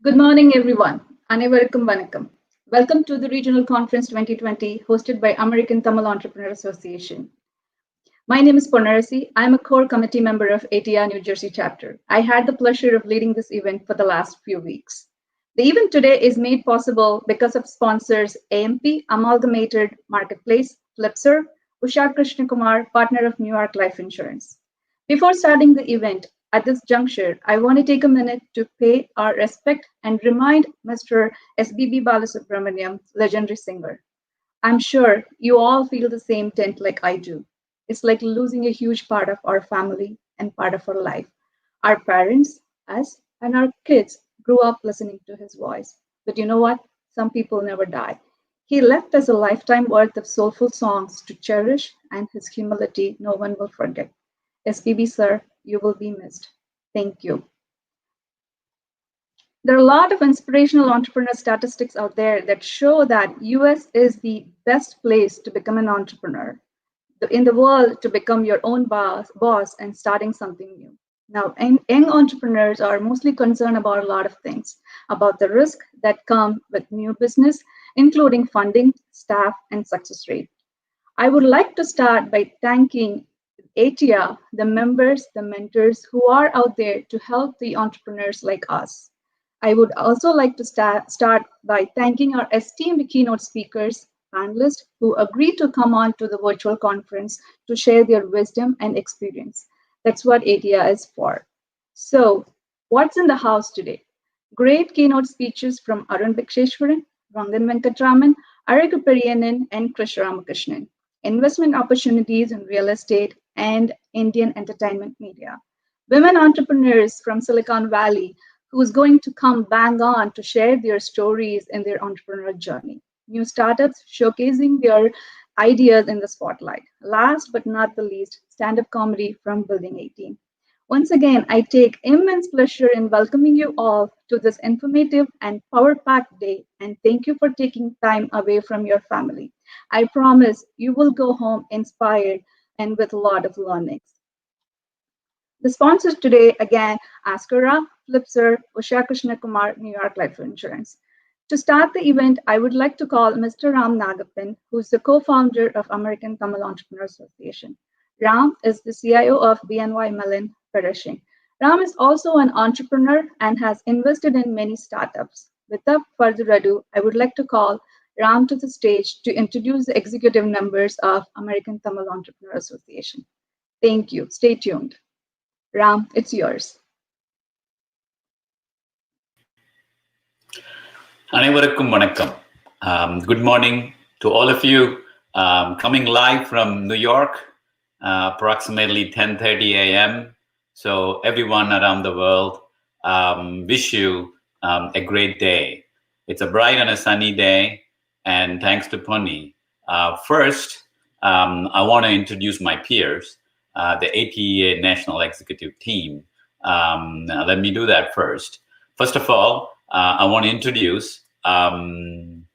Good morning, everyone. Anevarukkum vanakkam. Welcome to the Regional Conference 2020 hosted by American Tamil Entrepreneur Association. My name is Ponarasi. I'm a core committee member of ATEA New Jersey chapter. I had the pleasure of leading this event for the last few weeks. The event today is made possible because of sponsors AMP, Amalgamated Marketplace, Flipserve, Usha Krishna Kumar, partner of New York Life Insurance. Before starting the event, at this juncture, I want to take a minute to pay our respect and remind Mr. SBB Balasubramanian, legendary singer. I'm sure you all feel the same tent like I do. It's like losing a huge part of our family and part of our life. Our parents, us, and our kids grew up listening to his voice. But you know what? Some people never die. He left us a lifetime worth of soulful songs to cherish, and his humility no one will forget. SPB, sir, you will be missed. Thank you. There are a lot of inspirational entrepreneur statistics out there that show that US is the best place to become an entrepreneur in the world, to become your own boss and starting something new. Now, young entrepreneurs are mostly concerned about a lot of things, about the risk that come with new business, including funding, staff, and success rate. I would like to start by thanking ATEA, the members, the mentors who are out there to help the entrepreneurs like us. I would also like to start by thanking our esteemed keynote speakers, panelists who agreed to come on to the virtual conference to share their wisdom and experience. That's what ATEA is for. So, what's in the house today? Great keynote speeches from Arun, Rangan, Venkatraman, Arun, and Krish Ramakrishnan. Investment opportunities in real estate and Indian entertainment media. Women entrepreneurs from Silicon Valley who's going to come bang on to share their stories and their entrepreneurial journey. New startups showcasing their ideas in the spotlight. Last but not the least, stand-up comedy from Building 18. Once again, I take immense pleasure in welcoming you all to this informative and power-packed day, and thank you for taking time away from your family. I promise you will go home inspired and with a lot of learnings. The sponsors today, again, Ascora, Flipserve, Usha Krishna Kumar, New York Life Insurance. To start the event, I would like to call Mr. Ram Nagappan, who is the co-founder of American Tamil Entrepreneur Association. Ram is the CIO of BNY Mellon Perishing. Ram is also an entrepreneur and has invested in many startups. Without further ado, I would like to call Ram to the stage to introduce the executive members of American Tamil Entrepreneur Association. Thank you. Stay tuned. Ram, it's yours. Anevarukkum vanakkam. Good morning to all of you coming live from New York, approximately 10:30 a.m. So everyone around the world, wish you a great day. It's a bright and a sunny day, and thanks to Pony. First, I want to introduce my peers, the ATEA National Executive Team. Let me do that first. First of all, I want to introduce an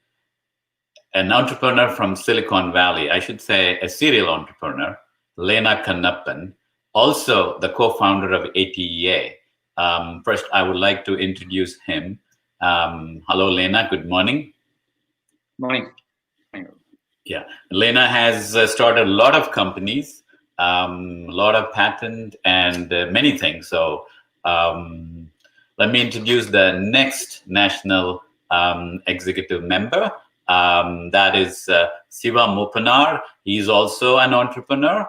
entrepreneur from Silicon Valley, I should say a serial entrepreneur, Lena Kannappan, also the co-founder of ATEA. First, I would like to introduce him. Hello, Lena. Good morning. Morning. Yeah, Lena has started a lot of companies, a lot of patent and many things. So let me introduce the next national executive member. That is Siva Mopanar. He's also an entrepreneur.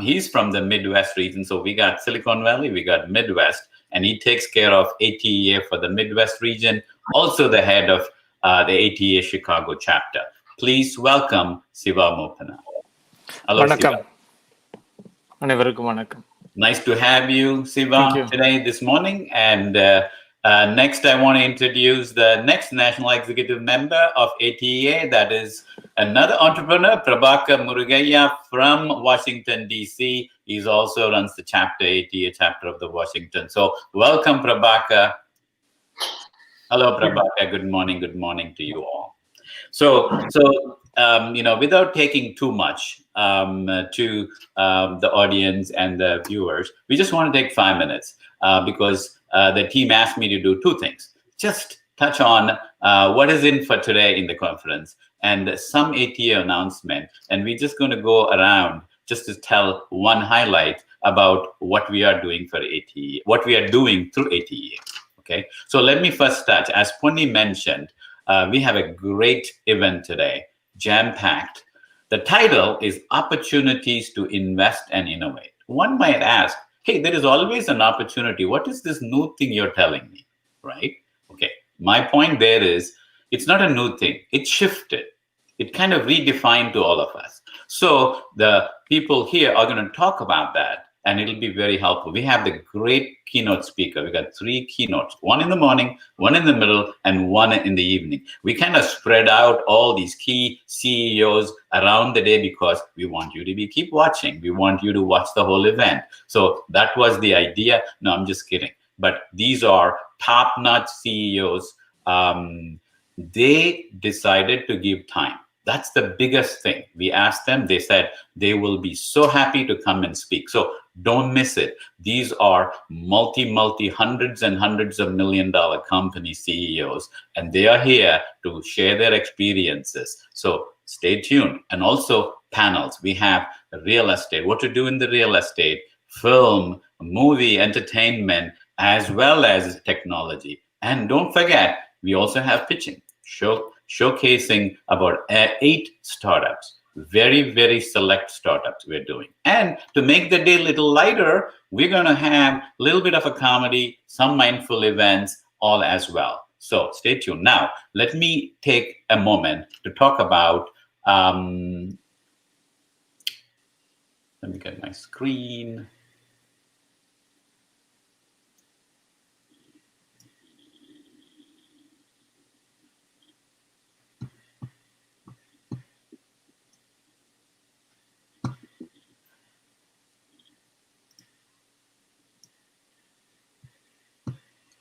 He's from the Midwest region. So we got Silicon Valley, we got Midwest, and he takes care of ATEA for the Midwest region, also the head of the ATEA Chicago chapter. Please welcome Siva Mopanar. Hello, Vanakkam. Siva. Nice to have you, Siva, today, this morning. And next, I want to introduce the next national executive member of ATEA. That is another entrepreneur, Prabhakar Murugaya from Washington, D.C. He's also runs the chapter, ATEA chapter of the Washington. So welcome, Prabhakar. Hello, Prabhakar. Good morning to you all. So without taking too much to the audience and the viewers, we just want to take 5 minutes because the team asked me to do two things. just touch on what is in for today in the conference and some ATEA announcement. And we're just going to go around just to tell one highlight about what we are doing for ATEA, what we are doing through ATEA. Okay, so let me first start. As Punni mentioned, we have a great event today, jam-packed. The title is Opportunities to Invest and Innovate. One might ask, hey, there is always an opportunity. What is this new thing you're telling me, right? Okay, my point there is, it's not a new thing. It shifted. It kind of redefined to all of us. So the people here are going to talk about that, and it'll be very helpful. We have the great keynote speaker. We got 3 keynotes, one in the morning, one in the middle, and one in the evening. We kind of spread out all these key CEOs around the day because we want you to keep watching. We want you to watch the whole event. So that was the idea. No, I'm just kidding. But these are top-notch CEOs. They decided to give time. That's the biggest thing. We asked them, they said they will be so happy to come and speak. So don't miss it. These are multi hundreds and hundreds of $1 million company CEOs, and they are here to share their experiences. So stay tuned. And also panels. We have real estate, what to do in the real estate, film, movie, entertainment, as well as technology. And don't forget, we also have pitching, showcasing about 8 startups, very, very select startups we're doing. And to make the day a little lighter, we're going to have a little bit of a comedy, some mindful events, all as well. So stay tuned. Now, let me take a moment to talk about, let me get my screen.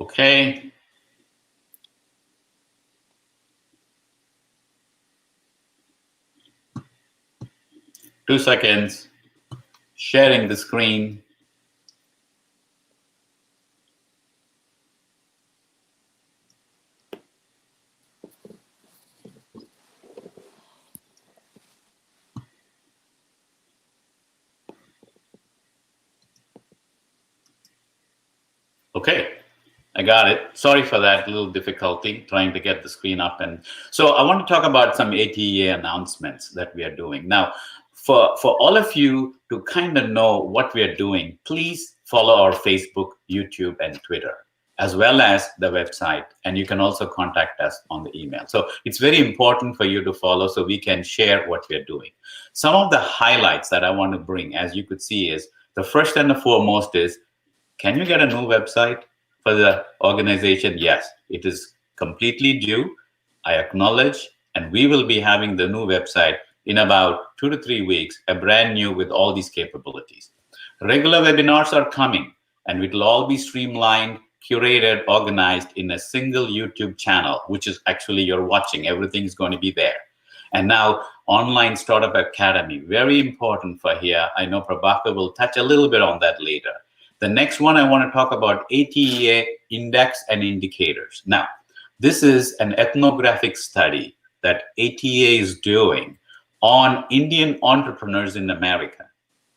Okay. Two seconds. Sharing the screen. Okay. I got it. Sorry for that little difficulty trying to get the screen up. And so I want to talk about some ATEA announcements that we are doing. Now, for all of you to kind of know what we are doing, please follow our Facebook, YouTube, and Twitter, as well as the website. And you can also contact us on the email. So it's very important for you to follow so we can share what we are doing. Some of the highlights that I want to bring, as you could see, is the first and the foremost is, can you get a new website for the organization? Yes, it is completely due. I acknowledge, and we will be having the new website in about 2 to 3 weeks, a brand new with all these capabilities. Regular webinars are coming, and it will all be streamlined, curated, organized in a single YouTube channel, which is actually you're watching. Everything is going to be there. And now online startup academy, very important for here. I know Prabhakar will touch a little bit on that later. The next one I want to talk about, ATEA index and indicators. Now, this is an ethnographic study that ATEA is doing on Indian entrepreneurs in America.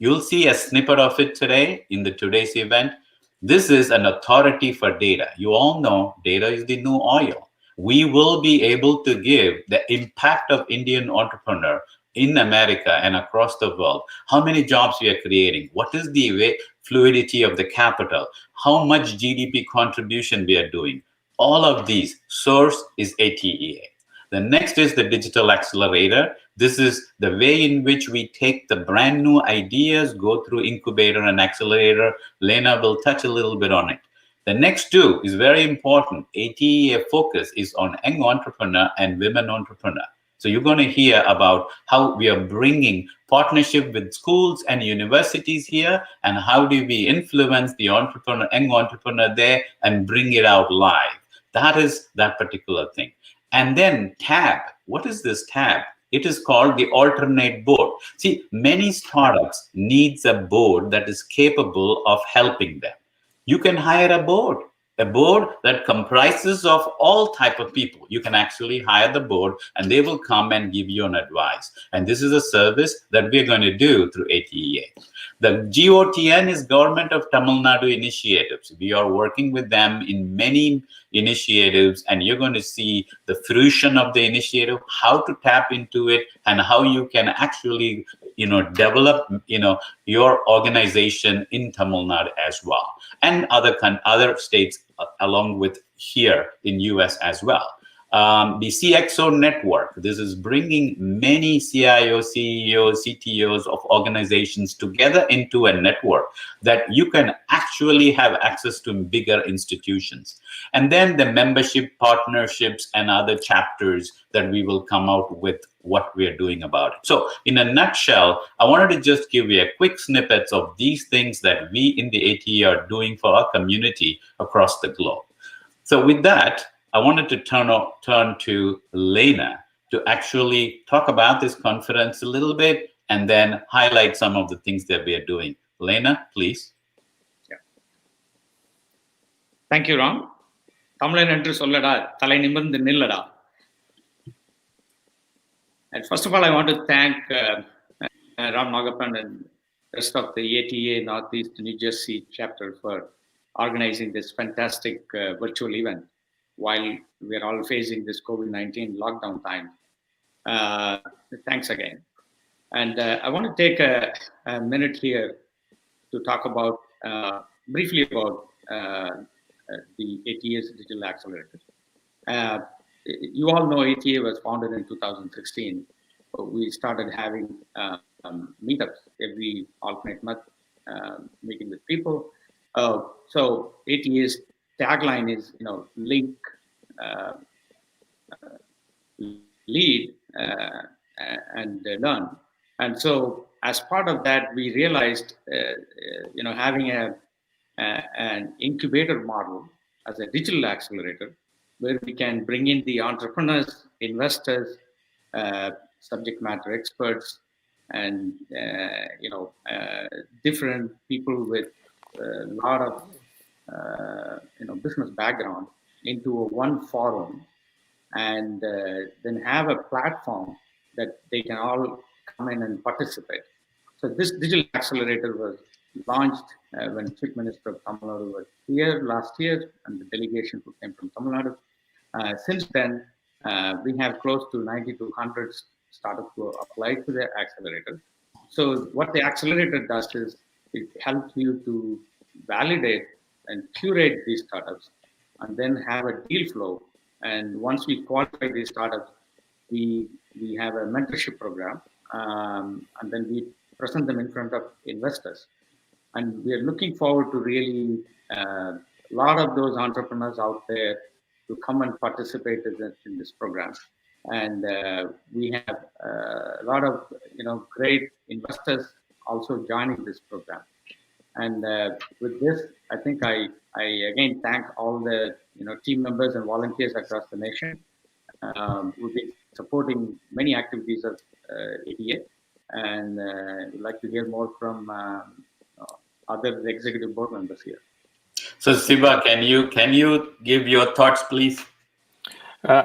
You'll see a snippet of it today in today's event. This is an authority for data. You all know data is the new oil. We will be able to give the impact of Indian entrepreneur in America and across the world, how many jobs we are creating, what is the fluidity of the capital, how much GDP contribution we are doing. All of these, source is ATEA. The next is the digital accelerator. This is the way in which we take the brand new ideas, go through incubator and accelerator. Lena will touch a little bit on it. The next 2 is very important. ATEA focus is on young entrepreneur and women entrepreneur. So you're going to hear about how we are bringing partnership with schools and universities here, and how do we influence the entrepreneur, young entrepreneur there, and bring it out live. That is that particular thing. And then tab. What is this tab? It is called the alternate board. See, many startups needs a board that is capable of helping them. You can hire a board. a board that comprises of all type of people. You can actually hire the board and they will come and give you an advice. And this is a service that we're going to do through ATEA. The GOTN is Government of Tamil Nadu initiatives. We are working with them in many initiatives, and you're going to see the fruition of the initiative, how to tap into it, and how you can actually develop your organization in Tamil Nadu as well, and other states along with here in US as well. The CXO network, this is bringing many CIOs, CEOs, CTOs of organizations together into a network that you can actually have access to bigger institutions. And then the membership partnerships and other chapters that we will come out with what we're doing about it. So in a nutshell, I wanted to just give you a quick snippets of these things that we in the ATE are doing for our community across the globe. So with that, I wanted to turn to Lena to actually talk about this conference a little bit and then highlight some of the things that we are doing. Lena, please. Yeah. Thank you, Ram. Tamlan என்று சொல்லடா தலை நிமிர்ந்து நில்லடா. And first of all, I want to thank Ram Nagapan and rest of the ATA Northeast New Jersey chapter for organizing this fantastic virtual event while we are all facing this COVID-19 lockdown time. Thanks again. And I want to take a minute here to talk about briefly about the ATA's Digital Accelerator. You all know ATA was founded in 2016. We started having meetups every alternate month, meeting with people. So ATA's tagline is, link, lead, and learn. And so as part of that, we realized, having an incubator model as a digital accelerator, where we can bring in the entrepreneurs, investors, subject matter experts, and different people with a lot of business background into one forum, and then have a platform that they can all come in and participate. So this digital accelerator was launched when Chief Minister of Tamil Nadu was here last year, and the delegation who came from Tamil Nadu. Since then, we have close to 90 to 100 startups who applied to the accelerator. So what the accelerator does is it helps you to validate and curate these startups, and then have a deal flow. And once we qualify these startups, we have a mentorship program, and then we present them in front of investors. And we are looking forward to really a lot of those entrepreneurs out there to come and participate in this program. And we have a lot of great investors also joining this program. And with this, I think I again thank all the team members and volunteers across the nation who've been supporting many activities of ATA, and we'd like to hear more from other executive board members here. So Siva, can you give your thoughts, please?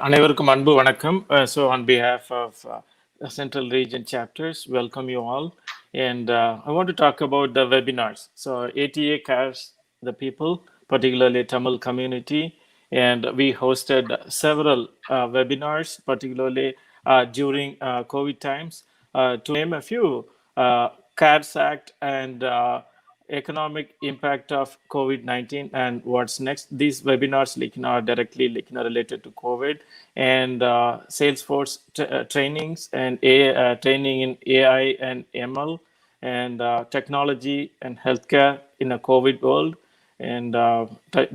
அனைவருக்கும் அன்பு வணக்கம். So on behalf of Central Region chapters, welcome you all. And I want to talk about the webinars. So ATA cares the people, particularly Tamil community. And we hosted several webinars, particularly during COVID times. To name a few, CARES Act and economic impact of COVID-19 and what's next. These webinars are directly related to COVID, and Salesforce trainings and training in AI and ML, and technology and healthcare in a COVID world, and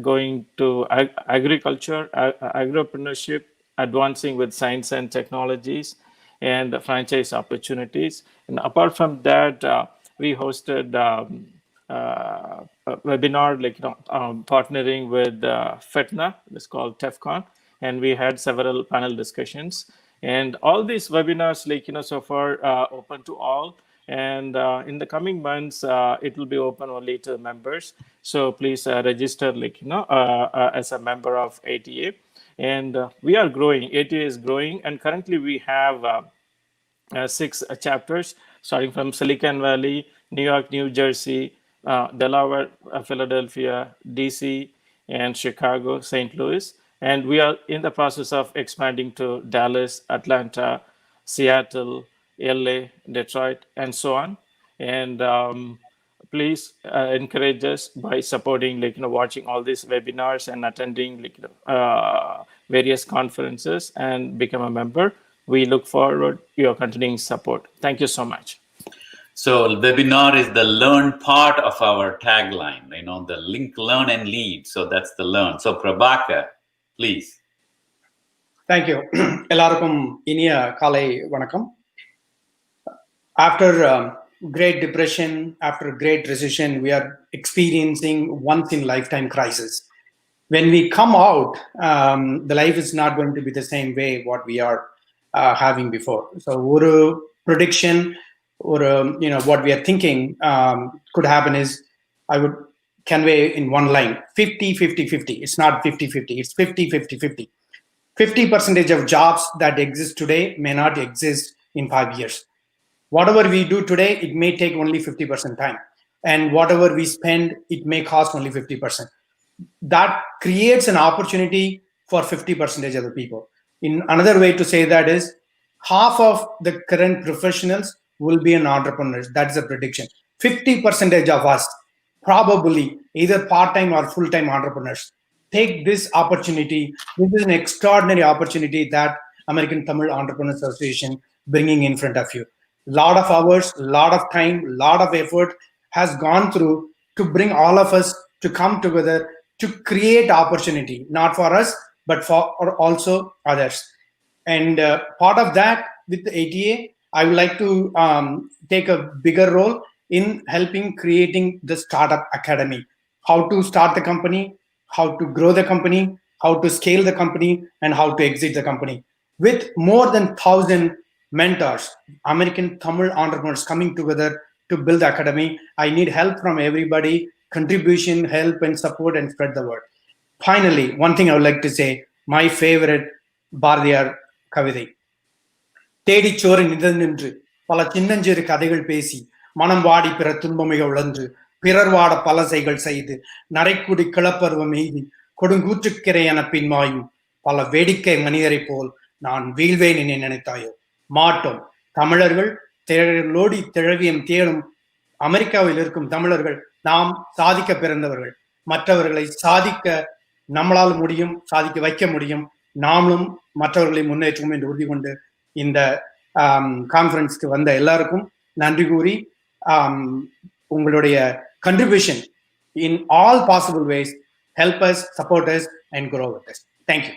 going to agriculture, entrepreneurship, advancing with science and technologies, and franchise opportunities. And apart from that, we hosted a webinar partnering with FETNA. It's called TEFCON, and we had several panel discussions. And all these webinars so far open to all. And in the coming months, it will be open only to members. So please register, as a member of ATEA. And we are growing. ATEA is growing, and currently we have 6 chapters, starting from Silicon Valley, New York, New Jersey, Delaware, Philadelphia, DC, and Chicago, St. Louis. And we are in the process of expanding to Dallas, Atlanta, Seattle, LA, Detroit, and so on. And please encourage us by supporting, watching all these webinars and attending, various conferences and become a member. We look forward to your continuing support. Thank you so much. So webinar is the learn part of our tagline, the link, learn and lead. So that's the learn. So Prabhakar, please. Thank you. எல்லாருக்கும் இனிய காலை வணக்கம். After Great Depression, after Great Recession, we are experiencing once in lifetime crisis. When we come out, the life is not going to be the same way what we are having before. So ஒரு prediction or what we are thinking could happen is, I would convey in one line, 50-50-50. It's not 50-50, it's 50-50-50. 50% of jobs that exist today may not exist in 5 years. Whatever we do today, it may take only 50% time. And whatever we spend, it may cost only 50%. That creates an opportunity for 50% of the people. In another way to say that is, half of the current professionals will be an entrepreneurs. That's a prediction. 50% of us probably either part-time or full-time entrepreneurs. Take this opportunity. This is an extraordinary opportunity that American Tamil Entrepreneurs Association bringing in front of you. Lot of hours, lot of time, lot of effort has gone through to bring all of us to come together to create opportunity, not for us, but for also others. And part of that with the ATEA, I would like to take a bigger role in helping creating the startup academy. How to start the company, how to grow the company, how to scale the company, and how to exit the company. With more than 1,000 mentors, American Tamil entrepreneurs coming together to build the academy, I need help from everybody, contribution, help, and support, and spread the word. Finally, one thing I would like to say, my favorite Bharadiyar கவிதை. தேடிச்சோறு நின்று பல சின்னஞ்சிறு கதைகள் பேசி மனம் வாடி பிற துன்பமிக உழன்று பிறர் வாட பல செய்கள் செய்து நரைக்குடி கிளப்பருவம் எய்தி கொடுங்கூற்றுக்கிறை என பின்வாயும் பல வேடிக்கை மனிதரை போல் நான் வீழ்வேன் என நினைத்தாயோ. மாட்டோம். தமிழர்கள் திரளோடி திரவியம் தேடும் அமெரிக்காவில் இருக்கும் தமிழர்கள் நாம் சாதிக்க பிறந்தவர்கள். மற்றவர்களை சாதிக்க நம்மளால் முடியும், சாதிக்க வைக்க முடியும். நாமளும் மற்றவர்களை முன்னேற்றுவோம் என்று உறுதி கொண்டு இந்த கான்ஃபரன்ஸ்க்கு வந்த எல்லாருக்கும் நன்றி கூறி உங்களுடைய contribution in all possible ways help us, support us, and grow with us. Thank you.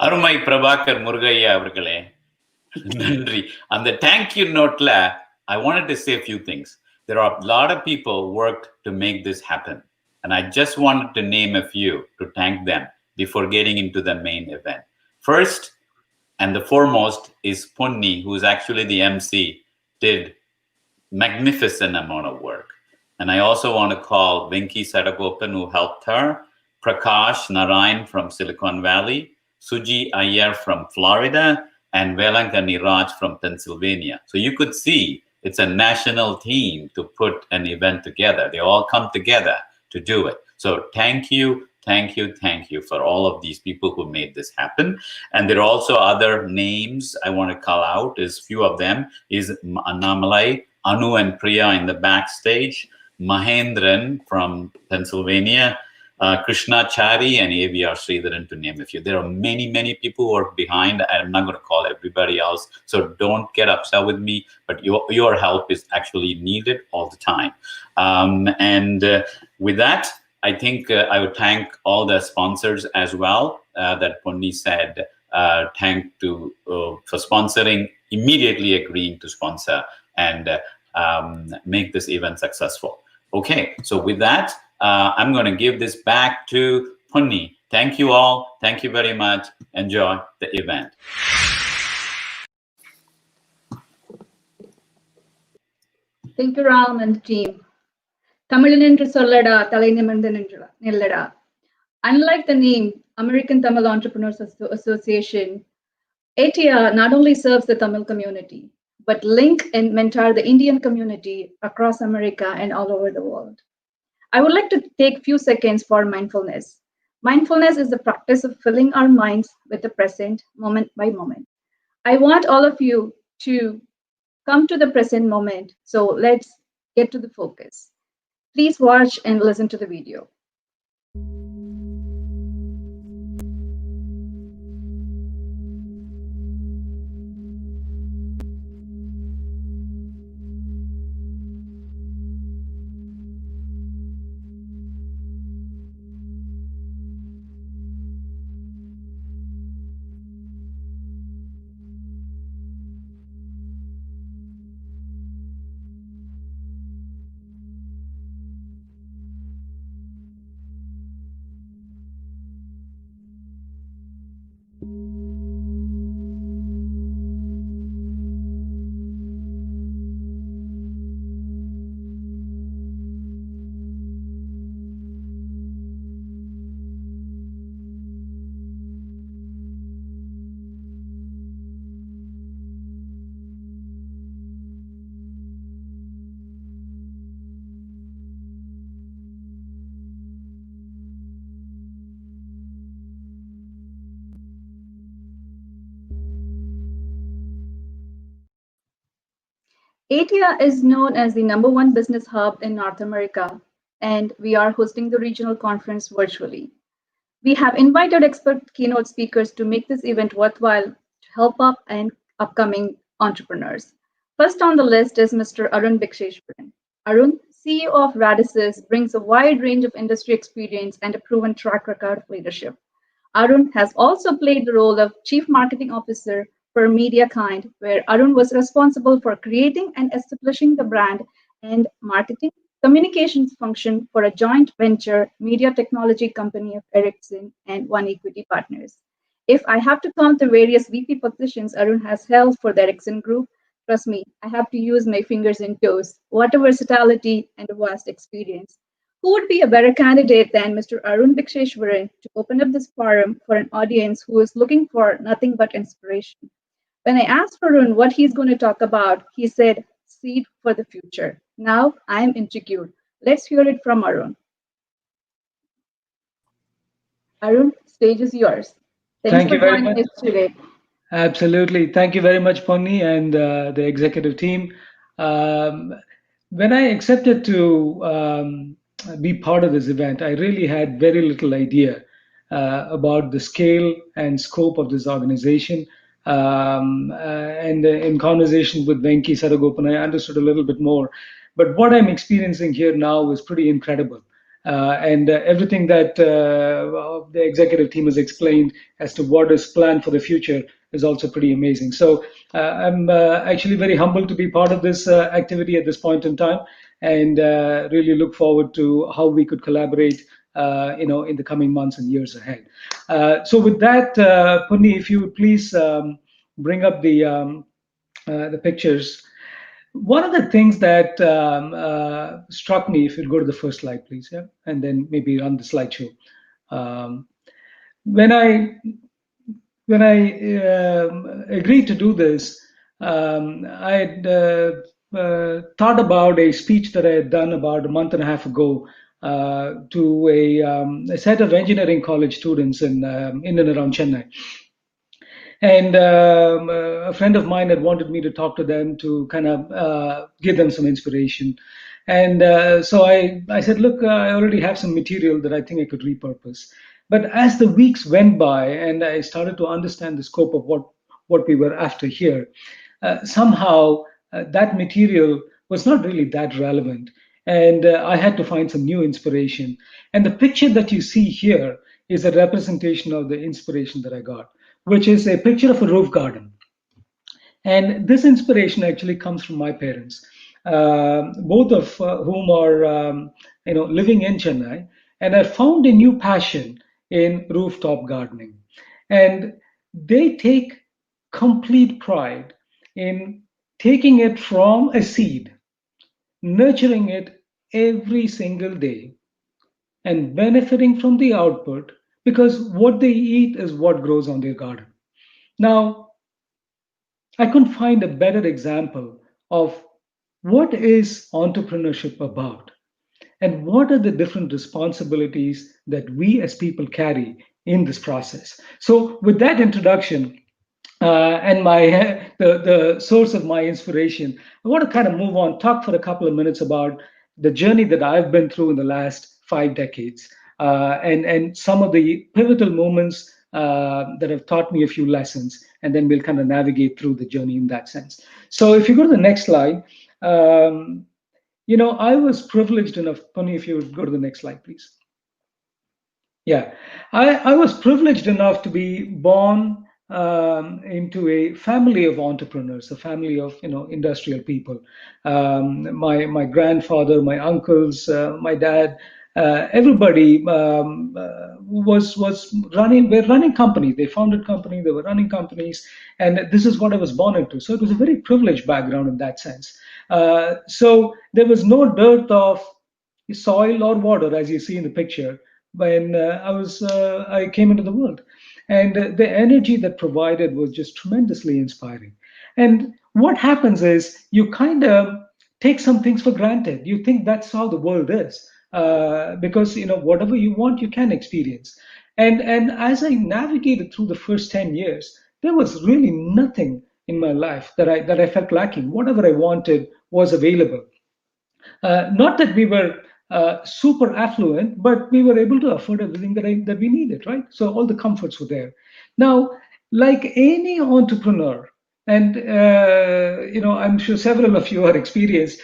அருமை பிரபாகர் முருகையா அவர்களே, நன்றி. அந்த தேங்க்யூ நோட்ல I wanted to say a few things. There are a lot of people worked to make this happen, and I just wanted to name a few to thank them before getting into the main event. First and the foremost is Punni, who is actually the MC, did magnificent amount of work. And I also want to call Venki Sadagopan, who helped her, Prakash Narayan from Silicon Valley, Suji Iyer from Florida, and Velankani Raj from Pennsylvania. So you could see it's a national team to put an event together. They all come together to do it. So thank you for all of these people who made this happen. And there are also other names I want to call out. Is few of them is Annamalai, Anu and Priya in the backstage, Mahendran from Pennsylvania, Krishna Chari and AVR Sridharan, to name a few. There are many people who are behind. I'm not going to call everybody else, so don't get upset with me, but your help is actually needed all the time. And with that, I think I would thank all the sponsors as well that Punni said for sponsoring, immediately agreeing to sponsor and make this event successful. Okay, so with that, I'm going to give this back to Punni. Thank you all. Thank you very much. Enjoy the event. Thank you, Ram and the team. Tamilin sollada, thalai nimirந்து nillada. Unlike the name American Tamil Entrepreneurs Association, ATEA not only serves the Tamil community, but link and mentor the Indian community across America and all over the world. I would like to take few seconds for mindfulness. Mindfulness is the practice of filling our minds with the present moment by moment. I want all of you to come to the present moment. So let's get to the focus. Please watch and listen to the video. ATEA is known as the #1 business hub in North America, and we are hosting the regional conference virtually. We have invited expert keynote speakers to make this event worthwhile to help up and upcoming entrepreneurs. First on the list is Mr. Arun Biksheshwaran. Arun, CEO of Radisys, brings a wide range of industry experience and a proven track record of leadership. Arun has also played the role of Chief Marketing Officer for MediaKind, where Arun was responsible for creating and establishing the brand and marketing communications function for a joint venture media technology company of Ericsson and One Equity Partners. If I have to count the various VP positions Arun has held for the Ericsson Group, trust me, I have to use my fingers and toes. What a versatility and a vast experience. Who would be a better candidate than Mr. Arun Biksheshwaran to open up this forum for an audience who is looking for nothing but inspiration? When I asked Arun what he's going to talk about, he said, seed for the future. Now I'm intrigued. Let's hear it from Arun. Arun, stage is yours. Thanks for joining us today. Absolutely. Thank you very much, Ponni, and the executive team. When I accepted to be part of this event, I really had very little idea about the scale and scope of this organization. And in conversation with Venki Saragopan, I understood a little bit more. But what I'm experiencing here now is pretty incredible. And everything that the executive team has explained as to what is planned for the future is also pretty amazing. So I'm actually very humbled to be part of this activity at this point in time, and really look forward to how we could collaborate in the coming months and years ahead. So with that, Punni, if you would please bring up the pictures. One of the things that struck me, if you'd go to the first slide, please, yeah, and then maybe run the slideshow. When I agreed to do this, I had thought about a speech that I had done about a month and a half ago to a set of engineering college students in and around Chennai. And a friend of mine had wanted me to talk to them to kind of give them some inspiration. And so I said, look, I already have some material that I think I could repurpose. But as the weeks went by and I started to understand the scope of what we were after here, somehow that material was not really that relevant. And I had to find some new inspiration. And the picture that you see here is a representation of the inspiration that I got, which is a picture of a roof garden. And this inspiration actually comes from my parents, both of whom are living in Chennai, and I found a new passion in rooftop gardening. And they take complete pride in taking it from a seed nurturing it every single day and benefiting from the output, because what they eat is what grows on their garden. Now, I couldn't find a better example of what is entrepreneurship about and what are the different responsibilities that we as people carry in this process. So with that introduction, and my the source of my inspiration, I want to kind of move on, talk for a couple of minutes about the journey that I've been through in the last 5 decades, and some of the pivotal moments that have taught me a few lessons, and then we'll kind of navigate through the journey in that sense. So if you go to the next slide, I was privileged enough. Tony, if you would go to the next slide, please. Yeah, I was privileged enough to be born into a family of entrepreneurs, a family of industrial people. My grandfather, my uncles, my dad, everybody was running. Were running companies. They founded companies. They were running companies, and this is what I was born into. So it was a very privileged background in that sense. So there was no dearth of soil or water, as you see in the picture, when I came into the world, and the energy that provided was just tremendously inspiring. And what happens is you kind of take some things for granted. You think that's how the world is, because whatever you want, you can experience. And as I navigated through the first 10 years, there was really nothing in my life that I felt lacking. Whatever I wanted was available. Not that we were super affluent, but we were able to afford everything that we needed, right? So all the comforts were there. Now, like any entrepreneur, and I'm sure several of you are experienced,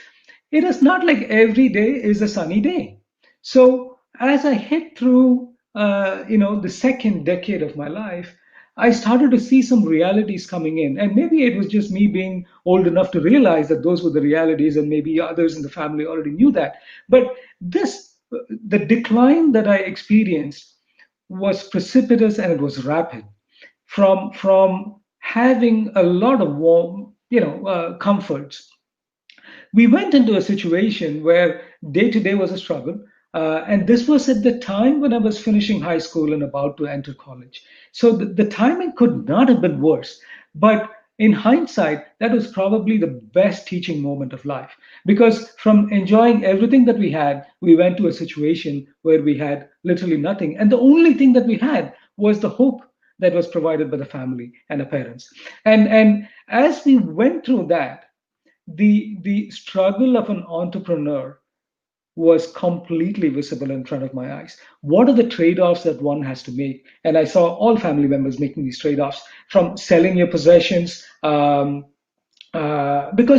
it is not like every day is a sunny day. So as I hit through, the second decade of my life, I started to see some realities coming in. And maybe it was just me being old enough to realize that those were the realities, and maybe others in the family already knew that. But the decline that I experienced was precipitous, and it was rapid. From having a lot of warm, comforts, we went into a situation where day to day was a struggle. And this was at the time when I was finishing high school and about to enter college. So the timing could not have been worse. But in hindsight, that was probably the best teaching moment of life. Because from enjoying everything that we had, we went to a situation where we had literally nothing. And the only thing that we had was the hope that was provided by the family and the parents. And as we went through that, the struggle of an entrepreneur was completely visible in front of my eyes. What are the trade-offs that one has to make? And I saw all family members making these trade-offs, from selling your possessions, because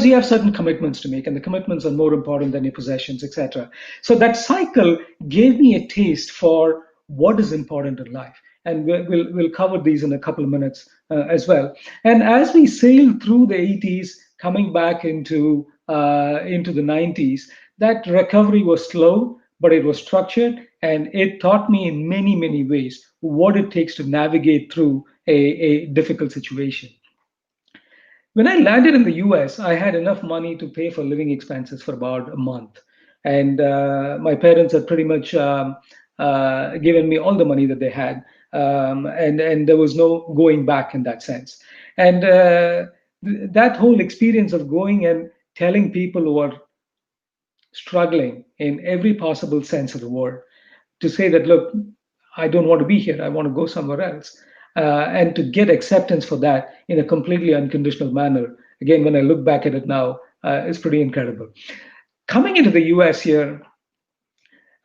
you have certain commitments to make, and the commitments are more important than your possessions, etc. So that cycle gave me a taste for what is important in life, and we'll cover these in a couple of minutes as well. And as we sailed through the 80s, coming back into the 90s, that recovery was slow, but it was structured, and it taught me in many, many ways what it takes to navigate through a difficult situation. When I landed in the US, I had enough money to pay for living expenses for about a month. And my parents had pretty much given me all the money that they had. And there was no going back in that sense. And that whole experience of going and telling people who are struggling in every possible sense of the word to say that, look, I don't want to be here, I want to go somewhere else. And to get acceptance for that in a completely unconditional manner, again, when I look back at it now, is pretty incredible. Coming into the US here,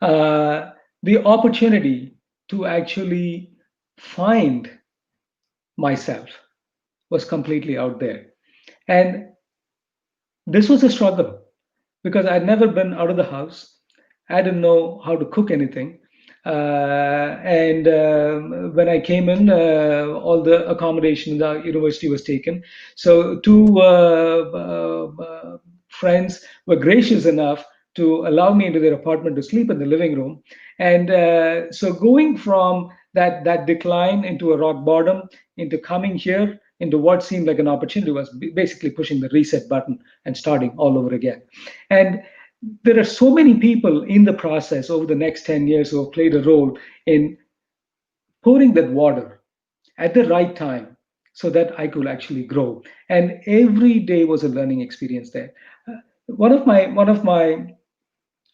the opportunity to actually find myself was completely out there. And this was a struggle because I'd never been out of the house. I didn't know how to cook anything. And when I came in, all the accommodation in the university was taken. So two friends were gracious enough to allow me into their apartment to sleep in the living room. And so going from that decline into a rock bottom, into coming here, into what seemed like an opportunity, was basically pushing the reset button and starting all over again. And there are so many people in the process over the next 10 years who have played a role in pouring that water at the right time so that I could actually grow. And every day was a learning experience there. One of my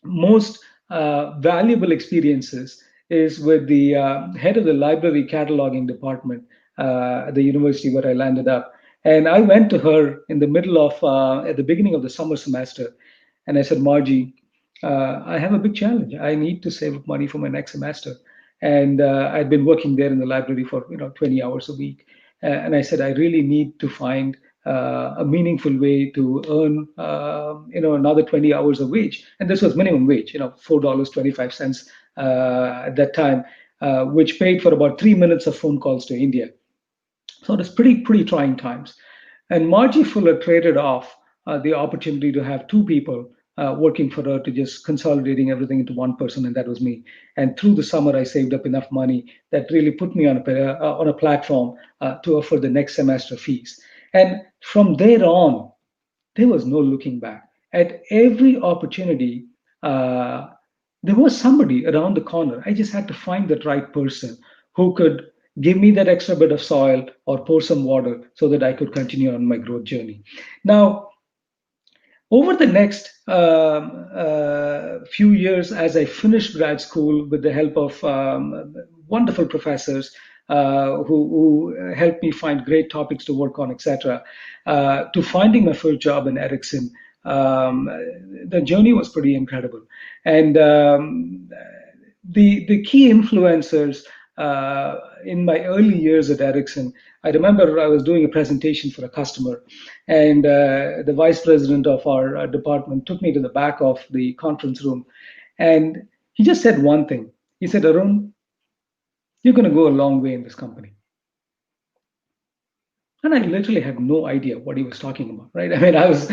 most valuable experiences is with the head of the library cataloging department at the university where I landed up. And I went to her in the middle of, at the beginning of the summer semester, and I said, Margie, I have a big challenge. I need to save up money for my next semester. And I'd been working there in the library for 20 hours a week. And I said, I really need to find a meaningful way to earn another 20 hours of wage. And this was minimum wage, $4.25 at that time, which paid for about 3 minutes of phone calls to India. So it was pretty trying times. And Margie Fuller traded off the opportunity to have two people working for her to just consolidating everything into one person, and that was me. And through the summer, I saved up enough money that really put me on a platform to offer the next semester fees. And from there on, there was no looking back. At every opportunity, there was somebody around the corner. I just had to find that right person who could give me that extra bit of soil or pour some water so that I could continue on my growth journey. Now, over the next few years, as I finished grad school with the help of wonderful professors who helped me find great topics to work on, etc., to finding my first job in Ericsson, the journey was pretty incredible. And the key influencers in my early years at Ericsson, I remember I was doing a presentation for a customer, and the vice president of our department took me to the back of the conference room, and he just said one thing. He said, Arun, you're going to go a long way in this company. And I literally had no idea what he was talking about, right? I mean, I was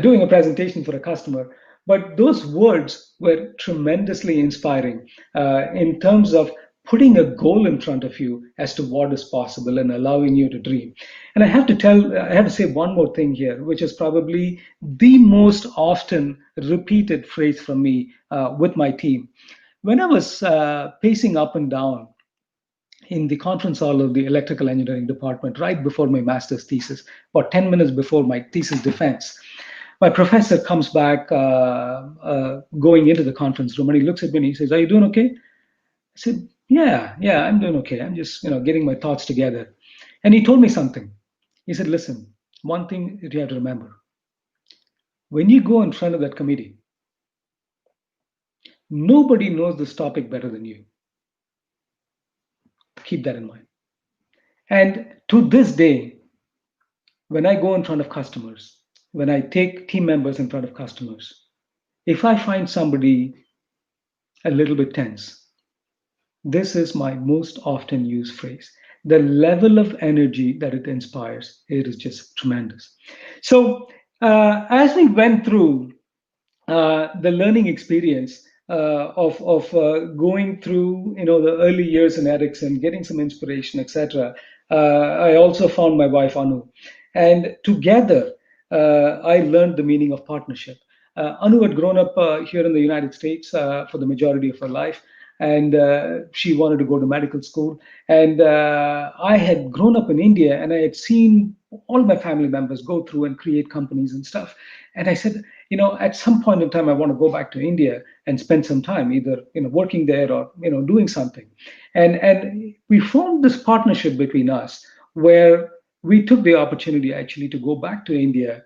doing a presentation for a customer, but those words were tremendously inspiring in terms of putting a goal in front of you as to what is possible and allowing you to dream. And I have to say one more thing here, which is probably the most often repeated phrase from me with my team. When I was pacing up and down in the conference hall of the electrical engineering department right before my master's thesis, about 10 minutes before my thesis defense, my professor comes back going into the conference room, and he looks at me and he says, are you doing okay? I said, yeah, I'm doing okay. I'm just, getting my thoughts together. And he told me something. He said, listen, one thing that you have to remember. When you go in front of that committee, nobody knows this topic better than you. Keep that in mind. And to this day, when I go in front of customers, when I take team members in front of customers, if I find somebody a little bit tense, this is my most often used phrase. The level of energy that it inspires, it is just tremendous. So as we went through the learning experience of going through the early years in Ericsson, getting some inspiration, etc., I also found my wife Anu, and together I learned the meaning of partnership. Anu had grown up here in the United States for the majority of her life, and she wanted to go to medical school. And I had grown up in India, and I had seen all my family members go through and create companies and stuff. And I said, at some point in time, I want to go back to India and spend some time either working there or doing something. And we formed this partnership between us where we took the opportunity actually to go back to India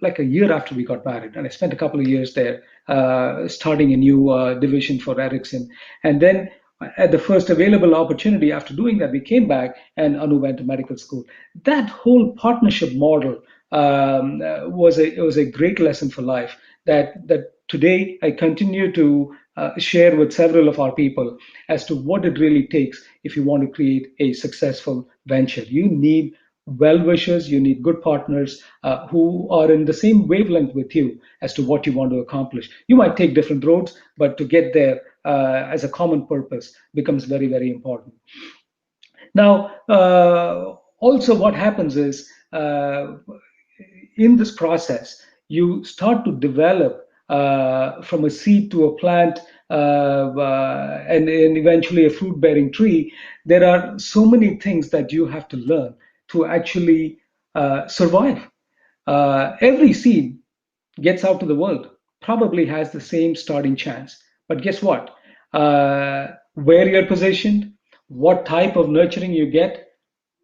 like a year after we got married, and I spent a couple of years there, starting a new division for Ericsson. And then at the first available opportunity after doing that, we came back and Anu went to medical school. That whole partnership model was a great lesson for life that today I continue to share with several of our people as to what it really takes if you want to create a successful venture. You need well-wishers, you need good partners who are in the same wavelength with you as to what you want to accomplish. You might take different roads, but to get there as a common purpose becomes very, very important. Now, also what happens is in this process, you start to develop from a seed to a plant, and eventually a fruit-bearing tree, there are so many things that you have to learn to actually survive. Every seed gets out to the world probably has the same starting chance. But guess what? Where you're positioned, what type of nurturing you get,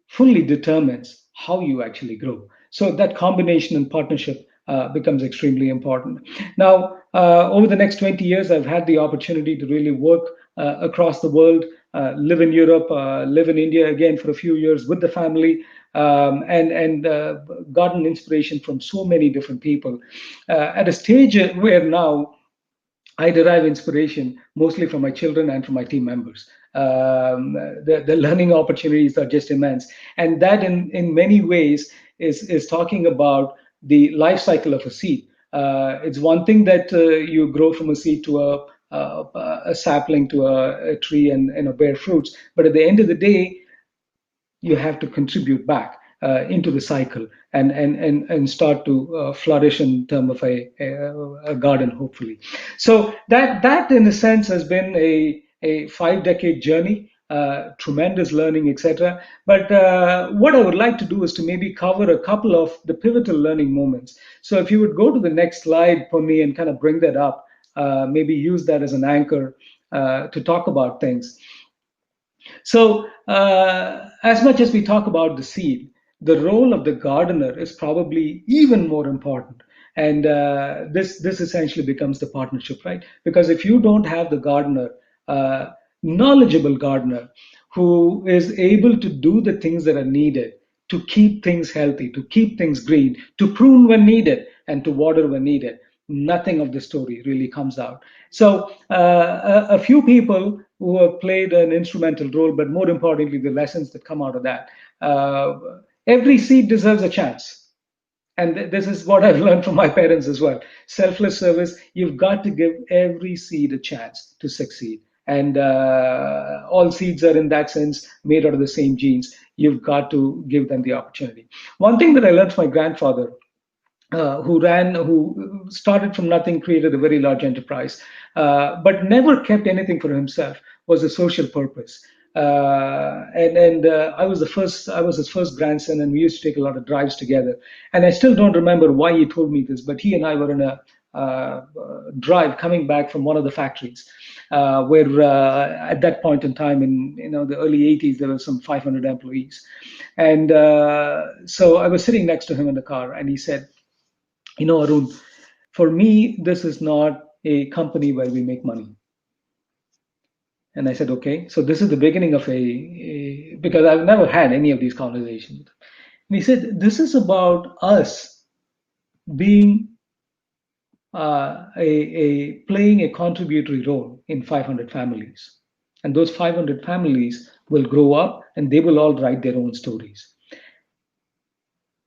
fully determines how you actually grow. So that combination and partnership becomes extremely important. Now, over the next 20 years, I've had the opportunity to really work across the world, live in Europe, live in India again for a few years with the family, and gotten inspiration from so many different people. At a stage where now I derive inspiration mostly from my children and from my team members. The learning opportunities are just immense. And that in many ways is talking about the life cycle of a seed. It's one thing that you grow from a seed to a sapling to a tree and bear fruits. But at the end of the day, you have to contribute back into the cycle and start to flourish in terms of a garden, hopefully. So that in a sense has been a 5-decade journey, tremendous learning, etc. But what I would like to do is to maybe cover a couple of the pivotal learning moments. So if you would go to the next slide, Ponni, and kind of bring that up, maybe use that as an anchor to talk about things. So as much as we talk about the seed, the role of the gardener is probably even more important. And this essentially becomes the partnership, right? Because if you don't have the gardener, knowledgeable gardener, who is able to do the things that are needed to keep things healthy, to keep things green, to prune when needed, and to water when needed, nothing of the story really comes out. So a few people who have played an instrumental role, but more importantly, the lessons that come out of that. Every seed deserves a chance. And this is what I've learned from my parents as well. Selfless service, you've got to give every seed a chance to succeed. And all seeds are in that sense made out of the same genes. You've got to give them the opportunity. One thing that I learned from my grandfather, who started from nothing, created a very large enterprise, but never kept anything for himself, was a social purpose. I was his first grandson, and we used to take a lot of drives together. And I still don't remember why he told me this, but he and I were in a drive coming back from one of the factories, where at that point in time in the early 80s, there were some 500 employees. And so I was sitting next to him in the car, and he said, Arun, for me, this is not a company where we make money. And I said, okay, so this is the beginning of because I've never had any of these conversations. And he said, this is about us being playing a contributory role in 500 families. And those 500 families will grow up and they will all write their own stories.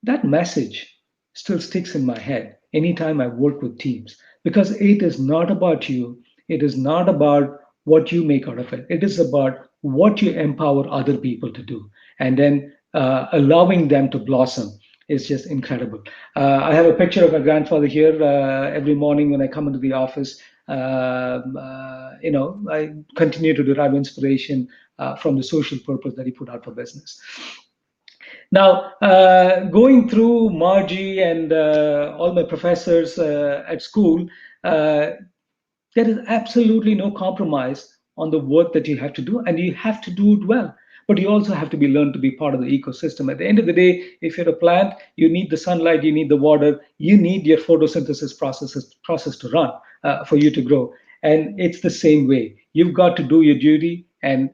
That message still sticks in my head anytime I work with teams, because it is not about you. It is not about what you make out of it. It is about what you empower other people to do, and then allowing them to blossom is just incredible. I have a picture of my grandfather here. Every morning when I come into the office, I continue to derive inspiration from the social purpose that he put out for business. Now, going through Margie and all my professors at school, there is absolutely no compromise on the work that you have to do, and you have to do it well. But you also have to be learned to be part of the ecosystem. At the end of the day, if you're a plant, you need the sunlight, you need the water, you need your photosynthesis process to run for you to grow. And it's the same way. You've got to do your duty and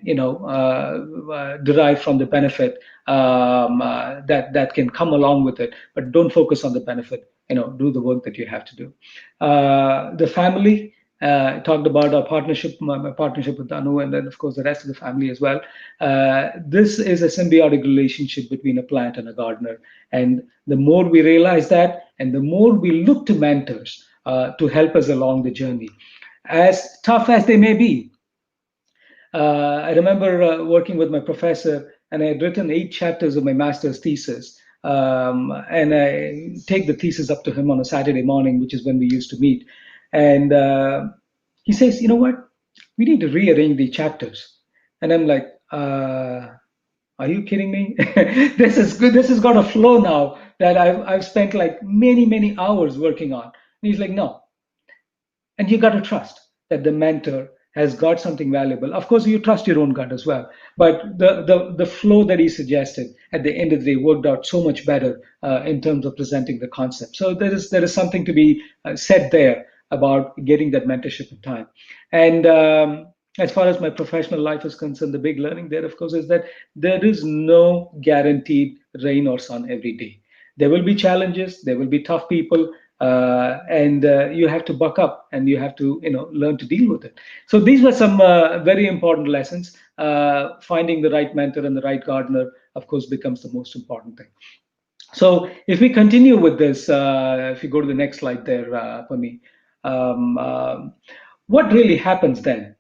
derive from the benefit that can come along with it. But don't focus on the benefit. Do the work that you have to do. The family. Talked about our partnership, my partnership with Anu, and then of course the rest of the family as well. This is a symbiotic relationship between a plant and a gardener, and the more we realize that, and the more we look to mentors to help us along the journey, as tough as they may be. I remember working with my professor, and I had written 8 chapters of my master's thesis. And I take the thesis up to him on a Saturday morning, which is when we used to meet. And he says, you know what? We need to rearrange the chapters. And I'm like, are you kidding me? This is good. This has got a flow now that I've spent like many hours working on. And he's like, no. And you got to trust that the mentor has got something valuable. Of course, you trust your own gut as well. But the flow that he suggested at the end of the day worked out so much better in terms of presenting the concept. So there is something to be said there about getting that mentorship in time. And as far as my professional life is concerned, the big learning there, of course, is that there is no guaranteed rain or sun every day. There will be challenges, there will be tough people, and you have to buck up and you have to learn to deal with it. So these were some very important lessons. Finding the right mentor and the right gardener, of course, becomes the most important thing. So if we continue with this, if you go to the next slide there for me, what really happens then?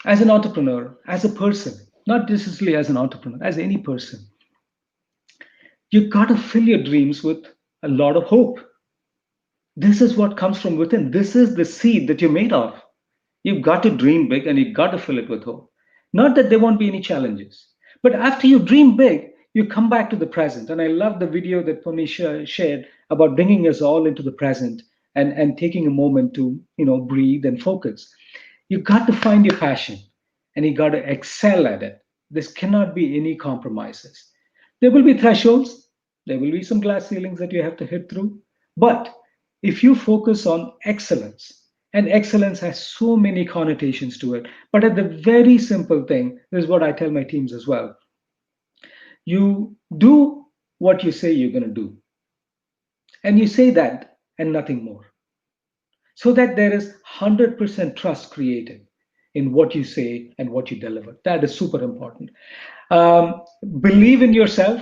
As an entrepreneur, as a person, not necessarily as an entrepreneur, as any person, you got to fill your dreams with a lot of hope. This is what comes from within. This is the seed that you're made of. You've got to dream big and you've got to fill it with hope. Not that there won't be any challenges, but after you dream big, you come back to the present. And I love the video that Puni shared about bringing us all into the present and taking a moment to breathe and focus. You've got to find your passion and you got to excel at it. This cannot be any compromises. There will be thresholds. There will be some glass ceilings that you have to hit through. But if you focus on excellence, and excellence has so many connotations to it, but at the very simple thing, this is what I tell my teams as well. You do what you say you're going to do. And you say that and nothing more. So that there is 100% trust created in what you say and what you deliver. That is super important. Believe in yourself.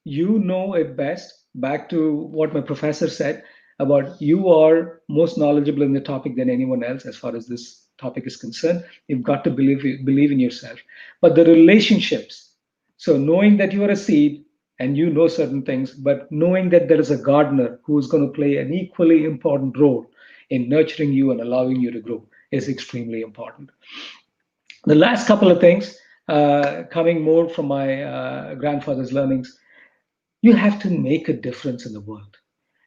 You know it best. Back to what my professor said about you are most knowledgeable in the topic than anyone else as far as this topic is concerned. You've got to believe in yourself. But the relationships, so knowing that you are a seed and you know certain things, but knowing that there is a gardener who is going to play an equally important role in nurturing you and allowing you to grow is extremely important. The last couple of things, coming more from my grandfather's learnings, you have to make a difference in the world.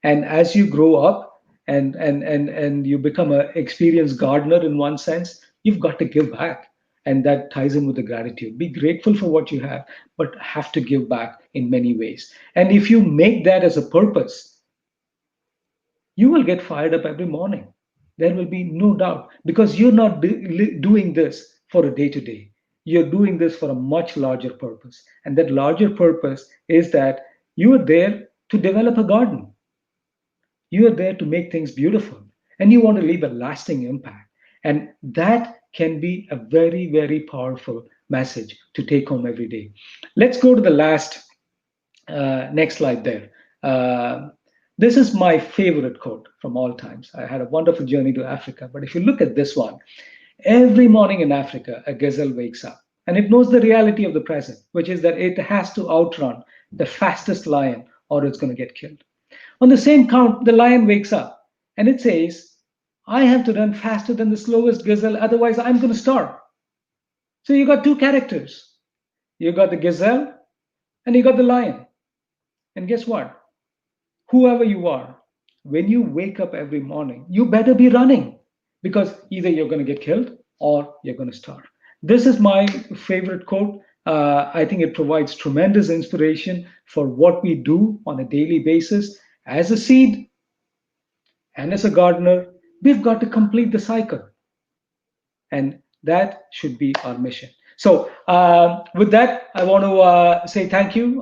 And as you grow up and you become an experienced gardener in one sense, you've got to give back. And that ties in with the gratitude. Be grateful for what you have, but have to give back in many ways. And if you make that as a purpose, you will get fired up every morning. There will be no doubt, because you're not doing this for a day-to-day. You're doing this for a much larger purpose. And that larger purpose is that you are there to develop a garden. You are there to make things beautiful. And you want to leave a lasting impact. And that can be a very, very powerful message to take home every day. Let's go to the last, next slide there. This is my favorite quote from all times. I had a wonderful journey to Africa, but if you look at this one, every morning in Africa, a gazelle wakes up and it knows the reality of the present, which is that it has to outrun the fastest lion or it's going to get killed. On the same count, the lion wakes up and it says, I have to run faster than the slowest gazelle, otherwise I'm going to starve. So you got two characters. You got the gazelle and you got the lion. And guess what? Whoever you are, when you wake up every morning, you better be running, because either you're going to get killed or you're going to starve. This is my favorite quote. I think it provides tremendous inspiration for what we do on a daily basis. As a seed and as a gardener, we've got to complete the cycle. And that should be our mission. So with that, I want to say thank you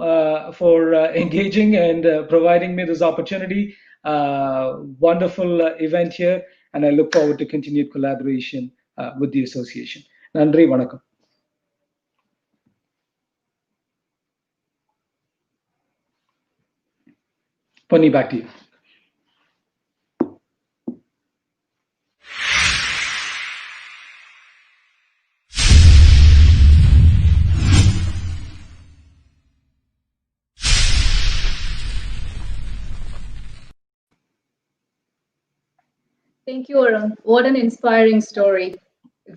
for engaging and providing me this opportunity. Wonderful event here, and I look forward to continued collaboration with the association. Nandri, vanakkam. Pani, back to you. Thank you, Arun. What an inspiring story,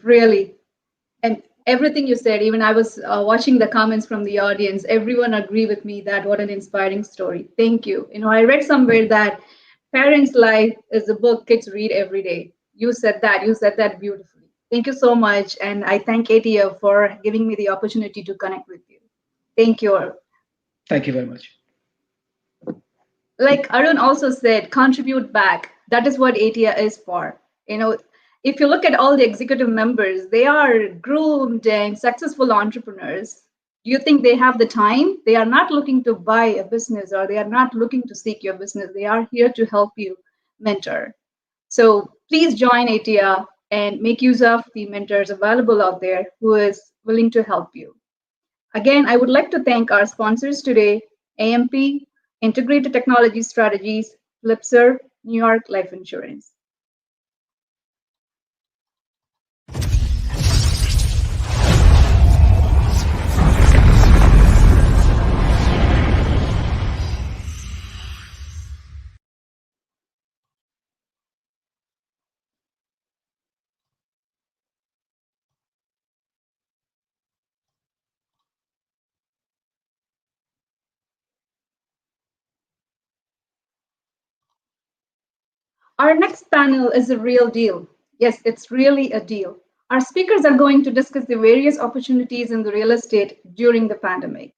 really. And everything you said, even I was watching the comments from the audience, everyone agree with me that what an inspiring story. Thank you. I read somewhere that parents' life is a book kids read every day. You said that beautifully. Thank you so much. And I thank ATEA for giving me the opportunity to connect with you. Thank you. Thank you very much. Like Arun also said, contribute back. That is what ATEA is for. If you look at all the executive members, they are groomed and successful entrepreneurs. Do you think they have the time? They are not looking to buy a business, or they are not looking to seek your business. They are here to help you mentor. So please join ATEA and make use of the mentors available out there who is willing to help you. Again, I would like to thank our sponsors today, AMP, Integrated Technology Strategies, Flipserve, New York Life Insurance. Our next panel is a real deal. Yes, it's really a deal. Our speakers are going to discuss the various opportunities in the real estate during the pandemic.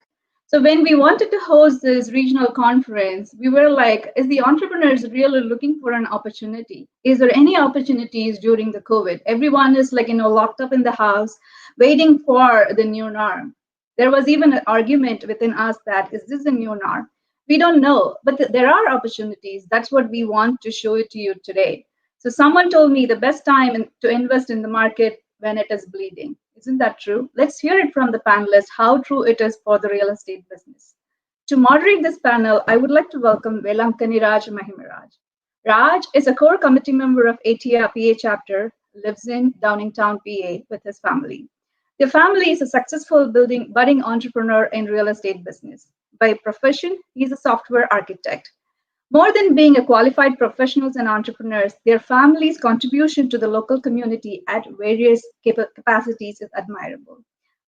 So when we wanted to host this regional conference, we were like, is the entrepreneurs really looking for an opportunity? Is there any opportunities during the COVID? Everyone is locked up in the house, waiting for the new norm. There was even an argument within us that, is this the new norm? We don't know, but there are opportunities. That's what we want to show it to you today. So someone told me the best time to invest in the market when it is bleeding. Isn't that true? Let's hear it from the panelists, how true it is for the real estate business. To moderate this panel, I would like to welcome Velankani Raj Mahimaraj. Raj is a core committee member of ATEA PA chapter, lives in Downingtown, PA with his family. The family is a successful budding entrepreneur in real estate business. By profession, he's a software architect. More than being a qualified professionals and entrepreneurs, their families' contribution to the local community at various capacities is admirable.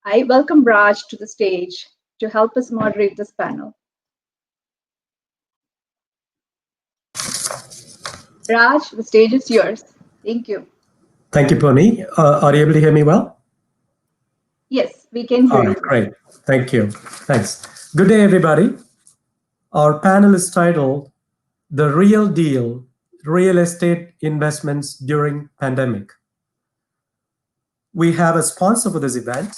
I welcome Raj to the stage to help us moderate this panel. Raj, the stage is yours. Thank you. Thank you, Pony. Are you able to hear me well? Yes, we can hear you. Great. Thank you. Thanks. Good day, everybody. Our panel is titled The Real Deal, Real Estate Investments During Pandemic. We have a sponsor for this event.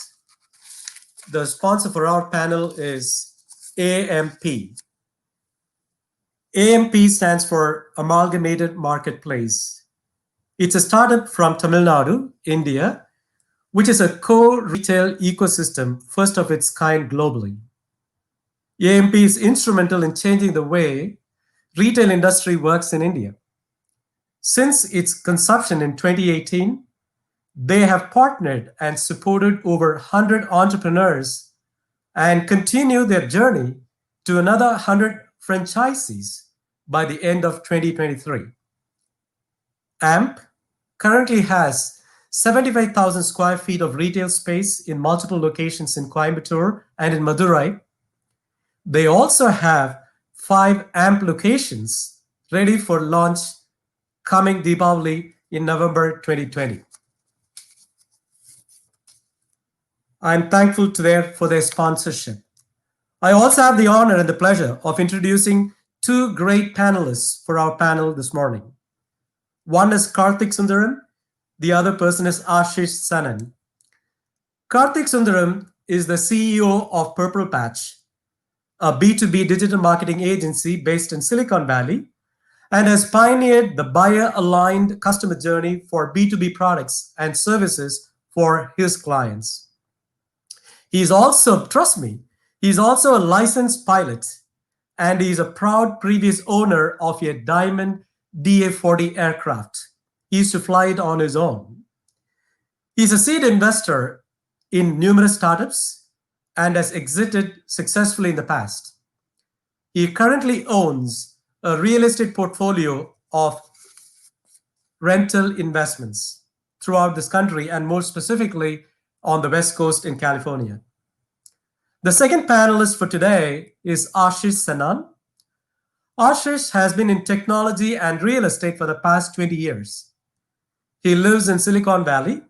The sponsor for our panel is AMP. AMP stands for Amalgamated Marketplace. It's a startup from Tamil Nadu, India, which is a core retail ecosystem, first of its kind globally. AMP is instrumental in changing the way retail industry works in India. Since its conception in 2018, they have partnered and supported over 100 entrepreneurs and continue their journey to another 100 franchisees by the end of 2023. AMP currently has 75,000 square feet of retail space in multiple locations in Coimbatore and in Madurai. They also have 5 AMP locations ready for launch coming Deepavali in November 2020. I'm thankful for their sponsorship. I also have the honor and the pleasure of introducing 2 great panelists for our panel this morning. One is Karthik Sundaram. The other person is Ashish Sanan. Karthik Sundaram is the CEO of Purple Patch, a B2B digital marketing agency based in Silicon Valley, and has pioneered the buyer-aligned customer journey for B2B products and services for his clients. He's also, trust me, he's also a licensed pilot, and he's a proud previous owner of a Diamond DA-40 aircraft. He used to fly it on his own. He's a seed investor in numerous startups and has exited successfully in the past. He currently owns a real estate portfolio of rental investments throughout this country, and more specifically on the West Coast in California. The second panelist for today is Ashish Sanan. Ashish has been in technology and real estate for the past 20 years. He lives in Silicon Valley.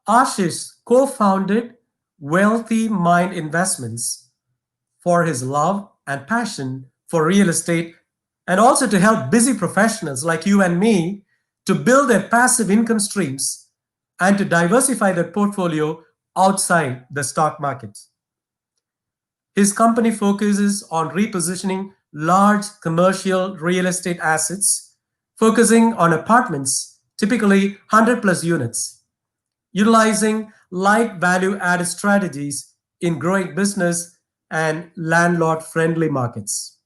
Ashish co-founded Wealthy Mind Investments for his love and passion for real estate, and also to help busy professionals like you and me to build their passive income streams and to diversify their portfolio outside the stock market. His company focuses on repositioning large commercial real estate assets, focusing on apartments, typically 100 plus units, utilizing light value-added strategies in growing business and landlord-friendly markets.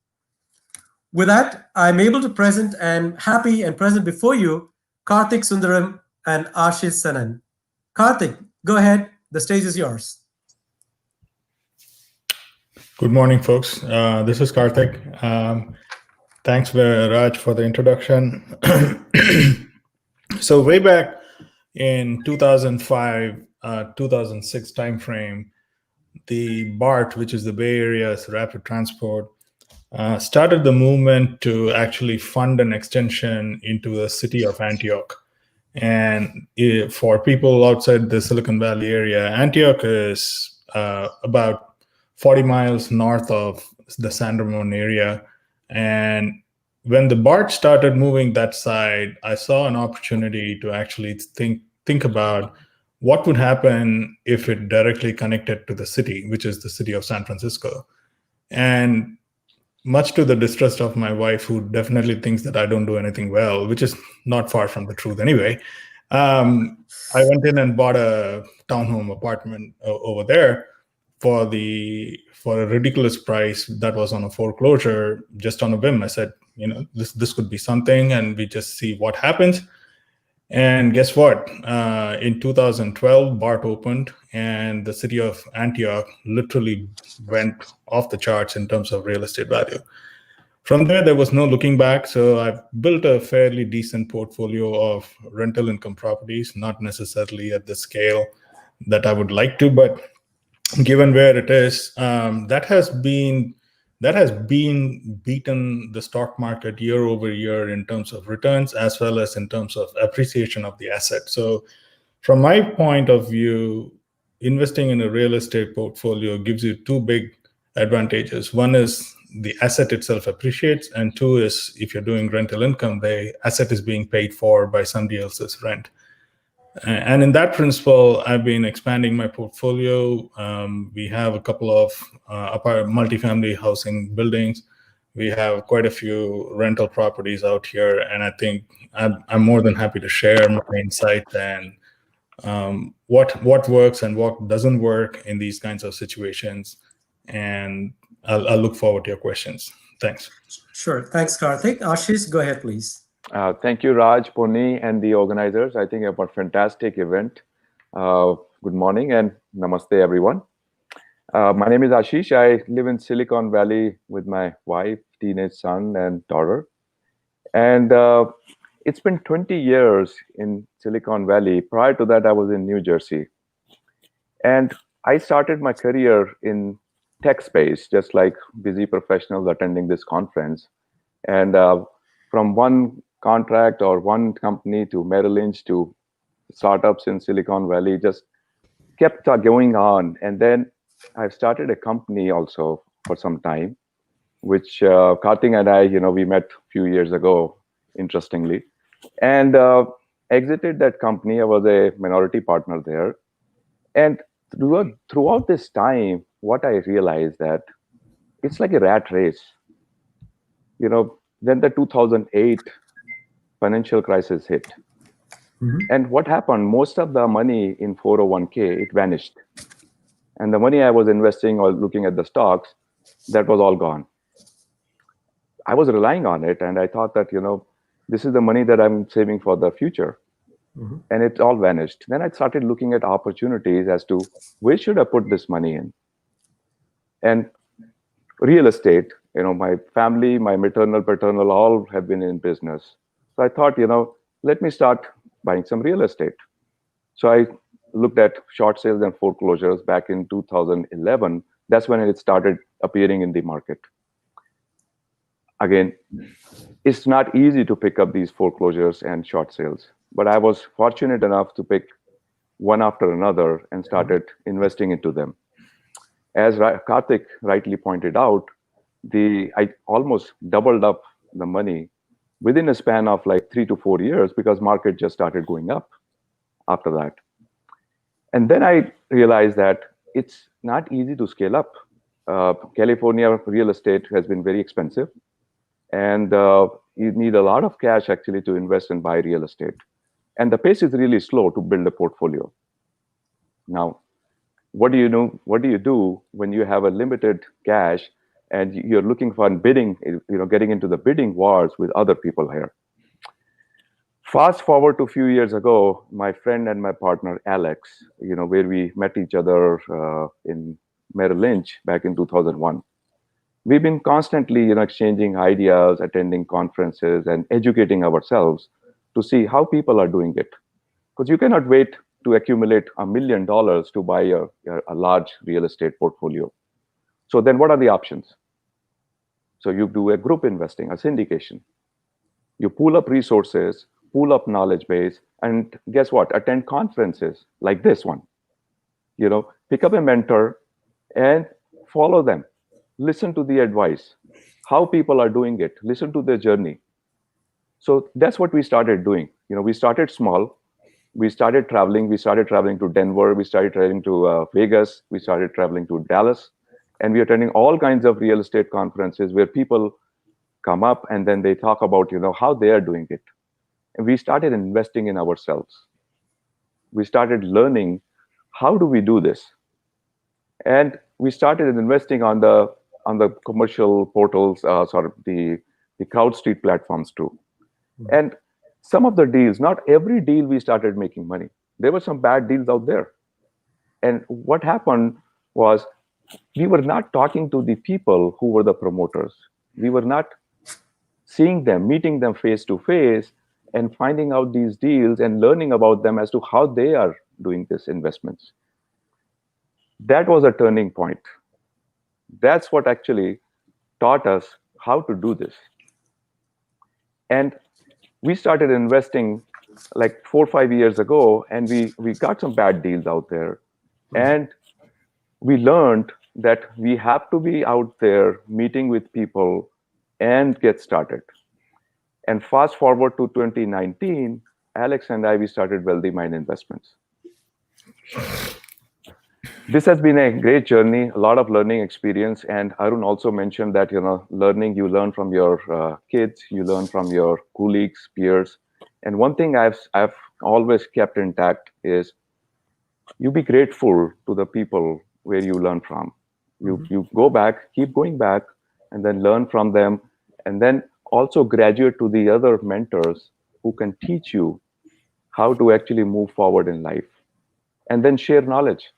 With that, I'm able to present and happy and present before you Karthik Sundaram and Ashish Sanan. Karthik, go ahead. The stage is yours. Good morning, folks. This is Karthik. Thanks, Raj, for the introduction. So way back in 2005, 2006 timeframe, the BART, which is the Bay Area's rapid transport, started the movement to actually fund an extension into the city of Antioch. And for people outside the Silicon Valley area, Antioch is about 40 miles north of the San Ramon area. And when the BART started moving that side, I saw an opportunity to actually think about what would happen if it directly connected to the city, which is the city of San Francisco. And much to the distress of my wife, who definitely thinks that I don't do anything well, which is not far from the truth anyway, I went in and bought a townhome apartment over there for a ridiculous price that was on a foreclosure, just on a whim. I said, this could be something, and we just see what happens. And guess what? In 2012, BART opened, and the city of Antioch literally went off the charts in terms of real estate value. From there was no looking back. So I've built a fairly decent portfolio of rental income properties, not necessarily at the scale that I would like to, but given where it is, that has been beaten the stock market year over year in terms of returns, as well as in terms of appreciation of the asset. So from my point of view, investing in a real estate portfolio gives you two big advantages. One is the asset itself appreciates, and two is if you're doing rental income, the asset is being paid for by somebody else's rent. And in that principle, I've been expanding my portfolio. We have a couple of multifamily housing buildings. We have quite a few rental properties out here, and I think I'm more than happy to share my insight and what works and what doesn't work in these kinds of situations. And I'll look forward to your questions. Thanks. Sure. Thanks, Karthik. Ashish, go ahead, please. Thank you, Raj, Purni, and the organizers. I think about a fantastic event. Good morning and namaste, everyone. My name is Ashish. I live in Silicon Valley with my wife, teenage son, and daughter. And it's been 20 years in Silicon Valley. Prior to that, I was in New Jersey. And I started my career in tech space, just like busy professionals attending this conference. And from one contract or one company to Merrill Lynch to startups in Silicon Valley, just kept going on. And then I've started a company also for some time, which Karthik and I, we met a few years ago, interestingly, and exited that company. I was a minority partner there. And throughout this time, what I realized that it's like a rat race. Then the 2008 financial crisis hit. Mm-hmm. And what happened? Most of the money in 401k, it vanished. And the money I was investing or looking at the stocks, that was all gone. I was relying on it, and I thought that, this is the money that I'm saving for the future. Mm-hmm. And it all vanished. Then I started looking at opportunities as to where should I put this money in? And real estate, my family, my maternal, paternal, all have been in business. So I thought, let me start buying some real estate. So I looked at short sales and foreclosures back in 2011. That's when it started appearing in the market. Again, it's not easy to pick up these foreclosures and short sales, but I was fortunate enough to pick one after another and started investing into them. As Karthik rightly pointed out, I almost doubled up the money within a span of like 3 to 4 years because market just started going up after that. And then I realized that it's not easy to scale up. California real estate has been very expensive, and you need a lot of cash actually to invest and buy real estate. And the pace is really slow to build a portfolio. Now, what do you do when you have a limited cash and you're looking for bidding, getting into the bidding wars with other people here? Fast forward to a few years ago, my friend and my partner, Alex, where we met each other in Merrill Lynch back in 2001. We've been constantly, exchanging ideas, attending conferences, and educating ourselves to see how people are doing it. Because you cannot wait to accumulate $1 million to buy a large real estate portfolio. So then what are the options? So you do a group investing, a syndication. You pool up resources, pool up knowledge base, and guess what? Attend conferences like this one. Pick up a mentor and follow them. Listen to the advice, how people are doing it, listen to their journey. So that's what we started doing. We started small. We started traveling. We started traveling to Denver. We started traveling to Vegas. We started traveling to Dallas. And we are attending all kinds of real estate conferences where people come up and then they talk about, how they are doing it. And we started investing in ourselves. We started learning, how do we do this? And we started investing on the commercial portals, the CrowdStreet platforms too. And some of the deals, not every deal we started making money. There were some bad deals out there. And what happened was we were not talking to the people who were the promoters. We were not seeing them, meeting them face to face and finding out these deals and learning about them as to how they are doing these investments. That was a turning point. That's what actually taught us how to do this. And we started investing like 4 or 5 years ago, and we got some bad deals out there. And we learned that we have to be out there meeting with people and get started. And fast forward to 2019, Alex and I, we started Wealthy Mind Investments. This has been a great journey, a lot of learning experience. And Arun also mentioned that, learning, you learn from your kids, you learn from your colleagues, peers. And one thing I've always kept intact is you be grateful to the people where you learn from. You go back, keep going back, and then learn from them. And then also graduate to the other mentors who can teach you how to actually move forward in life. And then share knowledge.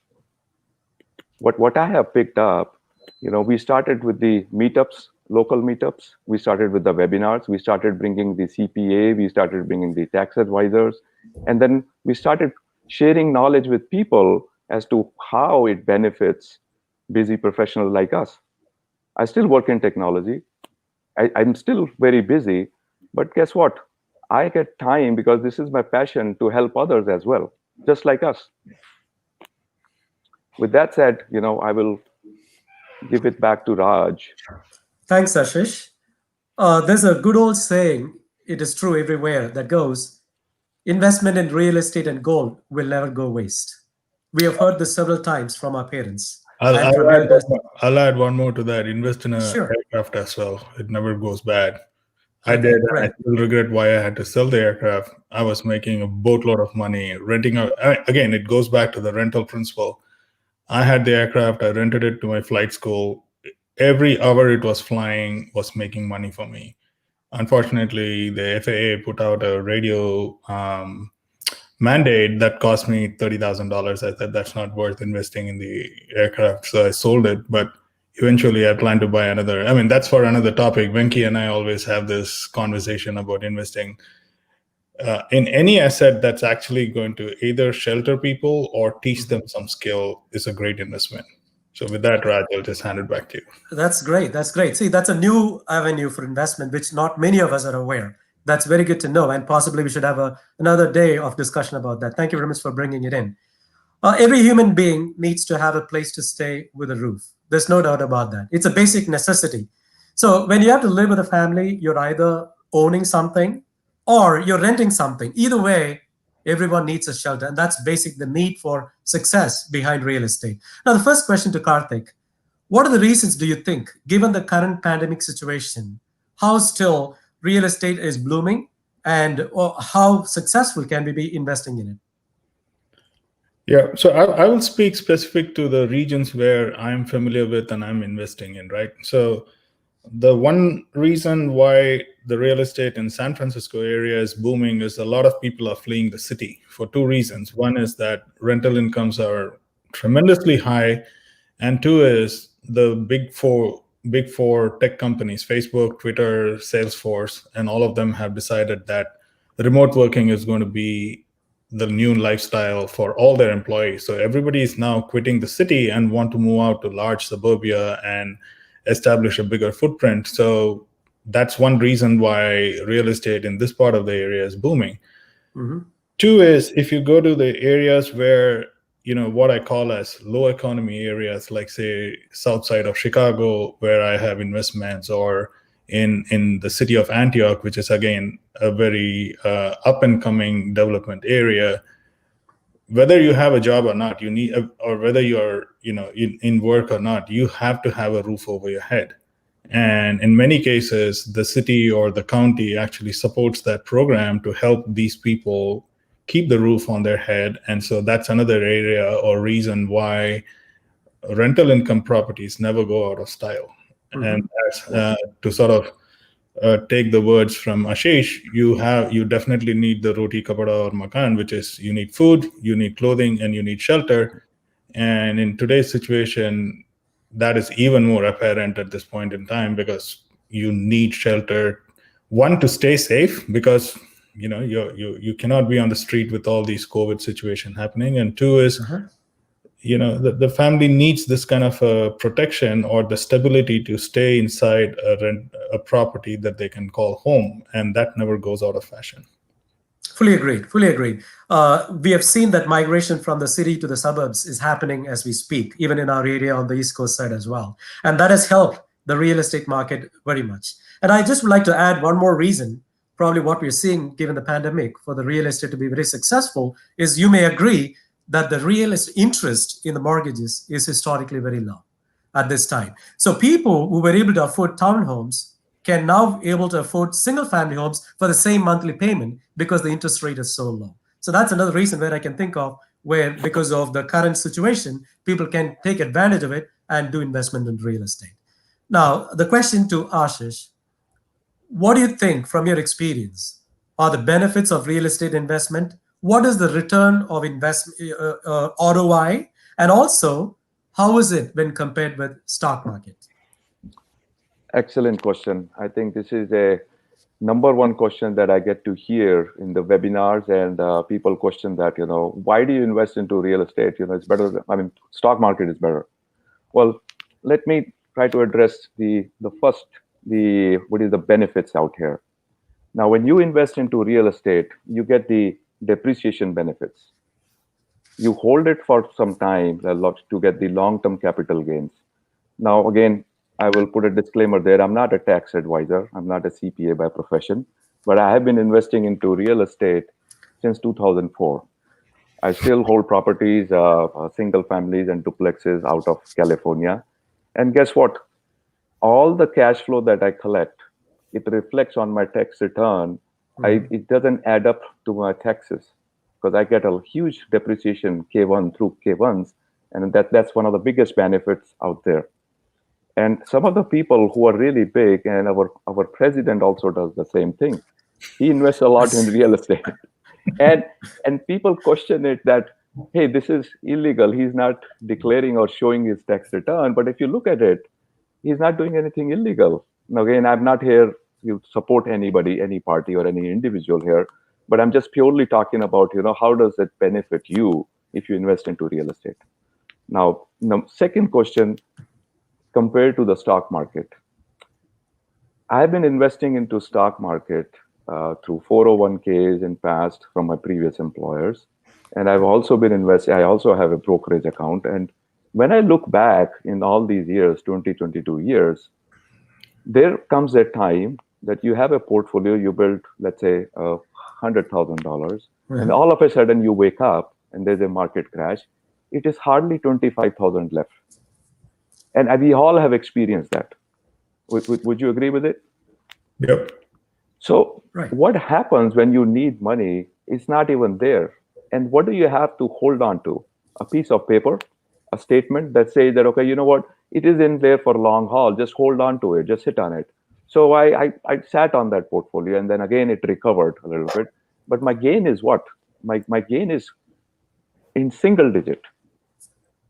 What I have picked up, we started with the meetups, local meetups. We started with the webinars. We started bringing the CPA. We started bringing the tax advisors. And then we started sharing knowledge with people as to how it benefits busy professionals like us. I still work in technology. I'm still very busy, but guess what? I get time because this is my passion to help others as well, just like us. With that said, I will give it back to Raj. Thanks, Ashish. There's a good old saying, it is true everywhere, that goes, investment in real estate and gold will never go waste. We have heard this several times from our parents. I'll add one more to that. Invest in an aircraft as well. It never goes bad. I did. I still regret why I had to sell the aircraft. I was making a boatload of money renting out. Again, it goes back to the rental principle. I had the aircraft. I rented it to my flight school. Every hour it was flying was making money for me. Unfortunately, the FAA put out a radio mandate that cost me $30,000. I said that's not worth investing in the aircraft, so I sold it. But eventually, I plan to buy another. I mean, that's for another topic. Venki and I always have this conversation about investing. in any asset that's actually going to either shelter people or teach them some skill is a great investment. So with that, Raj, I'll just hand it back to you. That's great. That's great. See, that's a new avenue for investment, which not many of us are aware. That's very good to know. And possibly we should have another day of discussion about that. Thank you very much for bringing it in. Every human being needs to have a place to stay with a roof. There's no doubt about that. It's a basic necessity. So when you have to live with a family, you're either owning something or you're renting something. Either way, everyone needs a shelter. And that's basic, the need for success behind real estate. Now, the first question to Karthik, what are the reasons, do you think, given the current pandemic situation, how still real estate is blooming and how successful can we be investing in it? Yeah, so I will speak specific to the regions where I'm familiar with and I'm investing in, right? So the one reason why the real estate in San Francisco area is booming is a lot of people are fleeing the city for two reasons. One is that rental incomes are tremendously high, and two is the big four tech companies, Facebook, Twitter, Salesforce, and all of them have decided that remote working is going to be the new lifestyle for all their employees. So everybody is now quitting the city and want to move out to large suburbia and establish a bigger footprint. So that's one reason why real estate in this part of the area is booming. Mm-hmm. Two is if you go to the areas where, what I call as low economy areas, like say south side of Chicago, where I have investments, or in the city of Antioch, which is again a very up and coming development area, whether you have a job or not, you need, or whether you're in work or not, you have to have a roof over your head. And in many cases, the city or the county actually supports that program to help these people keep the roof on their head. And so that's another area or reason why rental income properties never go out of style. Mm-hmm. And that's, to sort of take the words from Ashish, you definitely need the roti, kapada, or makan, which is you need food, you need clothing, and you need shelter. And in today's situation, that is even more apparent at this point in time, because you need shelter, one, to stay safe, because you cannot be on the street with all these COVID situation happening, and two is the family needs this kind of protection or the stability to stay inside a property that they can call home, and that never goes out of fashion. Fully agreed. We have seen that migration from the city to the suburbs is happening as we speak, even in our area on the East Coast side as well. And that has helped the real estate market very much. And I just would like to add one more reason, probably what we're seeing given the pandemic for the real estate to be very successful is, you may agree that the real estate interest in the mortgages is historically very low at this time. So people who were able to afford townhomes can now able to afford single family homes for the same monthly payment because the interest rate is so low. So that's another reason where I can think of where, because of the current situation, people can take advantage of it and do investment in real estate. Now, the question to Ashish, what do you think from your experience are the benefits of real estate investment? What is the return of investment ROI? And also, how is it when compared with stock market? Excellent question. I think this is a number one question that I get to hear in the webinars, and people question that, why do you invest into real estate? It's better. Stock market is better. Well, let me try to address what is the benefits out here. Now, when you invest into real estate, you get the depreciation benefits. You hold it for some time to get the long-term capital gains. Now, again, I will put a disclaimer there. I'm not a tax advisor. I'm not a CPA by profession, but I have been investing into real estate since 2004. I still hold properties, single families and duplexes out of California. And guess what? All the cash flow that I collect, it reflects on my tax return. It doesn't add up to my taxes because I get a huge depreciation K1 through K1s. And that's one of the biggest benefits out there. And some of the people who are really big, and our president also does the same thing. He invests a lot in real estate. And people question it that, hey, this is illegal. He's not declaring or showing his tax return. But if you look at it, he's not doing anything illegal. Now, again, I'm not here to support anybody, any party or any individual here. but I'm just purely talking about, how does it benefit you if you invest into real estate? Now, second question, compared to the stock market. I've been investing into stock market through 401ks in past from my previous employers. And I've also been investing, I also have a brokerage account. And when I look back in all these years, 22 years, there comes a time that you have a portfolio, you build, let's say, $100,000, and all of a sudden you wake up and there's a market crash. It is hardly 25,000 left. And we all have experienced that. Would you agree with it? Yep. So what happens when you need money? It's not even there. And what do you have to hold on to? A piece of paper, a statement that says that, okay, you know what? It is in there for long haul. Just hold on to it. Just sit on it. So I sat on that portfolio, and then again, it recovered a little bit. But my gain is what? My gain is in single digit.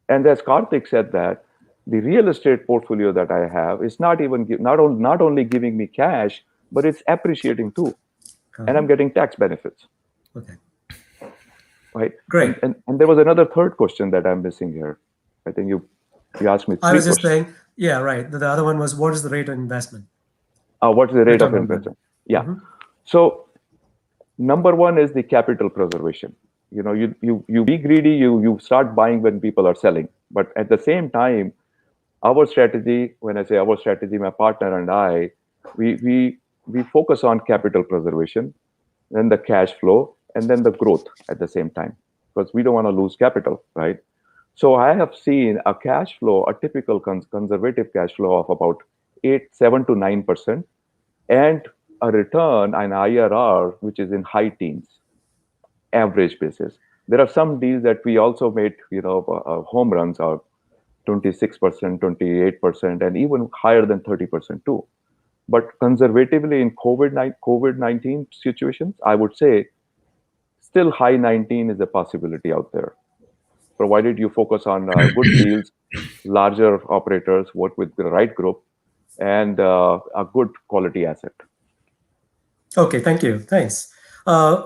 And as Karthik said that, the real estate portfolio that I have is not only giving me cash, but it's appreciating too. And I'm getting tax benefits. Okay. Right. Great. And there was another third question that I'm missing here. I think you asked me three I was just questions. saying, yeah, right. The other one was, what is the rate of investment? What's the rate of investment? Yeah. So number one is the capital preservation. You be greedy, you start buying when people are selling. But at the same time, our strategy, when I say our strategy, my partner and I, we focus on capital preservation, then the cash flow, and then the growth at the same time, because we don't want to lose capital, right? So I have seen a cash flow, a typical conservative cash flow of about 7 to 9%, and a return, an IRR, which is in high teens, average basis. There are some deals that we also made, home runs are 26%, 28%, and even higher than 30% too. But conservatively in COVID-19 situations, I would say still high 19 is a possibility out there, provided you focus on good deals, larger operators, work with the right group, and a good quality asset. Okay, thank you. Thanks. A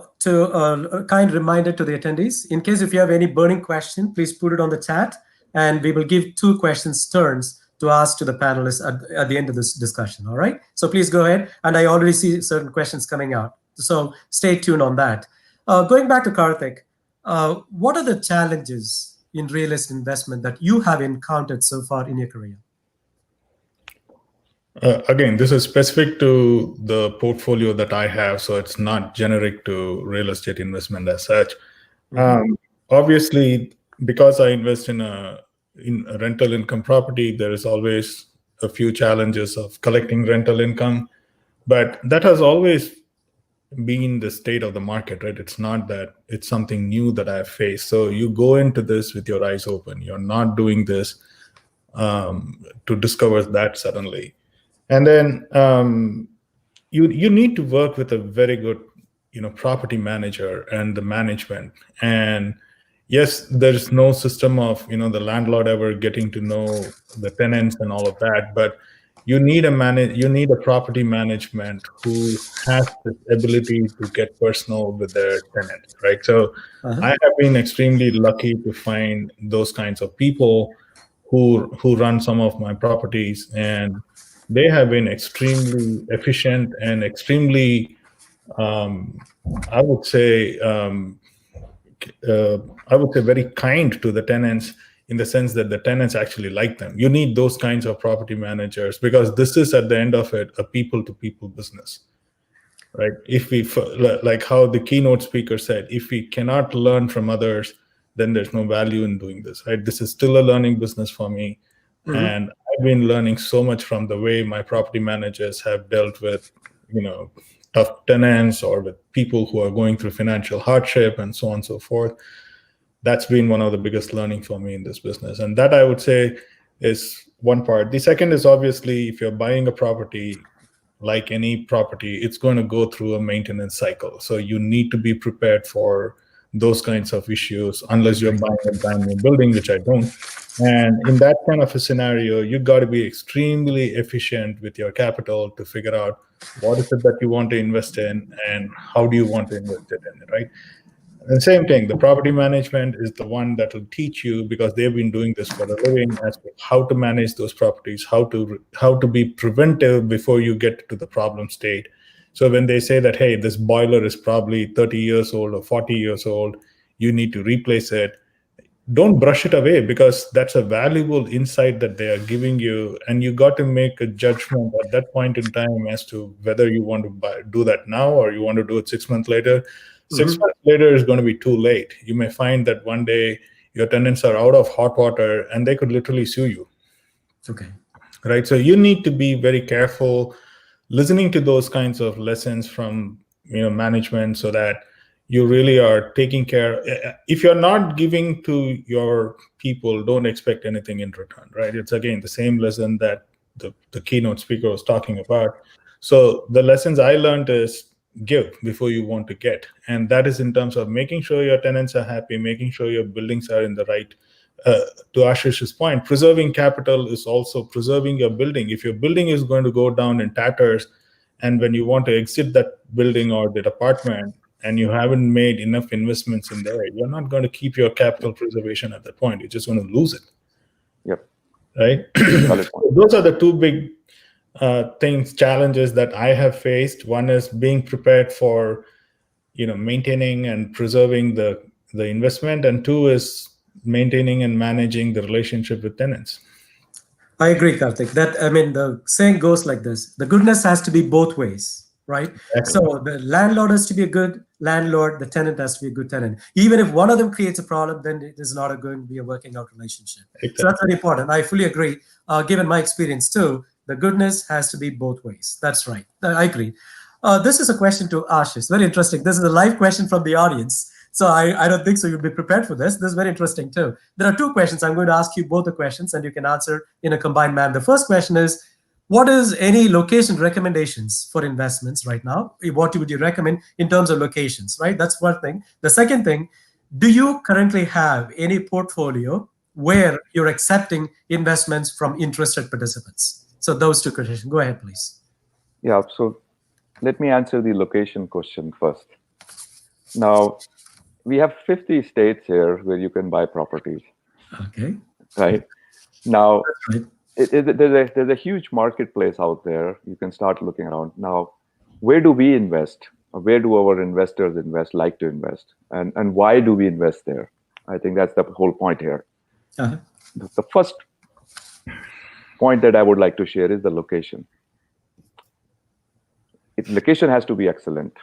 kind reminder to the attendees, in case if you have any burning question, please put it on the chat, and we will give 2 questions turns to ask to the panelists at the end of this discussion, all right? So please go ahead, and I already see certain questions coming out, so stay tuned on that. Going back to Karthik, what are the challenges in real estate investment that you have encountered so far in your career? Again, this is specific to the portfolio that I have, so it's not generic to real estate investment as such. Obviously, because I invest in a rental income property, there is always a few challenges of collecting rental income, but that has always been the state of the market, right? It's not that it's something new that I've faced. So you go into this with your eyes open. You're not doing this to discover that suddenly. And then you need to work with a very good, property manager and the management. And yes, there's no system of, the landlord ever getting to know the tenants and all of that, but you need a property management who has the ability to get personal with their tenants, right? So I have been extremely lucky to find those kinds of people who run some of my properties, and they have been extremely efficient and extremely, I would say very kind to the tenants, in the sense that the tenants actually like them. You need those kinds of property managers, because this is, at the end of it, a people-to-people business, right? If we, like how the keynote speaker said, if we cannot learn from others, then there's no value in doing this, right? This is still a learning business for me. And I've been learning so much from the way my property managers have dealt with, tough tenants, or with people who are going through financial hardship, and so on and so forth. That's been one of the biggest learning for me in this business. And that, I would say, is one part. The second is, obviously, if you're buying a property, like any property, it's going to go through a maintenance cycle. So you need to be prepared for those kinds of issues, unless you're buying a brand new building, which I don't. And in that kind of a scenario, you got to be extremely efficient with your capital to figure out What is it that you want to invest in, and how do you want to invest it in, right? And same thing, the property management is the one that will teach you, because they've been doing this for a living, as to how to manage those properties, how to be preventive before you get to the problem state. So when they say that, hey, this boiler is probably 30 years old or 40 years old, you need to replace it, don't brush it away, because that's a valuable insight that they are giving you, and you got to make a judgment at that point in time as to whether you want to do that now or you want to do it 6 months later. 6 months later is going to be too late. You may find that one day your tenants are out of hot water and they could literally sue you. Okay. Right. So you need to be very careful listening to those kinds of lessons from management, so that you really are taking care. If you're not giving to your people, don't expect anything in return, right? It's again the same lesson that the keynote speaker was talking about. So the lessons I learned is give before you want to get. And that is in terms of making sure your tenants are happy, making sure your buildings are in the right, to Ashish's point, preserving capital is also preserving your building. If your building is going to go down in tatters, and when you want to exit that building or that apartment, and you haven't made enough investments in there, you're not going to keep your capital preservation at that point. You're just going to lose it. Yep. Right? Those are the two big challenges that I have faced. One is being prepared for, maintaining and preserving the investment, and two is maintaining and managing the relationship with tenants. I agree, Karthik. The saying goes like this: the goodness has to be both ways, right? Exactly. So the landlord has to be a good landlord, the tenant has to be a good tenant. Even if one of them creates a problem, then it is not going to be a working out relationship. Exactly. So that's very important. I fully agree. Given my experience too, the goodness has to be both ways. That's right. I agree. This is a question to Ashish. Very interesting. This is a live question from the audience. So I don't think so you'll be prepared for this. This is very interesting too. There are two questions. I'm going to ask you both the questions and you can answer in a combined manner. The first question is, what is any location recommendations for investments right now? What would you recommend in terms of locations, right? That's one thing. The second thing, do you currently have any portfolio where you're accepting investments from interested participants? So those two questions. Go ahead, please. Yeah, so let me answer the location question first. Now, we have 50 states here where you can buy properties. Okay. Right. Now, right. There's a huge marketplace out there. You can start looking around. Now, where do we invest? Where do our investors like to invest? And why do we invest there? I think that's the whole point here. Uh-huh. The first point that I would like to share is the location. Location has to be excellent.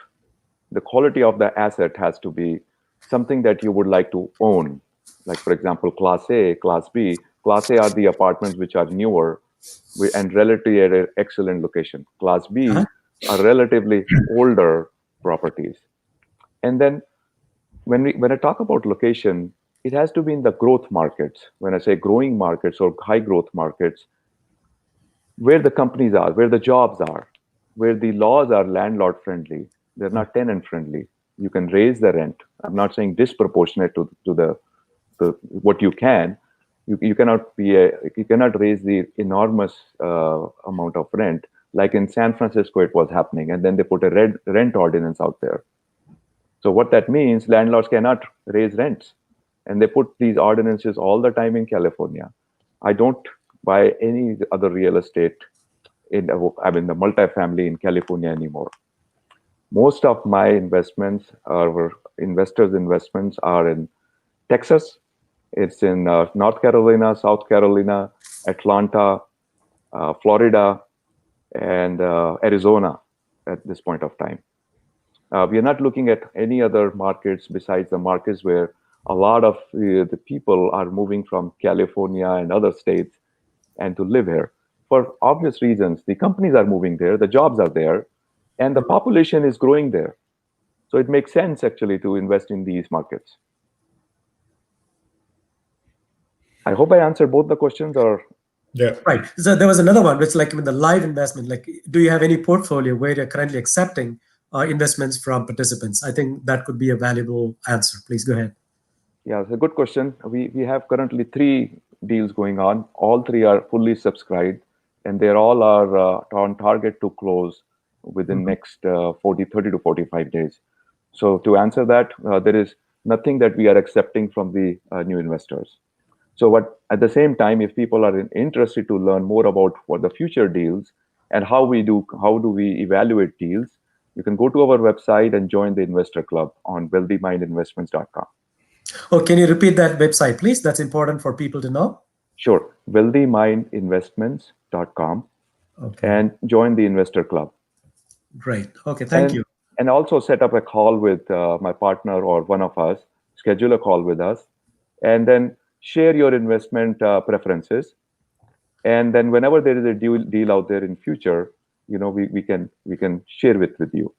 The quality of the asset has to be something that you would like to own. Like, for example, Class A, Class B. Class A are the apartments which are newer and relatively at an excellent location. Class B are relatively older properties. And then when I talk about location, it has to be in the growth markets. When I say growing markets or high growth markets, where the companies are, where the jobs are, where the laws are landlord friendly, they're not tenant friendly. You can raise the rent. I'm not saying disproportionate to the what you can. You cannot raise the enormous amount of rent like in San Francisco it was happening, and then they put a rent ordinance out there. So what that means, landlords cannot raise rents, and they put these ordinances all the time in California. I don't buy any other real estate the multifamily in California anymore. Most of my investments, our investors' investments, are in Texas. It's in North Carolina, South Carolina, Atlanta, Florida, and Arizona at this point of time. We are not looking at any other markets besides the markets where a lot of the people are moving from California and other states and to live here. For obvious reasons, the companies are moving there, the jobs are there, and the population is growing there. So it makes sense actually to invest in these markets. I hope I answered both the questions. Or yeah, right. So there was another one, which like with the live investment, like, do you have any portfolio where you're currently accepting investments from participants? I think that could be a valuable answer. Please go ahead. Yeah, it's a good question. We have currently 3 deals going on. All 3 are fully subscribed, and they all are on target to close within next 30 to 45 days. So to answer that, there is nothing that we are accepting from the new investors. So what at the same time, if people are interested to learn more about what the future deals and how do we evaluate deals, you can go to our website and join the investor club on wealthymindinvestments.com. Oh, can you repeat that website, please? That's important for people to know. Sure, wealthymindinvestments.com, and join the investor club. Great. Okay, thank you. And also set up a call with my partner or one of us, schedule a call with us, and then share your investment preferences. And then whenever there is a deal out there in future, we can share with you.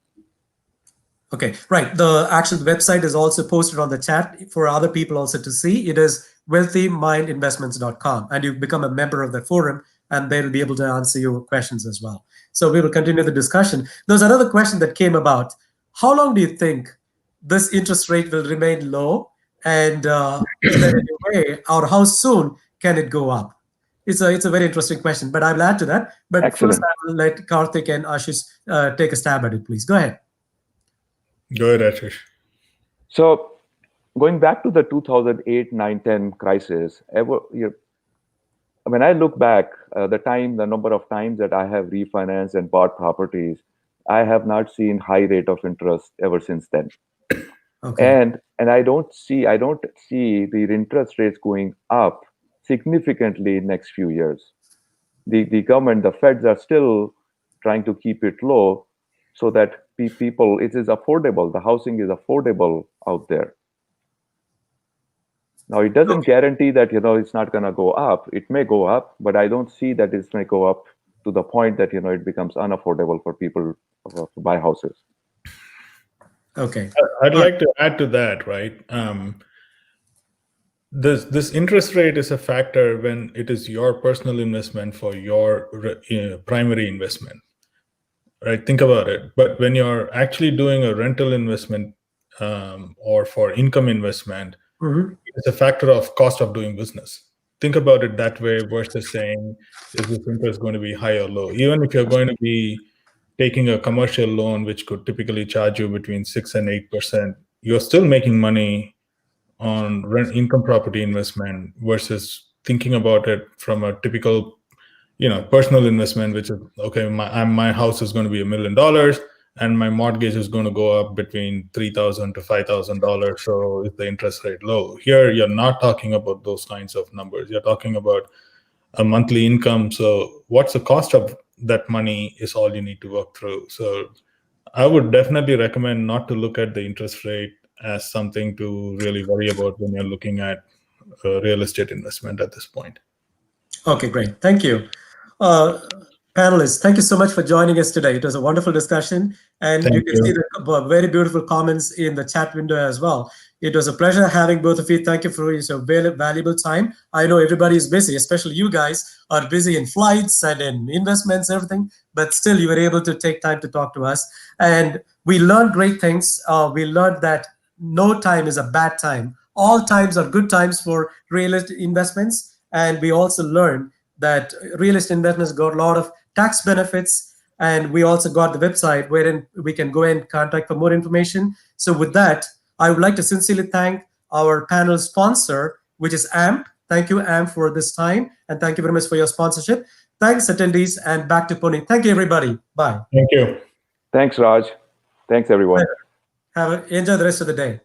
Okay, right. The actual website is also posted on the chat for other people also to see. It is wealthymindinvestments.com, and you become a member of the forum, and they'll be able to answer your questions as well. So we will continue the discussion. There's another question that came about. How long do you think this interest rate will remain low? And is there any way, or how soon can it go up? It's a very interesting question, but I will add to that. But Excellent. First, I will let Karthik and Ashish take a stab at it, please. Go ahead. Go ahead, Ashish. So going back to the 2008, 9, 10 crisis, when I look back, the number of times that I have refinanced and bought properties, I have not seen high rate of interest ever since then. Okay. And I don't see the interest rates going up significantly in next few years. The government, the feds are still trying to keep it low so that people, it is affordable. The housing is affordable out there. Now, it doesn't guarantee that, it's not going to go up. It may go up, but I don't see that it's going to go up to the point that, it becomes unaffordable for people to buy houses. Okay. I'd like to add to that, right? This interest rate is a factor when it is your personal investment for your primary investment, right? Think about it. But when you're actually doing a rental investment or for income investment, it's a factor of cost of doing business. Think about it that way versus saying, is this interest going to be high or low? Even if you're going to be taking a commercial loan, which could typically charge you between 6 and 8%, you're still making money on income property investment versus thinking about it from a typical, personal investment, which is, okay, my house is going to be $1 million and my mortgage is going to go up between $3,000 to $5,000. So is the interest rate low? Here, you're not talking about those kinds of numbers. You're talking about a monthly income. So what's the cost of that money is all you need to work through. So I would definitely recommend not to look at the interest rate as something to really worry about when you're looking at real estate investment at this point. Okay, great. Thank you. Panelists, thank you so much for joining us today. It was a wonderful discussion, and you can see the very beautiful comments in the chat window as well. It was a pleasure having both of you. Thank you for your valuable time. I know everybody is busy, especially you guys are busy in flights and in investments, everything, but still you were able to take time to talk to us. And we learned great things. We learned that no time is a bad time. All times are good times for real estate investments. And we also learned that real estate investments got a lot of tax benefits. And we also got the website wherein we can go and contact for more information. So with that, I would like to sincerely thank our panel sponsor, which is AMP. Thank you, AMP, for this time. And thank you very much for your sponsorship. Thanks, attendees. And back to Pune. Thank you, everybody. Bye. Thank you. Thanks, Raj. Thanks, everyone. Enjoy the rest of the day.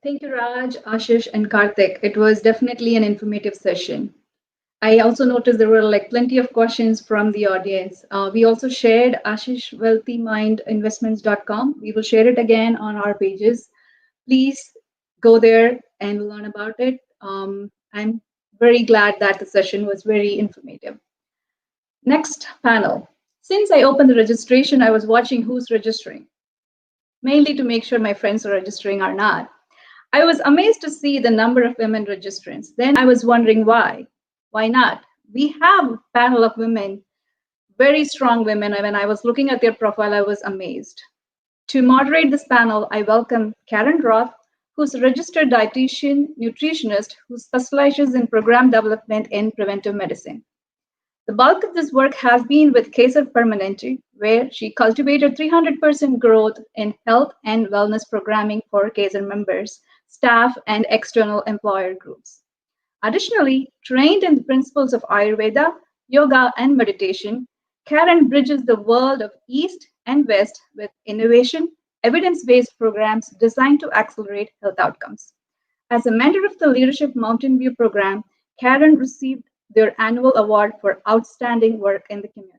Thank you, Raj, Ashish, and Karthik. It was definitely an informative session. I also noticed there were plenty of questions from the audience. We also shared Ashish wealthymindinvestments.com. We will share it again on our pages. Please go there and learn about it. I'm very glad that the session was very informative. Next panel. Since I opened the registration, I was watching who's registering. mainly to make sure my friends are registering or not. I was amazed to see the number of women registrants. Then I was wondering why. Why not? We have a panel of women, very strong women. When I was looking at their profile, I was amazed. To moderate this panel, I welcome Karen Roth, who's a registered dietitian, nutritionist who specializes in program development in preventive medicine. The bulk of this work has been with Kaiser Permanente, where she cultivated 300% growth in health and wellness programming for Kaiser members, staff, and external employer groups. Additionally, trained in the principles of Ayurveda, yoga, and meditation, Karen bridges the world of East and West with innovation, evidence-based programs designed to accelerate health outcomes. As a mentor of the Leadership Mountain View program, Karen received their annual award for outstanding work in the community.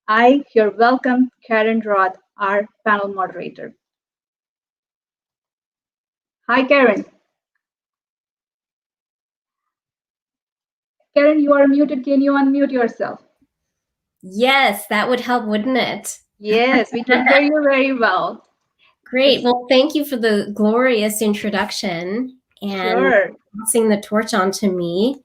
I here welcome Karen Roth, our panel moderator. Hi, Karen. Karen, you are muted. Can you unmute yourself? Yes, that would help, wouldn't it? Yes, we can hear you very well. Great. Well, thank you for the glorious introduction and passing the torch on to me.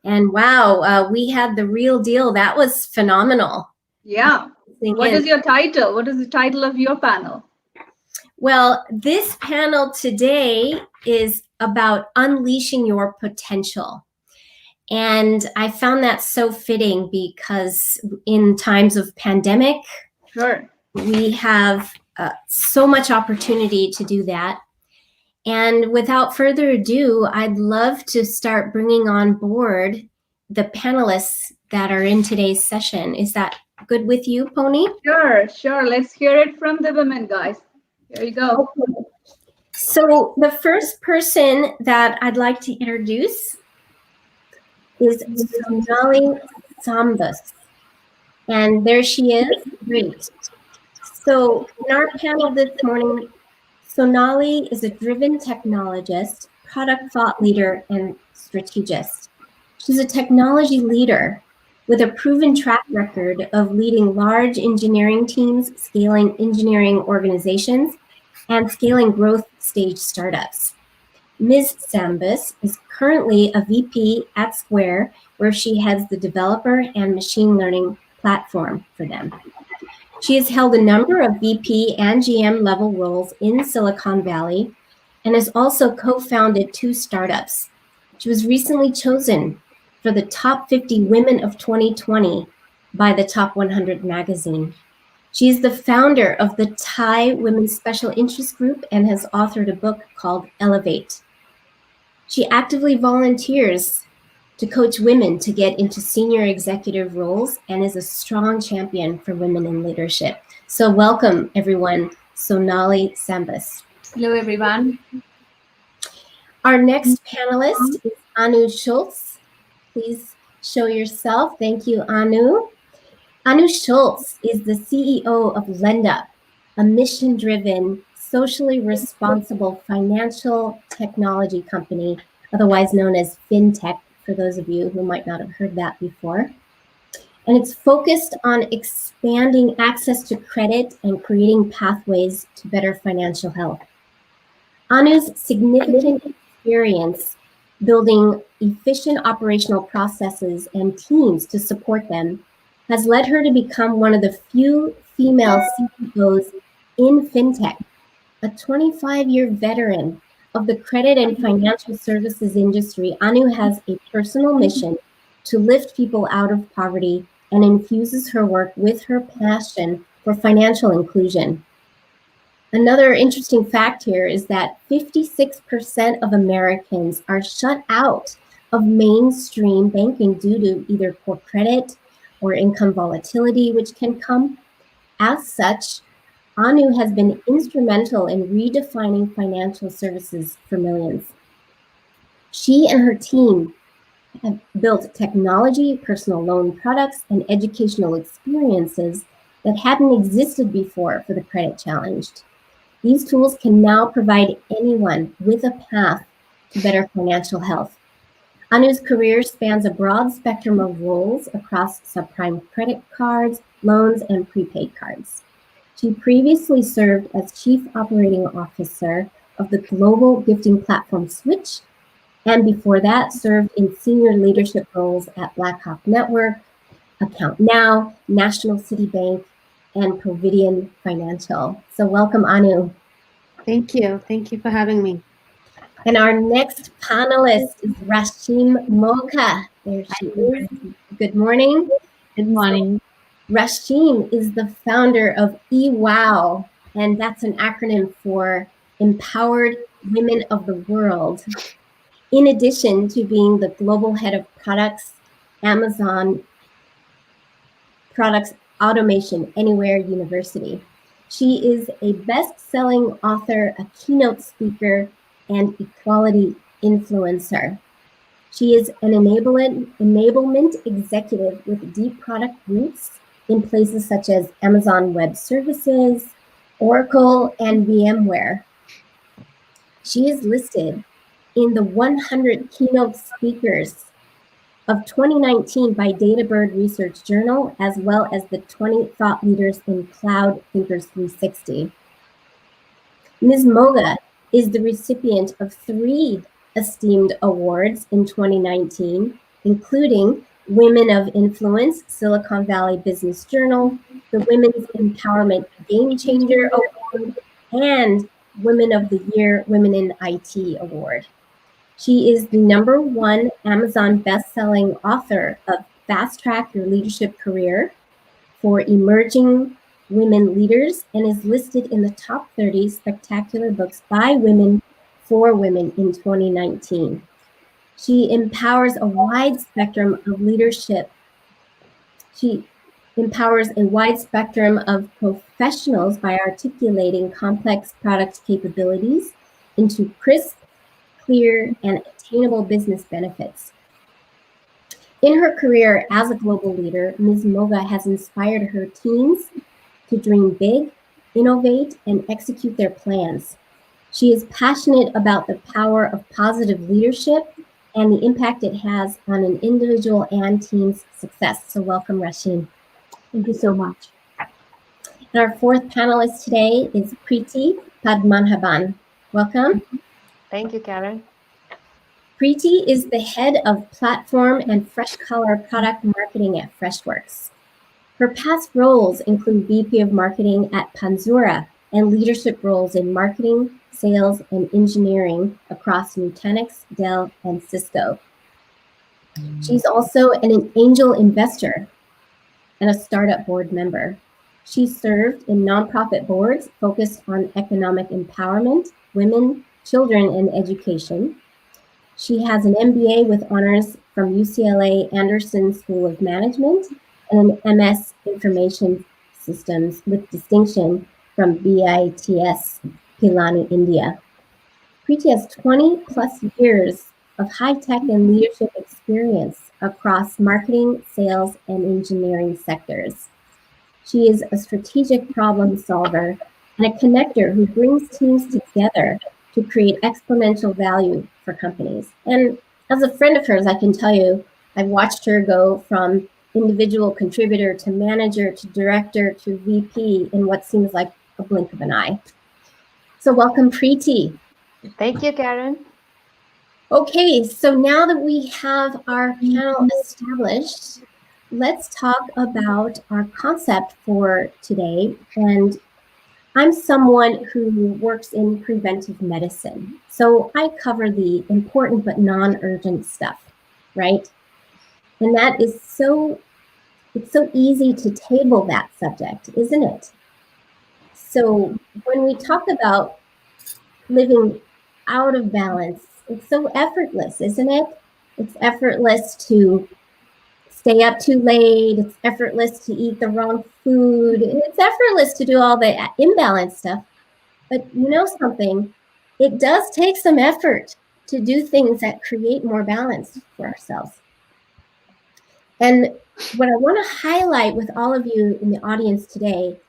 And wow, we had the real deal. That was phenomenal. Yeah. What is your title? What is the title of your panel? Well, this panel today is about unleashing your potential. And I found that so fitting because in times of pandemic, we have so much opportunity to do that. And without further ado, I'd love to start bringing on board the panelists that are in today's session. Is that good with you, Pony? Sure. Let's hear it from the women, guys. Here you go. Okay. So the first person that I'd like to introduce is Sonali Sambas. And there she is. Great. So in our panel this morning, Sonali is a driven technologist, product thought leader, and strategist. She's a technology leader with a proven track record of leading large engineering teams, scaling engineering organizations, and scaling growth stage startups. Ms. Sambas is currently a VP at Square, where she heads the developer and machine learning platform for them. She has held a number of VP and GM level roles in Silicon Valley and has also co-founded 2 startups. She was recently chosen for the top 50 women of 2020 by the Top 100 magazine. She is the founder of the Thai Women's Special Interest Group and has authored a book called Elevate. She actively volunteers to coach women to get into senior executive roles and is a strong champion for women in leadership. So welcome, everyone, Sonali Sambas. Hello, everyone. Our next panelist is Anu Schultz. Please show yourself. Thank you, Anu. Anu Schultz is the CEO of LendUp, a mission-driven, socially responsible financial technology company, otherwise known as FinTech, for those of you who might not have heard that before. And it's focused on expanding access to credit and creating pathways to better financial health. Anu's significant experience building efficient operational processes and teams to support them has led her to become one of the few female CEOs in FinTech, a 25-year veteran of the credit and financial services industry. Anu has a personal mission to lift people out of poverty and infuses her work with her passion for financial inclusion. Another interesting fact here is that 56% of Americans are shut out of mainstream banking due to either poor credit or income volatility, which can come. As such, Anu has been instrumental in redefining financial services for millions. She and her team have built technology, personal loan products, and educational experiences that hadn't existed before for the credit challenged. These tools can now provide anyone with a path to better financial health. Anu's career spans a broad spectrum of roles across subprime credit cards, loans, and prepaid cards. She previously served as Chief Operating Officer of the global gifting platform Switch, and before that served in senior leadership roles at Blackhawk Network, Account Now, National City Bank, and Providian Financial. So welcome, Anu. Thank you. Thank you for having me. And our next panelist is Rashim Moka. There she is. Good morning. Good morning. So, Rashim is the founder of eWow, and that's an acronym for Empowered Women of the World. In addition to being the global head of products, Amazon Products Automation Anywhere University. She is a best-selling author, a keynote speaker, and equality influencer. She is an enablement executive with deep product roots in places such as Amazon Web Services, Oracle, and VMware. She is listed in the 100 keynote speakers of 2019 by Databird Research Journal, as well as the 20 thought leaders in Cloud Thinkers 360. Ms. Moga is the recipient of 3 esteemed awards in 2019, including Women of Influence, Silicon Valley Business Journal, the Women's Empowerment Game Changer Award, and Women of the Year Women in IT Award. She is the #1 Amazon best-selling author of Fast Track Your Leadership Career for emerging women leaders and is listed in the top 30 spectacular books by women for women in 2019. She empowers a wide spectrum of leadership. She empowers a wide spectrum of professionals by articulating complex product capabilities into crisp, clear, and attainable business benefits. In her career as a global leader, Ms. Moga has inspired her teams to dream big, innovate, and execute their plans. She is passionate about the power of positive leadership and the impact it has on an individual and team's success. So welcome, Rashim. Thank you so much. And our 4th panelist today is Preeti Padmanabhan. Welcome. Thank you, Karen. Preeti is the head of platform and fresh color product marketing at Freshworks. Her past roles include VP of marketing at Panzura and leadership roles in marketing, sales, and engineering across Nutanix, Dell, and Cisco. She's also an angel investor and a startup board member. She served in nonprofit boards focused on economic empowerment, women, children, and education. She has an MBA with honors from UCLA Anderson School of Management and an MS Information Systems with distinction from BITS, Pilani, India. Preeti has 20 plus years of high-tech and leadership experience across marketing, sales, and engineering sectors. She is a strategic problem solver and a connector who brings teams together to create exponential value for companies. And as a friend of hers, I can tell you, I've watched her go from individual contributor to manager to director to VP in what seems like a blink of an eye. So welcome, Preeti. Thank you, Karen. Okay, so now that we have our panel established, let's talk about our concept for today. And I'm someone who works in preventive medicine. So I cover the important but non-urgent stuff, right? And that is it's so easy to table that subject, isn't it? So when we talk about living out of balance, it's so effortless, isn't it? It's effortless to stay up too late. It's effortless to eat the wrong food. It's effortless to do all the imbalanced stuff. But you know something? It does take some effort to do things that create more balance for ourselves. And what I want to highlight with all of you in the audience today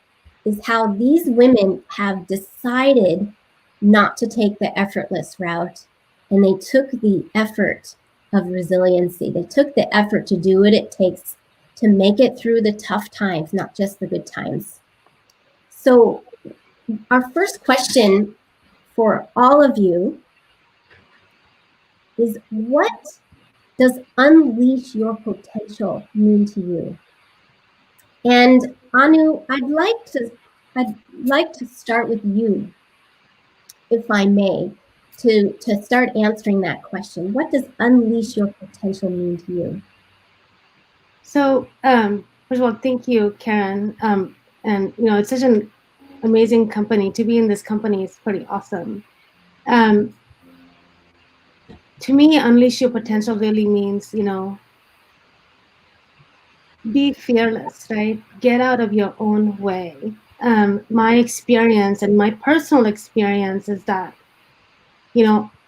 is how these women have decided not to take the effortless route. And they took the effort of resiliency. They took the effort to do what it takes to make it through the tough times, not just the good times. So our first question for all of you is, what does unleash your potential mean to you? And Anu, I'd like to start with you, if I may, to start answering that question. What does unleash your potential mean to you? So, first of all, thank you, Karen. And it's such an amazing company. To be in this company is pretty awesome. To me, unleash your potential really means, be fearless, right? Get out of your own way. My experience and my personal experience is that,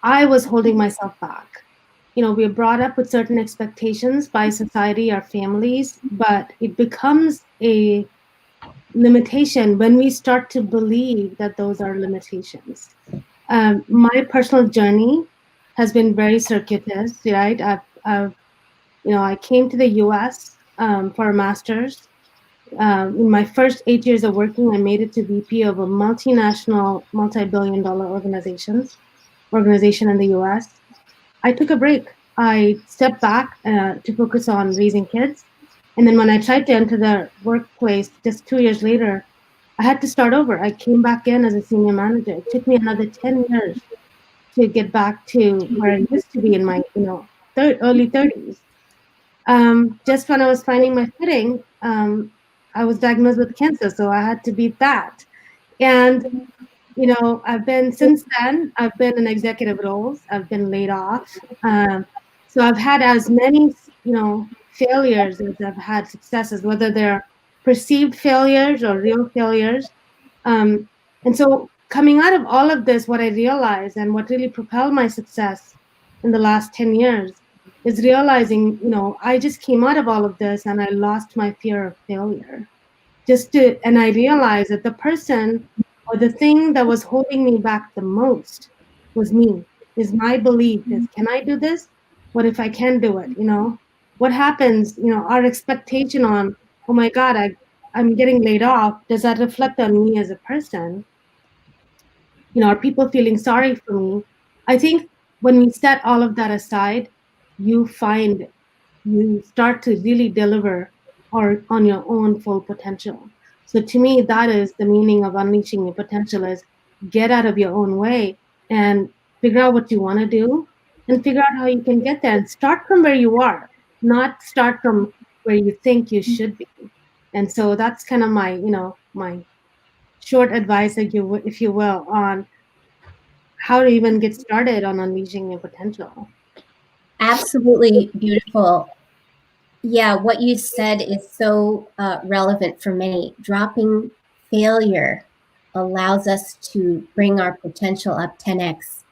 I was holding myself back. We're brought up with certain expectations by society, our families, but it becomes a limitation when we start to believe that those are limitations. My personal journey has been very circuitous, right? I came to the US for a master's. In my first 8 years of working, I made it to VP of a multinational, multi-billion-dollar organization in the US. I took a break. I stepped back to focus on raising kids. And then when I tried to enter the workplace just 2 years later, I had to start over. I came back in as a senior manager. It took me another 10 years to get back to where I used to be in my, early 30s. Just when I was finding my footing, I was diagnosed with cancer, so I had to beat that. And since then, I've been in executive roles. I've been laid off. So I've had as many, failures as I've had successes, whether they're perceived failures or real failures. And so coming out of all of this, what I realized and what really propelled my success in the last 10 years is realizing, I just came out of all of this and I lost my fear of failure. And I realized that the person or the thing that was holding me back the most was me, is my belief is, can I do this? What if I can do it? What happens, our expectation on, oh my God, I'm getting laid off. Does that reflect on me as a person? Are people feeling sorry for me? I think when we set all of that aside, you start to really deliver on your own full potential. So to me, that is the meaning of unleashing your potential, is get out of your own way and figure out what you want to do and figure out how you can get there, and start from where you are, not start from where you think you should be. And so that's kind of my, my short advice, if you will, on how to even get started on unleashing your potential. Absolutely beautiful. Yeah, what you said is so relevant for many. Dropping failure allows us to bring our potential up 10x,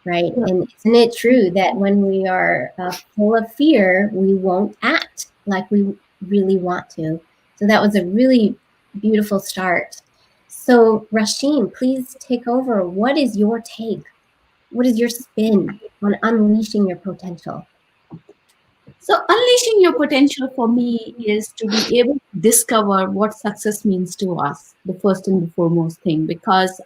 right? Yeah. And isn't it true that when we are full of fear, we won't act like we really want to? So that was a really beautiful start. So Rasheen, please take over. What is your take? What is your spin on unleashing your potential? So unleashing your potential for me is to be able to discover what success means to us, the first and the foremost thing, because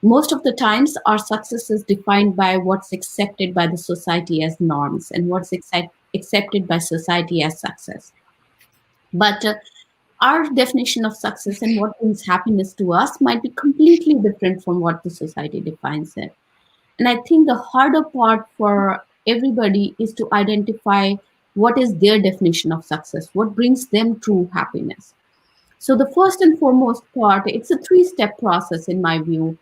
most of the times our success is defined by what's accepted by the society as norms and what's accepted by society as success. But our definition of success and what brings happiness to us might be completely different from what the society defines it. And I think the harder part for everybody is to identify what is their definition of success, what brings them true happiness. So the first and foremost part, it's a 3-step process in my view.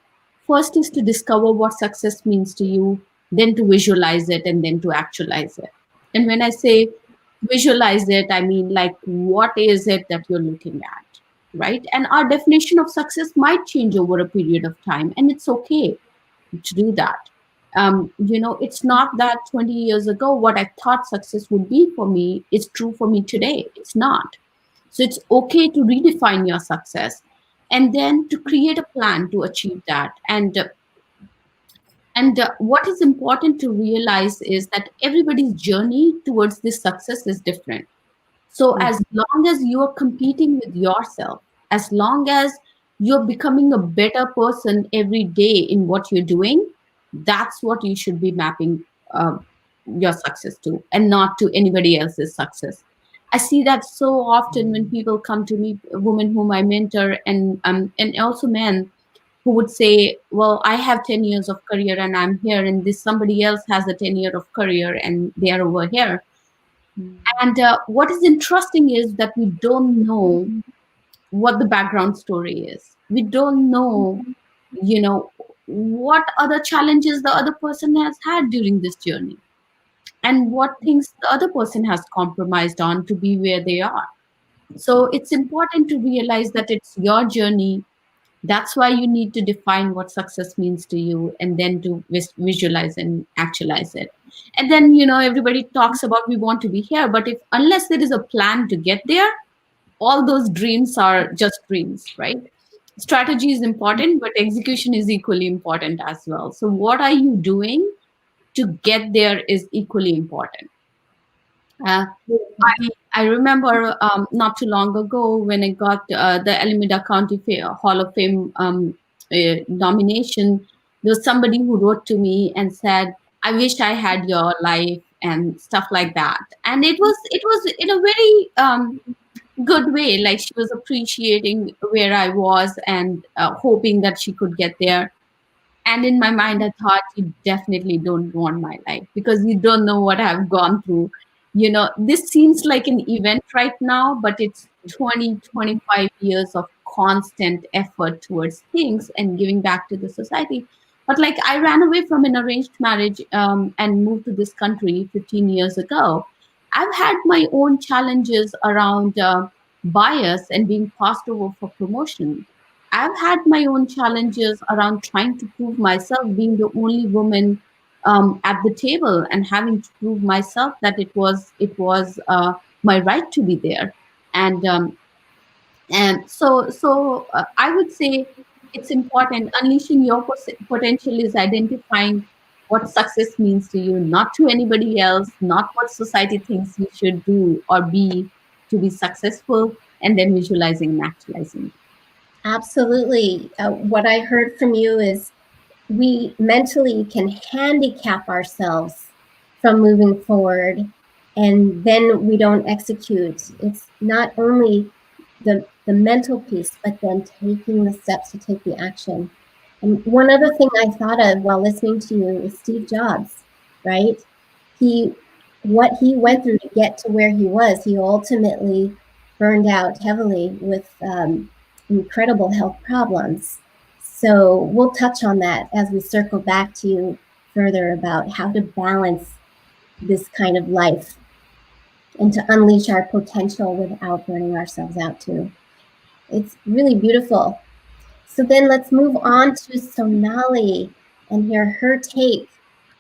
First is to discover what success means to you, then to visualize it, and then to actualize it. And when I say visualize it, I mean, like, what is it that you're looking at, right? And our definition of success might change over a period of time, and it's okay to do that. It's not that 20 years ago what I thought success would be for me is true for me today. It's not. So it's okay to redefine your success and then to create a plan to achieve that. And what is important to realize is that everybody's journey towards this success is different. So as long as you are competing with yourself, as long as you're becoming a better person every day in what you're doing. That's what you should be mapping your success to, and not to anybody else's success. I see that so often when people come to me, women whom I mentor, and also men who would say, well, I have 10 years of career and I'm here, and this somebody else has a 10-year of career and they are over here. And what is interesting is that we don't know what the background story is. We don't know, what other challenges the other person has had during this journey, and what things the other person has compromised on to be where they are. So it's important to realize that it's your journey. That's why you need to define what success means to you, and then to visualize and actualize it. And then, everybody talks about we want to be here, but unless there is a plan to get there, all those dreams are just dreams, right? Strategy is important, but execution is equally important as well. So what are you doing to get there is equally important. I remember not too long ago when I got the Alameda County Hall of Fame nomination. There was somebody who wrote to me and said, "I wish I had your life," and stuff like that. And it was in a very good way. Like, she was appreciating where I was and hoping that she could get there. And in my mind, I thought, you definitely don't want my life, because you don't know what I've gone through. This seems like an event right now, but it's 20-25 years of constant effort towards things and giving back to the society. But like, I ran away from an arranged marriage and moved to this country 15 years ago. I've had my own challenges around bias and being passed over for promotion. I've had my own challenges around trying to prove myself, being the only woman at the table, and having to prove myself that it was my right to be there. And so I would say it's important. Unleashing your potential is identifying what success means to you, not to anybody else, not what society thinks you should do or be to be successful, and then visualizing and actualizing. Absolutely. What I heard from you is we mentally can handicap ourselves from moving forward, and then we don't execute. It's not only the mental piece, but then taking the steps to take the action. And one other thing I thought of while listening to you is Steve Jobs, right? What he went through to get to where he was, he ultimately burned out heavily with incredible health problems. So we'll touch on that as we circle back to you further about how to balance this kind of life and to unleash our potential without burning ourselves out too. It's really beautiful. So then let's move on to Sonali and hear her take.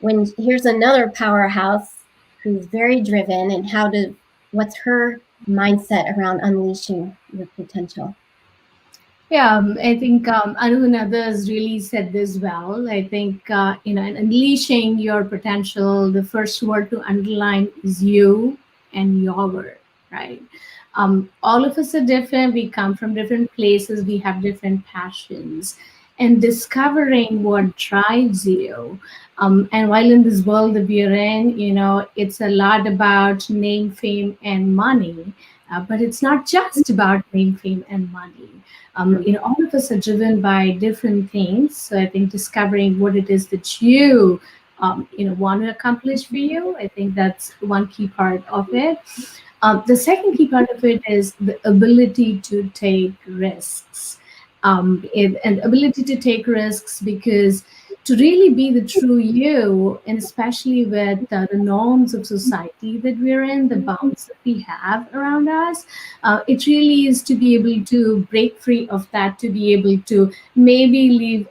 Here's another powerhouse who's very driven, and what's her mindset around unleashing your potential. Yeah, I think Arun and others really said this well. I think, in unleashing your potential, the first word to underline is you and your word, right? All of us are different. We come from different places. We have different passions. And discovering what drives you. And while in this world that we are in, it's a lot about name, fame, and money. But it's not just about name, fame, and money. All of us are driven by different things. So I think discovering what it is that you, want to accomplish for you, I think that's one key part of it. The second key part of it is the ability to take risks. And ability to take risks, because to really be the true you, and especially with the norms of society that we're in, the bounds that we have around us, it really is to be able to break free of that, to be able to maybe leave,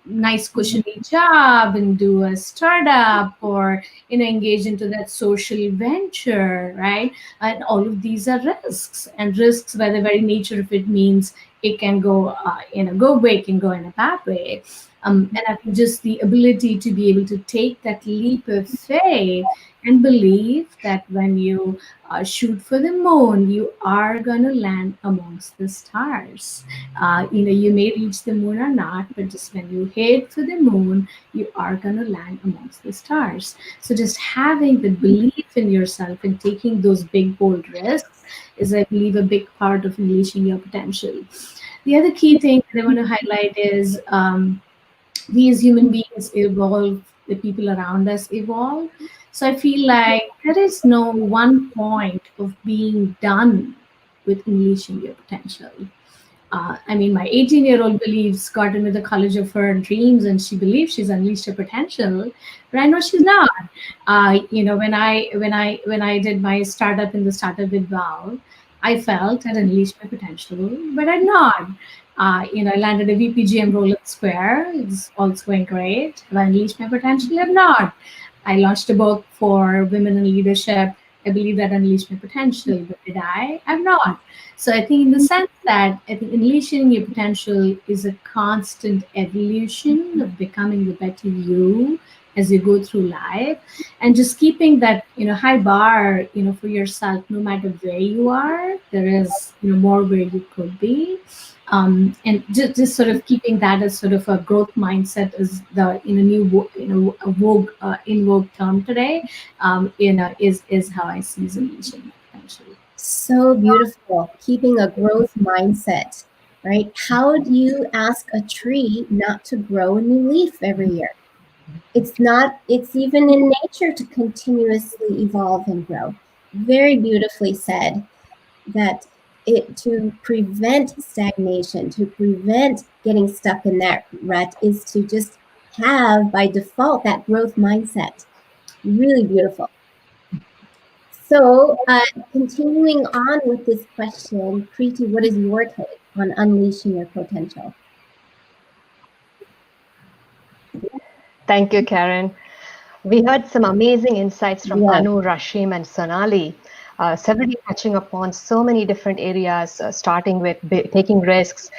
nice cushiony job and do a startup, or engage into that social venture, right? And all of these are risks, and risks by the very nature of it means it can go in a good way, it can go in a bad way. And I think just the ability to be able to take that leap of faith and believe that when you shoot for the moon, you are going to land amongst the stars. You may reach the moon or not, but just when you head for the moon, you are going to land amongst the stars. So just having the belief in yourself and taking those big, bold risks is, I believe, a big part of unleashing your potential. The other key thing that I want to highlight is we as human beings evolve, the people around us evolve. So I feel like there is no one point of being done with unleashing your potential. I mean, my 18-year-old believes got into the college of her dreams, and she believes she's unleashed her potential, but I know she's not. When I did my startup in the startup with Val, I felt I'd unleashed my potential, but I'd not. I landed a VPGM role at Square. It's also going great. Have I unleashed my potential? I've not. I launched a book for women in leadership. I believe that unleashed my potential, but did I? I've not. So I think in the sense that I think unleashing your potential is a constant evolution of becoming the better you as you go through life, and just keeping that high bar for yourself. No matter where you are, there is more where you could be. And just sort of keeping that as sort of a growth mindset is the new a vogue in vogue term today. Is how I see unleashing potential. So beautiful, keeping a growth mindset, right? How do you ask a tree not to grow a new leaf every year? It's even in nature to continuously evolve and grow. Very beautifully said, that to prevent stagnation, to prevent getting stuck in that rut, is to just have by default that growth mindset. Really beautiful. So continuing on with this question, Preeti, what is your take on unleashing your potential? Thank you, Karen. We heard some amazing insights from Anu, Rashim, and Sonali, severally touching upon so many different areas, starting with taking risks,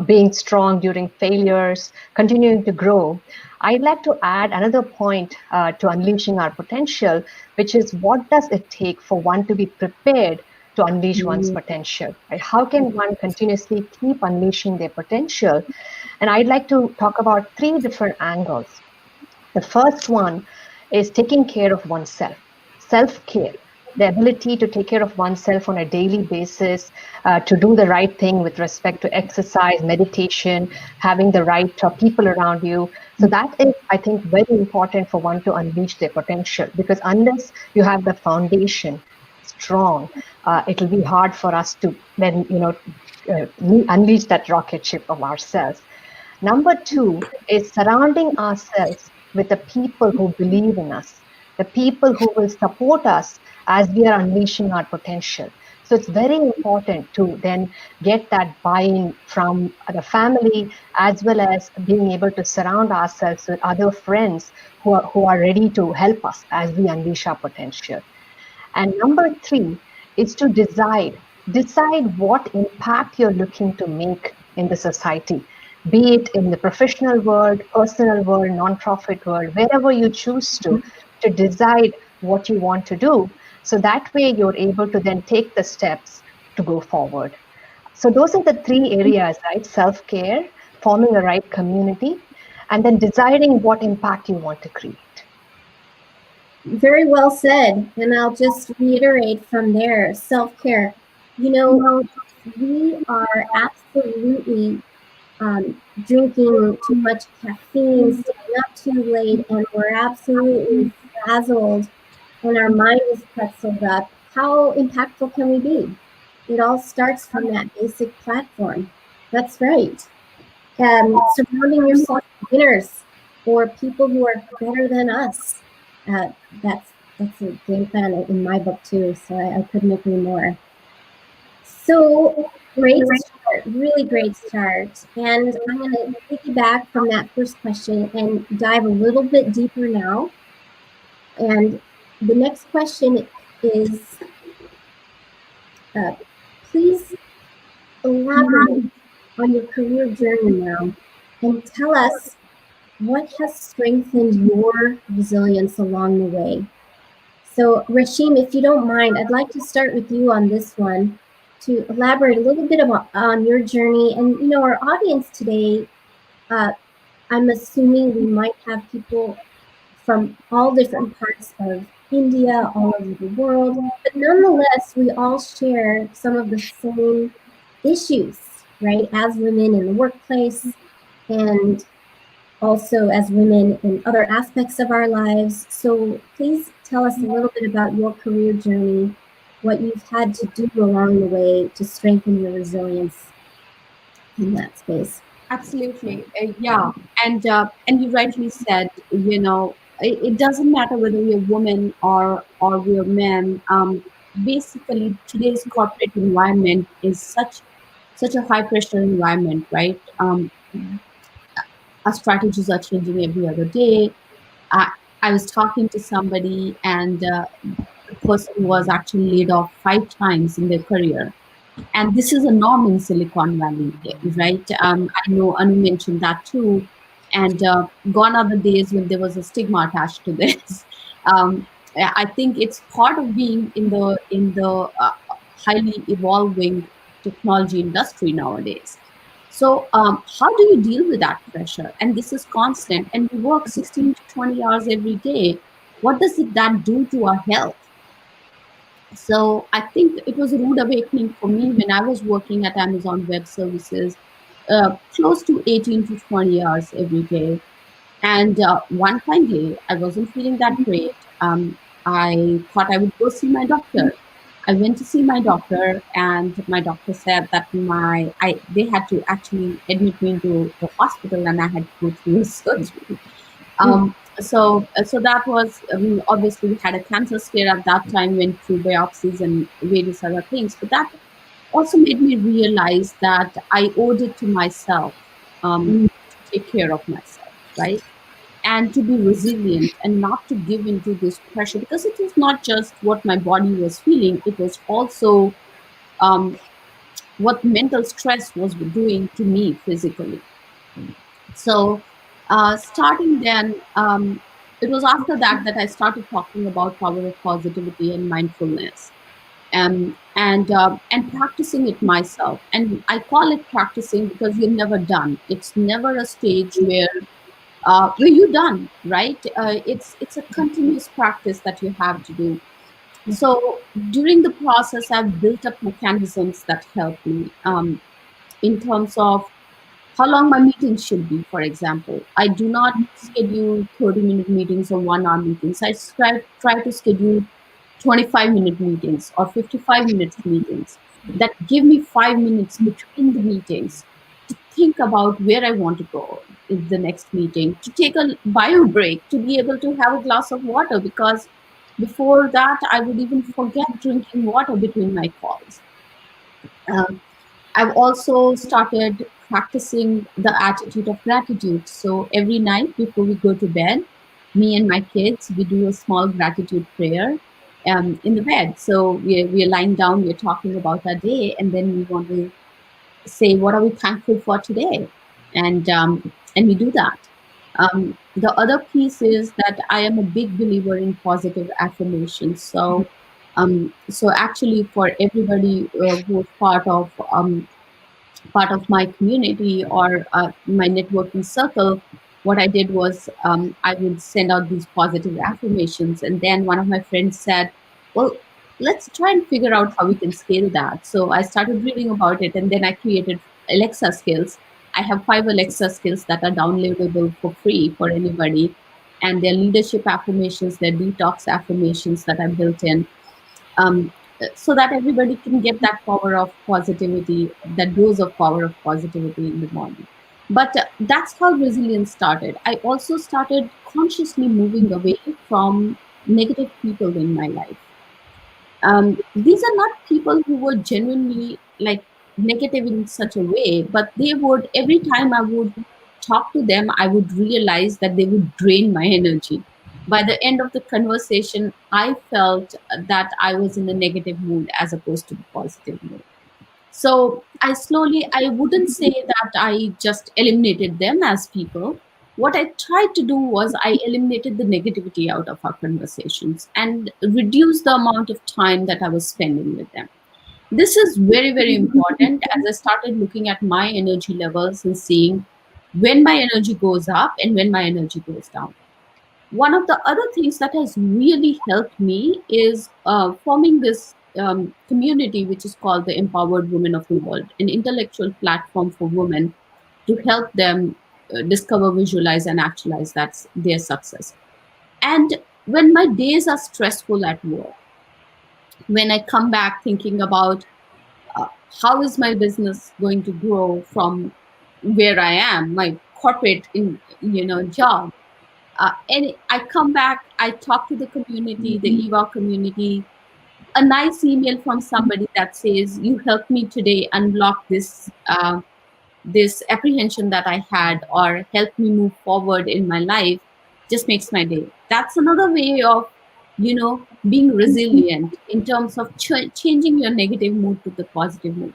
being strong during failures, continuing to grow. I'd like to add another point to unleashing our potential, which is what does it take for one to be prepared to unleash one's potential? Right? How can one continuously keep unleashing their potential? And I'd like to talk about 3 different angles. The first one is taking care of oneself, self-care, the ability to take care of oneself on a daily basis, to do the right thing with respect to exercise, meditation, having the right people around you. So that is, I think, very important for one to unleash their potential, because unless you have the foundation strong, it will be hard for us to then, unleash that rocket ship of ourselves. Number 2 is surrounding ourselves with the people who believe in us, the people who will support us as we are unleashing our potential. So it's very important to then get that buy-in from the family, as well as being able to surround ourselves with other friends who are ready to help us as we unleash our potential. And number 3 is to decide what impact you're looking to make in the society, be it in the professional world, personal world, non-profit world, wherever you choose to decide what you want to do. So that way you're able to then take the steps to go forward. So those are the 3 areas, right? Self-care, forming a right community, and then deciding what impact you want to create. Very well said. And I'll just reiterate from there, self-care. We are absolutely drinking too much caffeine, staying up too late, and we're absolutely frazzled, and our mind is pretzeled up. How impactful can we be? It all starts from that basic platform. That's right. Surrounding yourself with winners or people who are better than us. That's a game plan in my book too, so I couldn't agree more. So great start, really great start. And I'm going to piggyback from that first question and dive a little bit deeper now. And the next question is, please elaborate on your career journey now and tell us what has strengthened your resilience along the way. So Rashim, if you don't mind, I'd like to start with you on this one to elaborate a little bit about on your journey. And you know, our audience today, I'm assuming we might have people from all different parts of India, all over the world, but nonetheless, we all share some of the same issues, right? As women in the workplace and also as women in other aspects of our lives. So please tell us a little bit about your career journey, what you've had to do along the way to strengthen your resilience in that space. Absolutely, yeah, and you rightly said, you know, it doesn't matter whether we're women or we're men. Basically, today's corporate environment is such a high pressure environment, right? Our strategies are changing every other day. I was talking to somebody, and the person was actually laid off 5 times in their career. And this is a norm in Silicon Valley, right? I know Anu mentioned that too. And gone are the days when there was a stigma attached to this. I think it's part of being in the highly evolving technology industry nowadays. So how do you deal with that pressure? And this is constant. And we work 16 to 20 hours every day. What does that do to our health? So I think it was a rude awakening for me when I was working at Amazon Web Services, close to 18 to 20 hours every day. And one fine day, I wasn't feeling that great. I thought I would go see my doctor. I went to see my doctor, and my doctor said that they had to actually admit me into the hospital, and I had to go through a surgery. So that was, obviously we had a cancer scare at that time, went through biopsies and various other things, but that also made me realize that I owed it to myself to take care of myself, right? And to be resilient and not to give into this pressure, because it was not just what my body was feeling, it was also what mental stress was doing to me physically. So starting then, it was after that I started talking about power of positivity and mindfulness, and practicing it myself. And I call it practicing because you're never done. It's never a stage where you're done, right? It's a continuous practice that you have to do. So during the process, I've built up mechanisms that help me in terms of how long my meetings should be, for example. I do not schedule 30-minute meetings or 1-hour meetings. I try to schedule 25-minute meetings or 55-minute meetings that give me 5 minutes between the meetings to think about where I want to go in the next meeting, to take a bio break, to be able to have a glass of water, because before that, I would even forget drinking water between my calls. I've also started practicing the attitude of gratitude. So every night before we go to bed, me and my kids, we do a small gratitude prayer in the bed. So we're lying down, we're talking about our day, and then we want to say, what are we thankful for today? And we do that. The other piece is that I am a big believer in positive affirmations. So actually, for everybody who's part of my community or my networking circle, what I did was I would send out these positive affirmations. And then one of my friends said, well, let's try and figure out how we can scale that. So I started reading about it, and then I created Alexa skills. I have 5 Alexa skills that are downloadable for free for anybody. And they're leadership affirmations, they're detox affirmations that I built in. So that everybody can get that power of positivity, that dose of power of positivity in the morning. But that's how resilience started. I also started consciously moving away from negative people in my life. These are not people who were genuinely like negative in such a way, but they would, every time I would talk to them, I would realize that they would drain my energy. By the end of the conversation, I felt that I was in a negative mood as opposed to the positive mood. So I wouldn't say that I just eliminated them as people, what I tried to do was I eliminated the negativity out of our conversations and reduced the amount of time that I was spending with them. This is very, very important as I started looking at my energy levels and seeing when my energy goes up and when my energy goes down. One of the other things that has really helped me is forming this community, which is called the Empowered Women of the World, an intellectual platform for women to help them discover, visualize, and actualize their success. And when my days are stressful at work, when I come back thinking about how is my business going to grow from where I am, my corporate job, and I come back, I talk to the community, the EVA community, a nice email from somebody that says, you helped me today unlock this this apprehension that I had, or help me move forward in my life, just makes my day. That's another way of, being resilient in terms of changing your negative mood to the positive mood.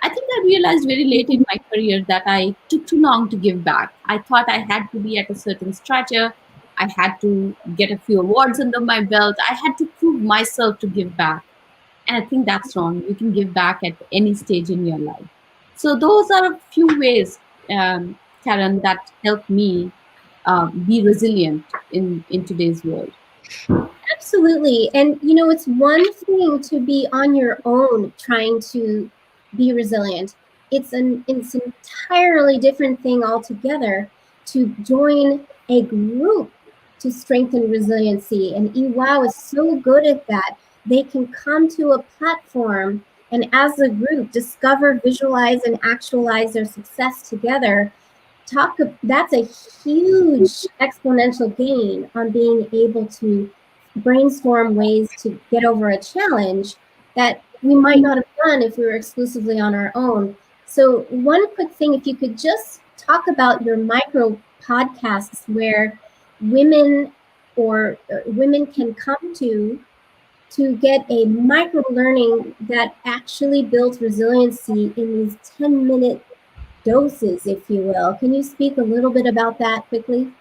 I think I realized very late in my career that I took too long to give back. I thought I had to be at a certain stature. I had to get a few awards under my belt. I had to prove myself to give back. And I think that's wrong. You can give back at any stage in your life. So those are a few ways, Karen, that help me be resilient in today's world. Absolutely. And, it's one thing to be on your own trying to be resilient. It's an entirely different thing altogether to join a group to strengthen resiliency. And EWOW is so good at that. They can come to a platform and as a group discover, visualize, and actualize their success together. That's a huge exponential gain on being able to brainstorm ways to get over a challenge that we might not have done if we were exclusively on our own. So one quick thing, if you could just talk about your micro podcasts where women can come to get a micro learning that actually builds resiliency in these 10-minute doses, if you will. Can you speak a little bit about that quickly?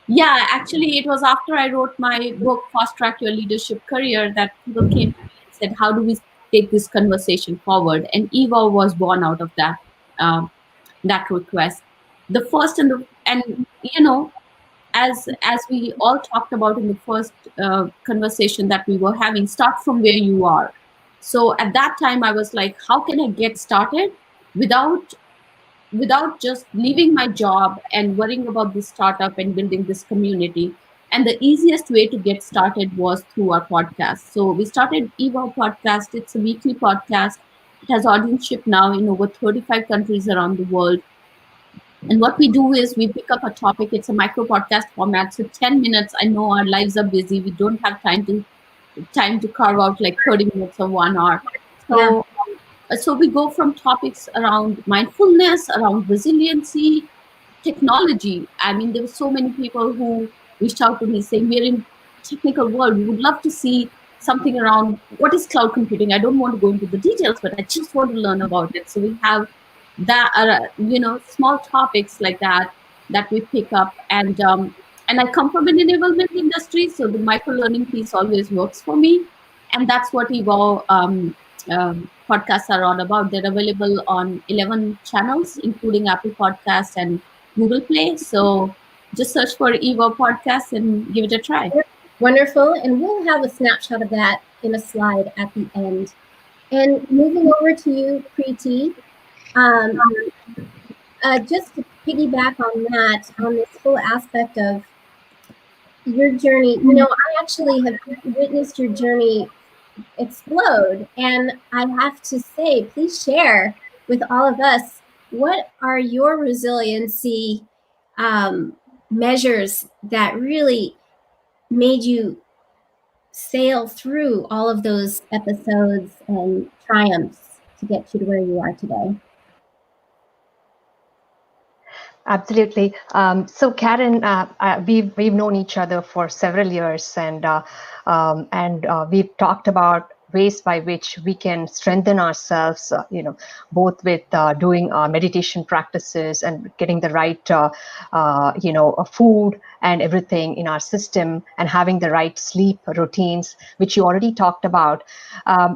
Yeah, actually, it was after I wrote my book, Fast Track Your Leadership Career, that people came to me and said, how do we take this conversation forward? And EVA was born out of that request. The first as we all talked about in the first conversation that we were having, start from where you are. So at that time, I was like, how can I get started without just leaving my job and worrying about this startup and building this community? And the easiest way to get started was through our podcast. So we started EVA Podcast. It's a weekly podcast. It has audience now in over 35 countries around the world. And what we do is we pick up a topic. It's a micro podcast format. So 10 minutes, I know our lives are busy. We don't have time to carve out like 30 minutes or 1 hour. So we go from topics around mindfulness, around resiliency, technology. I mean, there were so many people who reached out to me saying, we're in technical world. We would love to see something around what is cloud computing. I don't want to go into the details, but I just want to learn about it. So we have that, small topics like that we pick up. And I come from an enablement industry, so the micro learning piece always works for me. And that's what EVO podcasts are all about. They're available on 11 channels, including Apple Podcasts and Google Play. So just search for EVO Podcasts and give it a try. Wonderful. And we'll have a snapshot of that in a slide at the end. And moving over to you, Preeti, just to piggyback on that, on this whole aspect of your journey, I actually have witnessed your journey explode. And I have to say, please share with all of us, what are your resiliency measures that really made you sail through all of those episodes and triumphs to get you to where you are today? Absolutely. So Karen, we've known each other for several years, and we've talked about ways by which we can strengthen ourselves, both with doing meditation practices and getting the right, food and everything in our system, and having the right sleep routines, which you already talked about.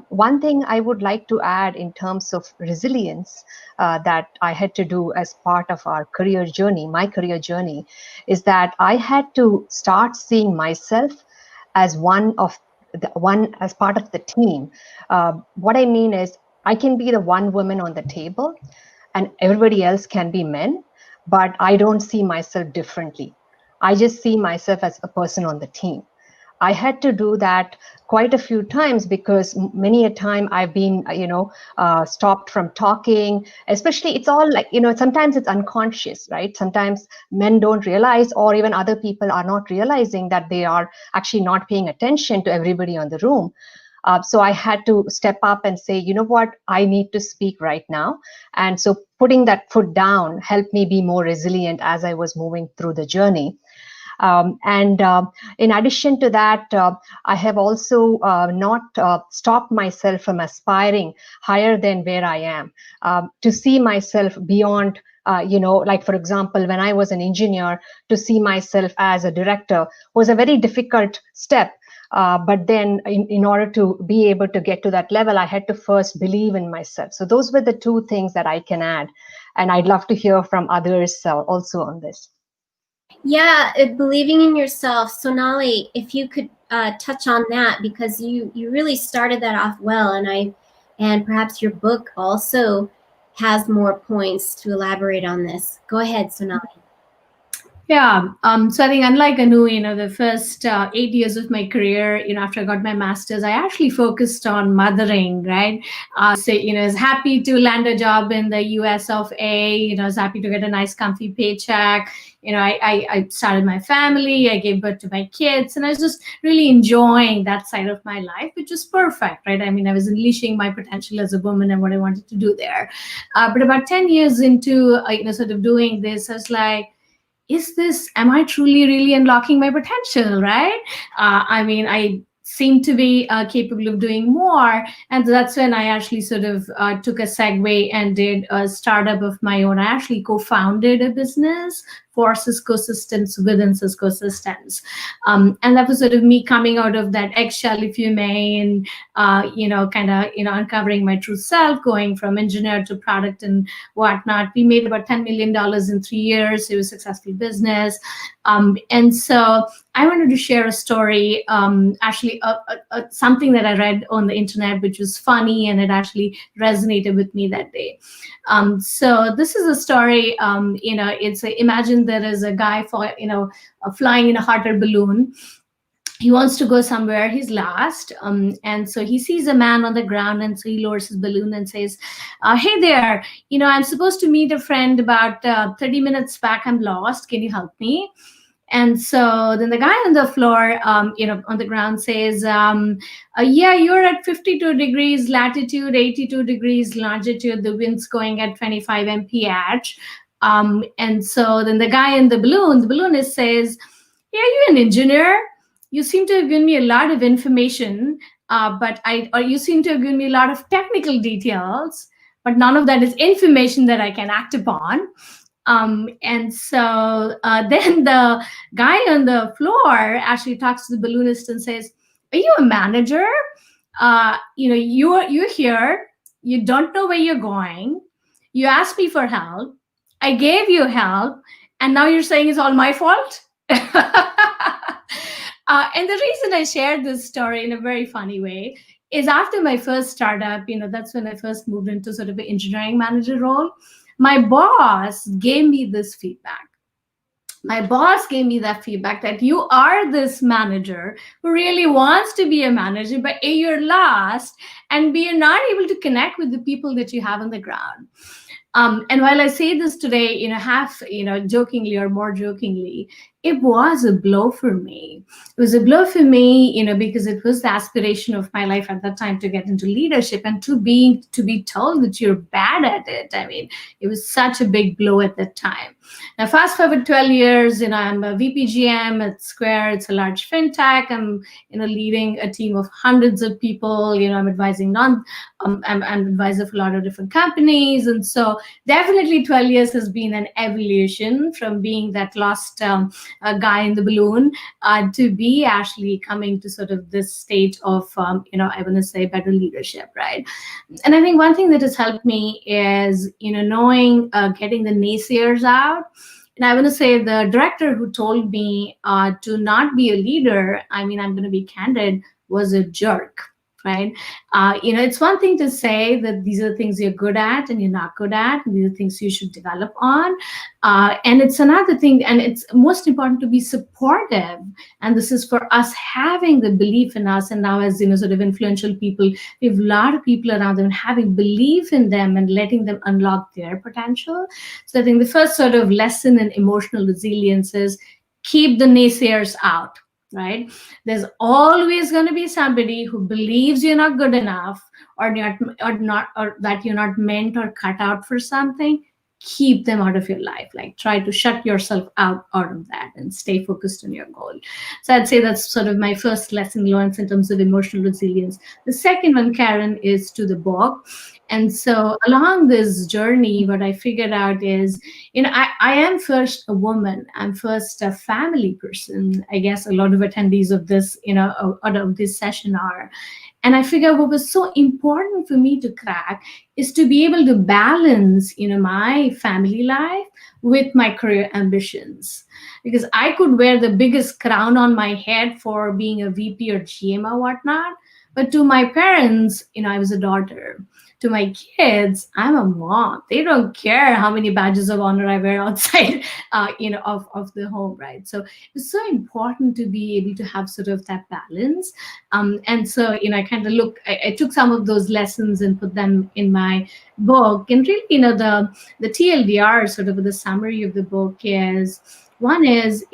One thing I would like to add in terms of resilience that I had to do as part of our career journey, my career journey, is that I had to start seeing myself as as part of the team. What I mean is, I can be the one woman on the table and everybody else can be men, but I don't see myself differently. I just see myself as a person on the team. I had to do that quite a few times, because many a time I've been, stopped from talking. Especially, it's all like, sometimes it's unconscious, right? Sometimes men don't realize, or even other people are not realizing that they are actually not paying attention to everybody on the room. So I had to step up and say, you know what, I need to speak right now. And so putting that foot down helped me be more resilient as I was moving through the journey. In addition to that, I have also not stopped myself from aspiring higher than where I am, to see myself beyond, like, for example, when I was an engineer, to see myself as a director was a very difficult step. But then in order to be able to get to that level, I had to first believe in myself. So those were the two things that I can add. And I'd love to hear from others also on this. Yeah, believing in yourself. Sonali, if you could touch on that, because you really started that off well, and perhaps your book also has more points to elaborate on this. Go ahead, Sonali. Yeah, so I think unlike Anu, the first 8 years of my career, after I got my master's, I actually focused on mothering, right? So, I was happy to land a job in the US of A, I was happy to get a nice comfy paycheck. I started my family, I gave birth to my kids, and I was just really enjoying that side of my life, which was perfect, right? I mean, I was unleashing my potential as a woman and what I wanted to do there. But about 10 years into, sort of doing this, I was like, am I truly really unlocking my potential, right? I mean, I seem to be capable of doing more. And that's when I actually sort of took a segue and did a startup of my own. I actually co-founded a business for Cisco systems within Cisco systems. And that was sort of me coming out of that eggshell, if you may, and, uncovering my true self, going from engineer to product and whatnot. We made about $10 million in 3 years. It was a successful business. And so I wanted to share a story, actually something that I read on the internet, which was funny, and it actually resonated with me that day. So this is a story, imagine there is a guy flying in a hot air balloon. He wants to go somewhere, he's lost. And so he sees a man on the ground, and so he lowers his balloon and says, hey there, I'm supposed to meet a friend about 30 minutes back, I'm lost, can you help me? And so then the guy on the floor, on the ground says, yeah, you're at 52 degrees latitude, 82 degrees longitude, the wind's going at 25 mph. And so then the guy in the balloonist says, yeah, you're an engineer. You seem to have given me a lot of information, or you seem to have given me a lot of technical details, but none of that is information that I can act upon. And so then the guy on the floor actually talks to the balloonist and says, are you a manager? You're here. You don't know where you're going. You asked me for help. I gave you help. And now you're saying it's all my fault? And the reason I shared this story in a very funny way is after my first startup, that's when I first moved into sort of an engineering manager role. My boss gave me this feedback. My boss gave me that feedback that you are this manager who really wants to be a manager, but you're lost and you're not able to connect with the people that you have on the ground. And while I say this today, half, jokingly or more jokingly, it was a blow for me. It was a blow for me, because it was the aspiration of my life at that time to get into leadership, and to be told that you're bad at it. I mean, it was such a big blow at that time. Now, fast forward 12 years, I'm a VPGM at Square. It's a large fintech. I'm, leading a team of hundreds of people. I'm advising I'm advisor for a lot of different companies. And so definitely 12 years has been an evolution from being that lost guy in the balloon to be actually coming to sort of this stage of, I want to say better leadership, right? And I think one thing that has helped me is, knowing, getting the naysayers out. And I want to say the director who told me to not be a leader, I'm going to be candid, was a jerk. Right? It's one thing to say that these are things you're good at and you're not good at, and these are things you should develop on. And it's another thing, and it's most important to be supportive. And this is for us having the belief in us. And now, as sort of influential people, we have a lot of people around them having belief in them and letting them unlock their potential. So I think the first sort of lesson in emotional resilience is keep the naysayers out. Right? There's always going to be somebody who believes you're not good enough, or that you're not meant or cut out for something. Keep them out of your life. Like, try to shut yourself out of that and stay focused on your goal. So I'd say that's sort of my first lesson learned in terms of emotional resilience. The second one, Karen, is to the book. And so along this journey, what I figured out is, I am first a woman. I'm first a family person. I guess a lot of attendees of this, of this session are. And I figured what was so important for me to crack is to be able to balance, my family life with my career ambitions. Because I could wear the biggest crown on my head for being a VP or GM or whatnot. But to my parents, I was a daughter. To my kids, I'm a mom. They don't care how many badges of honor I wear outside, of the home, right? So it's so important to be able to have sort of that balance. And so, I kind of I took some of those lessons and put them in my book. And really, the TLDR, sort of the summary of the book is, one is,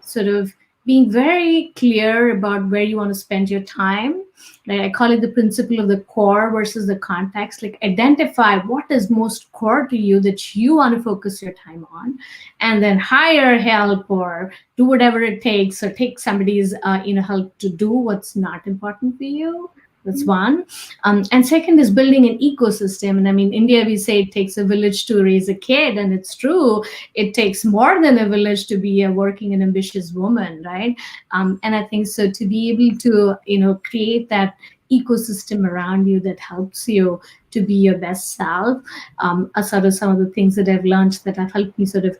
sort of being very clear about where you want to spend your time. Like, I call it the principle of the core versus the context. Like, identify what is most core to you that you want to focus your time on, and then hire help or do whatever it takes, or take somebody's help to do what's not important for you. That's one. And second is building an ecosystem. And I mean, India, we say it takes a village to raise a kid, and it's true. It takes more than a village to be a working and ambitious woman, right? And I think so, to be able to, create that ecosystem around you that helps you to be your best self, are sort of some of the things that I've learned that have helped me sort of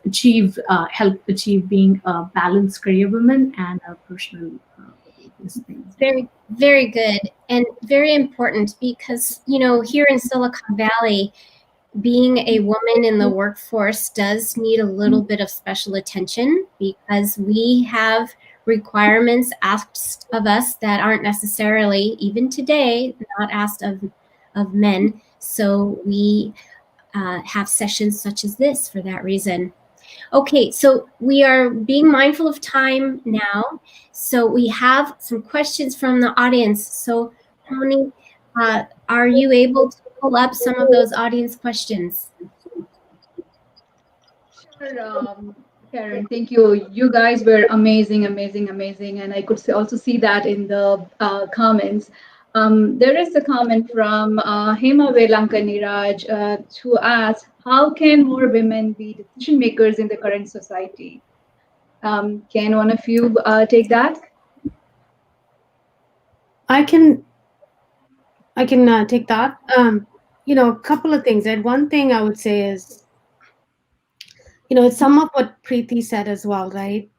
help achieve being a balanced career woman and a personal Very, very good, and very important, because, here in Silicon Valley, being a woman in the workforce does need a little bit of special attention, because we have requirements asked of us that aren't necessarily, even today, not asked of men. So we have sessions such as this for that reason. Okay, so we are being mindful of time now. So we have some questions from the audience. So, Tony, are you able to pull up some of those audience questions? Sure, Karen, thank you. You guys were amazing, amazing, amazing. And I could also see that in the comments. There is a comment from Hema Velanka Niraj, who asked, how can more women be decision makers in the current society? Can one of you take that? I can take that. A couple of things. And one thing I would say is, it's some of what Preeti said as well, right?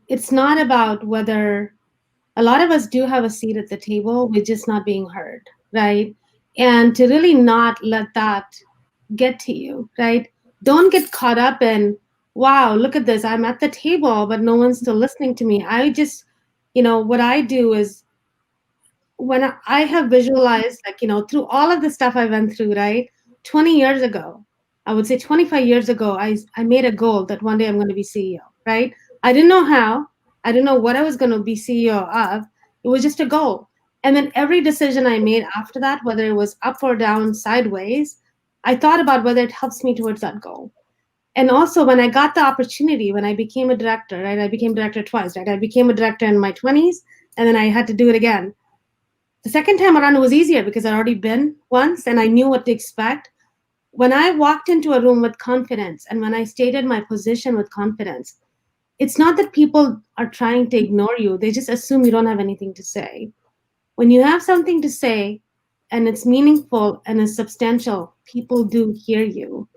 It's not about whether a lot of us do have a seat at the table, we're just not being heard, right? And to really not let that get to you, right? Don't get caught up in, wow, look at this, I'm at the table, but no one's still listening to me. I just, what I do is when I have visualized, like, through all of the stuff I went through, right? 20 years ago, I would say 25 years ago, I made a goal that one day I'm going to be CEO, right? I didn't know how. I didn't know what I was going to be CEO of. It was just a goal. And then every decision I made after that, whether it was up or down, sideways, I thought about whether it helps me towards that goal. And also when I got the opportunity, when I became a director, right? I became director twice, right? I became a director in my 20s, and then I had to do it again. The second time around, it was easier because I'd already been once and I knew what to expect. When I walked into a room with confidence and when I stated my position with confidence, it's not that people are trying to ignore you. They just assume you don't have anything to say. When you have something to say and it's meaningful and it's substantial, people do hear you.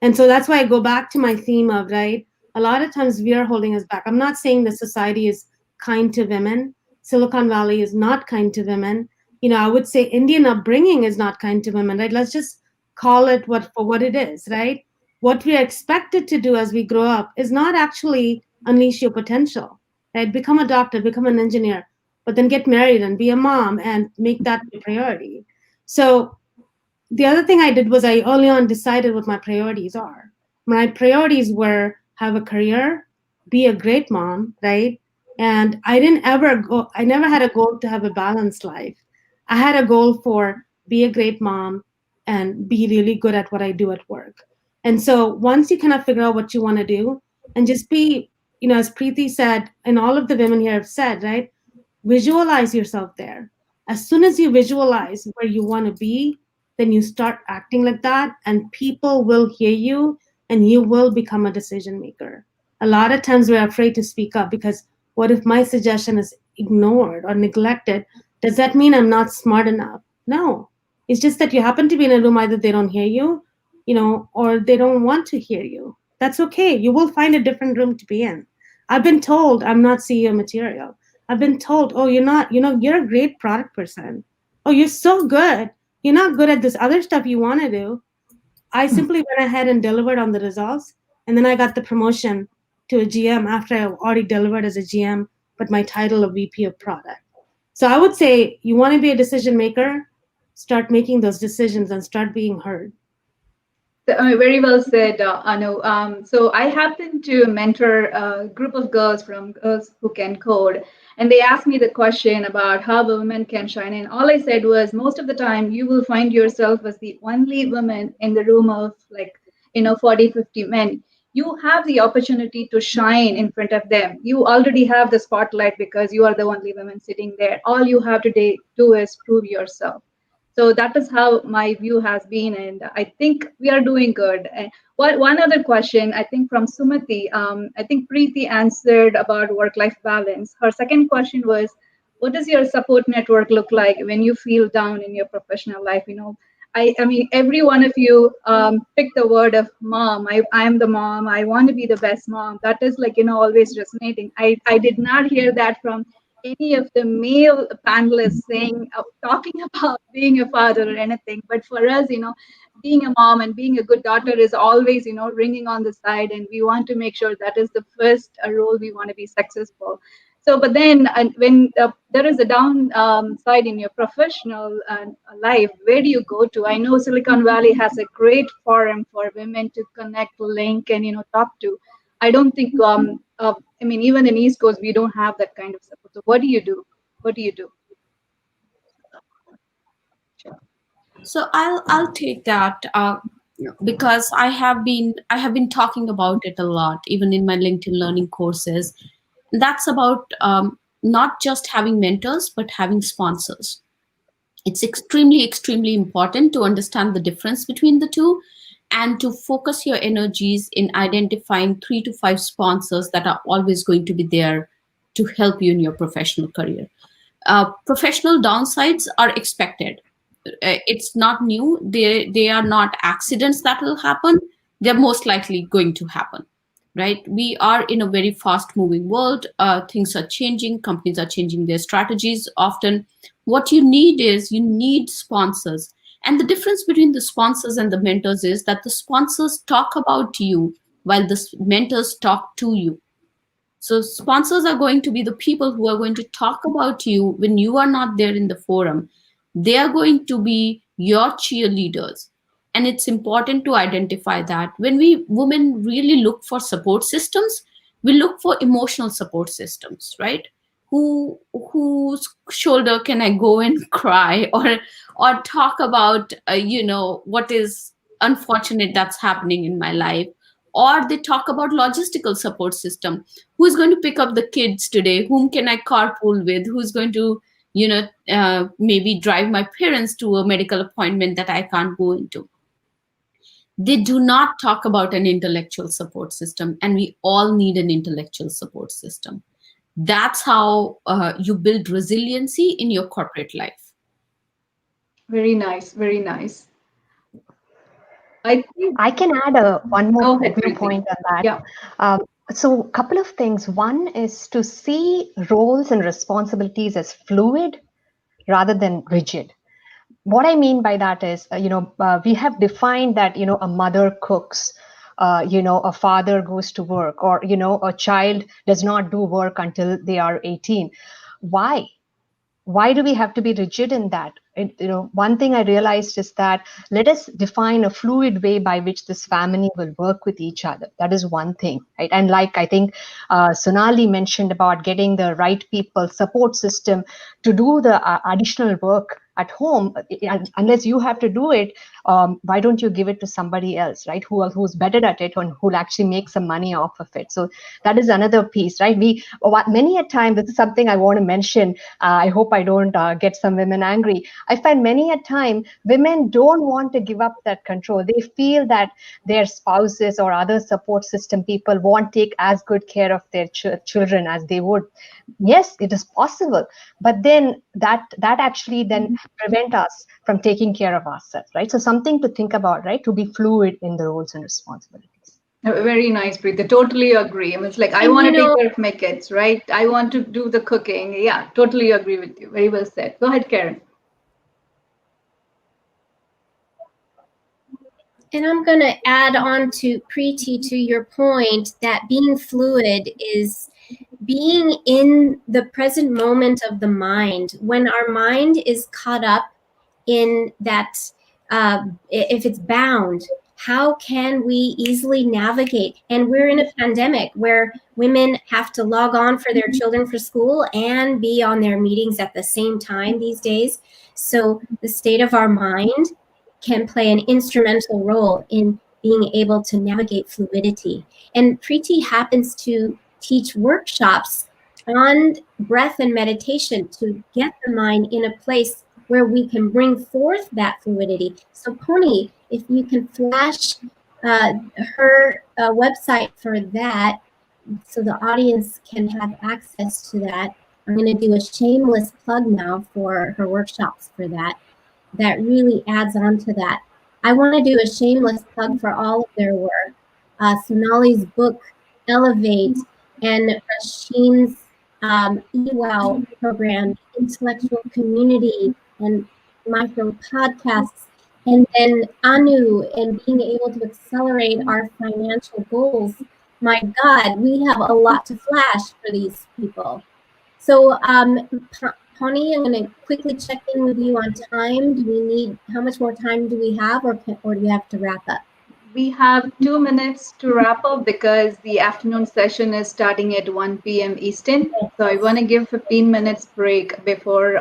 And so that's why I go back to my theme of, right, a lot of times we are holding us back. I'm not saying that society is kind to women. Silicon Valley is not kind to women. I would say Indian upbringing is not kind to women, right? Let's just call it for what it is, right? What we are expected to do as we grow up is not actually unleash your potential, right? Become a doctor, become an engineer, but then get married and be a mom and make that a priority. So the other thing I did was I early on decided what my priorities are. My priorities were have a career, be a great mom, right? And I never had a goal to have a balanced life. I had a goal for be a great mom and be really good at what I do at work. And so once you kind of figure out what you want to do and just be, as Preeti said, and all of the women here have said, right? Visualize yourself there. As soon as you visualize where you want to be, then you start acting like that and people will hear you and you will become a decision maker. A lot of times we're afraid to speak up because what if my suggestion is ignored or neglected? Does that mean I'm not smart enough? No. It's just that you happen to be in a room, either they don't hear you, or they don't want to hear you. That's okay. You will find a different room to be in. I've been told I'm not CEO material. I've been told, oh, you're not, you're a great product person. Oh, you're so good. You're not good at this other stuff you want to do. I simply went ahead and delivered on the results. And then I got the promotion to a GM after I already delivered as a GM, but my title of VP of product. So I would say you want to be a decision maker, start making those decisions and start being heard. Very well said, Anu. So I happen to mentor a group of girls from Girls Who Can Code, and they asked me the question about how women can shine. And all I said was, most of the time, you will find yourself as the only woman in the room of 40, 50 men. You have the opportunity to shine in front of them. You already have the spotlight because you are the only woman sitting there. All you have to do is prove yourself. So that is how my view has been, and I think we are doing good. And one other question, I think from Sumati, I think Preeti answered about work-life balance. Her second question was, what does your support network look like when you feel down in your professional life? I mean, every one of you picked the word of mom. I am the mom. I want to be the best mom. That is always resonating. I did not hear that from any of the male panelists talking about being a father or anything. But for us, being a mom and being a good daughter is always, ringing on the side, and we want to make sure that is the first role we want to be successful. So, but then when there is a downside in your professional life, where do you go to? I know Silicon Valley has a great forum for women to connect, link, and talk to. I don't think, I mean, even in East Coast, we don't have that kind of support. So what do you do? What do you do? So I'll take that because I have been talking about it a lot, even in my LinkedIn learning courses. That's about not just having mentors, but having sponsors. It's extremely, extremely important to understand the difference between the two and to focus your energies in identifying 3 to 5 sponsors that are always going to be there to help you in your professional career. Professional downsides are expected. It's not new. They are not accidents that will happen. They're most likely going to happen, right? We are in a very fast moving world. Things are changing. Companies are changing their strategies often. What you need sponsors. And the difference between the sponsors and the mentors is that the sponsors talk about you while the mentors talk to you. So sponsors are going to be the people who are going to talk about you when you are not there in the forum. They are going to be your cheerleaders. And it's important to identify that. When we women really look for support systems, we look for emotional support systems, right? Whose shoulder can I go and cry or talk about what is unfortunate that's happening in my life, or they talk about logistical support system. Who's going to pick up the kids today? Whom can I carpool with? Who's going to maybe drive my parents to a medical appointment that I can't go into? They do not talk about an intellectual support system, and we all need an intellectual support system. That's how you build resiliency in your corporate life. Very nice, very nice. I can add one more viewpoint on that. Yeah. So a couple of things. One is to see roles and responsibilities as fluid rather than rigid. What I mean by that is, we have defined that, a mother cooks, a father goes to work, or, a child does not do work until they are 18. Why? Why do we have to be rigid in that? One thing I realized is that let us define a fluid way by which this family will work with each other. That is one thing, right? And like I think Sonali mentioned about getting the right people, support system to do the additional work at home, unless you have to do it, why don't you give it to somebody else, right? Who's better at it and who'll actually make some money off of it. So that is another piece, right? Many a time, this is something I want to mention. I hope I don't get some women angry. I find many a time women don't want to give up that control. They feel that their spouses or other support system people won't take as good care of their children as they would. Yes, it is possible, but then that actually then prevent us from taking care of ourselves, right? So something to think about, right? To be fluid in the roles and responsibilities. Very nice, Preeti. Totally agree. I mean, it's like, I want to take care of my kids, right? I want to do the cooking. Yeah, totally agree with you. Very well said. Go ahead, Karen. And I'm going to add on to Preeti, to your point, that being fluid is being in the present moment of the mind. When our mind is caught up in that, if it's bound, how can we easily navigate? And we're in a pandemic where women have to log on for their children for school and be on their meetings at the same time these days. So the state of our mind can play an instrumental role in being able to navigate fluidity. And Preeti happens to teach workshops on breath and meditation to get the mind in a place where we can bring forth that fluidity. So Pony, if you can flash her website for that, so the audience can have access to that. I'm going to do a shameless plug now for her workshops for that. That really adds on to that. I want to do a shameless plug for all of their work. Sonali's book, Elevate, and Rasheen's EWOW program, Intellectual Community, and micro podcasts, and then Anu and being able to accelerate our financial goals. My God, we have a lot to flash for these people. So, Pony, I'm going to quickly check in with you on time. Do we need, how much more time do we have, or do you have to wrap up? We have 2 minutes to wrap up because the afternoon session is starting at 1 p.m. Eastern. So I want to give 15 minutes break before,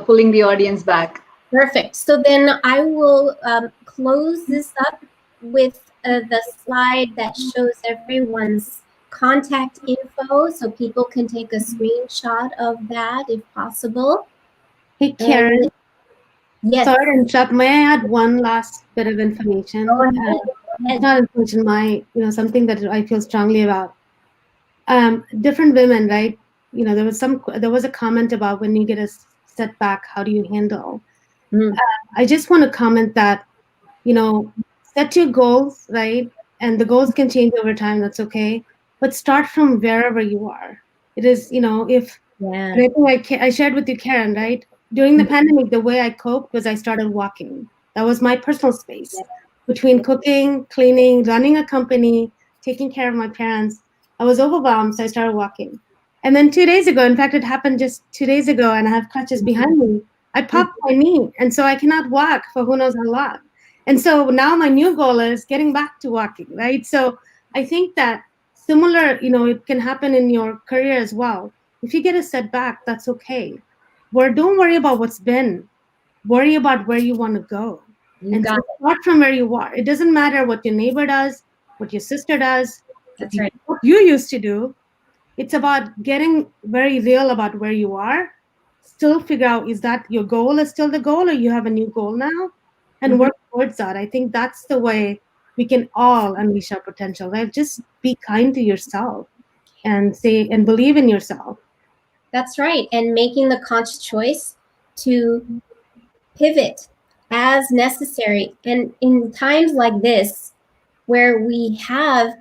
pulling the audience back. Perfect. So then I will close this up with the slide that shows everyone's contact info, so people can take a screenshot of that if possible. Hey, Karen. Yes. Sorry to interrupt. May I add one last bit of information? It's not information, something that I feel strongly about. Different women, right? There was a comment about when you get a setback, how do you handle? I just want to comment that, set your goals, right? And the goals can change over time. That's okay. But start from wherever you are. It is, I think I shared with you, Karen, right? During the pandemic, the way I coped was I started walking. That was my personal space. Between cooking, cleaning, running a company, taking care of my parents, I was overwhelmed, so I started walking. And then 2 days ago, in fact, it happened just 2 days ago, and I have crutches behind me. I popped my knee, and so I cannot walk for who knows how long. And so now my new goal is getting back to walking, right? So I think that similar, it can happen in your career as well. If you get a setback, that's okay. Don't worry about what's been. Worry about where you want to go. And so start from where you are. It doesn't matter what your neighbor does, what your sister does, what you used to do. It's about getting very real about where you are. Still figure out, is that your goal is still the goal, or you have a new goal now? And work towards that. I think that's the way we can all unleash our potential, right? Just be kind to yourself and believe in yourself. That's right. And making the conscious choice to pivot as necessary. And in times like this, where we have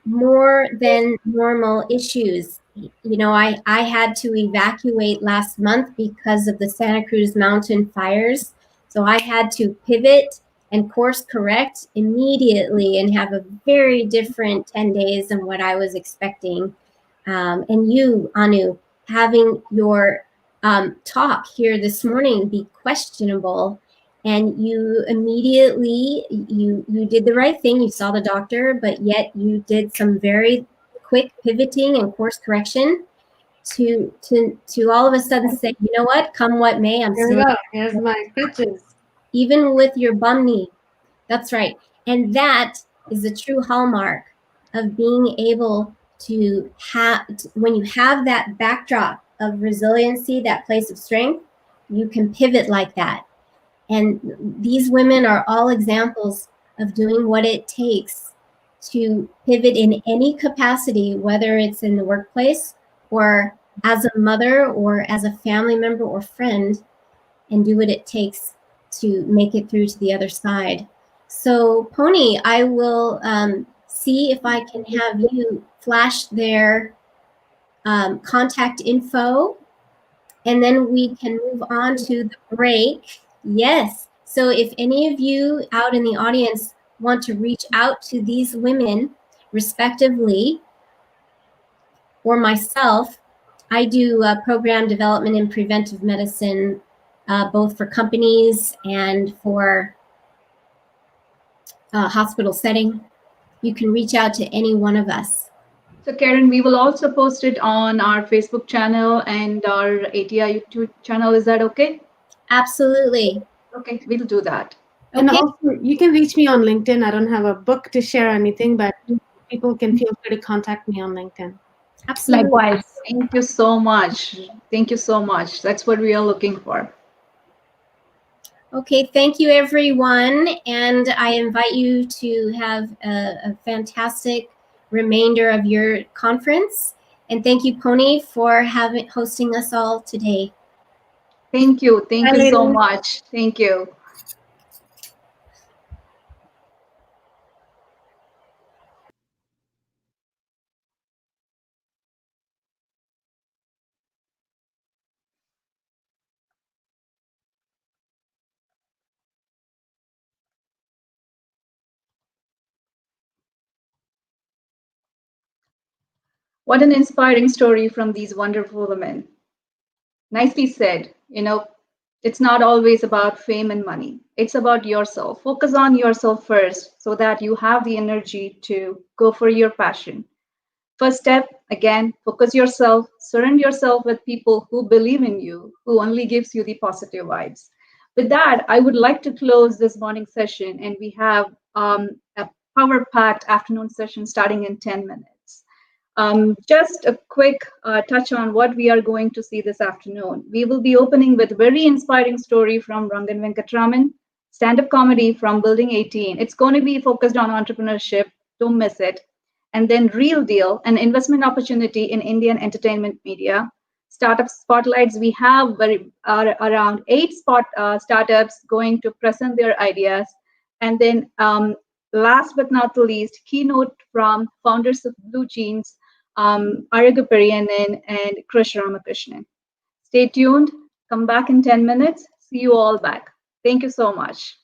more than normal issues, I had to evacuate last month because of the Santa Cruz Mountain fires. So I had to pivot and course correct immediately and have a very different 10 days than what I was expecting. And you, Anu, having your talk here this morning be questionable, and you immediately you did the right thing. You saw the doctor, but yet you did some very quick pivoting and course correction to all of a sudden say, you know what, come what may, I'm still. Here's my crutches. Even with your bum knee. That's right. And that is the true hallmark of being able to have, when you have that backdrop of resiliency, that place of strength, you can pivot like that. And these women are all examples of doing what it takes to pivot in any capacity, whether it's in the workplace or as a mother or as a family member or friend, and do what it takes to make it through to the other side. So Pony, I will see if I can have you flash their contact info, and then we can move on to the break. Yes. So if any of you out in the audience want to reach out to these women respectively, or myself, I do program development in preventive medicine, both for companies and for hospital setting. You can reach out to any one of us. So Karen, we will also post it on our Facebook channel and our ATEA YouTube channel. Is that okay? Absolutely. Okay, we'll do that. And also, you can reach me on LinkedIn. I don't have a book to share or anything, but people can feel free to contact me on LinkedIn. Absolutely. Likewise. Thank you so much. Thank you so much. That's what we are looking for. Okay, thank you everyone. And I invite you to have a fantastic remainder of your conference. And thank you, Pony, for hosting us all today. Thank you. Thank you so much. Thank you. What an inspiring story from these wonderful women. Nicely said. It's not always about fame and money. It's about yourself. Focus on yourself first so that you have the energy to go for your passion. First step, again, focus yourself, surround yourself with people who believe in you, who only gives you the positive vibes. With that, I would like to close this morning session, and we have a power-packed afternoon session starting in 10 minutes. Just a quick touch on what we are going to see this afternoon. We will be opening with a very inspiring story from Rangan Venkatraman, stand-up comedy from Building 18. It's going to be focused on entrepreneurship. Don't miss it. And then Real Deal, an investment opportunity in Indian entertainment media. Startup spotlights, we have around 8 startups going to present their ideas. And then last but not the least, keynote from founders of Blue Jeans, Arugapariyanan and Krish Ramakrishnan. Stay tuned. Come back in 10 minutes. See you all back. Thank you so much.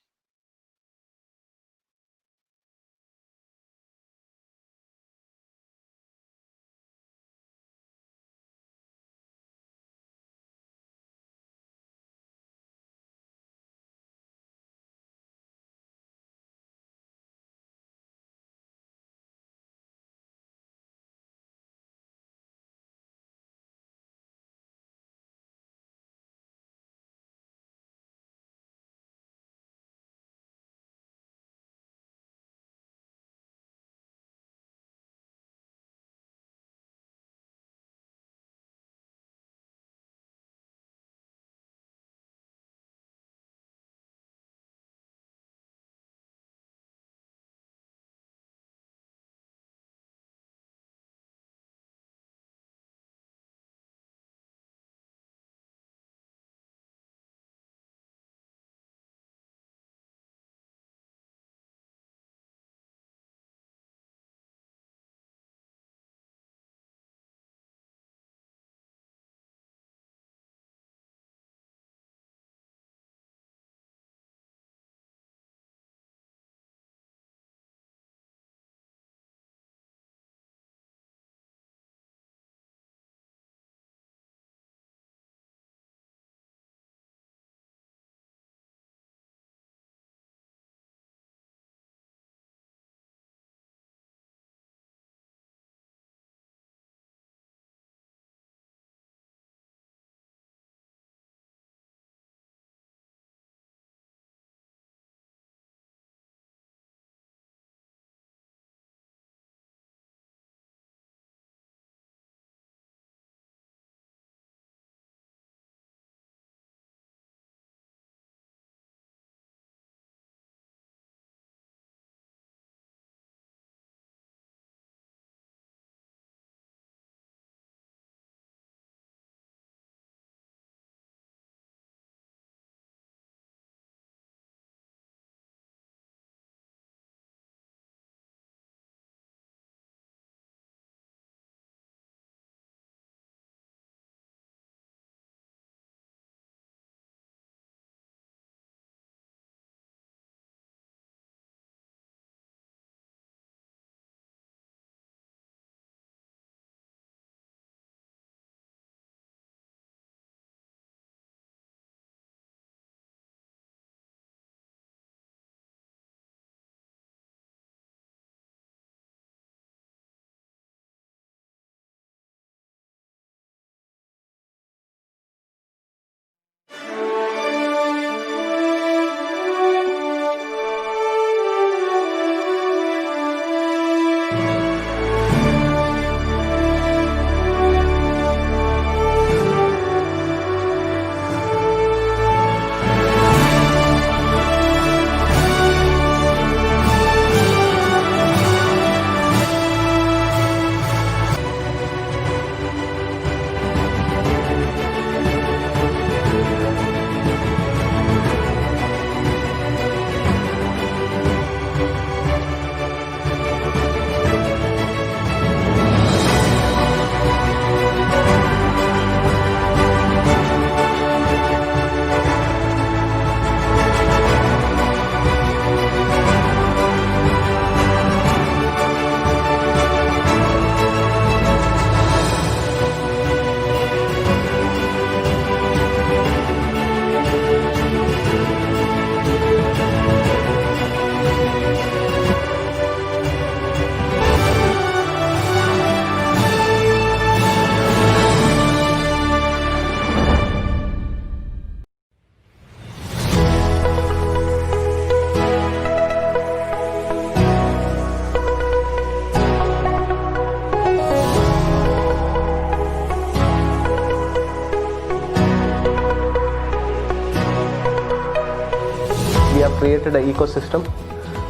created an ecosystem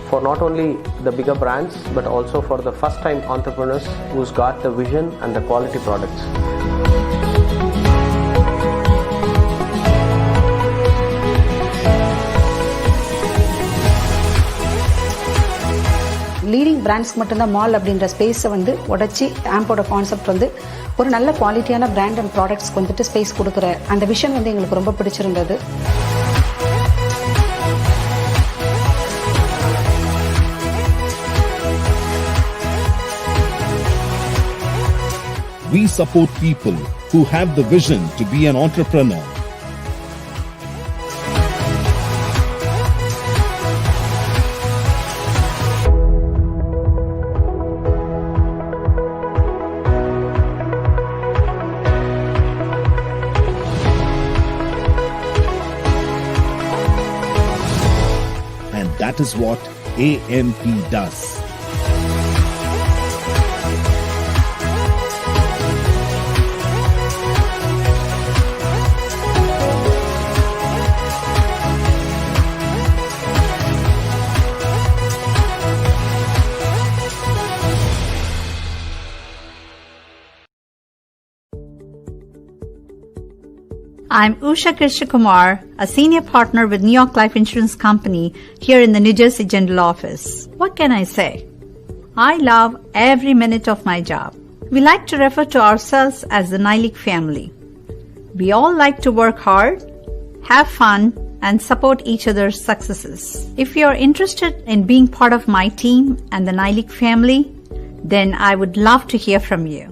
for not only the bigger brands, but also for the first-time entrepreneurs who's got the vision and the quality products. Leading பிராண்ட்ஸ்க்கு மட்டும்தான் mall அப்படின்ற ஸ்பேஸை வந்து உடச்சி ஆம்போட concept வந்து ஒரு நல்ல குவாலிட்டியான பிராண்ட் அண்ட் ப்ராடக்ட்ஸ்க்கு வந்துட்டு ஸ்பேஸ் கொடுக்குற அந்த விஷன் வந்து எங்களுக்கு ரொம்ப பிடிச்சிருந்தது. We support people who have the vision to be an entrepreneur. And that is what AMP does. I'm Usha Krishnakumar, a senior partner with New York Life Insurance Company here in the New Jersey General Office. What can I say? I love every minute of my job. We like to refer to ourselves as the Nilik family. We all like to work hard, have fun, and support each other's successes. If you are interested in being part of my team and the Nilik family, then I would love to hear from you.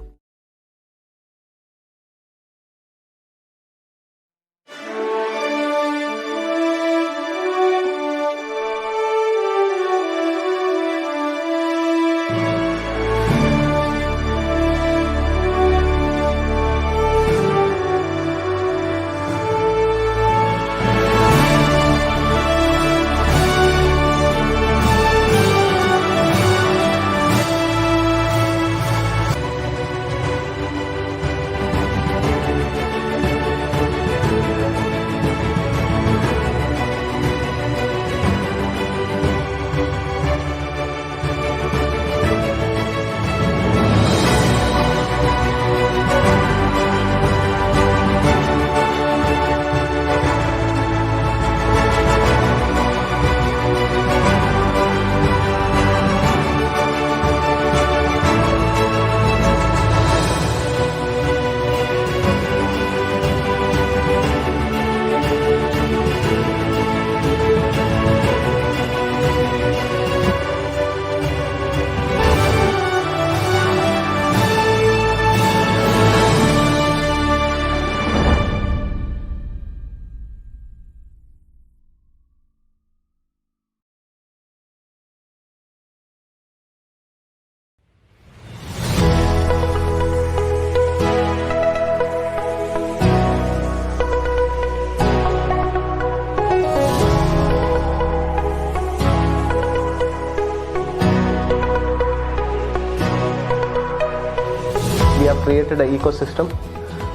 We have created an ecosystem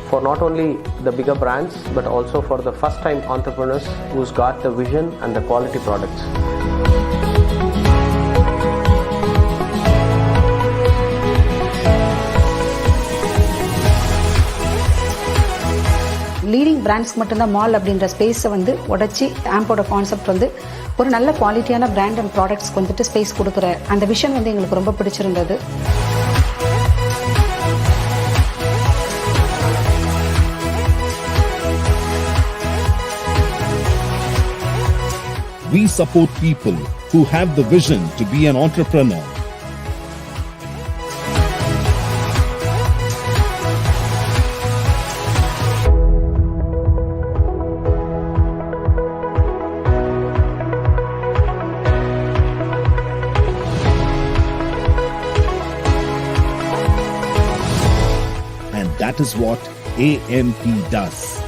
for not only the bigger brands, but also for the first-time entrepreneurs who's got the vision and the quality products. Leading பிராண்ட்ஸ்க்கு மட்டும்தான் mall அப்படின்ற ஸ்பேஸை வந்து உடச்சி ஆம்போட concept வந்து ஒரு நல்ல குவாலிட்டியான பிராண்ட் அண்ட் ப்ராடக்ட்ஸ்க்கு வந்துட்டு ஸ்பேஸ் கொடுக்குற அந்த விஷன் வந்து எங்களுக்கு ரொம்ப பிடிச்சிருந்தது. We support people who have the vision to be an entrepreneur. And that is what AMP does.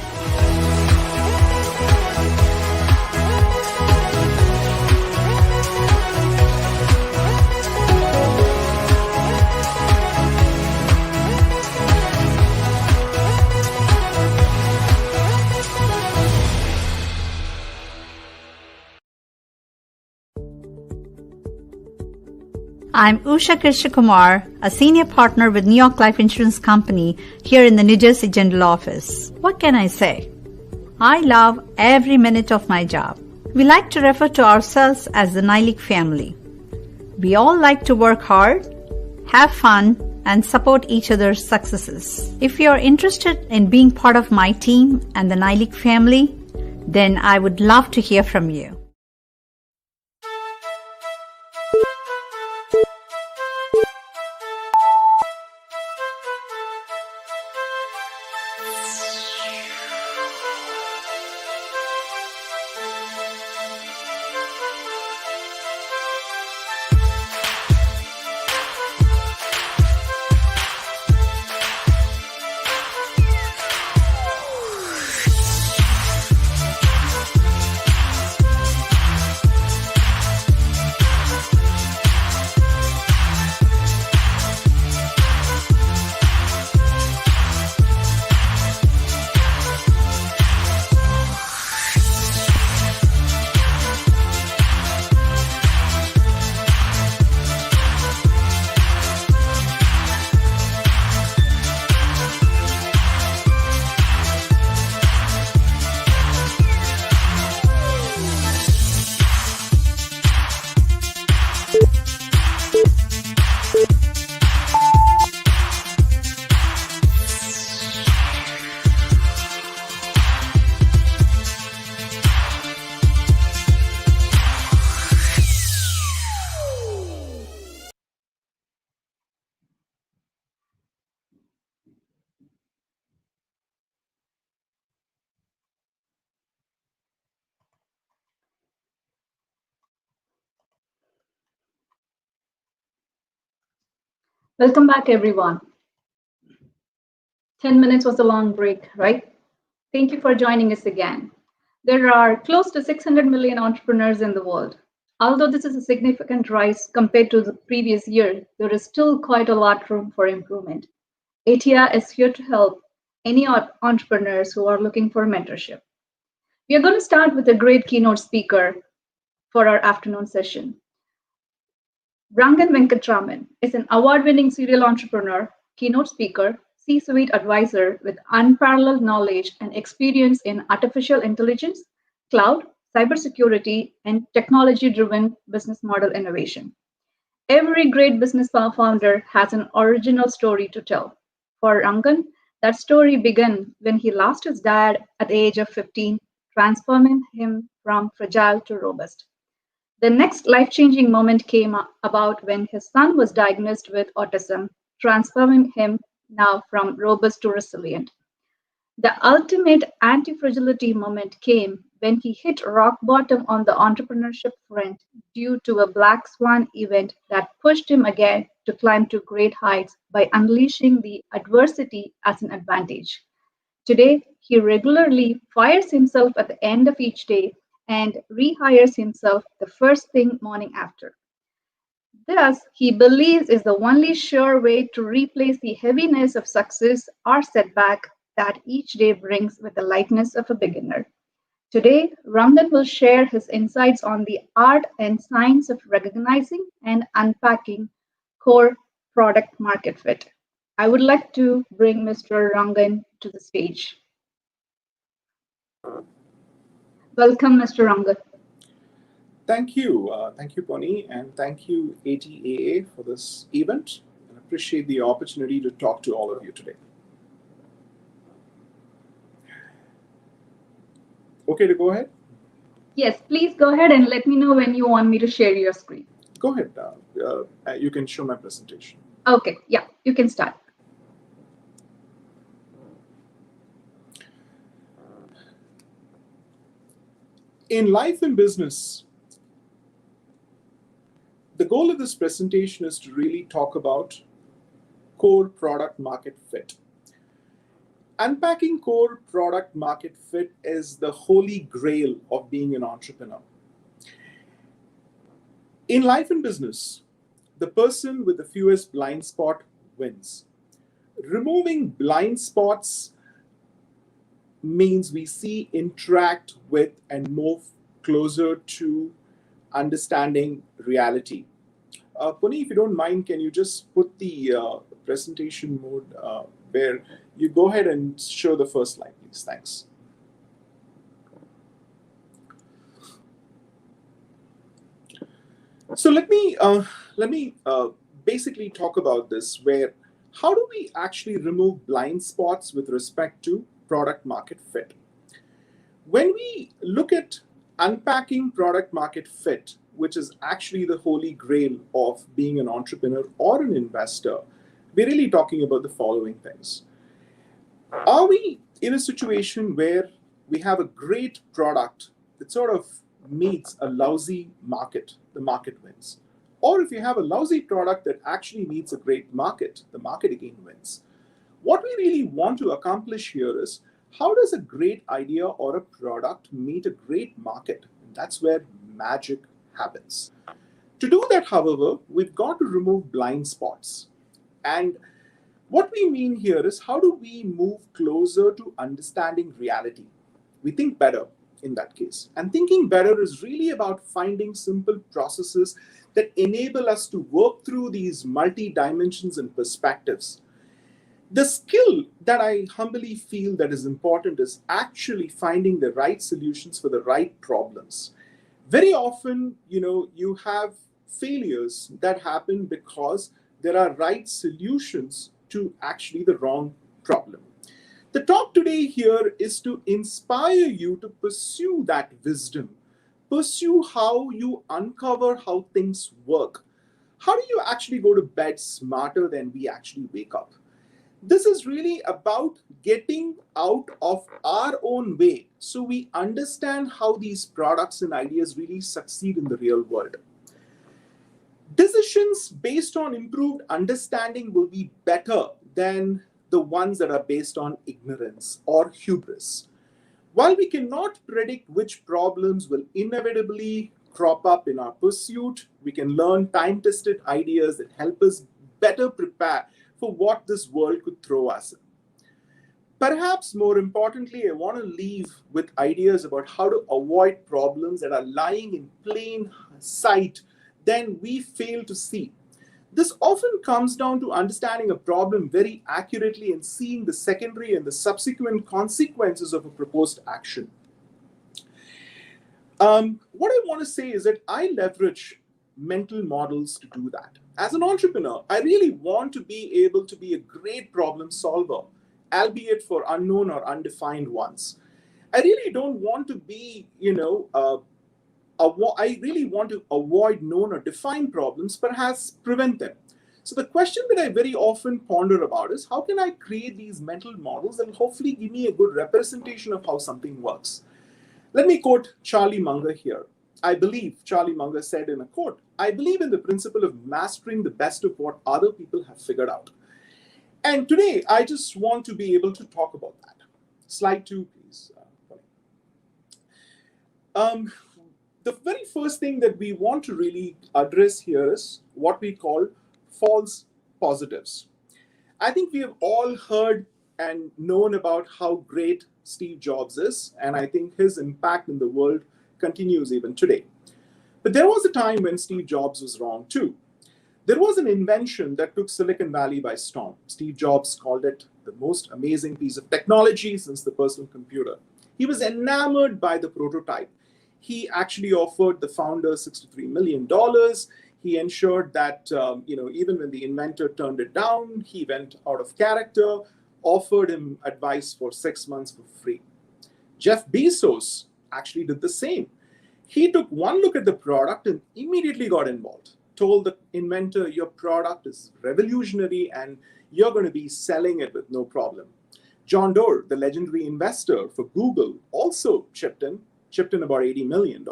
I'm Usha Krishnakumar, a senior partner with New York Life Insurance Company here in the New Jersey General Office. What can I say? I love every minute of my job. We like to refer to ourselves as the NILIC family. We all like to work hard, have fun, and support each other's successes. If you're interested in being part of my team and the NILIC family, then I would love to hear from you. Welcome back, everyone. 10 minutes was a long break, right? Thank you for joining us again. There are close to 600 million entrepreneurs in the world. Although this is a significant rise compared to the previous year, there is still quite a lot room for improvement. ATEA is here to help any entrepreneurs who are looking for mentorship. We are going to start with a great keynote speaker for our afternoon session. Rangan Venkatraman is an award-winning serial entrepreneur, keynote speaker, C-suite advisor with unparalleled knowledge and experience in artificial intelligence, cloud, cybersecurity, and technology-driven business model innovation. Every great business founder has an original story to tell. For Rangan, that story began when he lost his dad at the age of 15, transforming him from fragile to robust. The next life-changing moment came about when his son was diagnosed with autism, transforming him now from robust to resilient. The ultimate anti-fragility moment came when he hit rock bottom on the entrepreneurship front due to a black swan event that pushed him again to climb to great heights by unleashing the adversity as an advantage. Today, he regularly fires himself at the end of each day and rehires himself the first thing morning after. Thus, he believes is the only sure way to replace the heaviness of success or setback that each day brings with the lightness of a beginner. Today, Rangan will share his insights on the art and science of recognizing and unpacking core product market fit. I would like to bring Mr. Rangan to the stage. Welcome, Mr. Rangan. Thank you, Pony, and thank you, ATEA, for this event. I appreciate the opportunity to talk to all of you today. Okay to go ahead? Yes, please go ahead and let me know when you want me to share your screen. Go ahead. You can show my presentation. Okay, yeah, you can start. In life and business, the goal of this presentation is to really talk about core product market fit. Unpacking core product market fit is the holy grail of being an entrepreneur. In life and business, the person with the fewest blind spot wins. Removing blind spots means we see, interact with, and move closer to understanding reality. Puni, if you don't mind, can you just put the presentation mode where you go ahead and show the first slide, please? Thanks. So let me basically talk about this, where how do we actually remove blind spots with respect to product market fit? When we look at unpacking product market fit, which is actually the holy grail of being an entrepreneur or an investor, we're really talking about the following things. Are we in a situation where we have a great product that sort of meets a lousy market, the market wins? Or if you have a lousy product that actually meets a great market, the market again wins. What we really want to accomplish here is, how does a great idea or a product meet a great market? And that's where magic happens. To do that, however, we've got to remove blind spots. And what we mean here is, how do we move closer to understanding reality? We think better in that case. And thinking better is really about finding simple processes that enable us to work through these multi-dimensions and perspectives. The skill that I humbly feel that is important is actually finding the right solutions for the right problems. Very often, you have failures that happen because there are right solutions to actually the wrong problem. The talk today here is to inspire you to pursue that wisdom, pursue how you uncover how things work. How do you actually go to bed smarter than we actually wake up? This is really about getting out of our own way so we understand how these products and ideas really succeed in the real world. Decisions based on improved understanding will be better than the ones that are based on ignorance or hubris. While we cannot predict which problems will inevitably crop up in our pursuit, we can learn time-tested ideas that help us better prepare for what this world could throw us in. Perhaps more importantly, I want to leave with ideas about how to avoid problems that are lying in plain sight then we fail to see. This often comes down to understanding a problem very accurately and seeing the secondary and the subsequent consequences of a proposed action. What I want to say is that I leverage mental models to do that. As an entrepreneur, I really want to be able to be a great problem solver, albeit for unknown or undefined ones. I really don't want to be, I really want to avoid known or defined problems, perhaps prevent them. So the question that I very often ponder about is, how can I create these mental models that will hopefully give me a good representation of how something works? Let me quote Charlie Munger here. I believe, Charlie Munger said in a quote, I believe in the principle of mastering the best of what other people have figured out. And today, I just want to be able to talk about that. Slide 2, please. The very first thing that we want to really address here is what we call false positives. I think we have all heard and known about how great Steve Jobs is, and I think his impact in the world continues even today. But there was a time when Steve Jobs was wrong too. There was an invention that took Silicon Valley by storm. Steve Jobs called it the most amazing piece of technology since the personal computer. He was enamored by the prototype. He actually offered the founder $63 million. He ensured that even when the inventor turned it down, he went out of character, offered him advice for 6 months for free. Jeff Bezos actually did the same. He took one look at the product and immediately got involved, told the inventor, your product is revolutionary and you're going to be selling it with no problem. John Doerr, the legendary investor for Google, also chipped in about $80 million.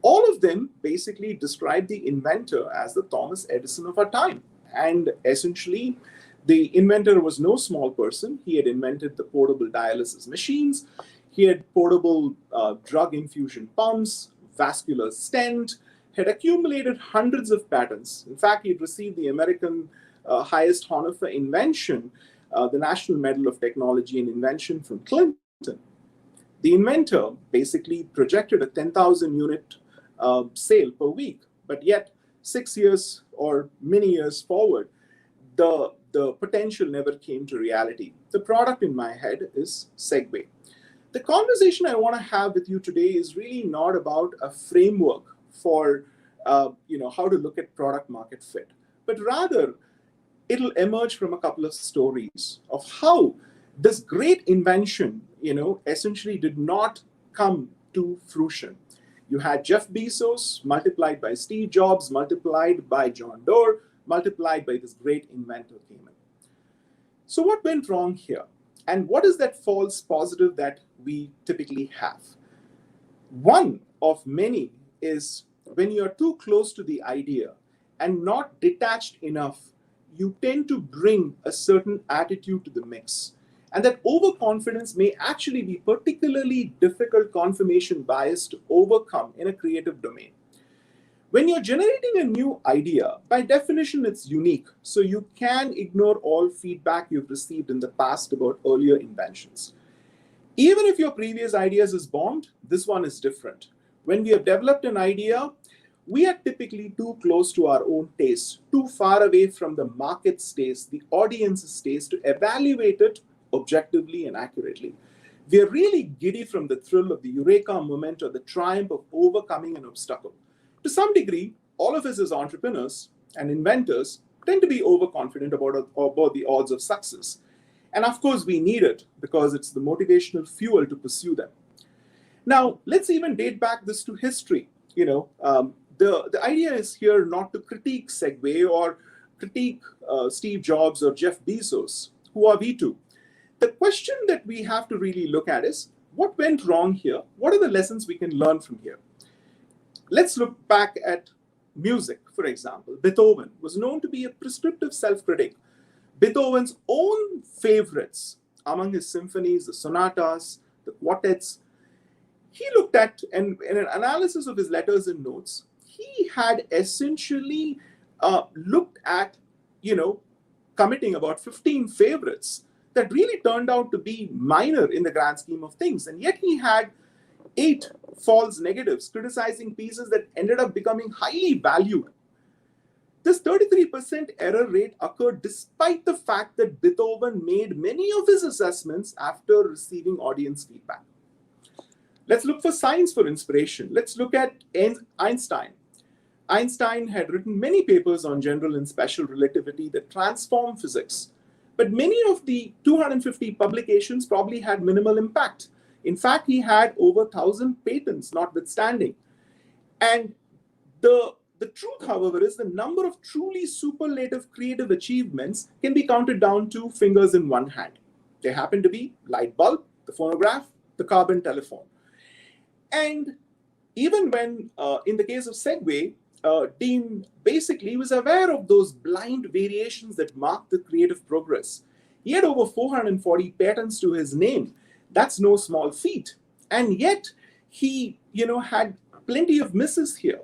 All of them basically described the inventor as the Thomas Edison of our time. And essentially, the inventor was no small person. He had invented the portable dialysis machines. He had portable drug infusion pumps, vascular stent, had accumulated hundreds of patents. In fact, he had received the American highest honor for invention, the National Medal of Technology and Invention from Clinton. The inventor basically projected a 10,000 unit sale per week, but yet 6 years or many years forward, the potential never came to reality. The product in my head is Segway. The conversation I want to have with you today is really not about a framework for how to look at product market fit, but rather it'll emerge from a couple of stories of how this great invention, essentially did not come to fruition. You had Jeff Bezos multiplied by Steve Jobs, multiplied by John Doerr, multiplied by this great inventor came in. So what went wrong here? And what is that false positive that we typically have? One of many is when you're too close to the idea and not detached enough, you tend to bring a certain attitude to the mix. And that overconfidence may actually be particularly difficult confirmation bias to overcome in a creative domain. When you're generating a new idea, by definition, it's unique. So you can ignore all feedback you've received in the past about earlier inventions. Even if your previous ideas is bombed, this one is different. When we have developed an idea, we are typically too close to our own taste, too far away from the market's taste, the audience's taste, to evaluate it objectively and accurately. We are really giddy from the thrill of the eureka moment or the triumph of overcoming an obstacle. To some degree, all of us as entrepreneurs and inventors tend to be overconfident about the odds of success. And of course, we need it because it's the motivational fuel to pursue them. Now, let's even date back this to history. The idea is here not to critique Segway or critique Steve Jobs or Jeff Bezos. Who are we to? The question that we have to really look at is, what went wrong here? What are the lessons we can learn from here? Let's look back at music, for example. Beethoven was known to be a prescriptive self-critic. Beethoven's own favorites among his symphonies, the sonatas, the quartets, he looked at, and in an analysis of his letters and notes, he had essentially looked at, committing about 15 favorites that really turned out to be minor in the grand scheme of things. And yet he had 8 false negatives, criticizing pieces that ended up becoming highly valued. This 33% error rate occurred despite the fact that Beethoven made many of his assessments after receiving audience feedback. Let's look for science for inspiration. Let's look at Einstein. Einstein had written many papers on general and special relativity that transformed physics. But many of the 250 publications probably had minimal impact. In fact, he had over 1,000 patents notwithstanding. And the truth, however, is the number of truly superlative creative achievements can be counted down to fingers in one hand. They happen to be light bulb, the phonograph, the carbon telephone. And even when, in the case of Segway, Dean basically was aware of those blind variations that marked the creative progress. He had over 440 patents to his name. That's no small feat. And yet, he had plenty of misses here.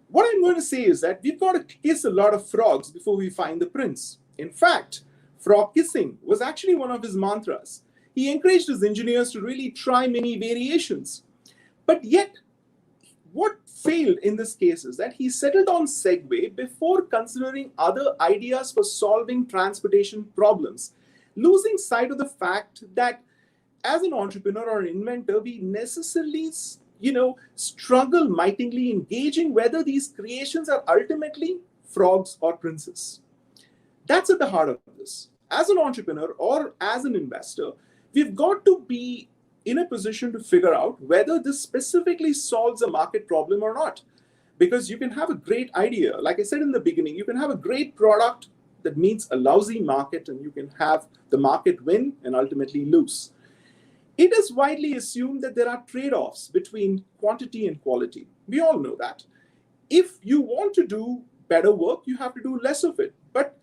What I'm going to say is that we've got to kiss a lot of frogs before we find the prince. In fact, frog kissing was actually one of his mantras. He encouraged his engineers to really try many variations. But yet, what failed in this case is that he settled on Segway before considering other ideas for solving transportation problems, losing sight of the fact that as an entrepreneur or an inventor, we necessarily struggle mightily in gauging whether these creations are ultimately frogs or princes. That's at the heart of this. As an entrepreneur or as an investor, we've got to be in a position to figure out whether this specifically solves a market problem or not. Because you can have a great idea. Like I said in the beginning, you can have a great product that meets a lousy market, and you can have the market win and ultimately lose. It is widely assumed that there are trade-offs between quantity and quality. We all know that. If you want to do better work, you have to do less of it. But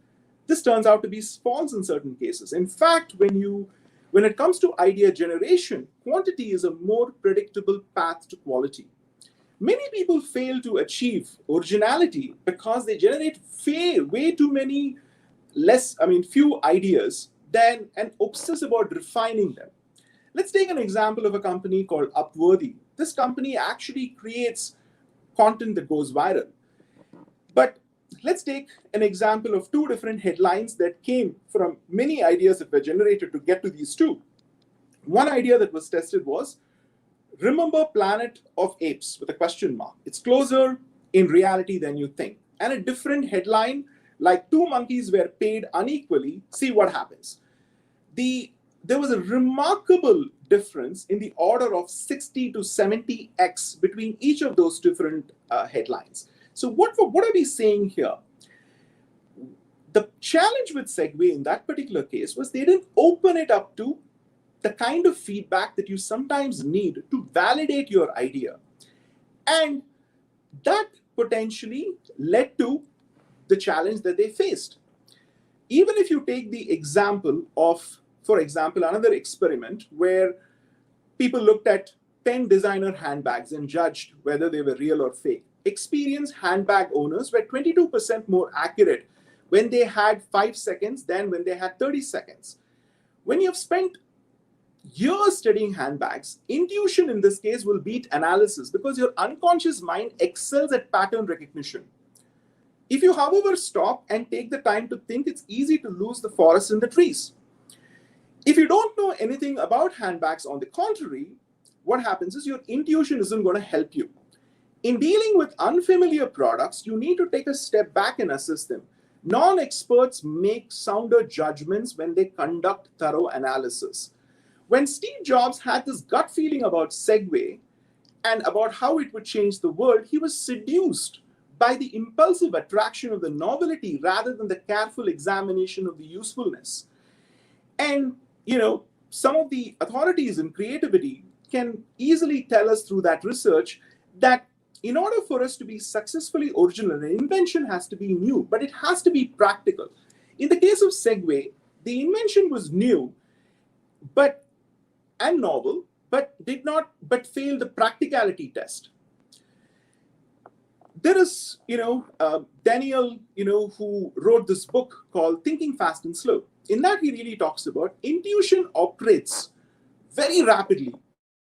this turns out to be false in certain cases. In fact, when it comes to idea generation, quantity is a more predictable path to quality. Many people fail to achieve originality because they generate way too many few ideas and obsess about refining them. Let's take an example of a company called Upworthy. This company actually creates content that goes viral. But let's take an example of two different headlines that came from many ideas that were generated to get to these two. One idea that was tested was, remember Planet of Apes with a question mark. It's closer in reality than you think. And a different headline, like two monkeys were paid unequally, see what happens. There was a remarkable difference in the order of 60 to 70x between each of those different headlines. So what are we saying here? The challenge with Segway in that particular case was they didn't open it up to the kind of feedback that you sometimes need to validate your idea. And that potentially led to the challenge that they faced. Even if you take the example of, for example, another experiment where people looked at 10 designer handbags and judged whether they were real or fake. Experienced handbag owners were 22% more accurate when they had 5 seconds than when they had 30 seconds. When you've spent years studying handbags, intuition in this case will beat analysis because your unconscious mind excels at pattern recognition. If you, however, stop and take the time to think, it's easy to lose the forest in the trees. If you don't know anything about handbags, on the contrary, what happens is your intuition isn't going to help you. In dealing with unfamiliar products, you need to take a step back and assess them. Non-experts make sounder judgments when they conduct thorough analysis. When Steve Jobs had this gut feeling about Segway and about how it would change the world, he was seduced by the impulsive attraction of the novelty rather than the careful examination of the usefulness. And, some of the authorities in creativity can easily tell us through that research that in order for us to be successfully original, an invention has to be new, but it has to be practical. In the case of Segway, the invention was new and novel, but failed the practicality test. There is, Daniel, who wrote this book called Thinking Fast and Slow. In that, he really talks about intuition operates very rapidly.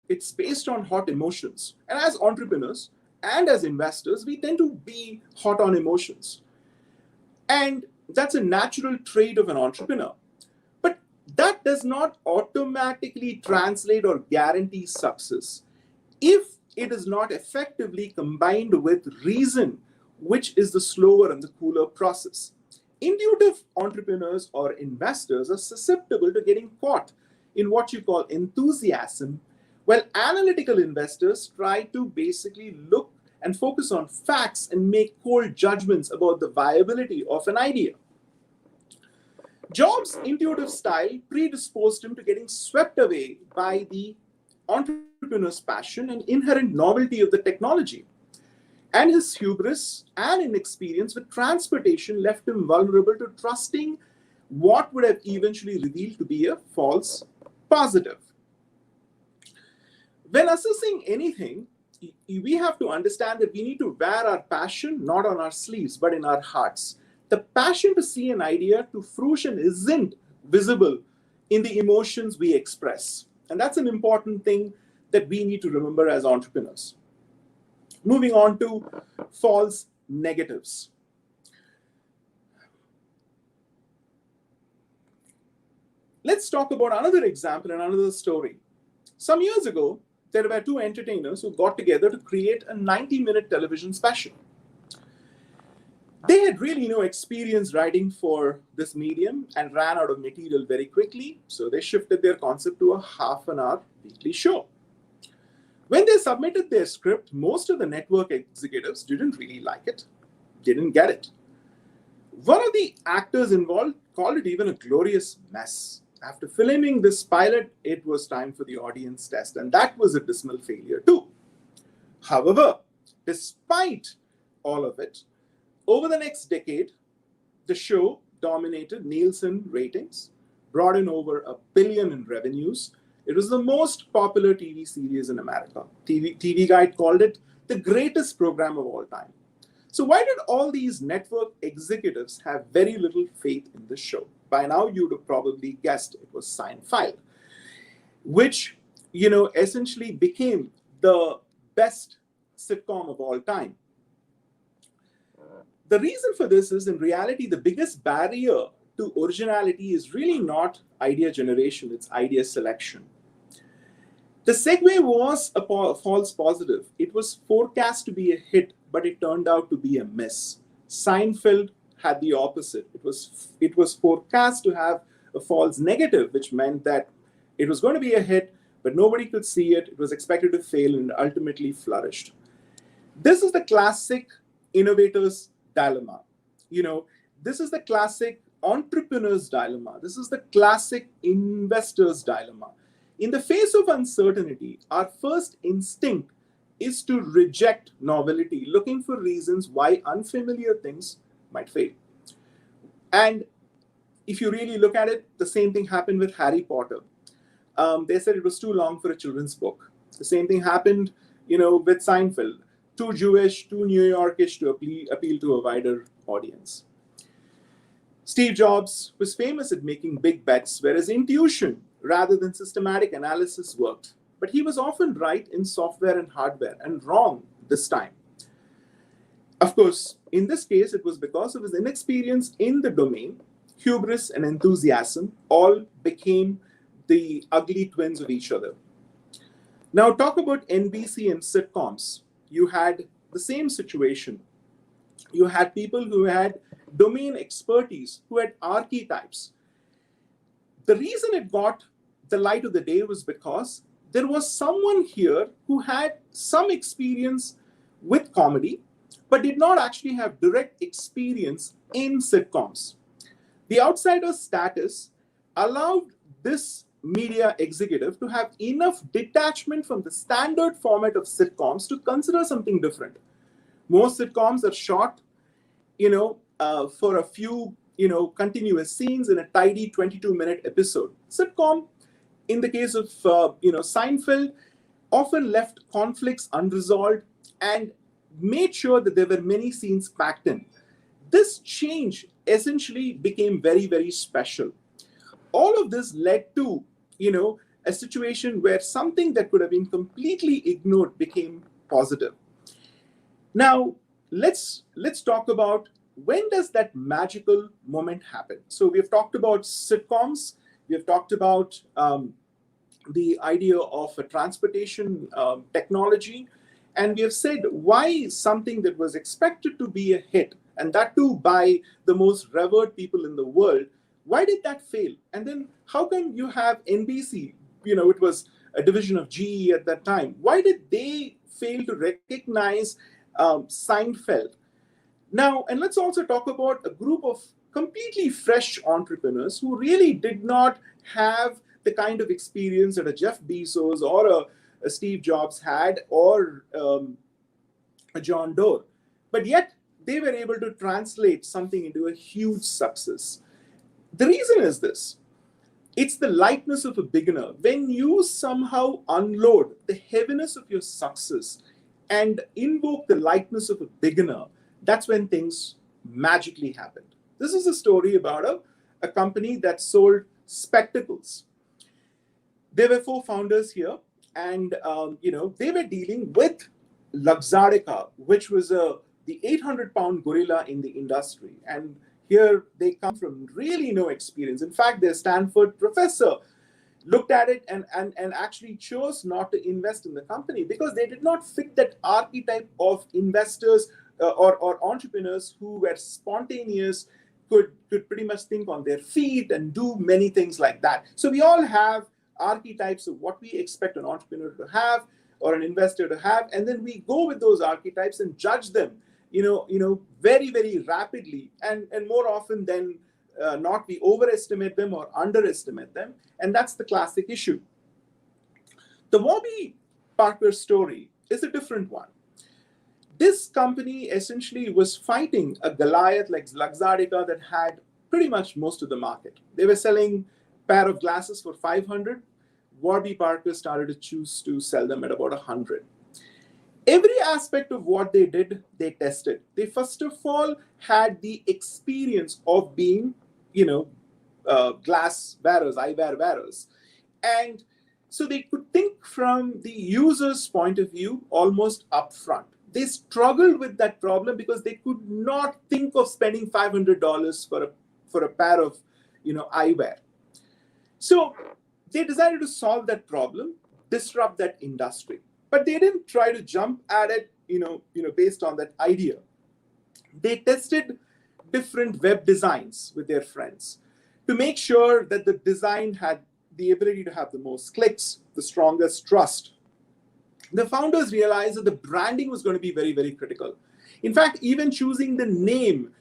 It's based on hot emotions. And as entrepreneurs and as investors, we tend to be hot on emotions. And that's a natural trait of an entrepreneur. But that does not automatically translate or guarantee success if it is not effectively combined with reason, which is the slower and the cooler process. Intuitive entrepreneurs or investors are susceptible to getting caught in what you call enthusiasm, while analytical investors try to basically look and focus on facts and make cold judgments about the viability of an idea. Jobs' intuitive style predisposed him to getting swept away by the entrepreneur's passion and inherent novelty of the technology. And his hubris and inexperience with transportation left him vulnerable to trusting what would have eventually revealed to be a false positive. When assessing anything, we have to understand that we need to wear our passion not on our sleeves, but in our hearts. The passion to see an idea to fruition isn't visible in the emotions we express. And that's an important thing that we need to remember as entrepreneurs. Moving on to false negatives. Let's talk about another example and another story. Some years ago, there were two entertainers who got together to create a 90-minute television special. They had really no experience writing for this medium and ran out of material very quickly, so they shifted their concept to a half-an-hour weekly show. When they submitted their script, most of the network executives didn't really like it, didn't get it. One of the actors involved called it even a glorious mess. After filming this pilot, it was time for the audience test, and that was a dismal failure too. However, despite all of it, over the next decade, the show dominated Nielsen ratings, brought in over $1 billion in revenues. It was the most popular TV series in America. TV Guide called it the greatest program of all time. So why did all these network executives have very little faith in the show? By now, you'd have probably guessed it was Seinfeld, which, essentially became the best sitcom of all time. The reason for this is, in reality, the biggest barrier to originality is really not idea generation, it's idea selection. The segue was a false positive. It was forecast to be a hit, but it turned out to be a miss. Seinfeld had the opposite. It was forecast to have a false negative, which meant that it was going to be a hit, but nobody could see it. It was expected to fail and ultimately flourished. This is the classic innovator's dilemma. This is the classic entrepreneur's dilemma. This is the classic investor's dilemma. In the face of uncertainty, our first instinct is to reject novelty, looking for reasons why unfamiliar things might fail. And if you really look at it, the same thing happened with Harry Potter. They said it was too long for a children's book. The same thing happened, with Seinfeld. Too Jewish, too New Yorkish to appeal to a wider audience. Steve Jobs was famous at making big bets, whereas intuition rather than systematic analysis worked. But he was often right in software and hardware and wrong this time. Of course, in this case, it was because of his inexperience in the domain. Hubris and enthusiasm all became the ugly twins of each other. Now talk about NBC and sitcoms. You had the same situation. You had people who had domain expertise, who had archetypes. The reason it got the light of the day was because there was someone here who had some experience with comedy, but did not actually have direct experience in sitcoms. The outsider status allowed this media executive to have enough detachment from the standard format of sitcoms to consider something different. Most sitcoms are shot, for a few, continuous scenes in a tidy 22-minute episode. Sitcom, in the case of, Seinfeld, often left conflicts unresolved and made sure that there were many scenes packed in. This change essentially became very, very special. All of this led to, a situation where something that could have been completely ignored became positive. Now, let's talk about, when does that magical moment happen? So we've talked about sitcoms. We've talked about the idea of a transportation technology. And we have said why something that was expected to be a hit, and that too by the most revered people in the world, why did that fail? And then how come you have NBC? It was a division of GE at that time. Why did they fail to recognize Seinfeld? Now, and let's also talk about a group of completely fresh entrepreneurs who really did not have the kind of experience that a Jeff Bezos or a Steve Jobs had, or a John Doerr. But yet, they were able to translate something into a huge success. The reason is this. It's the lightness of a beginner. When you somehow unload the heaviness of your success and invoke the lightness of a beginner, that's when things magically happened. This is a story about a company that sold spectacles. There were 4 founders here, and they were dealing with Luxardica, which was the 800-pound gorilla in the industry. And here they come from really no experience. In fact, their Stanford professor looked at it and actually chose not to invest in the company because they did not fit that archetype of investors or entrepreneurs who were spontaneous, could pretty much think on their feet and do many things like that. So we all have archetypes of what we expect an entrepreneur to have or an investor to have, and then we go with those archetypes and judge them, very, very rapidly, and more often than not, we overestimate them or underestimate them, and that's the classic issue. The Warby Parker story is a different one. This company essentially was fighting a Goliath like Luxardica that had pretty much most of the market. They were selling a pair of glasses for $500. Warby Parker started to choose to sell them at about $100. Every aspect of what they did, they tested. They first of all had the experience of being, glass wearers, eyewear wearers. And so they could think from the user's point of view almost upfront. they struggled with that problem because they could not think of spending $500 for a pair of eyewear. So they decided to solve that problem, disrupt that industry. But they didn't try to jump at it, based on that idea. They tested different web designs with their friends to make sure that the design had the ability to have the most clicks, the strongest trust. The founders realized that the branding was going to be very, very critical. In fact, even choosing the name,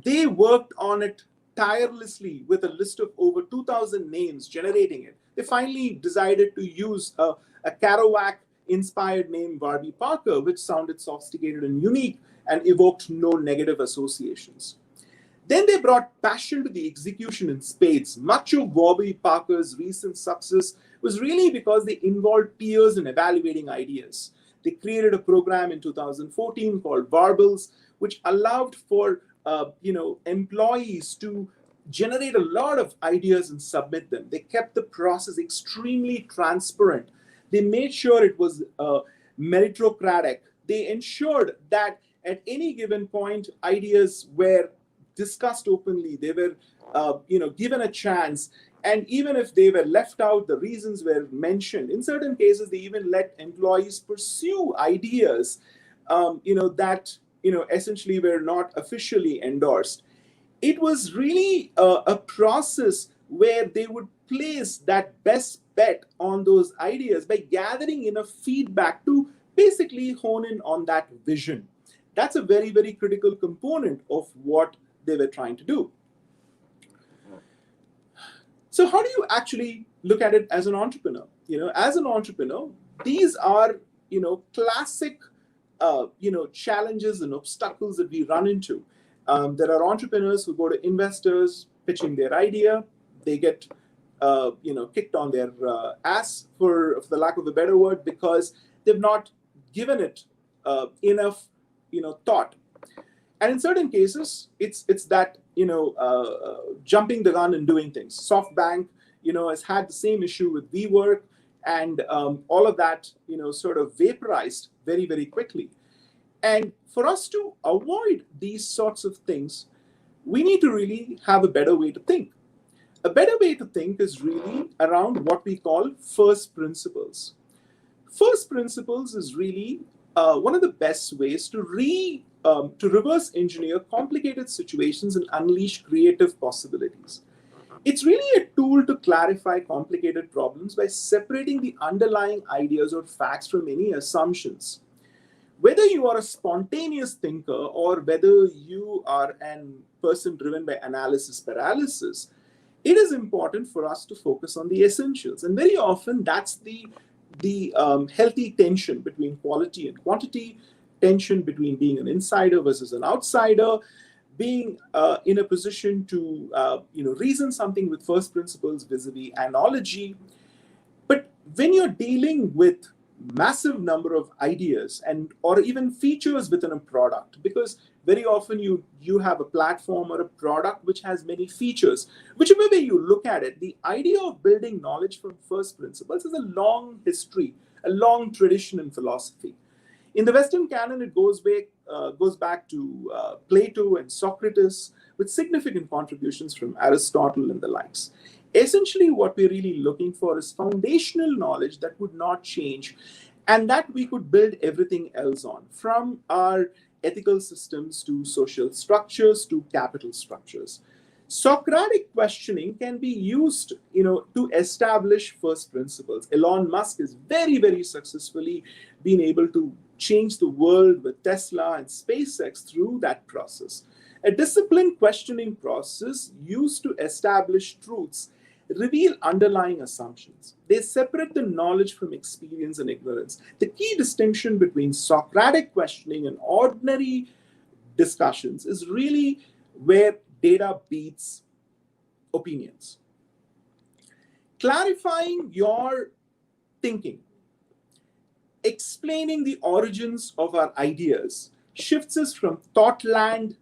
they worked on it tirelessly with a list of over 2,000 names, generating it. They finally decided to use a Kerouac-inspired name, Warby Parker, which sounded sophisticated and unique and evoked no negative associations. Then they brought passion to the execution in spades. Much of Warby Parker's recent success was really because they involved peers in evaluating ideas. They created a program in 2014 called Warbles, which allowed for employees to generate a lot of ideas and submit them. They kept the process extremely transparent. They made sure it was meritocratic. They ensured that at any given point, ideas were discussed openly. They were, given a chance. And even if they were left out, the reasons were mentioned. In certain cases, they even let employees pursue ideas, that essentially were not officially endorsed. It was really a process where they would place that best bet on those ideas by gathering enough feedback to basically hone in on that vision. That's a very, very critical component of what they were trying to do. So how do you actually look at it as an entrepreneur? As an entrepreneur, these are, classic, challenges and obstacles that we run into. There are entrepreneurs who go to investors pitching their idea. They get, kicked on their ass, for the lack of a better word, because they've not given it enough, thought. And in certain cases, it's that, jumping the gun and doing things. SoftBank, has had the same issue with WeWork, and all of that, sort of vaporized very, very quickly. And for us to avoid these sorts of things, we need to really have a better way to think. A better way to think is really around what we call first principles. First principles is really one of the best ways to reverse engineer complicated situations and unleash creative possibilities. It's really a tool to clarify complicated problems by separating the underlying ideas or facts from any assumptions. Whether you are a spontaneous thinker or whether you are a person driven by analysis paralysis, it is important for us to focus on the essentials. And very often that's the healthy tension between quality and quantity, tension between being an insider versus an outsider, being in a position to reason something with first principles vis-a-vis analogy. But when you're dealing with massive number of ideas or even features within a product, because very often you have a platform or a product which has many features, whichever way you look at it, the idea of building knowledge from first principles is a long history, a long tradition in philosophy. In the Western canon, it goes back to Plato and Socrates, with significant contributions from Aristotle and the likes. Essentially, what we're really looking for is foundational knowledge that would not change and that we could build everything else on, from our ethical systems to social structures to capital structures. Socratic questioning can be used, to establish first principles. Elon Musk has very, very successfully been able to change the world with Tesla and SpaceX through that process. A disciplined questioning process used to establish truths reveal underlying assumptions. They separate the knowledge from experience and ignorance. The key distinction between Socratic questioning and ordinary discussions is really where data beats opinions. Clarifying your thinking, explaining the origins of our ideas, shifts us from thought land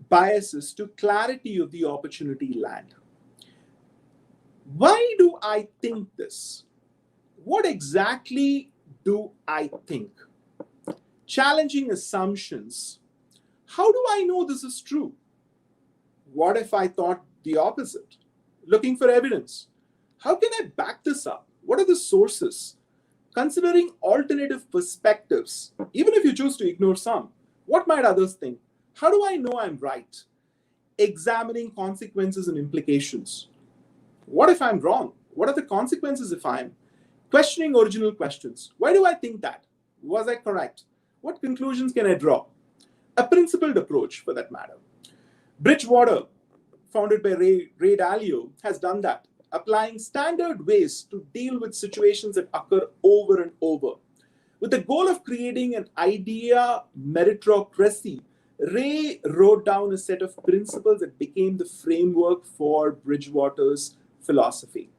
biases to clarity of the opportunity land. Why do I think this? What exactly do I think? challenging assumptions. How do I know this is true? What if I thought the opposite? Looking for evidence. How can I back this up? What are the sources? Considering alternative perspectives, even if you choose to ignore some, what might others think? How do I know I'm right? Examining consequences and implications. What if I'm wrong? What are the consequences if I'm questioning original questions? Why do I think that? Was I correct? What conclusions can I draw? A principled approach, for that matter. Bridgewater, founded by Ray Dalio, has done that, applying standard ways to deal with situations that occur over and over. With the goal of creating an idea meritocracy, Ray wrote down a set of principles that became the framework for Bridgewater's philosophy.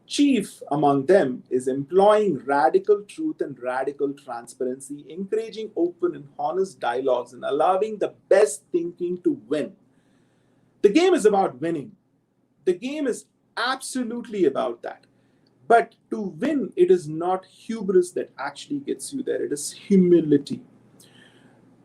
Chief among them is employing radical truth and radical transparency, encouraging open and honest dialogues, and allowing the best thinking to win. The game is about winning. The game is absolutely about that. But to win, it is not hubris that actually gets you there. It is humility.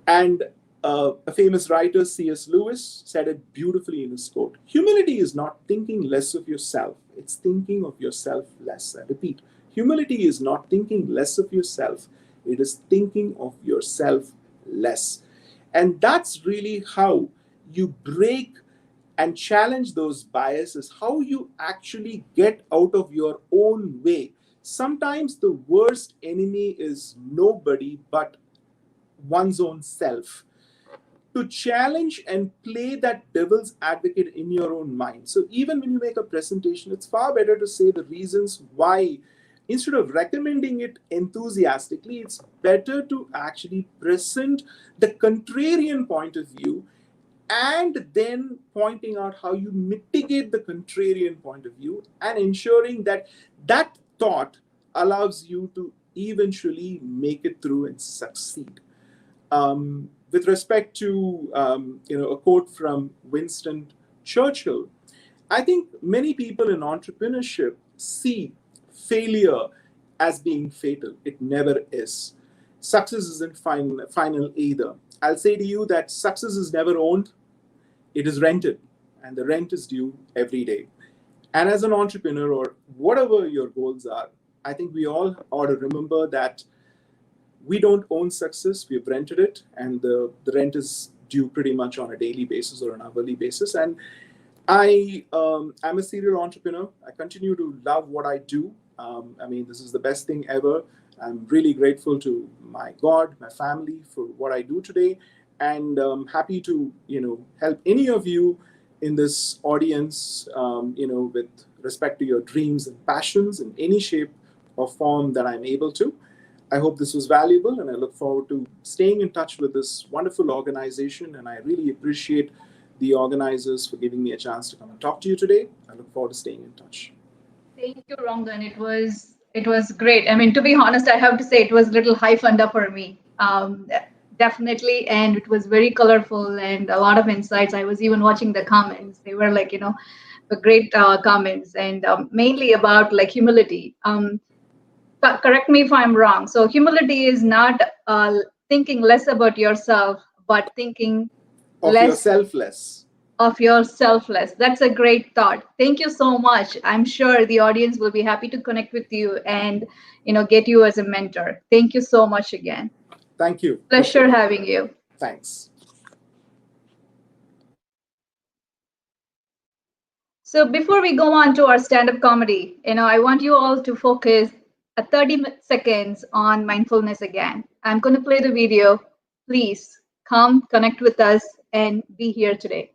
And a famous writer, C.S. Lewis, said it beautifully in his quote. Humility is not thinking less of yourself. It's thinking of yourself less. I repeat, humility is not thinking less of yourself. It is thinking of yourself less. And that's really how you break and challenge those biases, how you actually get out of your own way. Sometimes the worst enemy is nobody but one's own self. To challenge and play that devil's advocate in your own mind. So even when you make a presentation, it's far better to say the reasons why. Instead of recommending it enthusiastically, it's better to actually present the contrarian point of view and then pointing out how you mitigate the contrarian point of view and ensuring that that thought allows you to eventually make it through and succeed. With respect to a quote from Winston Churchill, I think many people in entrepreneurship see failure as being fatal. It never is. Success isn't final either. I'll say to you that success is never owned, it is rented, and the rent is due every day. And as an entrepreneur, or whatever your goals are, I think we all ought to remember that we don't own success, we've rented it, and the rent is due pretty much on a daily basis or an hourly basis. And I'm a serial entrepreneur. I continue to love what I do. This is the best thing ever. I'm really grateful to my God, my family for what I do today, and happy to help any of you in this audience, with respect to your dreams and passions in any shape or form that I'm able to. I hope this was valuable, and I look forward to staying in touch with this wonderful organization, and I really appreciate the organizers for giving me a chance to come and talk to you today. I look forward to staying in touch. Thank you, Rangan. It was great. To be honest, I have to say it was a little high funder for me. Definitely, and it was very colorful and a lot of insights. I was even watching the comments. They were great comments, and mainly about humility. Correct me if I'm wrong. So humility is not thinking less about yourself, but thinking of yourself less. Of yourself less. That's a great thought. Thank you so much. I'm sure the audience will be happy to connect with you and get you as a mentor. Thank you so much again. Thank you. Pleasure having you. Thanks. So before we go on to our stand-up comedy, I want you all to focus 30 seconds on mindfulness again. I'm going to play the video. Please come connect with us and be here today.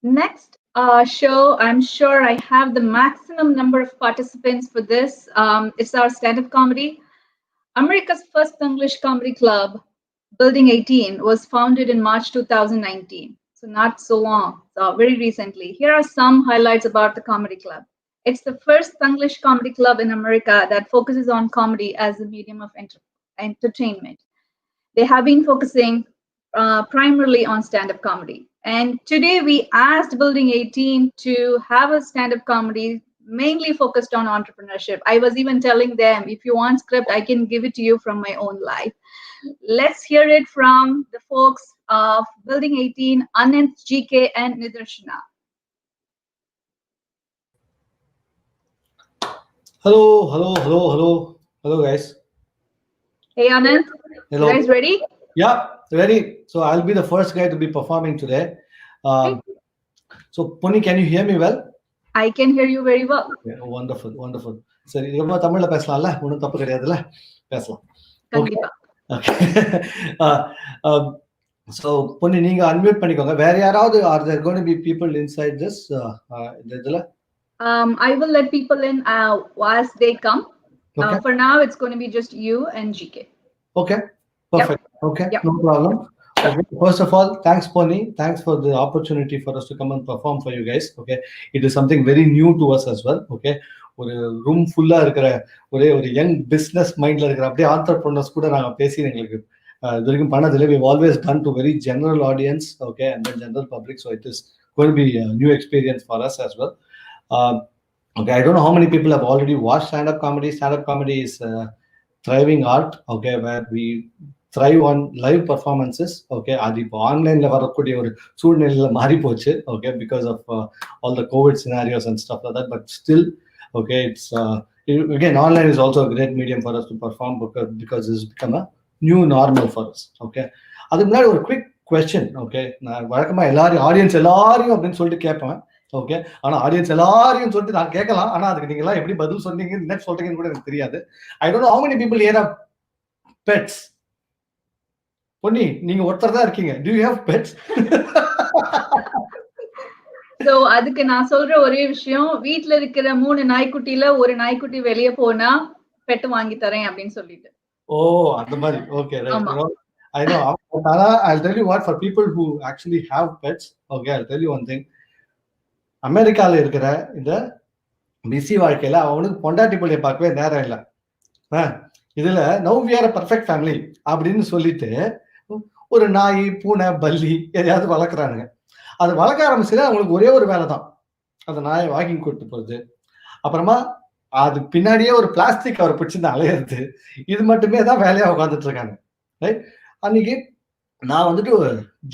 Next show, I'm sure I have the maximum number of participants for this. It's our stand-up comedy. America's first English comedy club, Building 18, was founded in March 2019. So not so long, so very recently. Here are some highlights about the comedy club. It's the first English comedy club in America that focuses on comedy as a medium of entertainment. They have been focusing primarily on stand-up comedy. And today we asked Building 18 to have a stand-up comedy mainly focused on entrepreneurship. I was even telling them, if you want script, I can give it to you from my own life. Let's hear it from the folks of Building 18, Anant, GK, and Nidarshana. Hello, guys. Hey, Anant. Hello. You guys ready? Yeah, ready. So I'll be the first guy to be performing today. So, Puni, can you hear me well? I can hear you very well. Yeah, wonderful. சரி, நம்ம தமிழ்ல பேசலாம்ல, ஒன்றும் தப்பு கிடையாதுல்ல, பேசலாம். கண்டிப்பா. So, Puni, நீங்க unmute பண்ணிக்கோங்க. வேற யாராவது, are there going to be people inside this? இதுல? I will let people in as they come. Okay. For now, it's going to be just you and GK. Okay, perfect. Yep. Okay, yep. No problem. Okay. First of all, thanks, Pony. Thanks for the opportunity for us to come and perform for you guys. Okay, it is something very new to us as well. Okay, ஒரு room ஃபுல்லா இருக்கிற ஒரே ஒரு young business மைண்ட்ல இருக்கிற அப்படியே entrepreneurs கூட நாங்க பேசி எங்களுக்கு இது வரைக்கும் பண்ணதில்லை. We've always done to very general audience, okay, and then general public. So it is going to be a new experience for us as well. Okay, I don't know how many people have already watched stand-up comedy. Stand-up comedy is thriving art, okay, where we thrive on live performances. Okay, அது இப்போ ஆன்லைன்ல வரக்கூடிய ஒரு சூழ்நிலையில மாறி போச்சு. Okay, because of all the COVID scenarios and stuff like that. But still, okay, it's again, online is also a great medium for us to perform because it's become a new normal for us. Okay, அதுக்கு முன்னாடி ஒரு quick question. Okay, நான் வழக்கமா audience எல்லாரையும் அப்படின்னு சொல்லிட்டு கேட்பேன். Okay, ஆனா ஆடியன்ஸ் எல்லாரையும் சொல்லிட்டு நான் கேட்கலாம், ஆனா அதுக்கு நீங்க எல்லாம் எப்படி பதில் சொன்னீங்க, என்ன சொல்றீங்கன்னு கூட எனக்கு தெரியாது. I don't know how many people here have pets. Ponni, நீங்க ஒருத்தர் தான் இருக்கீங்க. Do you have pets? So அதுக்கு நான் சொல்ற ஒரே விஷயம், வீட்ல இருக்கிற 3 நாய்க்குட்டில ஒரு நாய்க்குட்டி வெளிய போனா பெட் வாங்கி தரேன் அப்படின்னு சொல்லிட்டு. ஓ, அந்த மாதிரி. Okay, right. I know. I'll tell you what, for people who actually have pets, okay, I'll tell you one thing. அமெரிக்கால இருக்கிற இந்த பிஸி வாழ்க்கையில அவனுக்கு பொண்டாட்டி பிள்ளைய பார்க்கவே நேரம் இல்லை. இதுல now we are a perfect family அப்படின்னு சொல்லிட்டு ஒரு நாய், பூனை, பல்லி எதையாவது வளர்க்குறானுங்க. அது வளர்க்க ஆரம்பிச்சுன்னா அவங்களுக்கு ஒரே ஒரு வேலை தான், அந்த நாயை வாக்கிங் கூட்டு போறது, அப்புறமா அது பின்னாடியே ஒரு பிளாஸ்டிக் கவர் பிடிச்சிருந்து அலையிறது, இது மட்டுமே தான் வேலையா உட்காந்துட்டு இருக்காங்க. ரைட். அன்னைக்கு நான் வந்துட்டு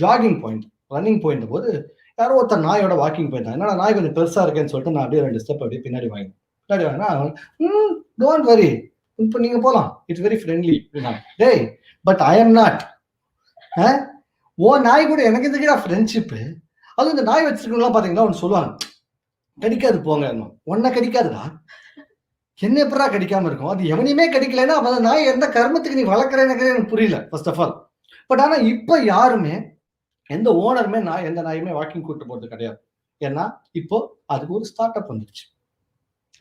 ஜாகிங் பாயிண்ட், ரன்னிங் பாயிண்ட் போது யாரோ ஒருத்தர் நாயோட வாக்கிங் போயிருந்தாங்க. என்னடா நாய் கொஞ்சம் பெருசா இருக்கேன்னு சொல்லிட்டு நான் அப்படியே 2 ஸ்டெப் அப்படியே பின்னாடி வாங்கினா டோன்ட் வரி, இப்போ நீங்க போலாம், இட்ஸ் வெரி ஃப்ரெண்ட்லி. டேய், பட் ஐ எம் நாட். ஓ நாய் கூட எனக்கு எதுக்குடா ஃப்ரெண்ட்ஷிப்பு? அதுவும் இந்த நாய் வச்சிருக்கவங்களாம் பாத்தீங்கன்னா ஒன்று சொல்லுவாங்க, கடிக்காது போங்க, ஒன்ன கடிக்காதுடா, என்ன எப்படா கடிக்காம இருக்கும்? அது எவனையுமே கடிக்கலைன்னா அவன் நாய் எந்த கர்மத்துக்கு நீ வளர்க்குறேன்னு எனக்கு புரியல, ஃபர்ஸ்ட் ஆஃப் ஆல். பட் ஆனா இப்ப யாருமே, எந்த ஓனருமே எந்த நாயுமே வாக்கிங் கூட்டு போறது கிடையாது. ஏன்னா இப்போ அதுக்கு ஒரு ஸ்டார்ட் அப் வந்துருச்சு.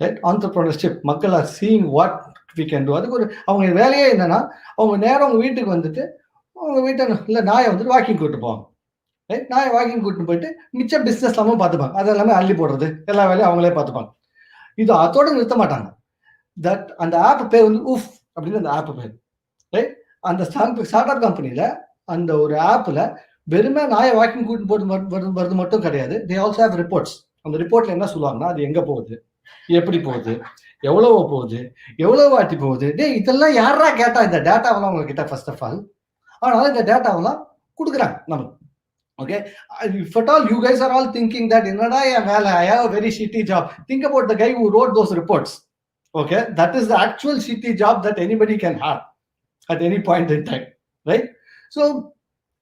Right, entrepreneurship. மக்கள் are seeing what we can do. அதுக்கு ஒரு அவங்க வேலையே என்னன்னா, அவங்க நேரம் அவங்க வீட்டுக்கு வந்துட்டு அவங்க வீட்டை இல்லை நாயை வந்துட்டு வாக்கிங் கூட்டு போவாங்க. ரைட், நாயை வாக்கிங் கூட்டு போயிட்டு மிச்ச பிஸ்னஸ் எல்லாமும் பார்த்துப்பாங்க. அது எல்லாமே அள்ளி போடுறது எல்லா வேலையும் அவங்களே பார்த்துப்பாங்க. இது அதோட நிறுத்த மாட்டாங்க. தட் அந்த ஆப் பேர் வந்து உஃப் அப்படின்னு அந்த ஆப் பேர். ரைட், அந்த ஸ்டார்ட் அப் கம்பெனியில அந்த ஒரு ஆப்ல வெறுமே நாயை வாக்கிங் கூட்டு போட்டு வருது மட்டும் கிடையாது. They also have reports. அந்த ரிப்போர்ட்ல என்ன சொல்லுவாங்கன்னா, அது எங்க போகுது, எப்படி போகுது, எவ்வளவு போகுது, எவ்வளவு வாட்டி போகுது. டே, இதெல்லாம் யாரா கேட்டா இந்த டேட்டாவெல்லாம் உங்ககிட்ட ஃபர்ஸ்ட் ஆஃப் ஆல். ஆனால் இந்த டேட்டாவெல்லாம் கொடுக்குறாங்க நமக்கு. Okay, if at all you guys are all thinking that என்னடா என் வேலை, I have a very shitty job, think about the guy who wrote those reports. Okay, that is the actual shitty job that anybody can have at any point in time, right? So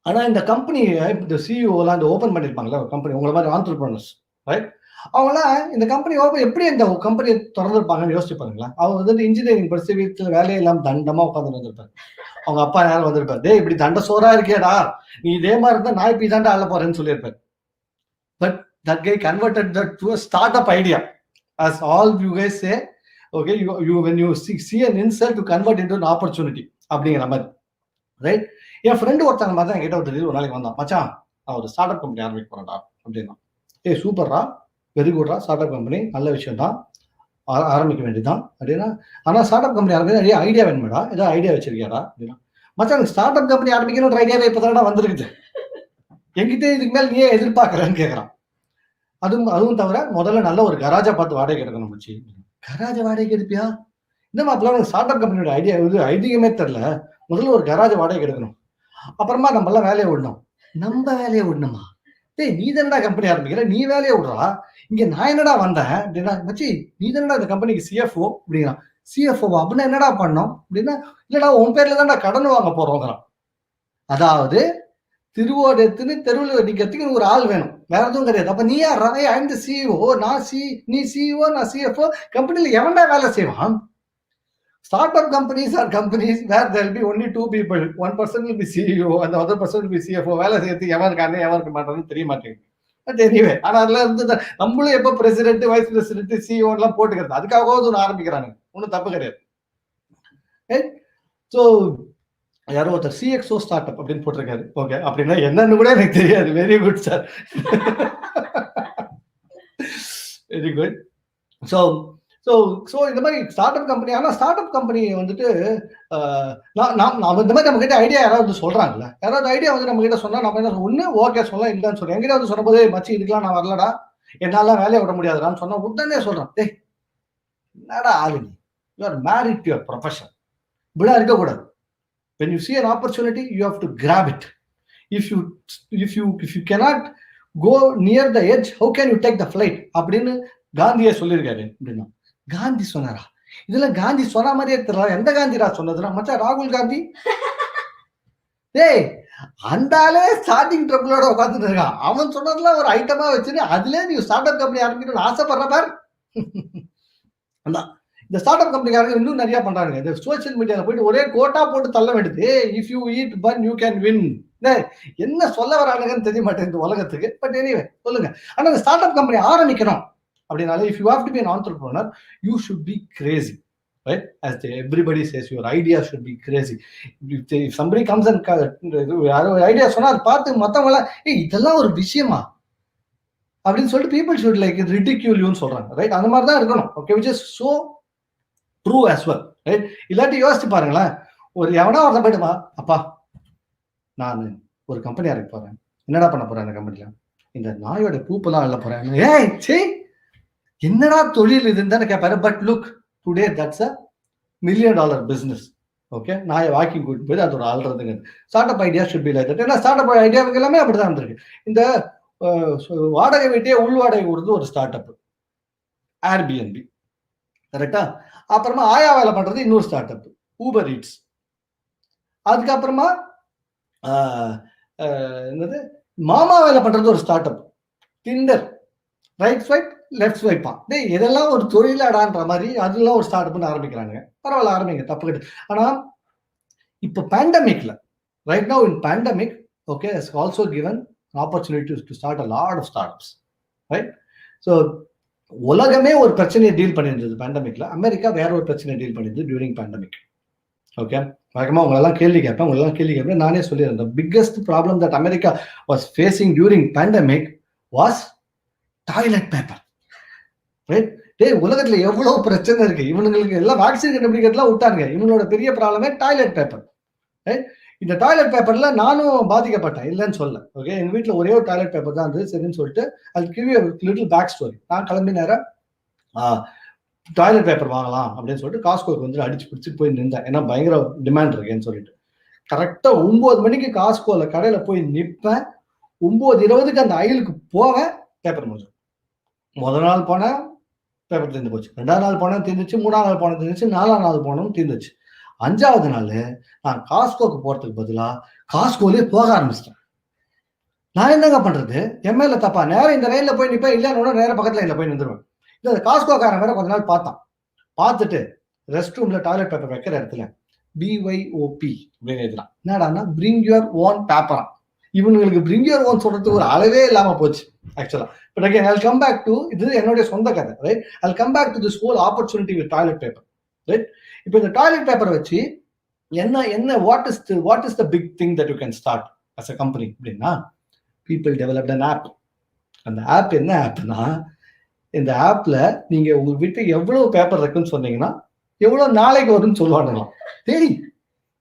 ஆனா இந்த company, இந்த சிஇஓலாம் இந்த open பண்ணிருப்பாங்களா ஒரு company, உங்களை மாதிரி entrepreneurs, right? அவங்களாம் இந்த company எப்படி இந்த கம்பெனியை திறந்துருப்பாங்கன்னு யோசிச்சு பாருங்களேன். அவங்க வந்து இன்ஜினியரிங் படிச்சு வீட்டில் வேலையை இல்லாமல் தண்டமா உட்காந்து வந்திருப்பாரு. அவங்க அப்பா யாரும் வந்திருப்பாரு, டே இப்படி தண்ட சோறா இருக்கேடா, நீ இதே மாதிரி இருந்தா நாய் பீ தாண்டா அள்ள போறேன்னு சொல்லியிருப்பாரு. But That guy converted that to a startup idea. As all you guys say, okay, you when you see an insult to convert into an opportunity அப்படிங்கிற மாதிரி, ரைட்? என் ஃப்ரெண்டு ஒருத்தங்க மாதிரி தான் என்கிட்ட ஒரு நாளைக்கு வந்தான், மச்சான் நான் ஒரு ஸ்டார்ட் அப் கம்பெனி ஆரம்பிக்க போறேன்டா அப்படின்னா. சூப்பர்ரா, வெரி குட்ரா, ஸ்டார்ட் அப் கம்பெனி நல்ல விஷயம் தான், ஆரம்பிக்க வேண்டியதுதான் அப்படின்னா. ஆனால் ஸ்டார்ட் அப் கம்பெனி ஆரம்பிக்க நிறைய ஐடியா வேணுமாடா, ஏதாவது ஐடியா வச்சிருக்கியாடா அப்படின்னா. மச்சான் எனக்கு ஸ்டார்ட் அப் கம்பெனி ஆரம்பிக்கணுன்ற ஐடியாவே இப்போதான்டா வந்திருக்குது, என்கிட்ட இதுக்கு மேல் நீ எதிர்பார்க்கறேன்னு கேட்கறான். அதுவும் தவிர முதல்ல நல்ல ஒரு கராஜா பார்த்து வாடகை எடுக்கணும். மச்சி, கராஜா வாடகை எடுப்பியா? இந்த மாப்பிள்ள ஸ்டார்ட் அப் கம்பெனியோட ஐடியாவே தெரியல, முதல்ல ஒரு கராஜ் வாடகை எடுக்கணும், அப்புறமா நம்ம எல்லாம் வேலையை விடணும். நம்ம வேலையை விடணுமா? நீ தானடா கம்பெனி ஆரம்பிக்கிற, நீ வேலையை விடுறா, இங்க நான் என்னடா வந்தேன் அப்படின்னா. மச்சி, நீ தானடா இந்த கம்பெனிக்கு சிஎஃப்ஓ அப்படிங்கிறான். சிஎஃப்ஓ அப்படின்னா என்னடா பண்ணோம் அப்படின்னா, இல்லடா உன் பேர்ல தான்டா கடன் வாங்க போறோங்கிறான். அதாவது திருவோடு எடுத்துன்னு தெருவில் நிக்கிறதுக்கு ஒரு ஆள் வேணும், வேற எதுவும் கிடையாது. அப்ப நீ யாரா? ஐந்து சிஇஓ, நீ சிஇஓ, நான் சிஎஃப்ஓ. கம்பெனில எவன்டா வேலை செய்வான்? Startup companies are companies where there will be only two people. One person will be CEO and the other person will be CFO. வேலை செய்யறதுக்கு எவன் இருக்கானே எவன் இருக்க மாட்டான்னு தெரிய மாட்டேங்குது. பட் எனிவே, ஆனால் அதில் இருந்து நம்மளும் எப்போ பிரசிடென்ட், வைஸ் பிரசிடென்ட், சிஇஓ எல்லாம் போட்டுக்கிறது, அதுக்காகவாவது ஒன்று ஆரம்பிக்கிறானுங்க, ஒன்றும் தப்பு கிடையாது. ஸோ யாரோ ஒருத்தர் சிஎக்ஸோ ஸ்டார்ட் அப் அப்படின்னு போட்டிருக்காரு. ஓகே, அப்படின்னா என்னன்னு கூட எனக்கு தெரியாது. Very good sir, very good. So இந்த மாதிரி ஸ்டார்ட் அப் கம்பெனி. ஆனால் ஸ்டார்ட் அப் கம்பெனி வந்துட்டு இந்த மாதிரி நம்ம கிட்ட ஐடியா யாராவது சொல்றாங்கல்ல, யாராவது ஐடியா வந்து நம்ம கிட்ட சொன்னா நம்ம என்ன ஒண்ணு ஓகே சொல்லலாம், இல்லைன்னு சொல்றேன். எங்கிட்ட வந்து சொன்னபோது, மச்சி இதுக்கெல்லாம் நான் வரலடா, என்னால வேலையை விட முடியாதுடான்னு சொன்னா உடனே சொல்றேன், என்னடா ஆளு நீ, you are married to your profession, இப்படிலாம் இருக்கக்கூடாது. When you see an opportunity, you have to grab it. If you cannot go near the edge, how can you take the flight? அப்படின்னு காந்தியே சொல்லியிருக்காரு அப்படின்னா. காந்தி சொன்னாரா? இதுல காந்தி சொன்ன மாதிரியே தெரியல. எந்த காந்திரா சொன்னதுன்னா, மச்சா ராகுல் காந்தி. அந்த ஆளே ஸ்டார்டிங் ட்ரபிளோட உட்காந்துட்டு இருக்கான். அவன் சொன்னதுல ஒரு ஐட்டமா வச்சுன்னு அதுல நீ ஸ்டார்ட் அப் கம்பெனி ஆரம்பிக்கணும்னு ஆசைப்படுற பார். இந்த ஸ்டார்ட் அப் கம்பெனிக்காரங்க இன்னும் நிறைய பண்றாங்க. இந்த சோசியல் மீடியால போயிட்டு ஒரே கோட்டா போட்டு தள்ள வேண்டியது. If you eat bun you can win. என்ன சொல்ல வரானுங்கன்னு தெரிய மாட்டேங்குது இந்த உலகத்துக்கு. பட் எனிவே சொல்லுங்க. ஆனா இந்த ஸ்டார்ட் அப் கம்பெனி ஆரம்பிக்கணும் அப்படின்னாலே, if you have to be an entrepreneur, you should be crazy, right? As everybody says, your idea should be crazy. If somebody comes and idea சொன்னா அதை பார்த்து மத்தவங்கள இதெல்லாம் ஒரு விஷயமா அப்படின்னு சொல்லிட்டு people should like ridicule you சொல்றாங்க, ரைட்? அந்த மாதிரி தான் இருக்கணும். Okay, which is so true as well, right? இல்லாட்டி யோசிச்சு பாருங்களேன், ஒரு எவனா ஒருத்தன் போயிட்டுமா, அப்பா நான் ஒரு கம்பெனி ஆரம்பிக்க போறேன், என்னடா பண்ண போறேன் அந்த கம்பெனில, இந்த நாயோட பூப்பெல்லாம் அள்ள போறேன், என்னடா தொழில் இதுன்னு தானே கேட்பாரு. But look, today that's $1 million business. Okay, நாயை வாக்கிங் கூட்டிட்டு போய் அதோட ஆள்றதுங்க. Start up idea should be like that. ஏன்னா ஸ்டார்ட் அப் ஐடியாவுக்கு எல்லாமே அப்படிதான் இருந்திருக்கு. இந்த வாடகை வீட்டையே உள் வாடகை கொடுத்து ஒரு ஸ்டார்ட் அப் ஏர்பிஎன்பி, கரெக்டா? அப்புறமா ஆயா வேலை பண்றது இன்னொரு ஸ்டார்ட் அப் ஊபர் ஈட்ஸ். அதுக்கப்புறமா என்னது மாமா வேலை பண்றது ஒரு start up Tinder, right swipe left ஸ்வைப்பா. இதெல்லாம் ஒரு தொழிலாடான்ற மாதிரி அதெல்லாம் ஒரு ஸ்டார்ட் அப்னு ஆரம்பிக்கிறாங்க. பரவாயில்ல, ஆரம்பிங்க, தப்பு கிடையாது. ஆனா இப்போ பேண்டமிக்ல, right now in pandemic, okay, has also given an opportunity to start a lot of startups, right? So உலகமே ஒரு பிரச்சனையை டீல் பண்ணியிருந்தது பேண்டமிக்ல. அமெரிக்கா வேற ஒரு பிரச்சனையை டீல் பண்ணியிருந்தது டியூரிங் பேண்டமிக். ஓகே, வழக்கமா உங்களெல்லாம் கேள்வி கேட்பேன். நானே சொல்லியிருந்தேன், the biggest problem that America was facing during pandemic was toilet paper, right? உலகத்துல எவ்வளவு பிரச்சனை இருக்கு, இவனுங்களுக்கு எல்லாம் வேக்சின் கண்டுபிடிக்கிறதுலாம் விட்டாங்க, இவங்களோட பெரிய ப்ராப்ளமே டாய்லெட் பேப்பர், ரைட்? இந்த டாய்லெட் பேப்பர்ல நானும் பாதிக்கப்பட்டேன், இல்லைன்னு சொல்ல. ஓகே, எங்க வீட்டுல ஒரே ஒரு டாய்லெட் பேப்பர் தான் இருந்தது. சரின்னு சொல்லிட்டு அது give you little back story. நான் கிளம்பி நேரம் டாய்லெட் பேப்பர் வாங்கலாம் அப்படின்னு சொல்லிட்டு காஸ்கோக்கு வந்து அடிச்சு பிடிச்சிட்டு போய் நின்றேன். ஏன்னா பயங்கர டிமாண்ட் இருக்கேன்னு சொல்லிட்டு கரெக்டா 9 மணிக்கு காஸ்கோல கடையில போய் நிற்பேன். 9:20 அந்த அயலுக்கு போவேன், பேப்பர் முடிஞ்சு. முதல் நாள் போனேன், பேப்பர் தீர்ந்து போச்சு. 2ஆவது நாள் போனேன், தீர்ந்துச்சு. 3ஆவது நாள் போனேன், தீர்ந்துச்சு. 4ஆவது நாள் போனோம், தீர்ந்துச்சு. 5ஆவது நாள் நான் காஸ்கோக்கு போறதுக்கு பதிலா காஸ்கோலே போக ஆரம்பிச்சிட்டேன். நான் என்னங்க பண்றது, எம்எல்ஏ தப்பா? நேரம் இந்த ரயில்ல போய் நிப்பேன், இல்லைன்னு நேரம் பக்கத்துல லைன்ல போய் நின்றுவேன். இந்த காஸ்கோக்காரன் வேற கொஞ்ச நாள் பார்த்துட்டு ரெஸ்ட் ரூம்ல டாய்லெட் பேப்பர் வைக்கிற இடத்துல BYOP அப்படின்னு எழுதலாம். என்னடான்னா பிரிங் யுவர் ஓன் பேப்பரா. இவங்களுக்கு bring your own சொல்றதுக்கு ஒரு அளவே இல்லாம போச்சு ஆக்சுவலா. But again, I'll come back to இது என்னுடைய சொந்த கதை, right? I'll come back to this whole opportunity with toilet paper, right? இப்போ இந்த டாய்லெட் பேப்பர் வச்சு என்ன what is the big thing that you can start as a company அப்படின்னா, people developed an app. அந்த ஆப் என்ன ஆப்னா, இந்த ஆப்ல நீங்க உங்க வீட்டு எவ்வளவு பேப்பர் இருக்குன்னு சொன்னீங்கன்னா எவ்வளவு நாளைக்கு வரும்னு சொல்லுவானுங்களாம். சரி,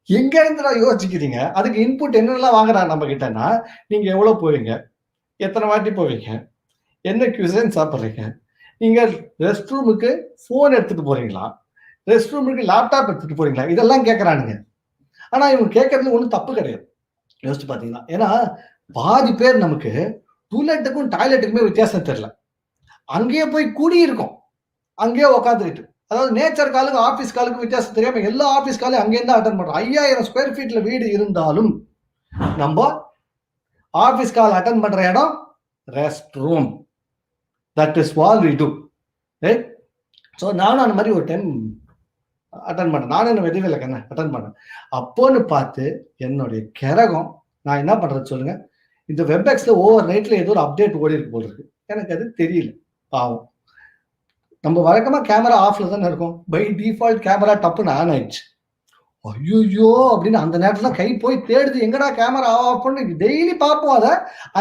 எங்க இருந்து யோசிக்கிறீங்க? அதுக்கு இன்புட் என்னெல்லாம் வாங்குறாங்க நம்ம கிட்டனா, நீங்க எவ்வளவு போவீங்க, எத்தனை வாட்டி போவீங்க, என்ன cuisine சாப்பிடுறீங்க, நீங்க ரெஸ்ட் ரூமுக்கு போன் எடுத்துட்டு போறீங்களா, ரெஸ்ட் ரூமுக்கு லேப்டாப் எடுத்துட்டு போறீங்களா, இதெல்லாம் கேட்கறானுங்க. ஆனா இவங்க கேட்கறதுல ஒன்றும் தப்பு கிடையாது, யோசிச்சு பாத்தீங்கன்னா. ஏன்னா பாதி பேர் நமக்கு டூலெட்டுக்கும் டாய்லெட்டுக்குமே வித்தியாசம் தெரியல. அங்கேயே போய் கூடி இருக்கும், அங்கேயே உட்காந்துக்கிட்டு, அதாவது நேச்சர் காலுக்கு ஆபீஸ் காலுக்கு வித்தியாசம் தெரியாம எல்லா ஆபீஸ் காலையும் அங்கேருந்து அட்டன் பண்றோம். 5000 ஸ்கொயர் ஃபீட்ல வீடு இருந்தாலும் நம்ம ஆபீஸ் கால் அட்டன் பண்ற இடம் rest room. That is all we do, right? So நானும் அந்த மாதிரி ஒரு டைம் அட்டன் பண்ணேன். நானும் என்ன வெளியில கண்ண அட்டன் பண்ணேன். அப்போன்னு பார்த்து என்னுடைய கிரகம், நான் என்ன பண்றது சொல்லுங்க, இந்த வெப்எக்ஸ்ல ஓவர் நைட்ல ஏதோ ஒரு அப்டேட் ஓடி இருக்கு போல இருக்கு. எனக்கு அது தெரியல, பாவம். நம்ம வழக்கமா கேமரா ஆஃப்ல தானே இருக்கும். பை டிஃபால்ட் கேமரா டப்புன்னு ஆன் ஆயிடுச்சு. ஐயோ அப்படின்னு அந்த நேரத்துல கை போய் தேடுது, எங்கடா கேமரா ஆஃப் பண்ணி டெய்லி பார்ப்போம் அதை,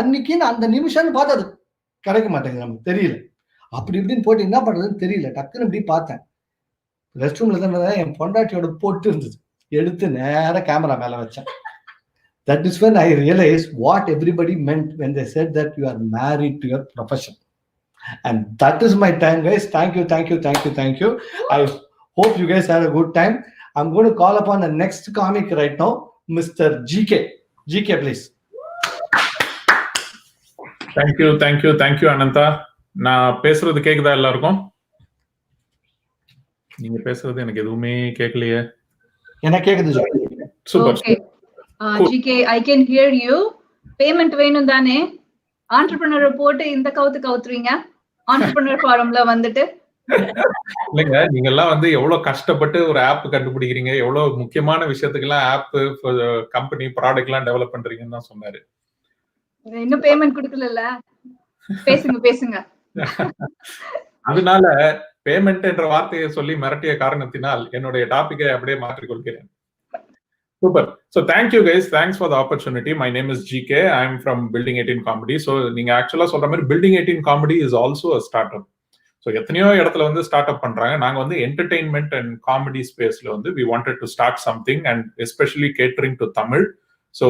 அன்னைக்குன்னு அந்த நிமிஷம்னு பார்த்தது கிடைக்க மாட்டேங்குது, நமக்கு தெரியல. அப்படி இப்படின்னு போட்டு என்ன பண்றதுன்னு தெரியல. டக்குன்னு இப்படி பார்த்தேன், ரெஸ்ட் ரூம்ல தான் என் பொண்டாட்டியோட போட்டு இருந்தது. எடுத்து நேர கேமரா மேல வச்சேன். That is when I realized what everybody meant when they said that you are married to your profession. And that is my time, guys. Thank you. I hope you guys had a good time. I'm going to call upon the next comic right now, Mr. GK. GK, please. Thank you, Ananta. நான் பேசுறது கேக்குதா எல்லாருக்கும்? நீங்க பேசுறது எனக்கு எதுவுமே கேட்கலையே. எனக்கு கேக்குது. Super. GK, I can hear you. Payment வேணும் தானே? entrepreneur போட்டு இந்த கவுத்துறீங்க entrepreneur forumல வந்துட்டு. இல்லைங்க, நீங்க எல்லாம் வந்து எவ்வளவு கஷ்டப்பட்டு ஒரு ஆப் கண்டுபிடிக்கிறீங்க, எவ்வளவு முக்கியமான விஷயத்துக்கெல்லாம் ஆப் கம்பெனி ப்ராடக்ட் எல்லாம் டெவலப் பண்றீங்கன்னு தான் சொன்னாரு. இன்னும் பேமெண்ட் கொடுக்கல, பேசுங்க. அதனால பேமெண்ட் என்ற வார்த்தையை சொல்லி மிரட்டிய காரணத்தினால் என்னுடைய டாபிக்கை அப்படியே மாற்றிக்கொள்கிறேன். Super. So thank you guys. Thanks for the opportunity. My name is GK. I'm from Building 18 Comedy. So நீங்க ஆக்சுவலா சொல்ற மாதிரி Building 18 Comedy is also a startup. So எத்தனையோ இடத்துல வந்து ஸ்டார்ட் அப் பண்றாங்க. நாங்க வந்து என்டர்டெயின்மெண்ட் அண்ட் காமெடி ஸ்பேஸ்ல வந்து we wanted to start something and especially catering to Tamil. So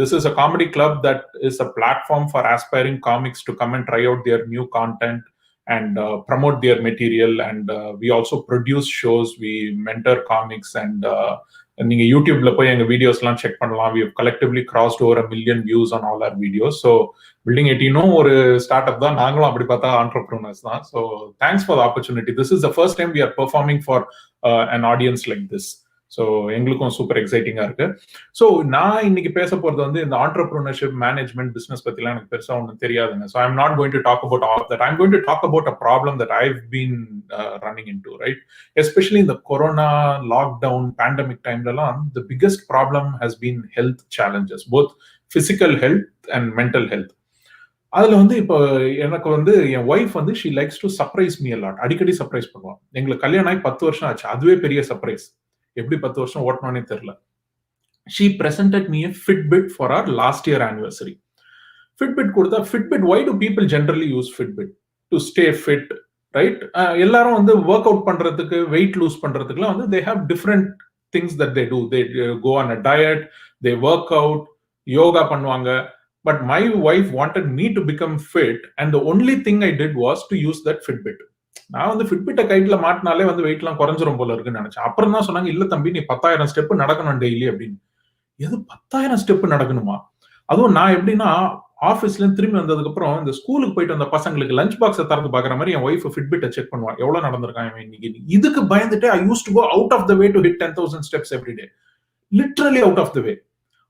this is a comedy club that is a platform for aspiring comics to come and try out their new content and promote their material. And we also produce shows. We mentor comics and நீங்க யூடியூப்ல போய் எங்க videos எல்லாம் check பண்ணலாம். We have collectively crossed over 1 million views on all our videos. So Building 18 ஒரு start அப் தான், நாங்களும் அப்படி பார்த்தா entrepreneurs தான். So thanks for the opportunity. This is the first time we are performing for an audience like this. So எங்களுக்கும் super எக்ஸைட்டிங்கா இருக்கு. So நான் இன்னைக்கு பேச போறது வந்து இந்த entrepreneurship மேனேஜ்மெண்ட் பிசினஸ் பத்திலாம் எனக்கு பெருசா ஒன்றும் தெரியாதுங்க. So I'm not going to talk about all that. I'm going to talk about a problem that I've been running into, right? Especially இந்த கொரோனா லாக்டவுன் பேண்டமிக் டைம்லலாம் the biggest problem has been health challenges, both physical health and mental health. அதுல வந்து இப்போ எனக்கு வந்து என் wife வந்து she likes to surprise me a lot. அடிக்கடி சர்ப்ரைஸ் பண்ணுவான். எங்களுக்கு கல்யாணம் ஆகி 10 வருஷம் ஆச்சு, அதுவே பெரிய சர்ப்ரைஸ். எப்படி 10 வருஷம் ஓட்டணும்னே தெரியல. She presented me a Fitbit for our last year anniversary. Fitbit கொடுத்தா, Fitbit, why do people generally use Fitbit? To stay fit, right? எல்லாரும் வந்து ஒர்க் அவுட் பண்றதுக்கு, வெயிட் லூஸ் பண்றதுக்குலாம் வந்து they have different things that they do. They go on a diet, they work out, yoga பண்ணுவாங்க. But my wife wanted me to become fit and the only thing I did was to use that Fitbit. நான் வந்து ஃபிட்பிட்ட கைட்ல மாட்டினாலே வந்து wait எல்லாம் குறைஞ்சிரும் போல இருக்குன்னு நினைச்சேன். அப்புறம் தான் சொன்னாங்க, இல்ல தம்பி நீ 10,000 ஸ்டெப் நடக்கணும் டெய்லி அப்படின்னு. எது 10,000 ஸ்டெப் நடக்கணுமா? அதுவும் நான் எப்படின்னா ஆஃபீஸ்ல இருந்து திரும்பி வந்ததுக்கு அப்புறம் இந்த ஸ்கூலுக்கு போயிட்டு வந்த பசங்களுக்கு லஞ்ச் பாக்ஸை திறந்து பாக்குற மாதிரி என் ஒய்ஃப் ஃபிட்பிட்டை செக் பண்ணுவான், எவ்வளவு நடந்திருக்கான் இன்னைக்கு. இதுக்கு பயந்துட்டு I used to go out of the way to hit 10,000 steps every day. Literally out of the way.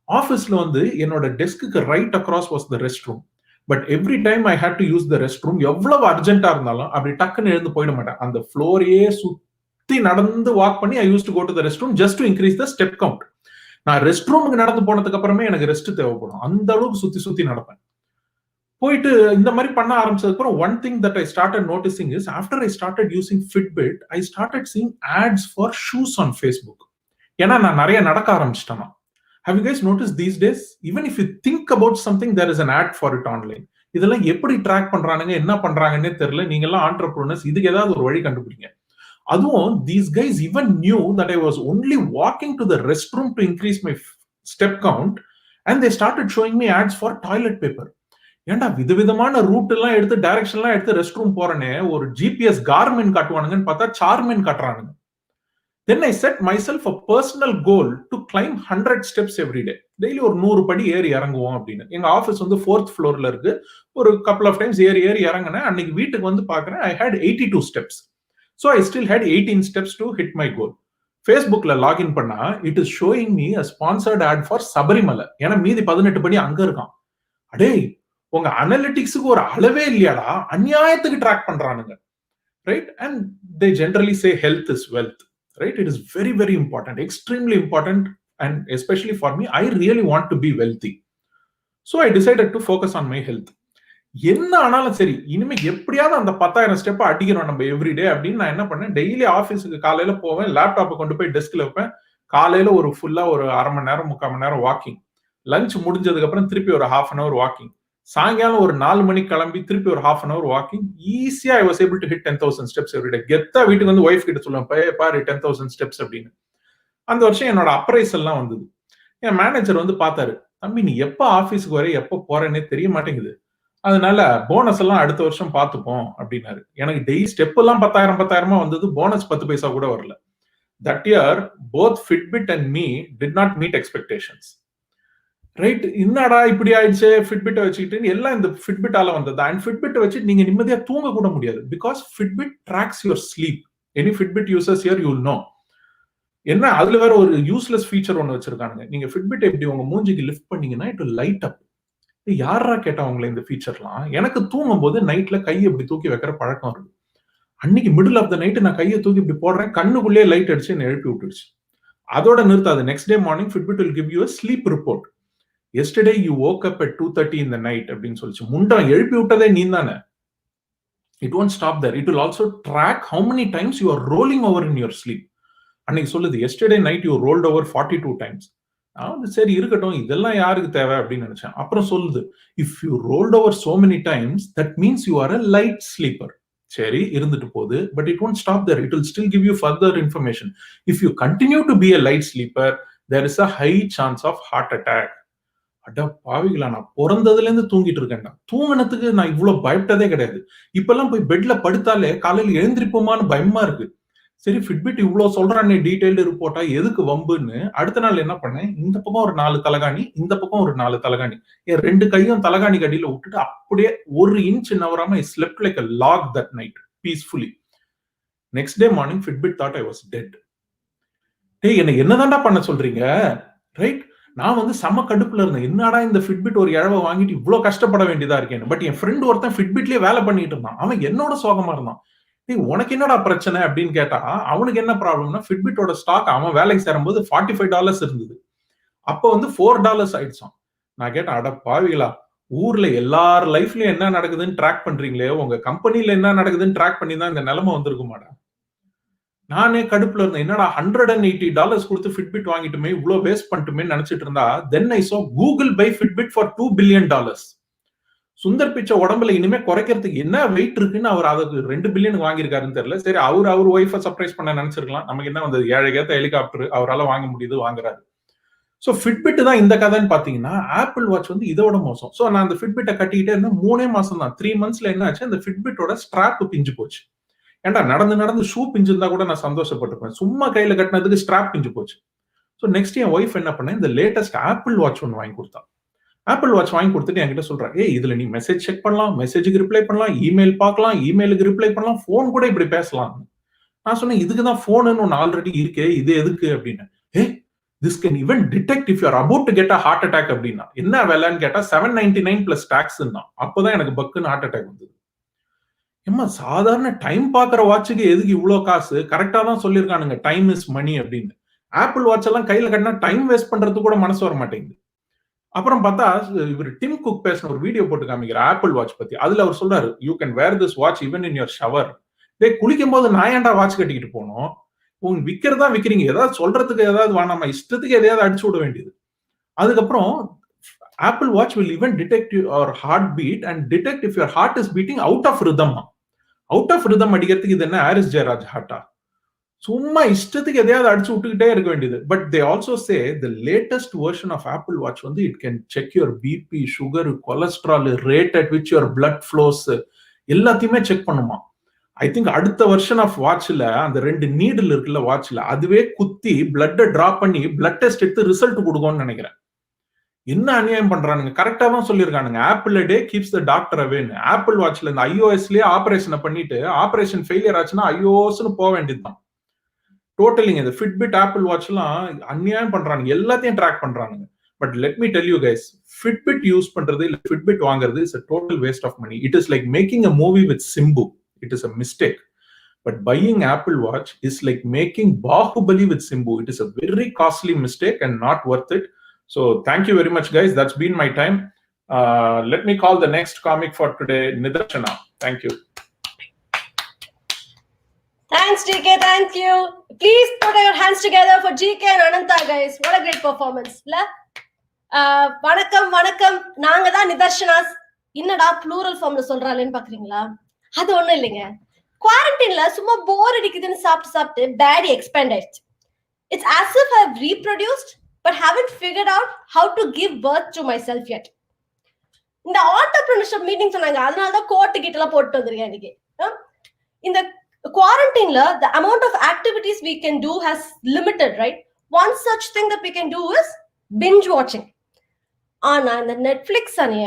ஆஃபீஸ்ல வந்து என்னோட டெஸ்க்கு right across was the rest room. But every time I hate to use the rest room. எவ்வளவு அர்ஜென்டா இருந்தாலும் அப்படி டக்குன்னு எழுந்து போயிட மாட்டேன். அந்த ஃப்ளோரையே சுத்தி நடந்து வாக் பண்ணி I used to go to the rest room just to increase the step count. நான் ரெஸ்ட் ரூமுக்கு நடந்து போனதுக்கு அப்புறமே எனக்கு ரெஸ்ட் தேவைப்படும். அந்த அளவுக்கு சுத்தி சுத்தி நடப்பேன். போயிட்டு இந்த மாதிரி பண்ண ஆரம்பிச்சதுக்கு அப்புறம் one thing that I started noticing is after I started using Fitbit I started seeing ads for shoes on Facebook. ஏன்னா நான் நிறைய நடக்க ஆரம்பிச்சிட்டேன். Have you guys noticed these days, even if you think about something, there is an ad for it online. இதெல்லாம் எப்படி track பண்றானுங்க, என்ன பண்றாங்கன்னே தெரியல. நீங்க எல்லாம் entrepreneurs, இதுக்கு ஏதாவது ஒரு வழி கண்டுபிடிங்க. அதுவும் these guys even knew that I was only walking to the restroom to increase my step count, and they started showing me ads for toilet paper. ஏன்டா விதவிதமான ரூட் எல்லாம் எடுத்து டைரக்ஷன் எல்லாம் எடுத்து ரெஸ்ட் ரூம் போறேனே, ஒரு ஜிபிஎஸ் கார்மென் காட்டுவானுங்கன்னு பார்த்தா சார்மென் காட்டுறானுங்க. Then I set myself a personal goal to climb 100 steps every day. Daily ஒரு 100 படி ஏறி இறங்குவோம் அப்படின்னு. எங்க ஆஃபீஸ் வந்து 4th floorல இருக்கு. ஒரு couple of times ஏறி இறங்கினேன். அன்னைக்கு வீட்டுக்கு வந்து பாக்குறேன் I had 82 steps. So I still had 18 steps to hit my goal. Facebookல லாகின் பண்ணா it is showing me a sponsored ad for Sabarimala. ஏன்னா மீதி 18 படி அங்க இருக்கான். அடே உங்க அனலிட்டிக்ஸுக்கு ஒரு அளவே இல்லையாடா, அநியாயத்துக்கு ட்ராக் பண்றானுங்க. Right? And they generally say health is wealth. Right? It is very, very important, extremely important. And especially for me, I really want to be wealthy. So I decided to focus on my health. என்ன ஆனாலும் சரி, இனிமே எப்படியாவது அந்த 10,000 step அடிக்கிறோம் நம்ம everyday அப்படின்னு நான் என்ன பண்ணேன், டெய்லி ஆஃபீஸுக்கு காலையில போவேன், லேப்டாப்பை கொண்டு போய் டெஸ்க்ல வைப்பேன். காலையில ஒரு ஃபுல்லா ஒரு 1/2 மணி நேரம் 3/4 மணி நேரம் வாக்கிங், லஞ்ச் முடிஞ்சதுக்கு அப்புறம் திருப்பி ஒரு 1/2 an hour வாக்கிங், சாயங்காலம் ஒரு 4 மணிக்கு கிளம்பி திருப்பி ஒரு 1/2 an hour வாக்கிங். ஈஸியா I was able to hit 10,000 steps everyday. கெத்தா வீட்டுக்கு வந்து ஒய்ஃப் கிட்ட சொல்லுவேன், பாரு 10,000 ஸ்டெப்ஸ் அப்படின்னு. அந்த வருஷம் என்னோட அப்ரைசல்லாம் வந்தது. என் மேனேஜர் வந்து பார்த்தாரு, தம்பி நீ எப்ப ஆபீஸ்க்கு வர எப்ப போறேன்னே தெரிய மாட்டேங்குது, அதனால போனஸ் எல்லாம் அடுத்த வருஷம் பார்த்துப்போம் அப்படின்னாரு. எனக்கு டெய்லி ஸ்டெப் எல்லாம் 10,000 வந்தது, போனஸ் 10 பைசா கூட வரல. That year both Fitbit and me did not meet expectations. Right? என்னடா இப்படி ஆயிடுச்சு, ஃபிட்பிட்டை வச்சுக்கிட்டு எல்லாம் இந்த ஃபிட்பிட்டால வந்தது. அண்ட் ஃபிட்பிட்டை வச்சு நீங்க நிம்மதியா தூங்க கூட முடியாது. Because Fitbit tracks your sleep. Any Fitbit users here you will know. என்ன அதுல வேற ஒரு யூஸ்லெஸ் ஃபீச்சர் ஒன்று வச்சிருக்காங்க. நீங்க ஃபிட்பிட் எப்படி உங்க மூஞ்சிக்கு லிஃப்ட் பண்ணீங்கன்னா இட் வில் லைட் அப். யாரா கேட்டா உங்களை இந்த ஃபீச்சர்லாம்? எனக்கு தூங்கும் போது நைட்ல கையை இப்படி தூக்கி வைக்கிற பழக்கம் இருக்கு. அன்னைக்கு மிடில் ஆஃப் த நைட் நான் கையை தூக்கி இப்படி போடுறேன், கண்ணுக்குள்ளேயே லைட் அடிச்சு என்ன எழுப்பி விட்டுருச்சு. அதோட நிறுத்தாது. Next day morning Fitbit will give you a sleep report. Yesterday you woke up at 2:30 in the night அப்படின்னு சொல்லிச்சு. முண்டா எழுப்பி விட்டதே நீ தானே. It won't stop there. It will also track how many times you are rolling over in your sleep. அன்னைக்கு சொல்லுது, yesterday night you rolled over 42 times. சரி இருக்கட்டும், இதெல்லாம் யாருக்கு தேவை அப்படின்னு நினைச்சேன். அப்புறம் சொல்லுது, if you rolled over so many times that means you are a light sleeper. சரி இருந்துட்டு போகுது, but it won't stop there. It will still give you further information. If you continue to be a light sleeper, there is a high chance of heart attack. அட பாவிகளா, நான் பிறந்ததுல இருந்து தூங்கிட்டு இருக்கேன்டா. தூங்கினத்துக்கு நான் இவ்வளவு பயப்பட்டதே கிடையாது. இப்பெல்லாம் போய் பெட்ல படுத்தாலே காலையில எழுந்திருப்போமான்னு பயமா இருக்கு. சரி ஃபிட்பிட் இவ்வளவு சொல்றானே டீடைல்டு ரிப்போர்ட்டா, எதுக்கு வம்புன்னு அடுத்த நாள் என்ன பண்ணேன், இந்த பக்கம் ஒரு 4 தலகாணி, இந்த பக்கம் ஒரு 4 தலகாணி, என் 2 கையும் தலகாணி கடியில விட்டுட்டு அப்படியே 1 inch நவராம I slept like a log that night peacefully. Next day morning Fitbit thought I was dead. டேய் என்ன என்னதான்டா பண்ண சொல்றீங்க? ரைட்? நான் வந்து செம்ம கடுப்புல இருந்தேன். என்னடா இந்த ஃபிட்பிட் ஒரு இழவை வாங்கிட்டு இவ்வளவு கஷ்டப்பட வேண்டியதா இருக்கேன். பட் என் ஃப்ரெண்ட் ஒருத்தன் ஃபிட்பிட்லயே வேலை பண்ணிட்டு இருந்தான். அவன் என்னோட சோகமா இருந்தான். டேய் உனக்கு என்னடா பிரச்சனை அப்படின்னு கேட்டா, அவனுக்கு என்ன ப்ராப்ளம்னா ஃபிட்பிட்டோட ஸ்டாக் அவன் வேலைக்கு சேரும்போது $45 இருந்தது. அப்ப வந்து $4 ஆயிடுச்சான். நான் கேட்டேன், அட பாவிகளா, ஊர்ல எல்லார் லைஃப்லயும் என்ன நடக்குதுன்னு ட்ராக் பண்றீங்களே, உங்க கம்பெனில என்ன நடக்குதுன்னு ட்ராக் பண்ணி தான் இந்த நிலைமை வந்திருக்குமாடா. நானே கடுப்புல இருந்தேன். என்னடா $180 கொடுத்து ஃபிட்பிட் வாங்கிட்டுமே, இவ்வளவு வேஸ்ட் பண்ணிட்டுமே நினைச்சிட்டு இருந்தா, then I saw Google buy Fitbit for $2 billion. Sundar Pichai உடம்புல இனிமே குறைக்கிறதுக்கு என்ன வெயிட் இருக்குன்னு அவர் அதுக்கு $2 billion வாங்கியிருக்காருன்னு தெரியல. சரி அவர் ஒய்ஃபை சர்ப்ரைஸ் பண்ண நினைச்சிருக்கலாம். நமக்கு என்ன வந்தது, ஏழைக்கேத்த ஹெலிகாப்டர் அவரால் வாங்க முடியுது, வாங்குறாரு. ஸோ ஃபிட்பிட் தான் இந்த கதைன்னு பாத்தீங்கன்னா, ஆப்பிள் வாட்ச் வந்து இதோட மோசம். ஸோ நான் அந்த ஃபிட்பிட்டை கட்டிக்கிட்டே இருந்தேன். 3 மாசம் தான், 3 monthsல என்ன ஆச்சு, அந்த ஃபிட்பிட்டோட ஸ்ட்ராப் பிஞ்சு போச்சு. ஏன்டா நடந்து ஷூ பிஞ்சிருந்தா கூட நான் சந்தோஷப்பட்டிருப்பேன். சும்மா கையில கட்டினதுக்கு ஸ்ட்ராப் பிஞ்சு போச்சு. ஸோ நெக்ஸ்ட் என் ஒய்ஃப் என்ன பண்ணேன், இந்த லேட்டஸ்ட் ஆப்பிள் வாட்ச் ஒன்று வாங்கி கொடுத்தா. ஆப்பிள் வாட்ச் வாங்கி கொடுத்துட்டு என்கிட்ட சொல்றேன், இதுல நீ மெசேஜ் செக் பண்ணலாம், மெசேஜுக்கு ரிப்ளை பண்ணலாம், இமெயில் பார்க்கலாம், இமெயிலுக்கு ரிப்ளை பண்ணலாம், போன் கூட இப்படி பேசலாம். நான் சொன்னேன், இதுக்கு தான் போன் ஒன்று ஆல்ரெடி இருக்கே, இது எதுக்கு அப்படின்னு. this can even detect if you are about to get a heart attack அப்படின்னா. என்ன வேலைன்னு கேட்டா $799 plus tax தான். அப்பதான் எனக்கு பக்குன்னு ஹார்ட் அட்டாக் வந்தது. ஏமா சாதாரண டைம் பாக்குற வாட்சுக்கு எதுக்கு இவ்வளவு காசு? கரெக்டா தான் சொல்லியிருக்கானுங்க, டைம் இஸ் மணி அப்படின்னு. ஆப்பிள் வாட்ச் எல்லாம் கையில கட்டினா டைம் வேஸ்ட் பண்றது கூட மனசு வர மாட்டேங்குது. அப்புறம் பார்த்தா இவர் டிம் குக் பேசின ஒரு வீடியோ போட்டு காமிக்கிற ஆப்பிள் வாட்ச் பத்தி. அதுல அவர் சொல்றாரு, you can wear this watch even in your shower. குளிக்கும் போது நான் ஏன்டா வாட்ச் கட்டிக்கிட்டு போனோம்? உங்க விக்கிறதா விக்கிறீங்க, ஏதாவது சொல்றதுக்கு ஏதாவது வேணாமா, இஷ்டத்துக்கு எதையாவது அடிச்சு விட வேண்டியது. அதுக்கப்புறம் Apple watch will even detect your heart beat and detect if your heart is beating out of rhythm. Out of rhythm அடிக்கிறதுக்கு இது என்ன ஹாரிஸ் ஜெயராஜ் ஹார்ட்டா? சும்மா இஷ்டத்துக்கு எதையாவது அடிச்சு விட்டுக்கிட்டே இருக்க வேண்டியது. But they also say the latest version of Apple Watch வந்து it can check your BP, sugar, cholesterol, rate at which your blood flows எல்லாத்தையுமே செக் பண்ணுமா. ஐ திங்க் அடுத்த வெர்ஷன் ஆஃப் வாட்ச்ல அந்த 2 நீடில் இருக்குல்ல வாட்ச்ல, அதுவே குத்தி பிளட்டை டிராப் பண்ணி பிளட் டெஸ்ட் எடுத்து ரிசல்ட் கொடுக்கும்னு நினைக்கிறேன். என்ன அநியாயம் பண்றானுங்க. கரெக்டா தான் சொல்லியிருக்கானுங்க, apple day keeps the doctor அவேன்னு. ஆப்பிள் வாட்ச்ல இந்த ஐஓஎஸ்லயே ஆபரேஷனை பண்ணிட்டு ஆபரேஷன் ஃபெயிலியர் ஆச்சுன்னா ஐஓஎஸ்ன்னு போக வேண்டியதுதான். டோட்டலிங்க இந்த ஃபிட்பிட் ஆப்பிள் வாட்ச் எல்லாம் அநியாயம் பண்றானுங்க, எல்லாத்தையும் ட்ராக் பண்றானுங்க. But let me tell you guys, Fitbit use பண்றது இல்ல ஃபிட்பிட் வாங்குறது is a total waste of money. It is like making a movie with Simbu. It is a mistake. But buying Apple Watch is like making Bahubali with Simbu. It is a very costly mistake and not worth it. So thank you very much guys, that's been my time. Let me call the next comic for today, Nidarshana. Thank you. Thanks, GK. Thank you. Please put your hands together for GK and Ananta, guys. What a great performance. வணக்கம் வணக்கம். நாங்க தான் நிதர்ஷனாஸ். என்னடா plural ஃபார்ம்ல சொல்றாளேன்னு பாக்குறீங்களா? அது ஒண்ணும் இல்லைங்க. குவாரண்டைன்ல சும்மா போர் அடிக்குதுன்னு சாப்பிட்டு பேடி எக்ஸ்பேண்ட் ஆயிடுச்சு. It's as if I've reproduced but haven't figured out how to give birth to myself yet. இந்த entrepreneurship மீட்டிங் சொன்னாங்க, அதனால தான் கோட் கிட்ட எல்லாம் போட்டு வந்திருக்கேன் இன்னைக்கு. இந்த quarantine the amount of activities we can do has limited, right? One such thing that we can do is binge watching. ஆனா இந்த நெட்ஃபிளிக்ஸ் அனிய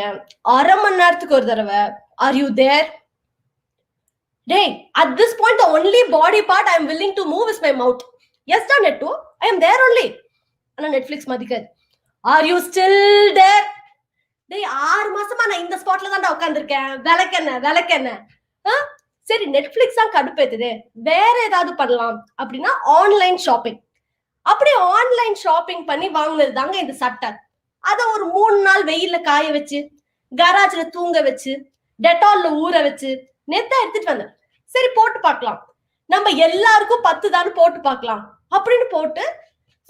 1/2 மணி நேரத்துக்கு ஒரு தடவை, are you there? Hey, at this point the only body part I am willing to move is my mouth. Yes da netto, I am there only. ஆனா Netflix மதிக்காது. Are you still there? டேய் 6 மாசமா நான் இந்த ஸ்பாட்ல தான்டா உட்கார்ந்திருக்கேன், விளக்கென்ன. சரி Netflix தான் கடுப்பேத்துது, வேற ஏதாவது பண்ணலாம் அப்படின்னா ஆன்லைன் ஷாப்பிங். அப்படி ஆன்லைன் ஷாப்பிங் பண்ணி வாங்கினது தாங்க இந்த சட்டை. அதை ஒரு 3 நாள் வெயில்ல காய வச்சு, கராஜ்ல தூங்க வச்சு, டெட்டால்ல ஊற வச்சு நேத்தா எடுத்துட்டு வந்தேன். சரி போட்டு பார்க்கலாம், நம்ம எல்லாருக்கும் 10 தான் போட்டு பார்க்கலாம் அப்படின்னு போட்டு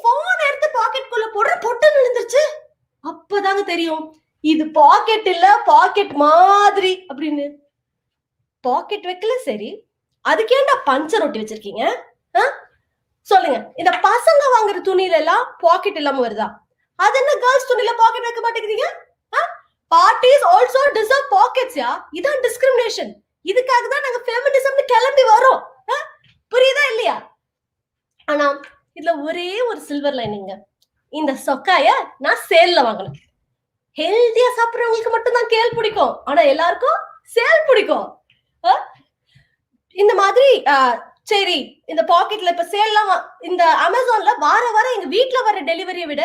போன் எடுத்து பாக்கெட்டுக்குள்ள போடுற பொட்டு விழுந்துருச்சு. அப்பதாங்க தெரியும் இது பாக்கெட் இல்ல பாக்கெட் மாதிரி அப்படின்னு. பாக்கெட் வைக்கல சரி, அதுக்கேண்டா பஞ்சர் ஒட்டி வச்சிருக்கீங்க? சொல்லுங்க, இந்த பசங்க வாங்குற துணியில எல்லாம் பாக்கெட் இல்லாம வருதா? அது என்ன கேர்ள்ஸ் துணியில பாக்கெட் வைக்க மாட்டேங்கிறீங்க? பார்ட்டிஸ் ஆல்சோ டிசர்வ் பாக்கெட்ஸ் யா. இதான் டிஸ்கிரிமினேஷன். இதுக்காக தான் நாங்க ஃபெமினிசம்னு கிளம்பி வரோம். புரியுதா இல்லையா? ஆனா இதுல ஒரே ஒரு சில்வர் லைனிங்க, இந்த சொக்காய நான் சேல்ல வாங்கினேன். ஹெல்தியா சாப்பிடுறவங்களுக்கு மட்டும் தான் கேள் பிடிக்கும், ஆனா எல்லாருக்கும் சேல் பிடிக்கும். இந்த மாதிரி சரி இந்த பாக்கெட்ல இப்ப சேல்லாம் இந்த அமேசான்ல வாரம் எங்க வீட்டுல வர டெலிவரியை விட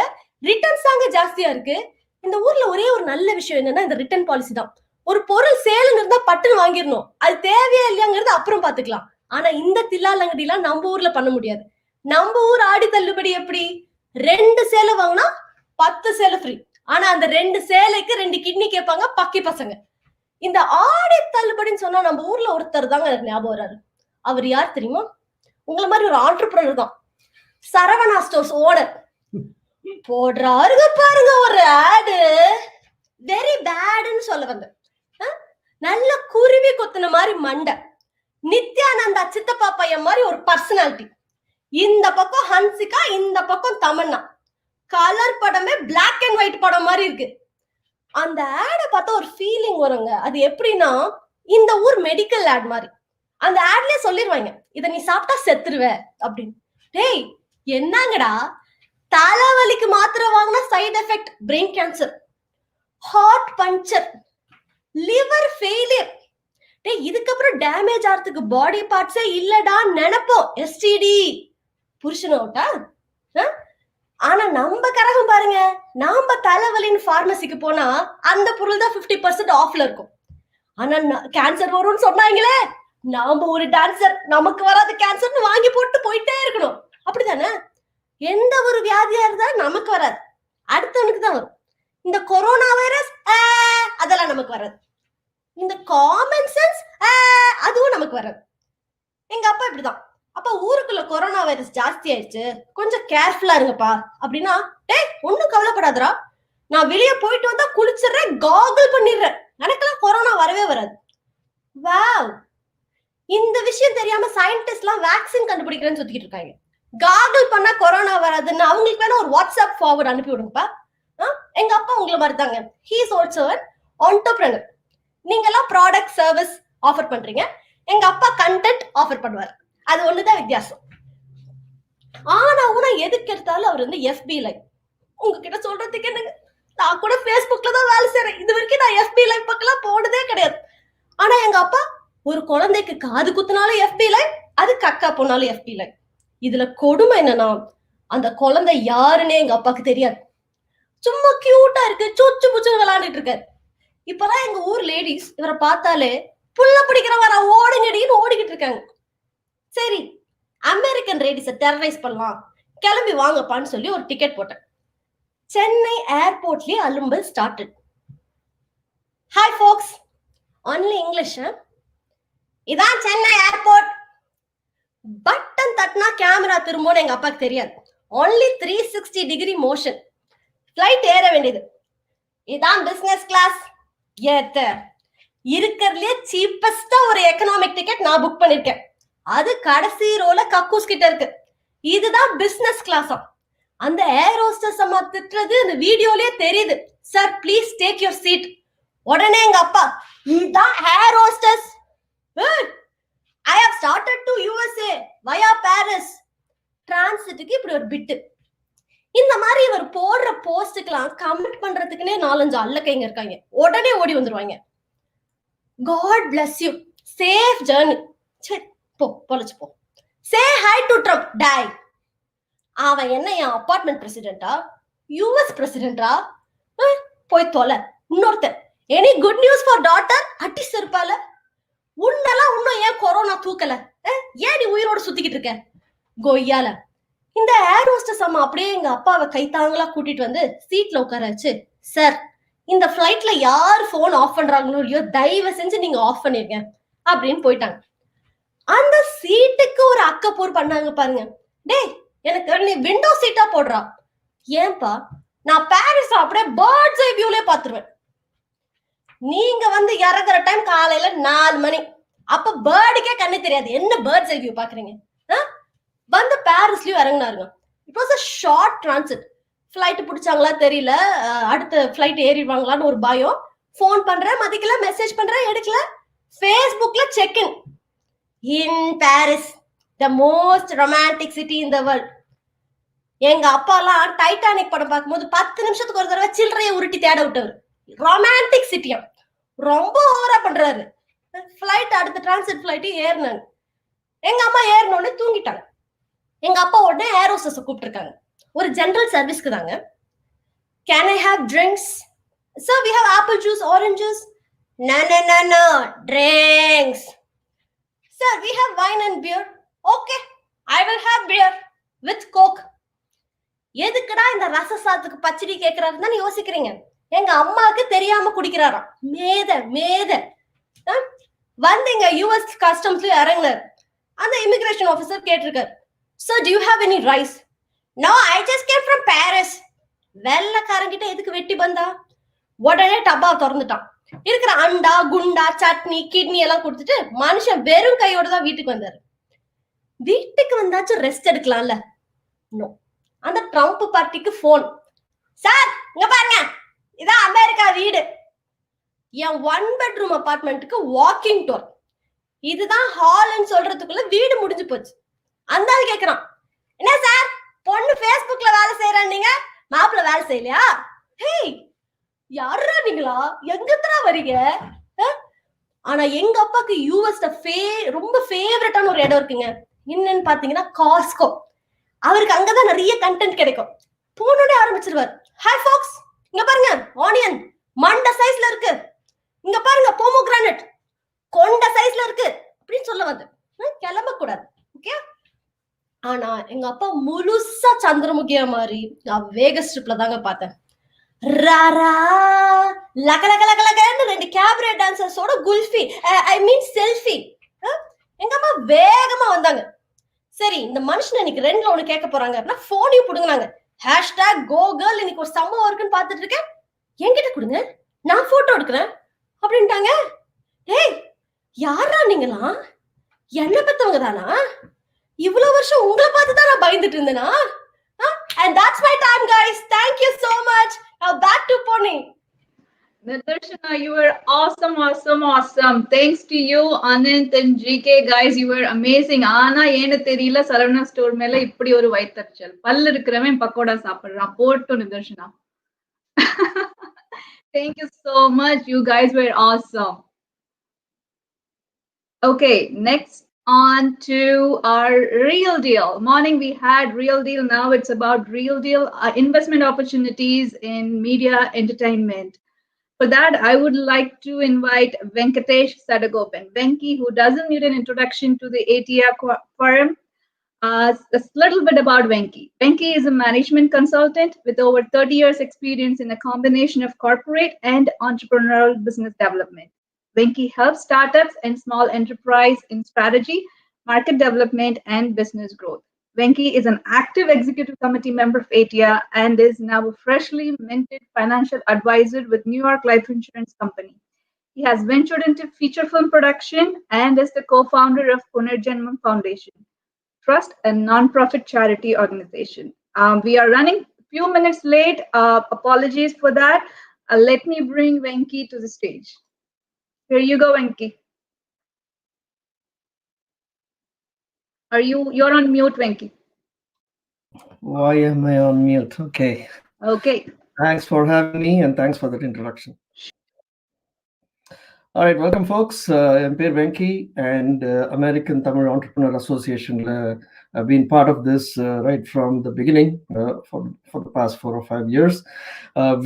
ரிட்டர்ன்ஸ் தாங்க ஜாஸ்தியா இருக்கு. இந்த ஊர்ல ஒரே ஒரு நல்ல விஷயம் என்னன்னா இந்த ரிட்டர்ன் பாலிசி தான். ஒரு பொருள் சேலுங்க இருந்தா பட்டுன்னு வாங்கிடணும், அது தேவையா இல்லையாங்கிறது அப்புறம் பாத்துக்கலாம். ஆனா இந்த தில்லாலங்கடி எல்லாம் நம்ம ஊர்ல பண்ண முடியாது. நம்ம ஊர் ஆடி தள்ளுபடி எப்படி? 2 சேலை வாங்கினா 10 சேலை ஃப்ரீ. ஆனா அந்த 2 சேலைக்கு 2 கிட்னி கேட்பாங்க பக்கி பசங்க. இந்த ஆடி தள்ளுபடின்னு சொன்னா நம்ம ஊர்ல ஒருத்தர் தாங்க எனக்கு ஞாபகம் வராரு. அவர் யார் தெரியுமா? உங்களை மாதிரி ஒரு ஆண்டர்பிரனர் தான், சரவணா ஸ்டோர்ஸ் ஓனர். போடுறாருங்க பாருங்க ஒரு ஆடு, வெரி பேடுன்னு சொல்ல வந்த. நல்ல குருவி கொத்துன மாதிரி மண்டை, நித்யானந்தா சித்தப்பா பையன் மாதிரி ஒரு பர்சனாலிட்டி. இந்த பக்கம் ஹன்சிகா, இந்த பக்கம் தமன்னா. கலர் படமே பிளாக் அண்ட் ஒயிட் படம் மாதிரி இருக்கு. அந்த ஆடை பார்த்தா ஒரு ஃபீலிங் வருங்க. அது எப்படின்னா இந்த ஊர் மெடிக்கல் ஆட் மாதிரி. அந்த ஆட்லயே சொல்லிடுவாங்க, இதை நீ சாப்பிட்டா செத்துருவ அப்படின்னு. டேய் என்னங்கடா, தலைவலிக்கு மாத்திரை வாங்கினா side effect brain cancer, heart puncture, liver failure. டேய் இதுக்கப்புறம் டேமேஜ் ஆகிறதுக்கு பாடி பார்ட்ஸே இல்லடா நினைப்போம், எஸ்டிடி. புருஷனோட்டா. ஆனா நம்ம கரகம் பாருங்க, நாம தலைவலின்னு பார்மசிக்கு போனா அந்த பொருள் தான் 50% ஆஃப்ல இருக்கும். ஆனா கேன்சர் வரும்னு சொன்னாங்களே, நாம ஒரு டான்சர், நமக்கு வராது கேன்சர்னு வாங்கி போட்டு போயிட்டே இருக்கணும். அப்படித்தானே? எந்த வியாதியா இருந்தா நமக்கு வராது, அடுத்தவனுக்கு தான் வரும். இந்த கொரோனா வைரஸ் அதெல்லாம் நமக்கு வராது. இந்த காமன் சென்ஸ் அதுவும் நமக்கு வராது. எங்க அப்பா இப்படிதான். அப்ப ஊருக்குள்ள கொரோனா வைரஸ் ஜாஸ்தி ஆயிடுச்சு, கொஞ்சம் கேர்ஃபுல்லா இருங்கப்பா அப்படின்னா, ஒன்னும் கவலைப்படாதரா, நான் வெளியே போயிட்டு வந்தா குளிச்சிடுறேன், காகுல் பண்ணிடுறேன், எனக்கெல்லாம் கொரோனா வரவே வராது. வாவ், இந்த விஷயம் தெரியாம சயின்டிஸ்ட் எல்லாம் வேக்சின் கண்டுபிடிக்கிறேன்னு சுத்திக்கிட்டு இருக்காங்க. காகுல் பண்ணா கொரோனா வராதுன்னு அவங்களுக்கு வேணா ஒரு வாட்ஸ்அப் ஃபார்வர்ட் அனுப்பி விடுங்கப்பா. எங்க அப்பா உங்களை மாதிரி தாங்க. He is also an entrepreneur. நீங்க எல்லாம் ப்ராடக்ட் சர்வீஸ் ஆஃபர் பண்றீங்க, எங்க அப்பா கண்டென்ட் ஆஃபர் பண்ணுவார். அது ஒண்ணுதான் வித்தியாசம். ஆனா எதுக்கு எடுத்தாலும் அவர் வந்து FB லைவ். உங்ககிட்ட சொல்றதுக்கு என்னங்க, நான் கூட Facebookல தான் வேலை செய்யறேன், இது வரைக்கும் நான் FB லைவ் பக்கம் போனதே கிடையாது. ஆனா எங்க அப்பா ஒரு குழந்தைக்கு காது குத்துனாலும் FB லைவ், அது கக்கா போனாலும் FB லைவ். இதுல கொடுமை என்னன்னா, அந்த குழந்தை யாருன்னே எங்க அப்பாக்கு தெரியாது. சும்மா கியூட்டா இருக்கு, சூச்சு புச்சு விளையாண்டுட்டு இருக்காரு. இப்பதான் எங்க ஊர் லேடிஸ் இவரை பார்த்தாலே புள்ள பிடிக்கிறவர ஓடுங்கடின்னு ஓடிக்கிட்டு இருக்காங்க. சரி, அமெரிக்கன் லேடிஸை டெரரைஸ் பண்ணலாம், கிளம்பி வாங்கப்பான்னு சொல்லி ஒரு டிக்கெட் போட்டேன். சென்னை ஏர்போர்ட்லயே அலும்பல் started. Hi folks, only English. இதான் சென்னை ஏர்போர்ட். பட்டன் தட்டினா கேமரா திரும்பும்னு எங்க அப்பாக்கு தெரியாது. Only 360 degree motion. ஃபிளைட் ஏற வேண்டியது. இதான் பிசினஸ் கிளாஸ். இருக்கிறதுலயே சீப்பஸ்டா ஒரு எக்கனாமிக் டிக்கெட் நான் புக் பண்ணிருக்கேன். அது கடைசி ரோல கக்கூஸ் கிட்ட இருக்கு. இதுதான் பிசினஸ் கிளாஸா. அந்த ஏர் ஹோஸ்டஸ் அம்மா திட்டுறது இந்த வீடியோலயே தெரியுது. Sir please take your seat. உடனே எங்க அப்பா, இதுதான் air hostess. I have started to USA via Paris. டிரான்சிட்டுக்கு இப்படி ஒரு பிட்டு. இந்த மாதிரி இவர் போடுற போஸ்டுக்கெல்லாம் கமெண்ட் பண்றதுக்குன்னே 4-5 அல்லக்கைங்க இருக்காங்க. உடனே ஓடி வந்துருவாங்க. God bless you, safe journey. சரி போ, பொழைச்சு போ. Say hi to Trump, die. அவன் என்ன என் அபார்ட்மெண்ட் பிரசிடென்டா, US பிரசிடென்டா? போய் தொலை. இன்னொருத்தன், any good news for daughter? அட்டி செருப்பால. உன்னெல்லாம் இன்னும் ஏன் கொரோனா தூக்கல? ஏன் நீ உயிரோட சுத்திக்கிட்டு இருக்க கொய்யால? இந்த ஏர் ஹோஸ்டஸ் அம்மா அப்படியே எங்க அப்பாவை கைத்தாங்களா கூட்டிட்டு வந்து சீட்ல உட்கார வச்சு, சார் இந்த ஃபிளைட்ல யார் போன் ஆஃப் பண்றாங்களோ இல்லையோ தயவு செஞ்சு நீங்க ஆஃப் பண்ணிருங்க அப்படின்னு போயிட்டாங்க. அந்த சீட்டுக்கு ஒரு அக்கப்போர் பண்ணாங்க பாருங்க. டேய், எனக்கு நீ விண்டோ சீட்டா போடுறா. ஏன்பா, நான் பாரிஸ் அப்படியே பேர்ட்ஸ் ஐ வியூலே பாத்துருவேன். நீங்க வந்து இறங்குற டைம் காலையில 4 மணி. அப்ப பேர்டுக்கே கண்ணு தெரியாது, என்ன பேர்ட்ஸ் ஐ வியூ பாக்குறீங்க? வந்து பாரிஸ்லயும் இறங்கினாருங்க. It was a short transit. Flight பிடிச்சாங்களா தெரியல, அடுத்த ஃபிளைட் ஏறிடுவாங்களான்னு ஒரு பயம். போன் பண்றேன், மதிக்கல, மெசேஜ் பண்றேன், எடுக்கல. ஃபேஸ்புக்ல check in Paris, the most romantic city in the world. எங்க அப்பா எல்லாம் டைட்டானிக் படம் பார்க்கும்போது 10 நிமிஷத்துக்கு ஒரு தடவை சில்லறையை உருட்டி தேட விட்டவர். ரொமான்டிக் சிட்டியா ரொம்ப ஓவரா பண்றாரு. ஃபிளைட் அடுத்த டிரான்சிட் ஃபிளைட் ஏறினாங்க. எங்க அம்மா ஏறினோடனே தூங்கிட்டாங்க. எங்க அப்பா உடனே ஏர் ஹோஸ்டஸ் கூப்பிட்டு இருக்காங்க. ஒரு ஜெனரல் சர்வீஸ்க்கு தாங்க. Can I have drinks? Sir we have apple juice, orange juice. No no no no, drinks. Sir we have wine and beer. Okay, I will have beer with coke. எதுக்குடா இந்த ரசசாத்துக்கு பச்சடி கேட்கிறாருன்னு தான் யோசிக்கிறீங்க. எங்க அம்மாவுக்கு தெரியாம குடிக்கிறாராம். மேத வந்து இங்க US கஸ்டம்ஸ்ல இறங்கினார். அந்த இமிகிரேஷன் ஆபீசர் கேட்டிருக்காரு, "Sir, do you have any rice?" "No, I just came from Paris." வெள்ளக்காரங்கிட்ட எதுக்கு வெட்டி பந்தா? உடனே டப்பா திறந்துட்டான். இருக்கிற அண்டா, குண்டா, சட்னி, கிட்னி எல்லாம் கொடுத்துட்டு மனுஷன் வெறும் கையோட தான் வீட்டுக்கு வந்தாரு. வீட்டுக்கு வந்தாச்சும் ரெஸ்ட் எடுக்கலாம்ல? நோ. அந்த ட்ரம்ப் பார்ட்டிக்கு போன். "சார் இங்க பாருங்க, இதான் அமெரிக்கா வீடு. என் 1 பெட்ரூம் அபார்ட்மெண்ட்டுக்கு வாக்கிங் டோர். இதுதான் ஹால்னு சொல்றதுக்குள்ள வீடு முடிஞ்சு போச்சு." அந்த ஆள் கேக்குறான், "என்ன சார், பொண்ணு Facebookல வேலை செய்யறாங்க, மாப்பிள்ள வேலை செய்யலையா?" ஹேய், யாரா நீங்களா? எங்கத்தரா வரீங்க? ஆனா எங்க அப்பாக்கு யூஎஸ்ல ரொம்ப ஃபேவரட்டான ஒரு இடம் இருக்குங்க. என்னன்னு பாத்தீங்கன்னா காஸ்கோ. அவருக்கு அங்கதான் நிறைய கண்டென்ட் கிடைக்கும். போனோடனே ஆரம்பிச்சிருவார். "ஹாய் ஃபாக்ஸ், இங்க பாருங்க, ஆனியன் மண்ட சைஸ்ல இருக்கு. இங்க பாருங்க, போமோகிரானட் கொண்ட சைஸ்ல இருக்கு" அப்படின்னு சொல்ல வந்து கிளம்ப கூடாது. ஓகே, ஆனா எங்க அப்பா முழுசா சந்திரமுகியா மாதிரி நான் வேக ஸ்ட்ரிப்ல தாங்க பார்த்தேன். ராரா லக லக லக லகன்னு 2 கேபரே டான்சர்ஸோட குல்ஃபி ஐ மீன் செல்ஃபி. எங்க அம்மா வேகமா வந்தாங்க. சரி இந்த மனுஷன் இன்னைக்கு 2ல 1 கேட்க போறாங்க அப்படின்னா போனையும் புடுங்கினாங்க. #GoGirl இன்னைக்கு ஒரு சம்பவம் இருக்குன்னு பார்த்துட்டு இருக்கேன், என்கிட்ட கொடுங்க நான் போட்டோ எடுக்கிறேன் அப்படின்ட்டாங்க. ஏய் யாரா நீங்களாம்? என்ன பெத்தவங்க தானா? இவ்வளவு வருஷம் உங்களை பார்த்து தான் நான் பயந்துட்டு இருந்தேனா? And that's my time, guys. Thank you so much. Now back to Pony. Nidarshana, you were awesome. Thanks to you, Anant and GK, guys. You were amazing. ஆனா ஏன்னு தெரியல சரவணா ஸ்டோர் மேல இப்படி ஒரு வயித்தறிச்சல். பல்லு இருக்கிறவன் பக்கோடா சாப்பிடுறான். போட்டு Nitharshana. Thank you so much. You guys were awesome. Okay, next on to our real deal. Morning we had real deal. Now it's about real deal investment opportunities in media entertainment. For that, I would like to invite Venkatesh Sadagopan. Venki, who doesn't need an introduction to the ATEA forum. A little bit about Venki. Venki is a management consultant with over 30 years experience in a combination of corporate and entrepreneurial business development. Venki helps startups and small enterprise in strategy, market development, and business growth. Venki is an active executive committee member of ATEA and is now a freshly minted financial advisor with New York Life Insurance Company. He has ventured into feature film production and is the co-founder of Punarjanmam Foundation Trust, a non-profit charity organization. We are running a few minutes late. Apologies for that. Let me bring Venki to the stage. Here you go, Venki. You're on mute, Venki. Why am I on mute? Okay. Okay. Thanks for having me and thanks for that introduction. All right, welcome folks. I'm Venki and American Tamil Entrepreneur Association. I've been part of this right from the beginning for the past 4 or 5 years.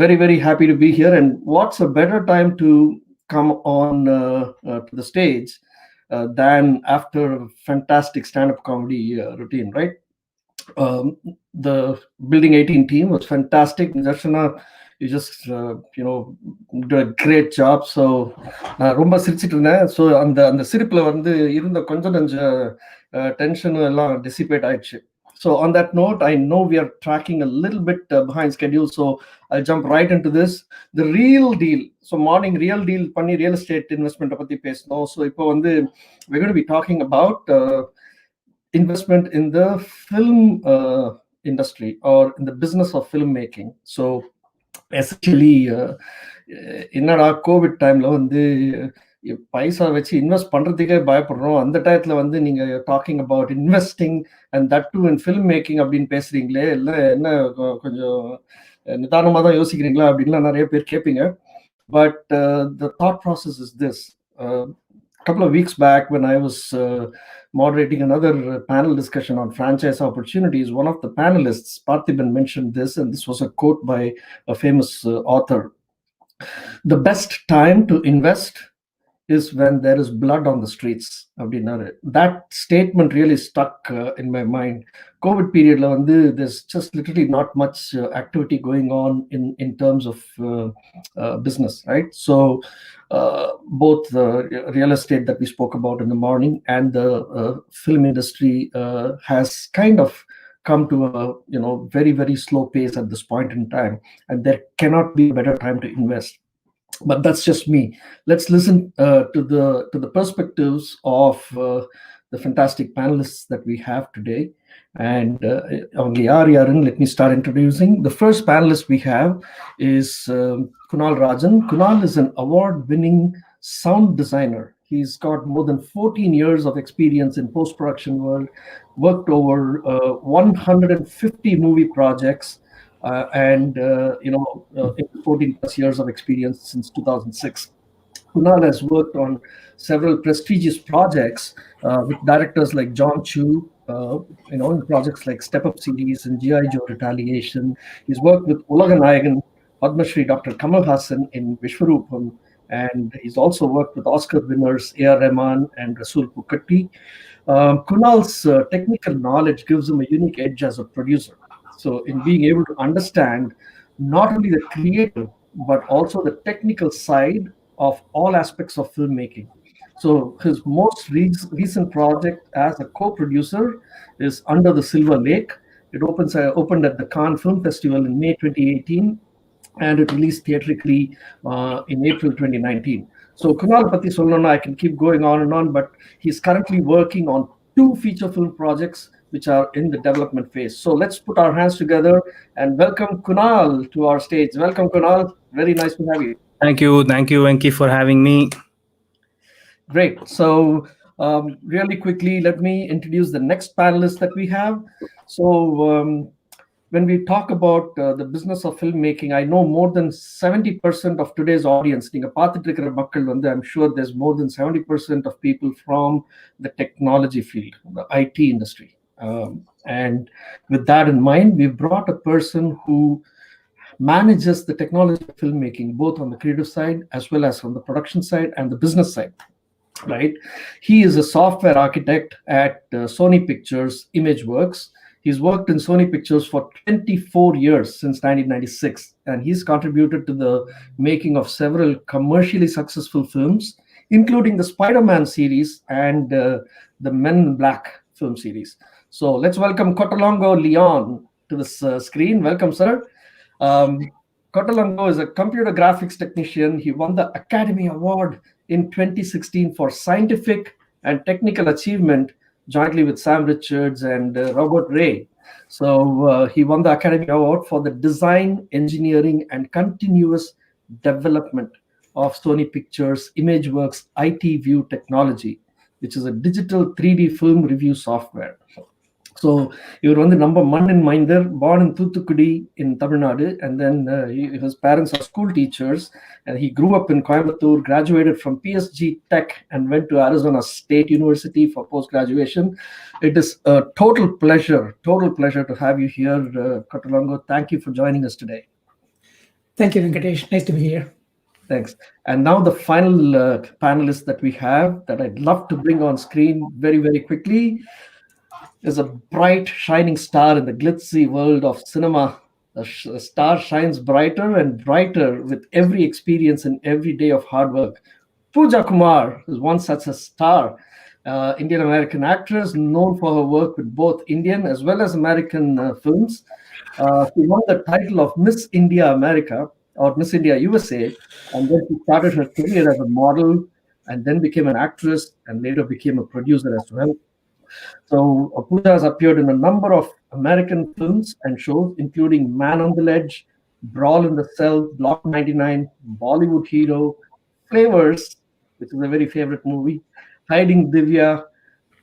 Very, very happy to be here. And what's a better time to come on to the stage than after a fantastic stand-up comedy routine, right? The Building 18 team was fantastic. Nidarshana, you just did a great job. So ரொம்ப சிரிச்சிட்டு இருந்தேன். So அந்த சிரிப்புல வந்து இருந்த கொஞ்சம் டென்ஷனும் எல்லாம் dissipate ஆயிடுச்சு. So on that note, I know we are tracking a little bit behind schedule, so I'll jump right into this. The real deal. So morning real deal பண்ணி real estate investment பத்தி பேசணும். So இப்போ வந்து we're going to be talking about investment in the film industry or in the business of filmmaking. So essentially என்னடா Covid டைம்ல வந்து பைசா வச்சு invest பண்றதுக்கே பயப்படுறோம். அந்த டயத்துல வந்து நீங்க talking about investing and that to in film making அப்படின்னு பேசுறீங்களே, இல்லை என்ன கொஞ்சம் நிதானமா தான் யோசிக்கிறீங்களா அப்படின்லாம் நிறைய பேர் கேட்பீங்க. But the thought process is this. Couple of weeks back when I was moderating another panel discussion on franchise opportunities, one of the panelists, Parthiban, mentioned this, and this was a quote by a famous author. The best time to invest is when there is blood on the streets. That statement really stuck in my mind. COVID period la vandu there's just literally not much activity going on in terms of business, right? So both the real estate that we spoke about in the morning and the film industry has kind of come to a very, very slow pace at this point in time, and there cannot be a better time to invest. But that's just me. Let's listen to the perspectives of the fantastic panelists that we have today. And let me start introducing. The first panelist we have is Kunal Rajan. Kunal is an award-winning sound designer. He's got more than 14 years of experience in post-production world, worked over 150 movie projects, and 14 plus years of experience since 2006. Kunal has worked on several prestigious projects with directors like John Chu, in projects like Step Up series and G.I. Joe Retaliation. He's worked with Ulaganayagan, Padma Shri Dr. Kamal Hassan in Vishwarupam, and he's also worked with Oscar winners A.R. Rahman and Rasool Pukatti. Kunal's technical knowledge gives him a unique edge as a producer. So in being able to understand not only the creative, but also the technical side of all aspects of filmmaking. So his most recent project as a co-producer is Under the Silver Lake. It opened at the Cannes Film Festival in May 2018, and it released theatrically in April 2019. So Kunal Pati Solana, I can keep going on and on, but he's currently working on 2 feature film projects which are in the development phase. So let's put our hands together and welcome Kunal to our stage. Welcome, Kunal. Very nice to have you. Thank you, Venki, for having me. Great. So really quickly, let me introduce the next panelist that we have. So when we talk about the business of filmmaking, I know more than 70% of today's audience, I'm sure there's more than 70% of people from the technology field, the IT industry. And with that in mind, we've brought a person who manages the technology of filmmaking, both on the creative side as well as on the production side and the business side. Right? He is a software architect at Sony Pictures ImageWorks. He's worked in Sony Pictures for 24 years since 1996, and he's contributed to the making of several commercially successful films, including the Spider-Man series and the Men in Black film series. So let's welcome Kotalongo Leon to this screen. Welcome, sir. Kotalongo is a computer graphics technician. He won the Academy Award in 2016 for scientific and technical achievement, jointly with Sam Richards and Robert Ray. So he won the Academy Award for the design, engineering, and continuous development of Sony Pictures ImageWorks IT View technology, which is a digital 3D film review software. So he was the number one in Minder, born in Thoothukudi in Tamil Nadu, and then his parents are school teachers, and he grew up in Coimbatore, graduated from PSG Tech, and went to Arizona State University for post-graduation. It is a total pleasure to have you here, Kotalongo. Thank you for joining us today. Thank you, Venkatesh. Nice to be here. Thanks. And now the final panelist that we have that I'd love to bring on screen very, very quickly is a bright, shining star in the glitzy world of cinema. A star shines brighter and brighter with every experience and every day of hard work. Pooja Kumar is one such a star, Indian-American actress known for her work with both Indian as well as American films. She won the title of Miss India America or Miss India USA, and then she started her career as a model and then became an actress and later became a producer as well. So Pooja has appeared in a number of American films and shows, including Man on the Ledge, Brawl in the Cell, Block 99, Bollywood Hero, Flavors, which is a very favorite movie, Hiding Divya,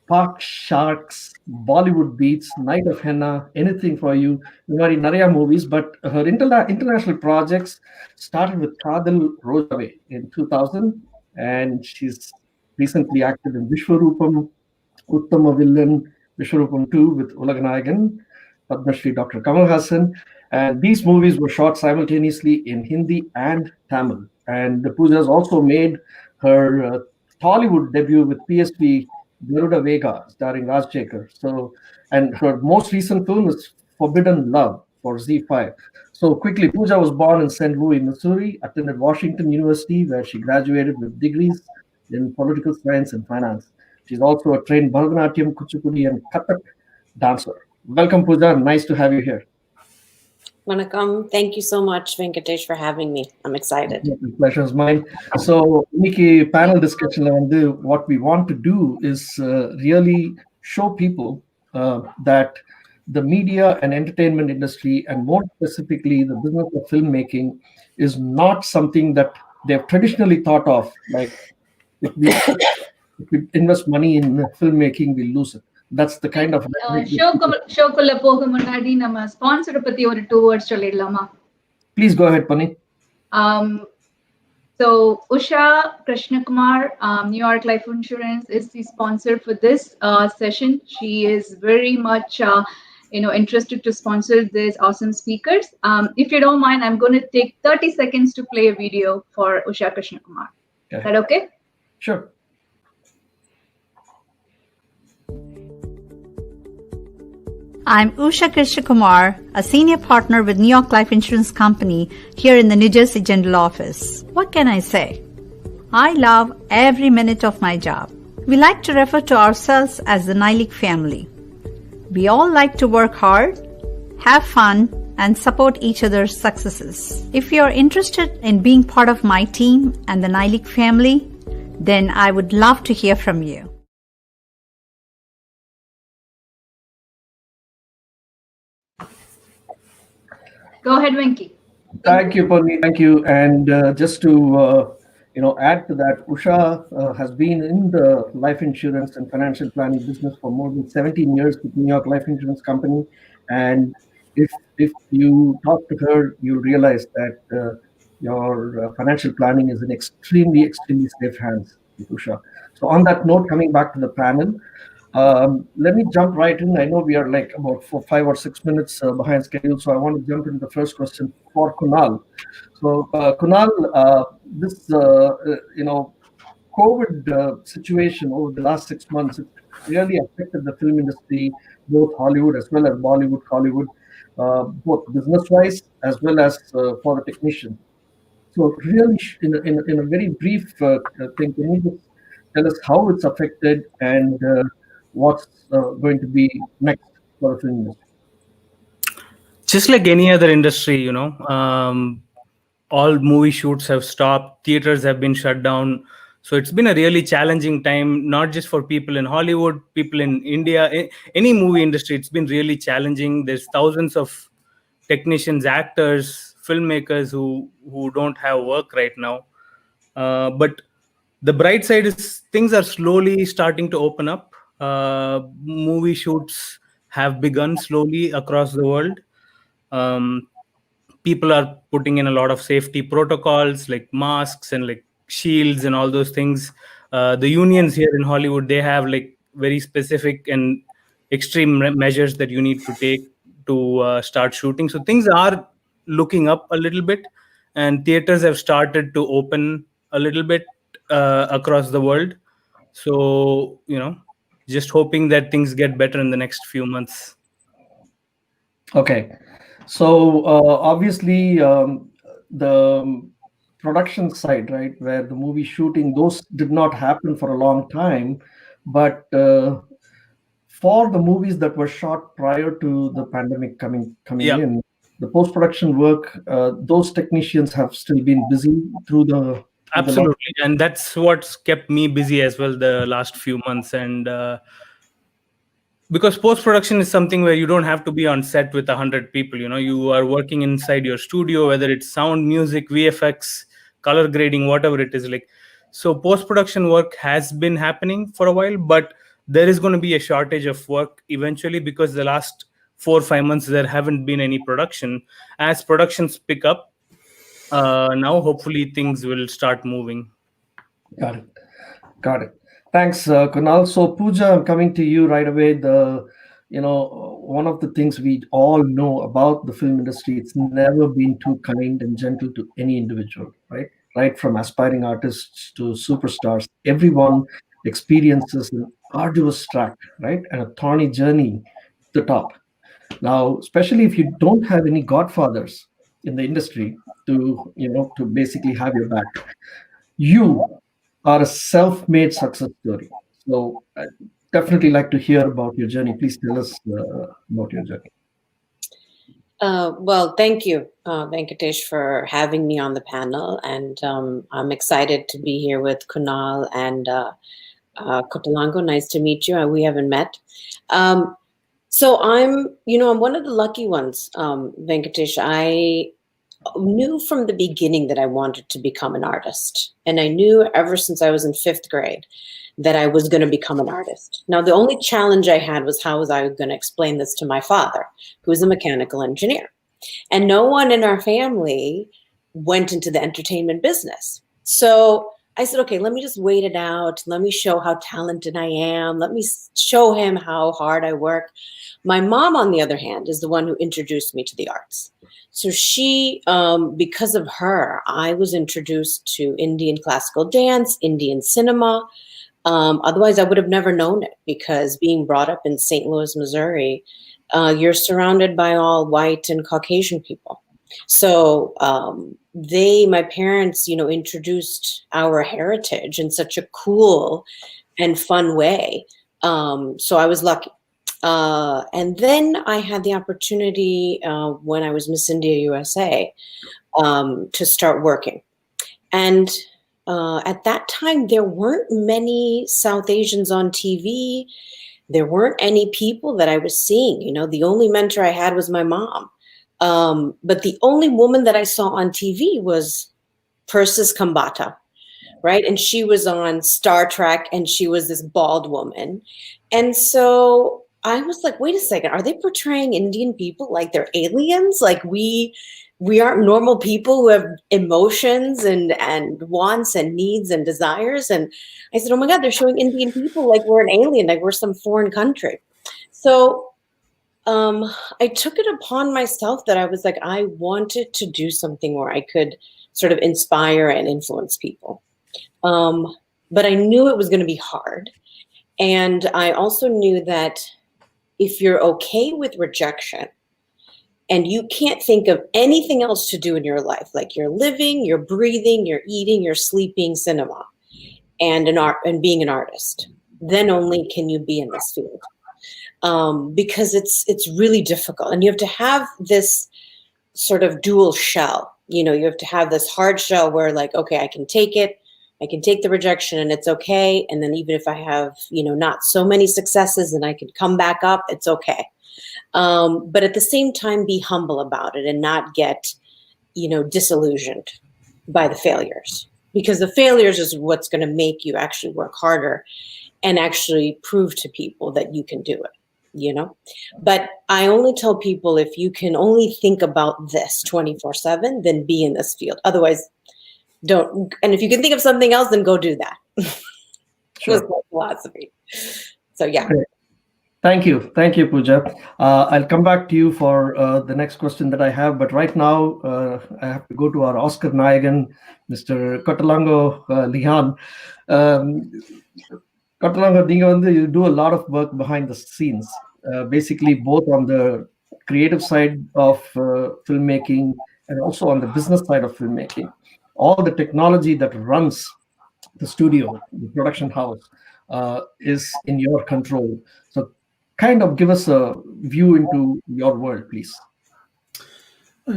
Park Sharks, Bollywood Beats, Night of Henna, Anything for You, Narya movies, but her international projects started with Kadal Rojave in 2000, and she's recently acted in Vishwarupam, Uttama Villan, Vishwarupam 2 with Ulaganayagan, Padma Shri Dr. Kamal Hassan. And these movies were shot simultaneously in Hindi and Tamil. And Pooja has also made her Tollywood debut with PSP Garuda Vega, starring Rajshekhar. So, and her most recent film is Forbidden Love for Z5. So quickly, Pooja was born in St. Louis, Missouri, attended Washington University, where she graduated with degrees in political science and finance. She's also a trained Bharatanatyam, Kuchipudi, and Kathak dancer. Welcome, Pooja. Nice to have you here. Vanakkam. Thank you so much, Venkatesh, for having me. I'm excited. The pleasure is mine. So, Nikki, panel discussion, what we want to do is really show people that the media and entertainment industry, and more specifically the business of filmmaking, is not something that they've traditionally thought of. Like, if we invest money in filmmaking, we lose it. That's the kind of ஷோக்குள்ள போக முன்னாடி நம்ம ஸ்பான்சரை பத்தி ஒரு 2 words சொல்லிடலாமா? Please go ahead, Pani. So Usha Krishnakumar, New York Life Insurance is the sponsor for this session. She is very much interested to sponsor these awesome speakers. If you don't mind, I'm going to take 30 seconds to play a video for Usha Krishnakumar. Okay. Is that okay? Sure. I'm Usha Krishnakumar, a senior partner with New York Life Insurance Company here in the New Jersey General Office. What can I say? I love every minute of my job. We like to refer to ourselves as the Nylik family. We all like to work hard, have fun, and support each other's successes. If you're interested in being part of my team and the Nylik family, then I would love to hear from you. Go ahead, Venki. Thank you, Purni. Thank you. And just to add to that, Usha has been in the life insurance and financial planning business for more than 17 years with New York Life Insurance Company. And if you talk to her, you'll realize that your financial planning is in extremely, extremely safe hands with Usha. So on that note, coming back to the panel, let me jump right in. I know we are like about 5 or 6 minutes behind schedule, so I want to jump into the first question for Kunal. So Kunal, this COVID situation over the last 6 months, it really affected the film industry, both Hollywood as well as Bollywood, Hollywood, both business-wise as well as for the technician. So really, in a very brief thing, can you just tell us how it's affected and what's going to be next for the film industry? Just like any other industry, all movie shoots have stopped, theaters have been shut down. So it's been a really challenging time, not just for people in Hollywood, people in India, any movie industry. It's been really challenging. There's thousands of technicians, actors, filmmakers who don't have work right now. But the bright side is things are slowly starting to open up. Movie shoots have begun slowly across the world. People are putting in a lot of safety protocols like masks and like shields and all those things. The unions here in Hollywood, they have like very specific and extreme measures that you need to take to start shooting. So things are looking up a little bit, and theaters have started to open a little bit across the world. So, just hoping that things get better in the next few months. Okay. So obviously the production side, right, where the movie shooting, those did not happen for a long time. But for the movies that were shot prior to the pandemic coming in, the post-production work, those technicians have still been busy through the Absolutely, and that's what's kept me busy as well the last few months. And because post-production is something where you don't have to be on set with 100 people, you are working inside your studio, whether it's sound, music, VFX, color grading, whatever it is. Like, so post-production work has been happening for a while, but there is going to be a shortage of work eventually, because the last 4 or 5 months there haven't been any production. As productions pick up, now hopefully things will start moving. Got it. Thanks, Kunal. So Pooja, I'm coming to you right away. One of the things we all know about the film industry, it's never been too kind and gentle to any individual, right? Right from aspiring artists to superstars, everyone experiences an arduous track, right? And a thorny journey to the top. Now, especially if you don't have any godfathers in the industry to basically have your back, you are a self-made success story. So I'd definitely like to hear about your journey. Please tell us about your journey. Well, thank you, Venkatesh, for having me on the panel. And I'm excited to be here with Kunal and Kotalango. Nice to meet you. We haven't met. So I'm one of the lucky ones, Venkatesh. I knew from the beginning that I wanted to become an artist. And I knew ever since I was in 5th grade that I was going to become an artist. Now, the only challenge I had was how was I going to explain this to my father, who's a mechanical engineer. And no one in our family went into the entertainment business. So I said, okay, let me just wait it out. Let me show how talented I am. Let me show him how hard I work. My mom, on the other hand, is the one who introduced me to the arts. So she, because of her, I was introduced to Indian classical dance, Indian cinema. Otherwise, I would have never known it, because being brought up in St. Louis, Missouri, you're surrounded by all white and Caucasian people. So my parents, introduced our heritage in such a cool and fun way. So I was lucky. And then I had the opportunity when I was Miss India USA to start working. And at that time, there weren't many South Asians on TV. There weren't any people that I was seeing. The only mentor I had was my mom. But the only woman that I saw on TV was Persis Kambata, right? And she was on Star Trek, and she was this bald woman. And so I was like, wait a second, are they portraying Indian people like they're aliens? Like we aren't normal people who have emotions and wants and needs and desires. And I said, oh my God, they're showing Indian people like we're an alien, like we're some foreign country. So I took it upon myself that I was like, I wanted to do something where I could sort of inspire and influence people. But I knew it was going to be hard. And I also knew that if you're okay with rejection and you can't think of anything else to do in your life, like you're living, you're breathing, you're eating, you're sleeping, cinema, and being an artist, then only can you be in this field. Because it's really difficult, and you have to have this sort of dual shell. You have to have this hard shell where, like, okay, I can take it, I can take the rejection, and it's okay. And then even if I have, not so many successes, and I can come back up, it's okay. But at the same time, be humble about it and not get, disillusioned by the failures, because the failures is what's going to make you actually work harder and actually prove to people that you can do it. But I only tell people, if you can only think about this 24/7, then be in this field. Otherwise, don't. And if you can think of something else, then go do that. Sure. That's my philosophy. So yeah. Great. Thank you, Pooja. I'll come back to you for the next question that I have. But right now, I have to go to our Oscar Nayagan, Mr. Kotalango Lihan. Kotalango, you do a lot of work behind the scenes, basically both on the creative side of filmmaking and also on the business side of filmmaking. All the technology that runs the studio, the production house, is in your control. So kind of give us a view into your world, please.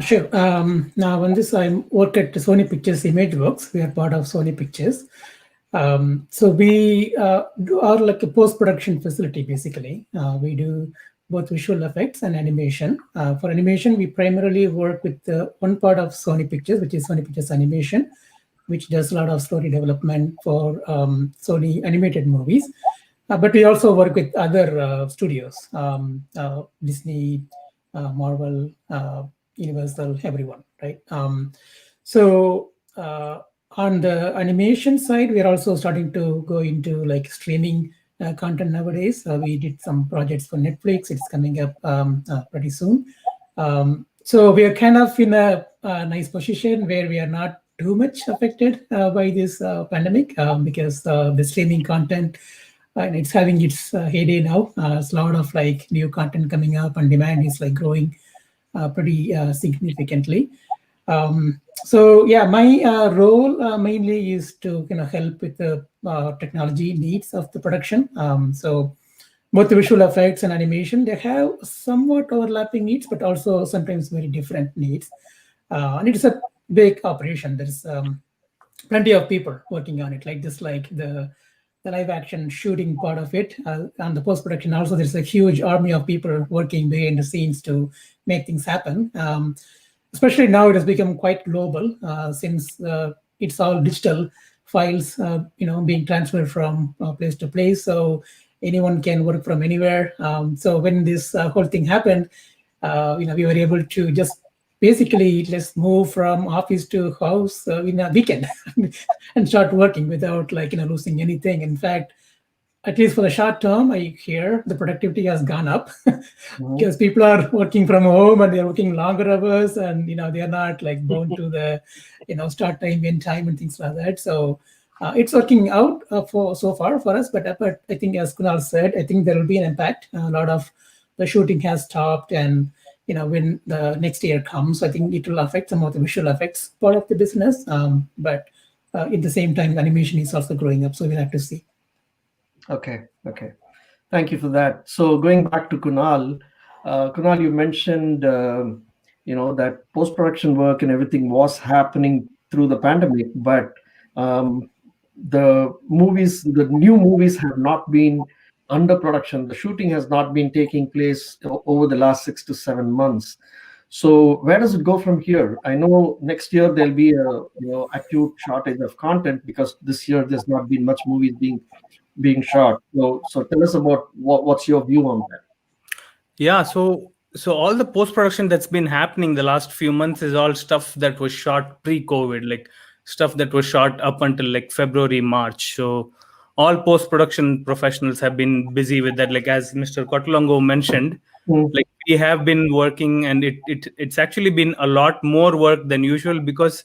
Sure. Now, on this, I work at Sony Pictures ImageWorks. We are part of Sony Pictures. So we are like a post-production facility, basically. We do both visual effects and animation. For animation, we primarily work with one part of Sony Pictures, which is Sony Pictures Animation, which does a lot of story development for Sony animated movies. But we also work with other studios, Disney, Marvel, Universal, everyone, right? So on the animation side, we are also starting to go into like streaming content nowadays. We did some projects for Netflix. It's coming up pretty soon. So we are kind of in a nice position where we are not too much affected by this pandemic because the streaming content, and it's having its heyday now. It's a lot of like new content coming up, and demand is like growing pretty significantly. So yeah, my role mainly is to help with the technology needs of the production. So both the visual effects and animation, they have somewhat overlapping needs, but also sometimes very different needs. And it's a big operation. There's plenty of people working on it, like just like the live action shooting part of it, and the post-production also. There's a huge army of people working behind the scenes to make things happen. Especially now, it has become quite global since it's all digital files, being transferred from place to place. So anyone can work from anywhere. So when this whole thing happened, we were able to just basically let's move from office to house in a weekend and start working without losing anything. In fact, at least for the short term, I hear the productivity has gone up because people are working from home and they're working longer hours, and they're not bound to the start time, end time, and things like that. So it's working out for so far for us. But I think, as Kunal said, I think there will be an impact. A lot of the shooting has stopped, and when the next year comes, I think it will affect some of the visual effects part of the business. But at the same time, animation is also growing up, so we'll have to see. Okay. Thank you for that. So going back to Kunal, Kunal, you mentioned, that post-production work and everything was happening through the pandemic, but the new movies have not been under production. The shooting has not been taking place over the last 6 to 7 months. So where does it go from here? I know next year there'll be a acute shortage of content because this year there's not been much movies being shot. So tell us about what's your view on that? Yeah, so all the post-production that's been happening the last few months is all stuff that was shot pre-COVID, like stuff that was shot up until February, March. So all post-production professionals have been busy with that. Like as Mr. Kotolongo mentioned, we have been working, and it's actually been a lot more work than usual because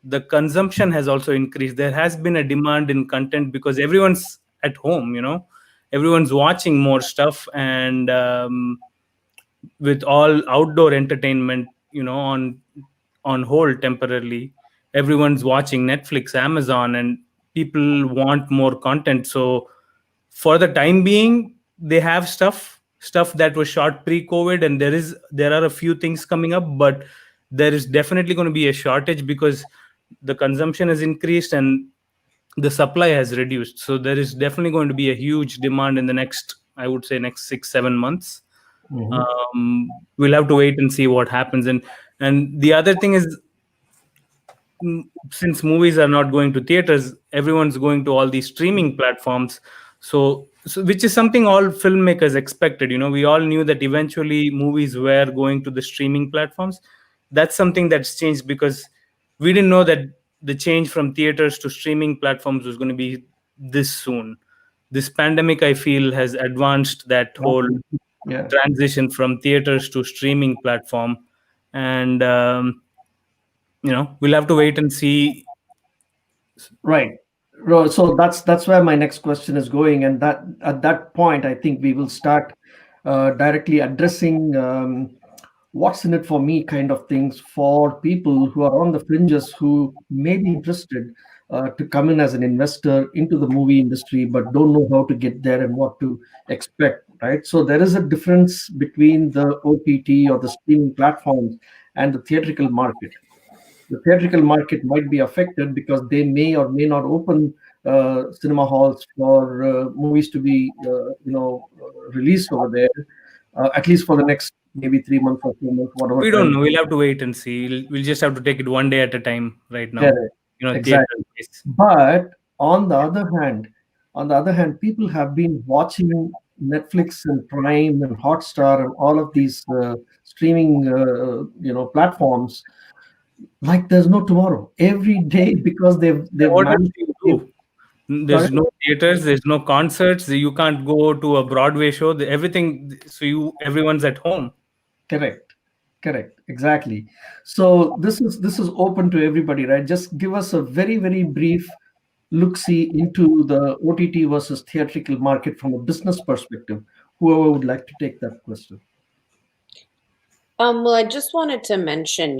the consumption has also increased. There has been a demand in content because everyone's at home, everyone's watching more stuff, and with all outdoor entertainment on hold temporarily, everyone's watching Netflix, Amazon, and people want more content. So for the time being, they have stuff that was shot pre-COVID, and there are a few things coming up, but there is definitely going to be a shortage because the consumption has increased and the supply has reduced. So there is definitely going to be a huge demand in the next 6-7 months. We'll have to wait and see what happens. And the other thing is, since movies are not going to theaters, everyone's going to all these streaming platforms. So which is something all filmmakers expected. We all knew that eventually movies were going to the streaming platforms. That's something that's changed because we didn't know that the change from theaters to streaming platforms was going to be this soon. This pandemic, I feel, has advanced that whole transition from theaters to streaming platform. And, we'll have to wait and see. Right. So that's where my next question is going. And that at that point, I think we will start directly addressing what's in it for me kind of things for people who are on the fringes who may be interested to come in as an investor into the movie industry, but don't know how to get there and what to expect, right? So there is a difference between the OTT or the streaming platforms and the theatrical market. The theatrical market might be affected because they may or may not open cinema halls for movies to be, released over there, at least for the next maybe 3 months or 4 months, whatever. We don't know. We'll have to wait and see. We'll just have to take it one day at a time right now. Exactly. But on the other hand, people have been watching Netflix and Prime and Hotstar and all of these streaming, platforms like there's no tomorrow. Every day because they've managed to. There's no theaters, there's no concerts, you can't go to a Broadway show, everything. So everyone's at home. Correct, exactly. So this is open to everybody, right? Just give us a very, very brief look-see into the OTT versus theatrical market from a business perspective. Whoever would like to take that question. Well, I just wanted to mention,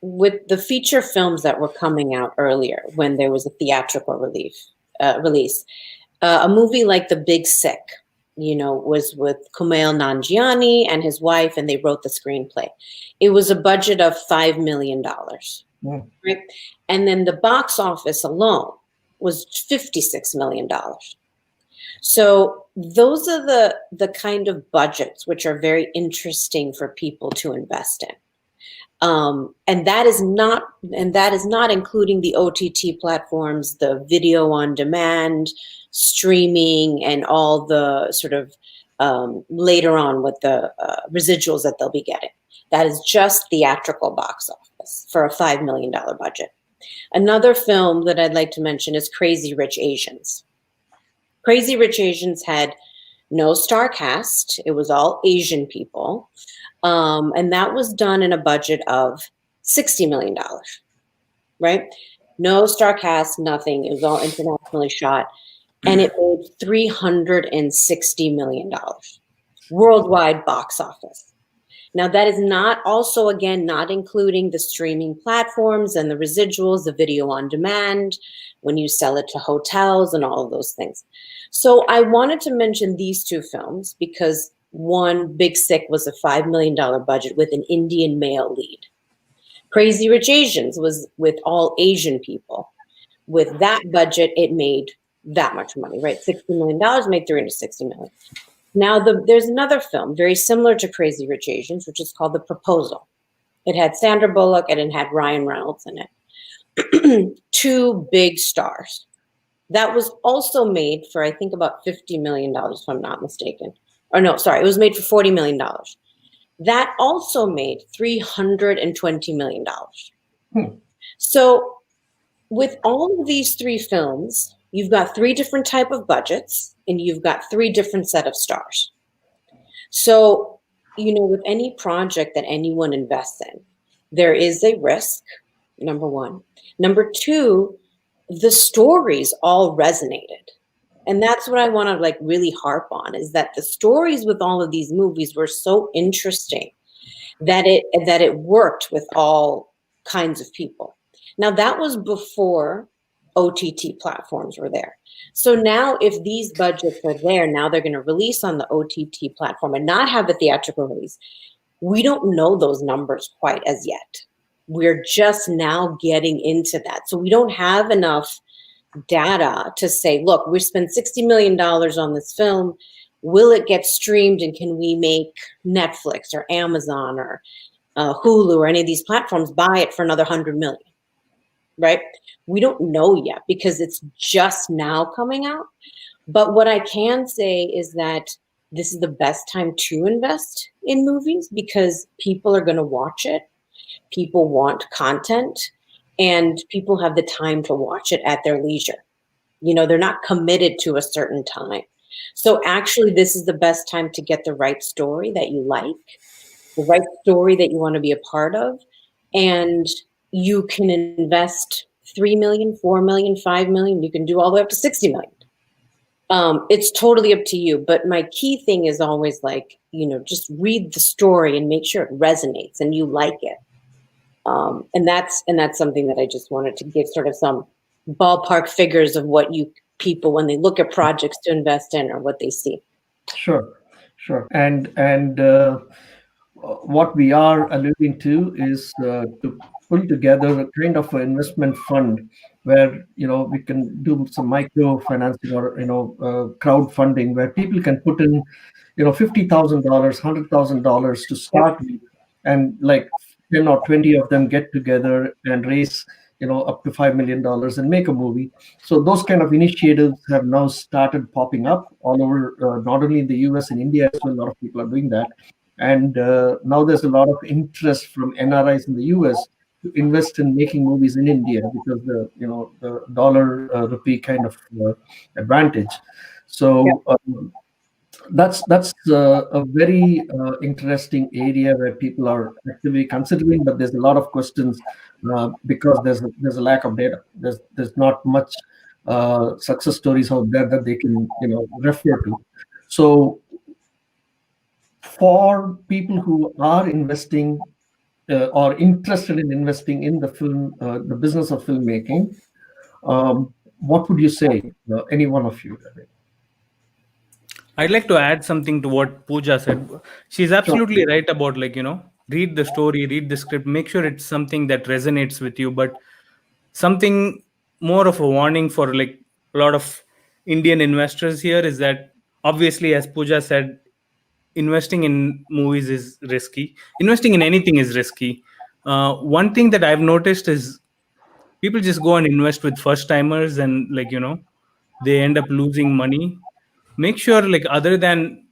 with the feature films that were coming out earlier when there was a theatrical release, a movie like The Big Sick, was with Kumail Nanjiani and his wife, and they wrote the screenplay. It was a budget of $5 million, right? And then the box office alone was $56 million. So those are the kind of budgets which are very interesting for people to invest in. And that is not including the OTT platforms, the video on demand, streaming, and all the sort of later on with the residuals that they'll be getting. That is just theatrical box office for a $5 million budget. Another film that I'd like to mention is Crazy Rich Asians. Crazy Rich Asians had no star cast. It was all Asian people. And that was done in a budget of $60 million, right? No star cast, nothing. It was all internationally shot. And it made $360 million worldwide box office. Now, that is not also, again, not including the streaming platforms and the residuals, the video on demand, when you sell it to hotels and all of those things. So I wanted to mention these two films because one, Big Sick, was a $5 million budget with an Indian male lead. Crazy Rich Asians was with all Asian people. With that budget, it made that much money, right? $60 million made $360 million. Now, there's another film very similar to Crazy Rich Asians, which is called The Proposal. It had Sandra Bullock and it had Ryan Reynolds in it. Two big stars. That was also made for, I think, about $50 million, if I'm not mistaken. Or no, sorry, it was made for $40 million. That also made $320 million. So with all of these three films, you've got three different type of budgets and you've got three different set of stars. So, you know, with any project that anyone invests in, there is a risk, number one. Number two, the stories all resonated. And that's what I want to like really harp on, is that the stories with all of these movies were so interesting that it worked with all kinds of people. Now, that was before OTT platforms were there. So now if these budgets are there, now they're going to release on the OTT platform and not have a theatrical release. We don't know those numbers quite as yet. We're just now getting into that. So we don't have enough data to say, look, we spent $60 million on this film. Will it get streamed and can we make Netflix or Amazon or Hulu or any of these platforms buy it for another 100 million? Right? We don't know yet because it's just now coming out. But what I can say is that this is the best time to invest in movies because people are going to watch it. People want content and people have the time to watch it at their leisure. You know, they're not committed to a certain time. So actually, this is the best time to get the right story that you like, the right story that you want to be a part of. And you can invest 3 million, 4 million, 5 million. You can do all the way up to 60 million. It's totally up to you. But my key thing is always like, you know, just read the story and make sure it resonates and you like it. And that's something that I just wanted to give sort of some ballpark figures of what people, when they look at projects to invest in, or what they see. Sure. And what we are alluding to is to pull together a kind of an investment fund where, you know, we can do some micro financing or, you know, crowdfunding where people can put in, you know, $50,000, $100,000 to start with, and like 10 or 20 of them get together and raise, you know, up to $5 million and make a movie. So those kind of initiatives have now started popping up all over, not only in the US, in India as well. A lot of people are doing that. And now there's a lot of interest from NRIs in the US to invest in making movies in India because the dollar rupee kind of advantage. So that's a very interesting area where people are actively considering, but there's a lot of questions because there's a lack of data. There's not much success stories out there that they can, you know, refer to. So for people who are investing or interested in investing in the film, the business of filmmaking, what would you say, any one of you? I'd like to add something to what Pooja said. She's absolutely right about, like, you know, read the story, read the script, make sure it's something that resonates with you. But something more of a warning for like a lot of Indian investors here is that obviously, as Pooja said, investing in movies is risky. Investing in anything is risky. One thing that I've noticed is people just go and invest with first timers and, like, you know, they end up losing money. Make sure, like, other than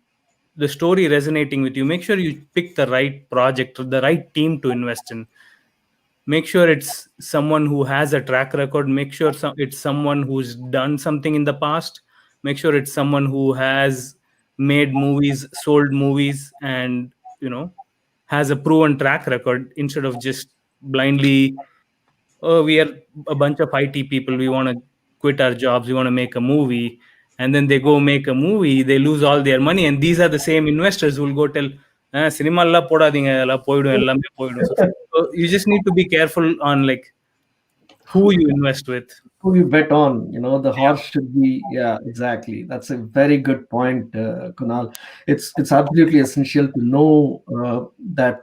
the story resonating with you, make sure you pick the right project or the right team to invest in. Make sure it's someone who has a track record. Make sure it's someone who's done something in the past. Make sure it's someone who has made movies, sold movies, and has a proven track record, instead of just blindly, oh, we are a bunch of IT people, we want to quit our jobs, we want to make a movie, and then they go make a movie, they lose all their money, and these are the same investors who will go tell, cinema la podadinga, ella poidum, ellame poidum. So you just need to be careful on like who you invest with, who you bet on. The horse should be, yeah, exactly. That's a very good point, Kunal. It's absolutely essential to know that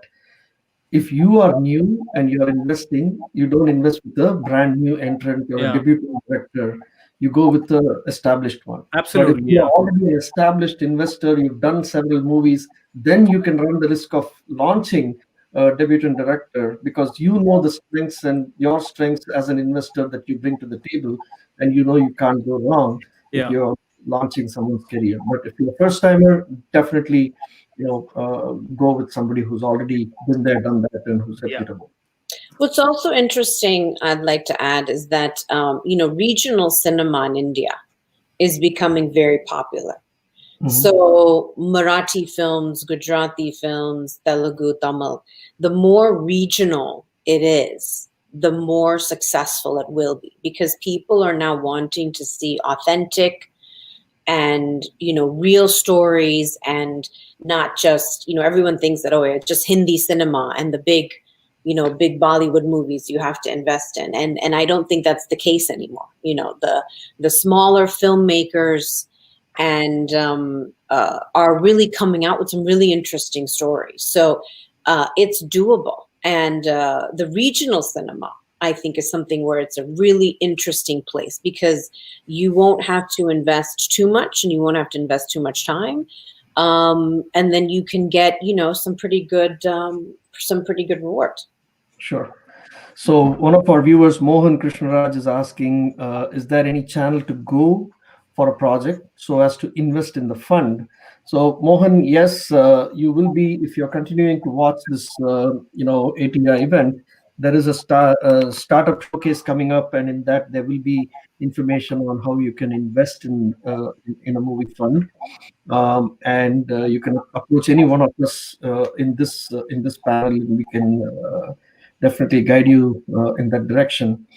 if you are new and you are investing, you don't invest with a brand new entrant or a debutant director. You go with the established one. Absolutely. But if you're already an established investor, you've done several movies, then you can run the risk of launching a debutant director, because you know the strengths and your strengths as an investor that you bring to the table, and you can't go wrong if you're launching someone's career. But if you're a first timer, definitely go with somebody who's already been there, done that, and who's reputable. What's also interesting, I'd like to add, is that regional cinema in India is becoming very popular. Mm-hmm. So Marathi films, Gujarati films, Telugu, Tamil, the more regional it is, the more successful it will be, because people are now wanting to see authentic and real stories, and not just everyone thinks that, oh, it's just Hindi cinema and the big Bollywood movies you have to invest in, and I don't think that's the case anymore. The smaller filmmakers and are really coming out with some really interesting stories, so it's doable. And the regional cinema, I think, is something where it's a really interesting place, because you won't have to invest too much and you won't have to invest too much time. And then you can get, some pretty good rewards. Sure. So one of our viewers, Mohan Krishnaraj, is asking, is there any channel to go for a project so as to invest in the fund? So Mohan, yes, you will be, if you're continuing to watch this, ATEA event, there is a startup showcase coming up, and in that there will be information on how you can invest in a movie fund, and you can approach any one of us in this panel, and we can definitely guide you in that direction.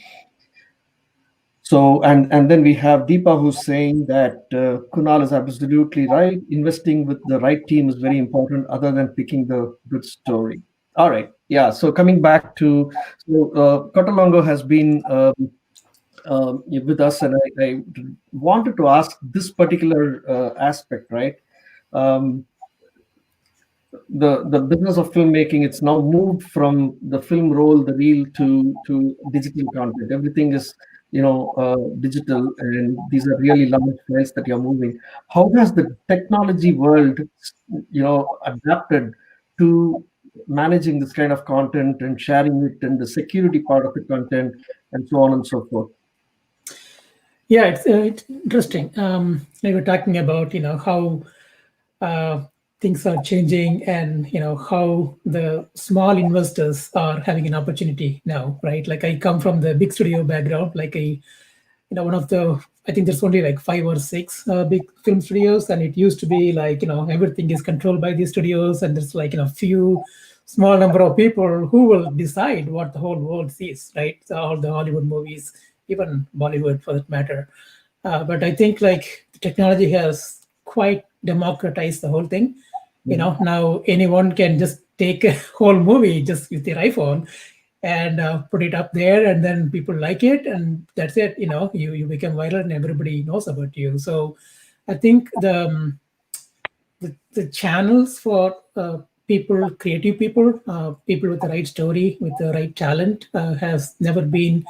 So, and then we have Deepa, who's saying that Kunal is absolutely right. Investing with the right team is very important, other than picking the good story. All right. Yeah. So coming back to, Kotalongo has been with us, and I wanted to ask this particular aspect, right? The business of filmmaking, it's now moved from the film roll, the reel, to digital content. Everything is digital, and these are really large files that you're moving. How has the technology world adapted to managing this kind of content and sharing it, and the security part of the content, and so on and so forth? Yeah, it's interesting. We were talking about how things are changing, and how the small investors are having an opportunity now, right? Like, I come from the big studio background, like one of the, I think there's only like 5 or 6 big film studios, and it used to be like everything is controlled by these studios, and there's like few small number of people who will decide what the whole world sees, right? So all the Hollywood movies, even Bollywood for that matter. But I think like the technology has quite democratized the whole thing. Now anyone can just take a whole movie just with their iPhone and put it up there, and then people like it, and that's it. You become viral and everybody knows about you. So I think the channels for creative people with the right story, with the right talent, has never been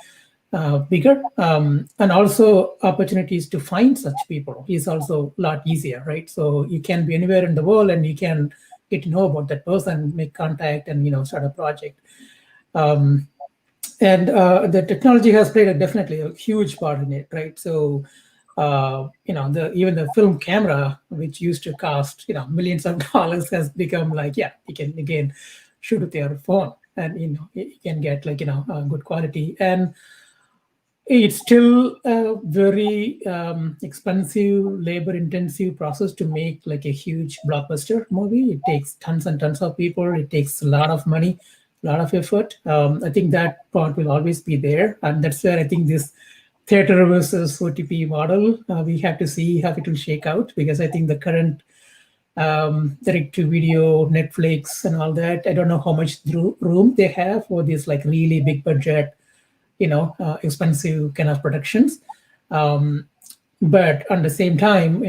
bigger, and also opportunities to find such people is also a lot easier, right? So you can be anywhere in the world, and you can get to know about that person, make contact, and start a project. And the technology has played definitely a huge part in it, right? So even the film camera, which used to cost millions of dollars, has become like, yeah, you can again shoot with your phone, and you can get good quality. And it's still a very expensive, labor-intensive process to make like a huge blockbuster movie. It takes tons and tons of people. It takes a lot of money, a lot of effort. I think that part will always be there, and that's where I think this theater versus OTP model, we have to see how it will shake out, because I think the current direct-to-video, Netflix, and all that, I don't know how much room they have for these like really big budget, expensive kind of productions. But at the same time,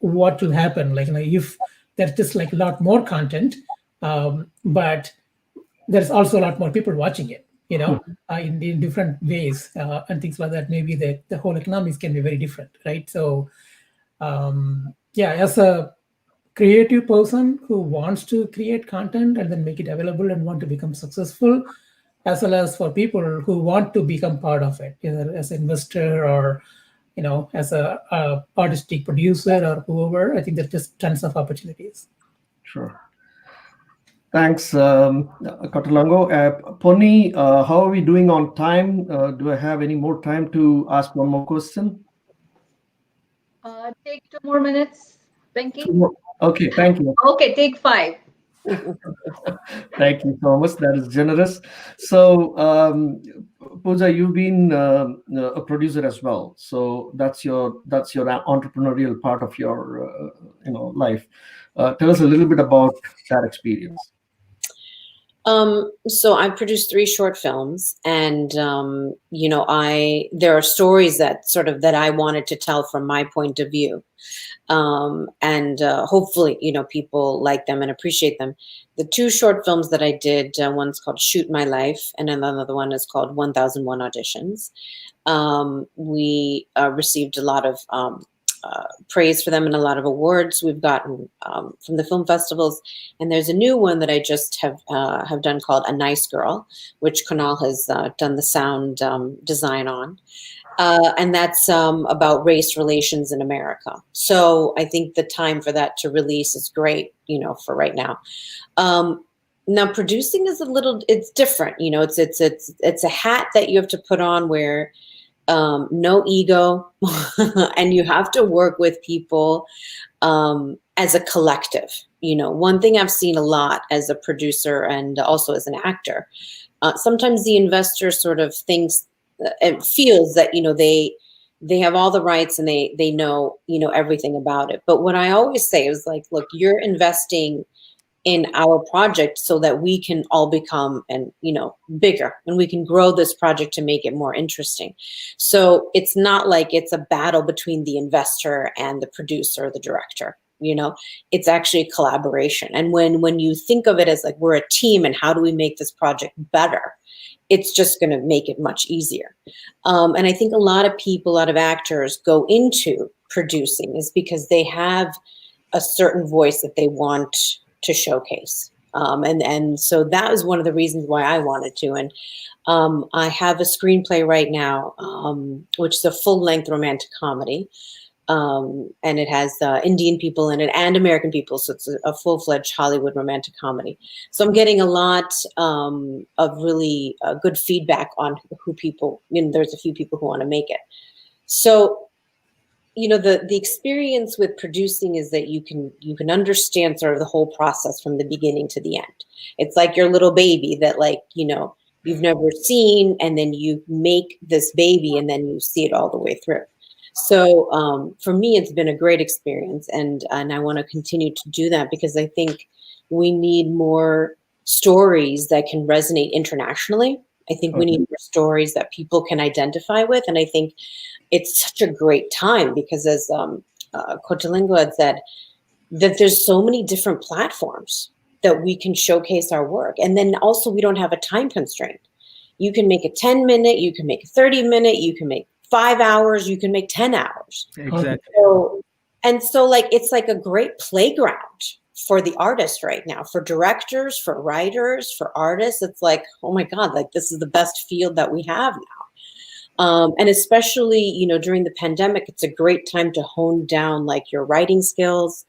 what will happen? Like, if there's just like a lot more content, but there's also a lot more people watching it, in different ways, and things like that. Maybe the whole economics can be very different, right? So, as a creative person who wants to create content and then make it available and want to become successful, as well as for people who want to become part of it, either as an investor or, as a artistic producer or whoever, I think there's just tons of opportunities. Sure. Thanks, Kotalango. Ponni, how are we doing on time? Do I have any more time to ask one more question? Take 2 more minutes, Venki. Okay, thank you. Okay, take 5. Thank you so much. That is generous. So, Pooja, you've been a producer as well. So that's your entrepreneurial part of your life. Tell us a little bit about that experience. So I produced 3 short films, and there are stories that I wanted to tell from my point of view. And hopefully, people like them and appreciate them. The 2 short films that I did, one's called Shoot My Life, and another one is called 1001 Auditions. We received a lot of praise for them and a lot of awards we've gotten from the film festivals. And there's a new one that I just have done called A Nice Girl, which Kunal has done the sound design on. And that's about race relations in America. So I think the time for that to release is great, for right now. Now producing is it's different. It's a hat that you have to put on where no ego, and you have to work with people as a collective. One thing I've seen a lot as a producer and also as an actor, sometimes the investor sort of thinks and feels that they have all the rights and they know everything about it. But what I always say is like, look, you're investing in our project so that we can all become bigger, and we can grow this project to make it more interesting. So it's not like it's a battle between the investor and the producer, the director. It's actually a collaboration. And when you think of it as like we're a team and how do we make this project better, it's just going to make it much easier. And I think a lot of people, a lot of actors go into producing is because they have a certain voice that they want to showcase. And so that was one of the reasons why I wanted to. And I have a screenplay right now, which is a full-length romantic comedy. And it has Indian people in it and American people. So it's a full-fledged Hollywood romantic comedy. So I'm getting a lot of really good feedback on who people, there's a few people who want to make it. So, the experience with producing is that you can understand sort of the whole process from the beginning to the end. It's like your little baby that you've never seen, and then you make this baby and then you see it all the way through. So for me, it's been a great experience, and I want to continue to do that because I think we need more stories that can resonate internationally. I think we need more stories that people can identify with, and I think it's such a great time because, as Kotalango had said, that there's so many different platforms that we can showcase our work, and then also we don't have a time constraint. You can make a 10-minute, you can make a 30-minute, you can make 5 hours, you can make 10 hours. Exactly. So it's like a great playground for the artist right now, for directors, for writers, for artists. It's like, oh my God, this is the best field that we have now. And especially, you know, during the pandemic, it's a great time to hone down like your writing skills.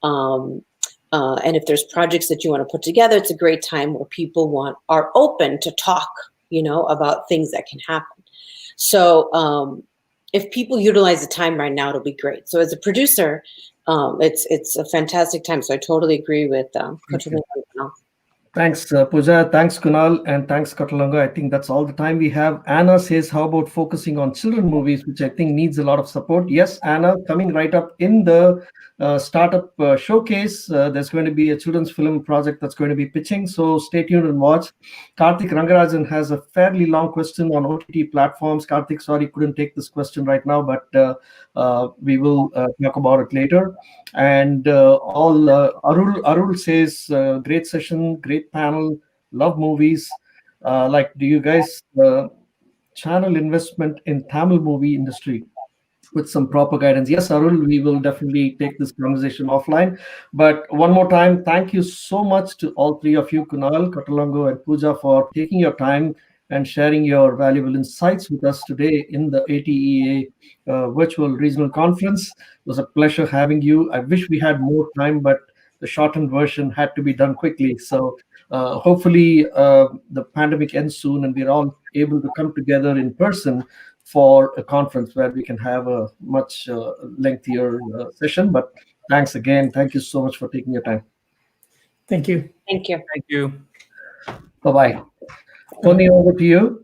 And if there's projects that you want to put together, it's a great time where people are open to talk, you know, about things that can happen. So if people utilize the time right now, it'll be great. So as a producer, it's a fantastic time. So I totally agree with Thanks, Pooja. Thanks, Kunal. And thanks, Katalanga. I think that's all the time we have. Anna says, how about focusing on children movies, which I think needs a lot of support? Yes, Anna, coming right up in the startup showcase. There's going to be a children's film project that's going to be pitching. So stay tuned and watch. Karthik Rangarajan has a fairly long question on OTT platforms. Karthik, sorry, couldn't take this question right now, but we will talk about it later. And Arul says, great session, great panel, love movies. Do you guys channel investment in Tamil movie industry with some proper guidance? Yes, Arul, we will definitely take this conversation offline. But one more time, thank you so much to all three of you, Kunal, Katalango, and Pooja, for taking your time and sharing your valuable insights with us today in the ATEA Virtual Regional Conference. It was a pleasure having you. I wish we had more time, but the shortened version had to be done quickly. So hopefully the pandemic ends soon and we're all able to come together in person for a conference where we can have a much lengthier session. But thanks again. Thank you so much for taking your time. Thank you. Thank you. Thank you. Bye-bye. Tony, over to you.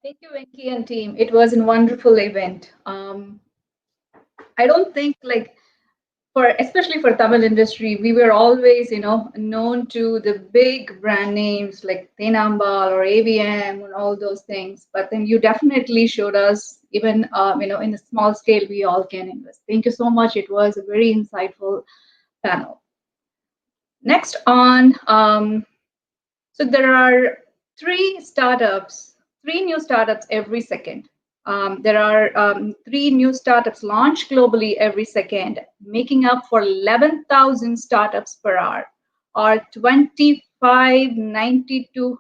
Thank you, Venki and team. It was a wonderful event. I don't think especially for Tamil industry, we were always, known to the big brand names like Tenambal or AVM and all those things. But then you definitely showed us even, in a small scale, we all can invest. Thank you so much. It was a very insightful panel. Next on, so there are three new startups every second. There are 3 new startups launched globally every second, making up for 11,000 startups per hour, or 2,592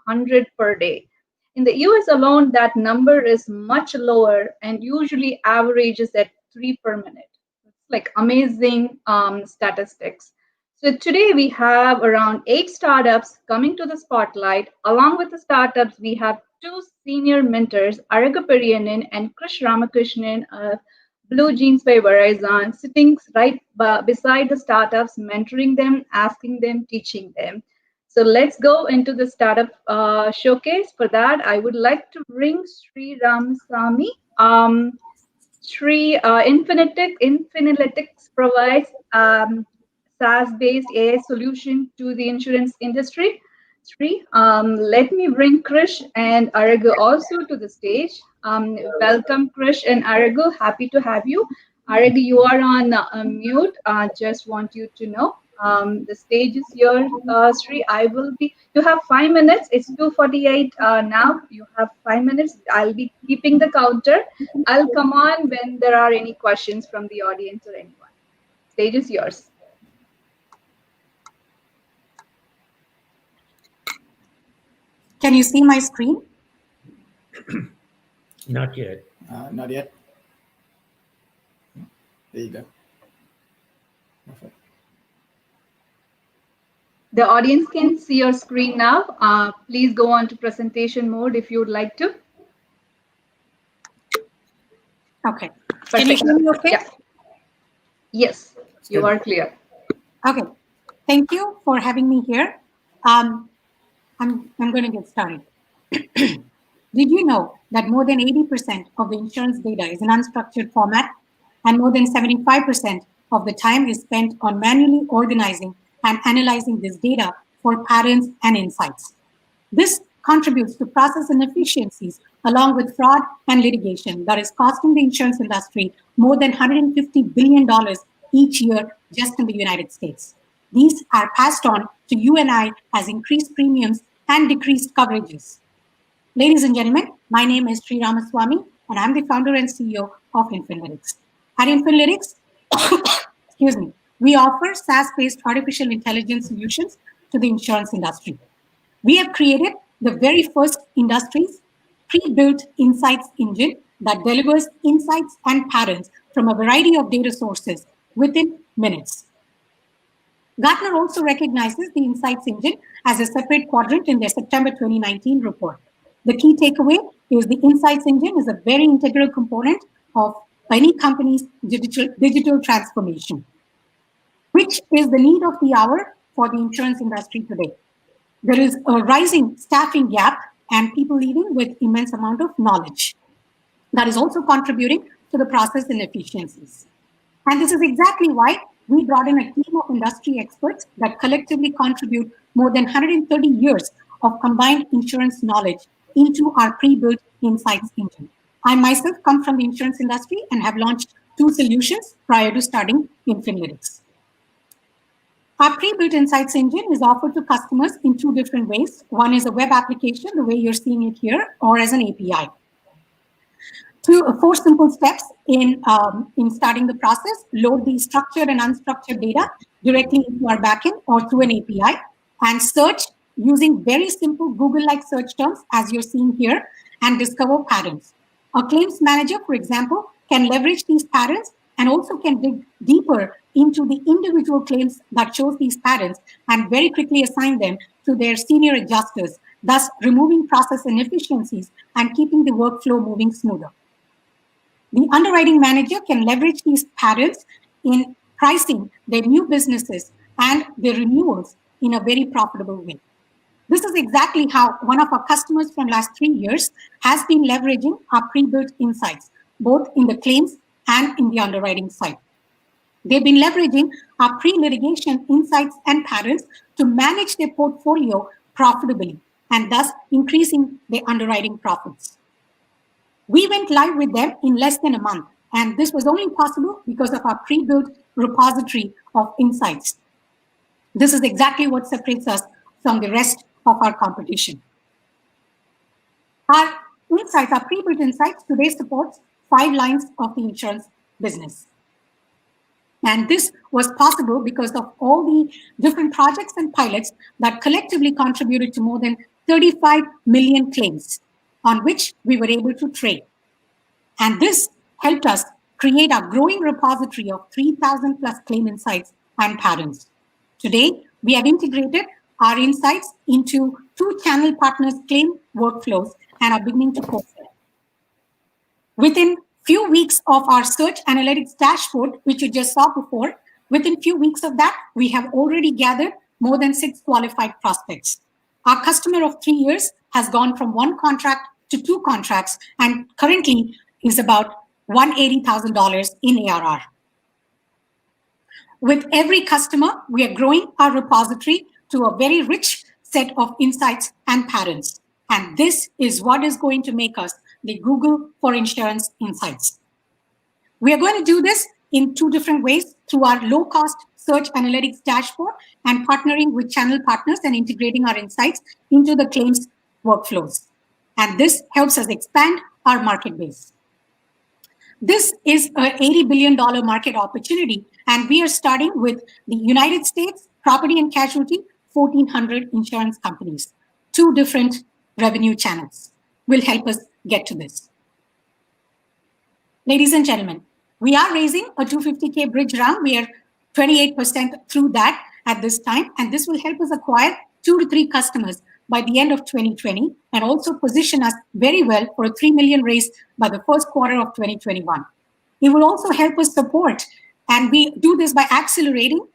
per day. In the US alone, that number is much lower and usually averages at 3 per minute. It's like amazing statistics. So today we have around 8 startups coming to the spotlight. Along with the startups, we have 2 senior mentors, Araga Periyanan and Krish Ramakrishnan of Blue Jeans by Verizon, sitting right beside the startups, mentoring them, asking them, teaching them. So let's go into the startup showcase. For that, I would like to bring Sri Ramasamy. Infinlyrics provides SaaS-based AI solution to the insurance industry. Sri, let me bring Krish and Aragu also to the stage. Welcome, Krish and Aragu. Happy to have you. Aragu, you are on mute. Just want you to know the stage is yours, Sri. You have 5 minutes. It's 2:48 now. You have 5 minutes. I'll be keeping the counter. I'll come on when there are any questions from the audience or anyone. Stage is yours. Can you see my screen? Not yet. Not yet. There you go. Perfect. The audience can see your screen now. Please go on to presentation mode if you would like to. Okay. Perfect. Can you hear me okay? Yeah. Yes, you are clear. Okay. Thank you for having me here. I'm going to get started. Did you know that more than 80% of the insurance data is in unstructured format, and more than 75% of the time is spent on manually organizing and analyzing this data for patterns and insights? This contributes to process inefficiencies along with fraud and litigation that is costing the insurance industry more than $150 billion each year just in the United States. These are passed on to you and I as increased premiums and decreased coverages. Ladies and gentlemen, my name is Sri Ramaswamy, and I'm the founder and CEO of Infinlyrics. At Infinlyrics, excuse me, we offer SaaS-based artificial intelligence solutions to the insurance industry. We have created the very first industry's pre-built insights engine that delivers insights and patterns from a variety of data sources within minutes. Gartner also recognizes the insights engine as a separate quadrant in their September 2019 report. The key takeaway is the insights engine is a very integral component of any company's digital transformation, which is the need of the hour for the insurance industry today. There is a rising staffing gap and people leaving with immense amount of knowledge. That is also contributing to the process inefficiencies. And this is exactly why we brought in a team of industry experts that collectively contribute more than 130 years of combined insurance knowledge into our pre-built insights engine. I myself come from the insurance industry and have launched 2 solutions prior to starting Infinlyrics. Our pre-built insights engine is offered to customers in 2 different ways. One is a web application, the way you're seeing it here, or as an API. 4 simple steps in starting the process: load the structured and unstructured data directly into our backend or through an API, and search using very simple Google-like search terms, as you're seeing here, and discover patterns. A claims manager, for example, can leverage these patterns and also can dig deeper into the individual claims that shows these patterns and very quickly assign them to their senior adjusters, thus removing process inefficiencies and keeping the workflow moving smoother. The underwriting manager can leverage these patterns in pricing their new businesses and their renewals in a very profitable way. This is exactly how one of our customers from last 3 years has been leveraging our pre-built insights, both in the claims and in the underwriting side. They've been leveraging our pre-litigation insights and patterns to manage their portfolio profitably and thus increasing their underwriting profits. We went live with them in less than a month, and this was only possible because of our pre-built repository of insights. This is exactly what separates us from the rest of our competition. Our insights, our pre-built insights today supports 5 lines of the insurance business. And this was possible because of all the different projects and pilots that collectively contributed to more than 35 million claims on which we were able to trade. And this helped us create a growing repository of 3,000 plus claim insights and patterns. Today, we have integrated our insights into 2 channel partners' claim workflows and are beginning to CoreStack. Within few weeks of our search analytics dashboard, which you just saw before, within few weeks of that, we have already gathered more than 6 qualified prospects. Our customer of 3 years has gone from 1 contract to 2 contracts and currently is about $180,000 in ARR. With every customer, we are growing our repository to a very rich set of insights and patterns. And this is what is going to make us the Google for insurance insights. We are going to do this in 2 different ways: through our low-cost search analytics dashboard and partnering with channel partners and integrating our insights into the claims workflows. And this helps us expand our market base. This is an $80 billion market opportunity, and we are starting with the United States property and casualty, 1,400 insurance companies. 2 different revenue channels will help us get to this. Ladies and gentlemen, we are raising a 250K bridge round. We are 28% through that at this time, and this will help us acquire 2 to 3 customers by the end of 2020 and also position us very well for a 3 million raise by the first quarter of 2021. It will also help us support, and we do this by accelerating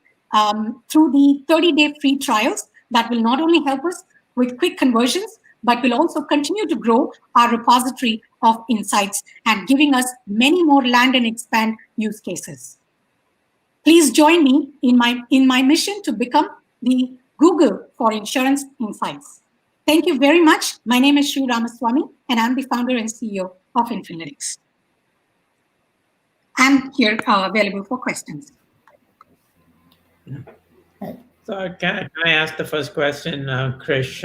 through the 30-day free trials that will not only help us with quick conversions, but will also continue to grow our repository of insights and giving us many more land and expand use cases. Please join me in my mission to become the Google for insurance insights. Thank you very much. My name is Sri Ramaswamy, and I'm the founder and CEO of Infinlyrics. I'm here available for questions. So can I ask the first question, Krish?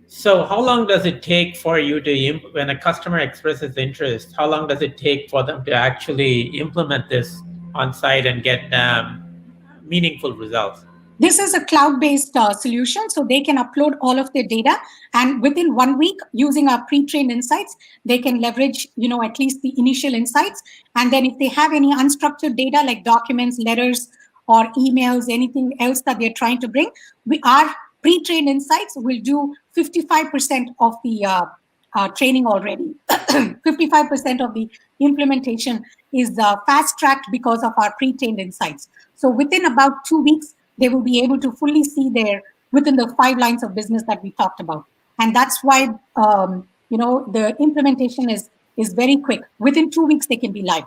So how long does it take for you to, when a customer expresses interest, how long does it take for them to actually implement this on site and get meaningful results? This is a cloud-based solution, so they can upload all of their data, and within 1 week, using our pre-trained insights, they can leverage, at least the initial insights. And then if they have any unstructured data like documents, letters, or emails, anything else that they're trying to bring, our pre-trained insights will do 55% of the training already. 55% of the implementation is fast-tracked because of our pre-trained insights. So within about 2 weeks, they will be able to fully see within the 5 lines of business that we talked about. And that's why, the implementation is very quick. Within 2 weeks, they can be live.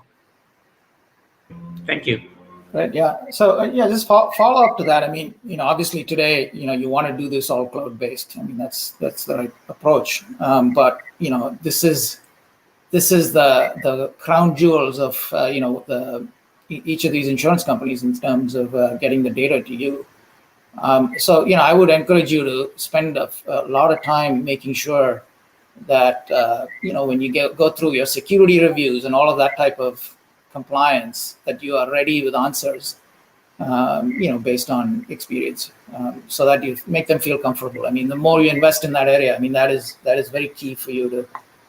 Thank you. Right. Yeah. So just follow up to that. I mean, obviously today, you want to do this all cloud based. I mean, that's the right approach. But this is the crown jewels of each of these insurance companies in terms of getting the data to you. So I would encourage you to spend a lot of time making sure that when you go through your security reviews and all of that type of compliance, that you are ready with answers, based on experience, so that you make them feel comfortable. I mean, the more you invest in that area, I mean, that is very key for you to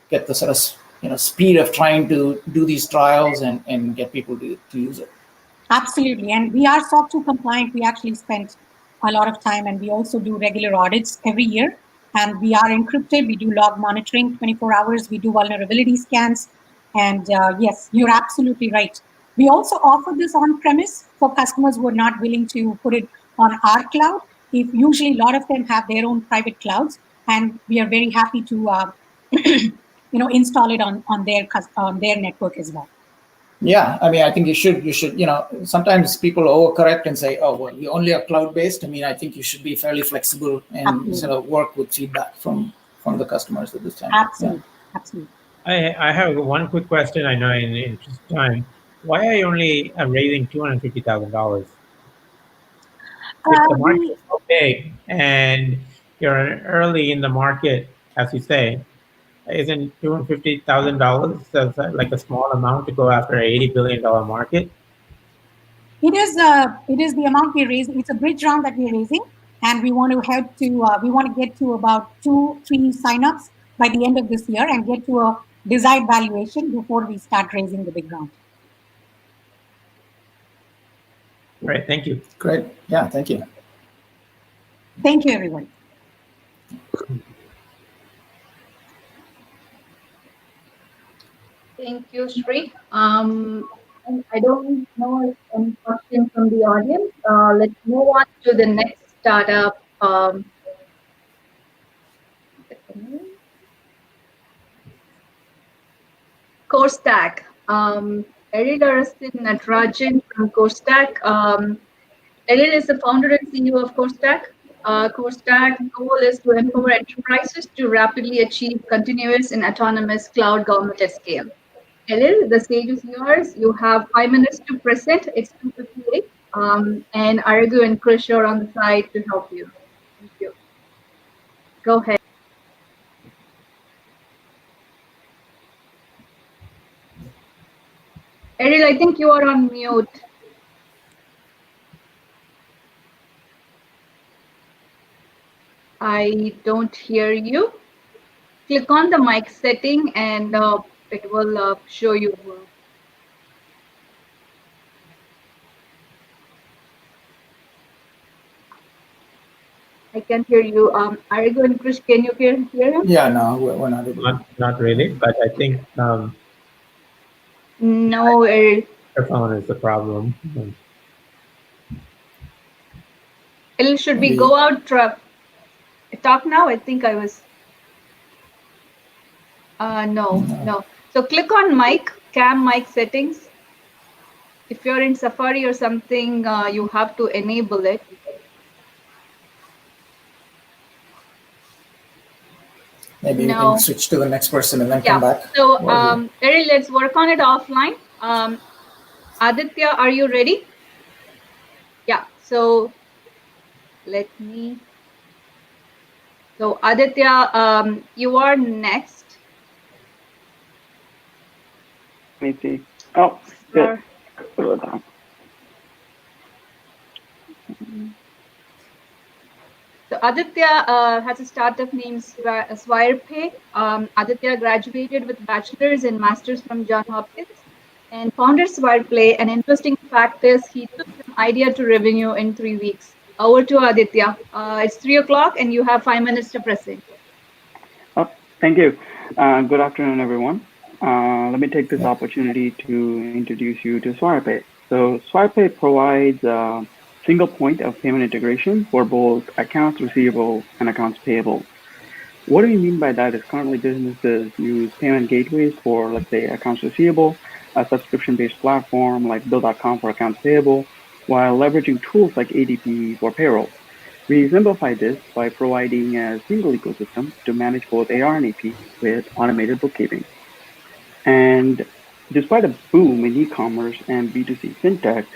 get the sort of speed of trying to do these trials and get people to use it. Absolutely. And we are SOC 2 compliant. We actually spent a lot of time, and we also do regular audits every year. And we are encrypted. We do log monitoring 24 hours. We do vulnerability scans. And yes, you're absolutely right. We also offer this on-premise for customers who are not willing to put it on our cloud. If usually a lot of them have their own private clouds, and we are very happy to install it on their network as well. Yeah, I mean, I think you should, sometimes people overcorrect and say, oh, well, you only are cloud-based. I mean, I think you should be fairly flexible and sort of work with feedback from the customers at this time. Absolutely, absolutely. I have one quick question. I know in the interest of time, why are you only raising $250,000? If the market is so big and you're early in the market, as you say, isn't $250,000 like a small amount to go after an $80 billion market? It is the amount we're raising. It's a bridge round that we're raising, and we want to get to about 2-3 signups by the end of this year and get to a desired valuation before we start raising the big round. Great, thank you. Great, yeah, thank you. Thank you, everyone. Thank you, Sri. I don't know if any questions from the audience. Let's move on to the next startup. CoreStack. Eril Natarajan from CoreStack. Eril is the founder and CEO of CoreStack. CoreStack's goal is to empower enterprises to rapidly achieve continuous and autonomous cloud government at scale. Eril, the stage is yours. You have 5 minutes to present. It's 2:58. And Arun and Krish are on the side to help you. Thank you. Go ahead. Eril, I think you are on mute. I don't hear you. Click on the mic setting and it will show you. I can hear you. Arun and Krish, can you hear him? Yeah, no, we're not able. Not really, but I think no, Eril. Microphone is the problem. Eril, should we go out? Talk now? I think I was. No. So click on mic, cam mic settings. If you're in Safari or something, you have to enable it. Maybe you can switch to the next person and then come back. So, Eril, let's work on it offline. Aditya, are you ready? Yeah. So, let me. So Aditya, you are next. Let me see. Oh, good. So Aditya has a startup named SwirePay. Aditya graduated with bachelor's and master's from Johns Hopkins and founded SwirePay. An interesting fact is he took from idea to revenue in 3 weeks. Over to Aditya. It's 3 o'clock and you have 5 minutes to present. Oh, thank you. Good afternoon, everyone. Let me take this opportunity to introduce you to SwirePay. So SwirePay provides a single point of payment integration for both accounts receivable and accounts payable. What do we mean by that is currently businesses use payment gateways for, let's say, accounts receivable, a subscription-based platform like Bill.com for accounts payable, while leveraging tools like ADP for payroll. We simplify this by providing a single ecosystem to manage both AR and AP with automated bookkeeping. And despite a boom in e-commerce and B2C fintech,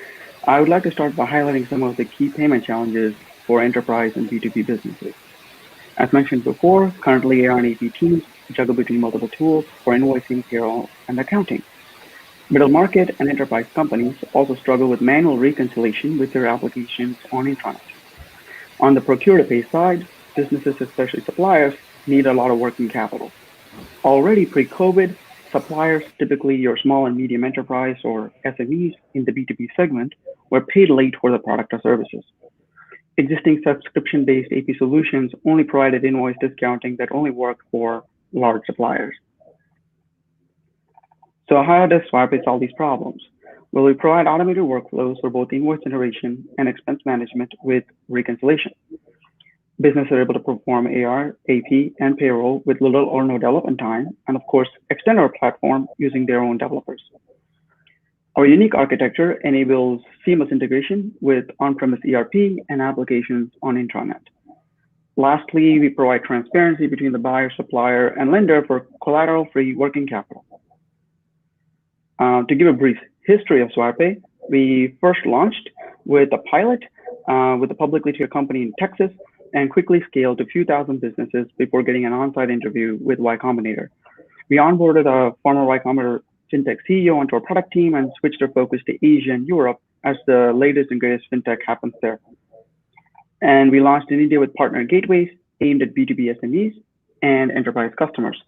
I would like to start by highlighting some of the key payment challenges for enterprise and B2B businesses. As mentioned before, currently AR and AP teams juggle between multiple tools for invoicing, payroll, and accounting. Middle market and enterprise companies also struggle with manual reconciliation with their applications on intranet. On the procure-to-pay side, businesses, especially suppliers, need a lot of working capital. Already pre-COVID, suppliers, typically your small and medium enterprise or SMEs in the B2B segment, were paid late for the product or services. Existing subscription-based AP solutions only provided invoice discounting that only worked for large suppliers. So how does SwirePay solve these problems? Well, we provide automated workflows for both invoice generation and expense management with reconciliation. Businesses are able to perform AR, AP, and payroll with little or no development time, and of course, extend our platform using their own developers. Our unique architecture enables seamless integration with on-premise ERP and applications on intranet. Lastly, we provide transparency between the buyer, supplier, and lender for collateral-free working capital. To give a brief history of SwirePay, we first launched with a pilot with a publicly traded company in Texas and quickly scaled to a few thousand businesses before getting an on-site interview with Y Combinator. We onboarded a former Y Combinator fintech CEO onto our product team and switched our focus to Asia and Europe as the latest and greatest fintech happens there. And we launched in India with partner gateways aimed at B2B SMEs and enterprise customers.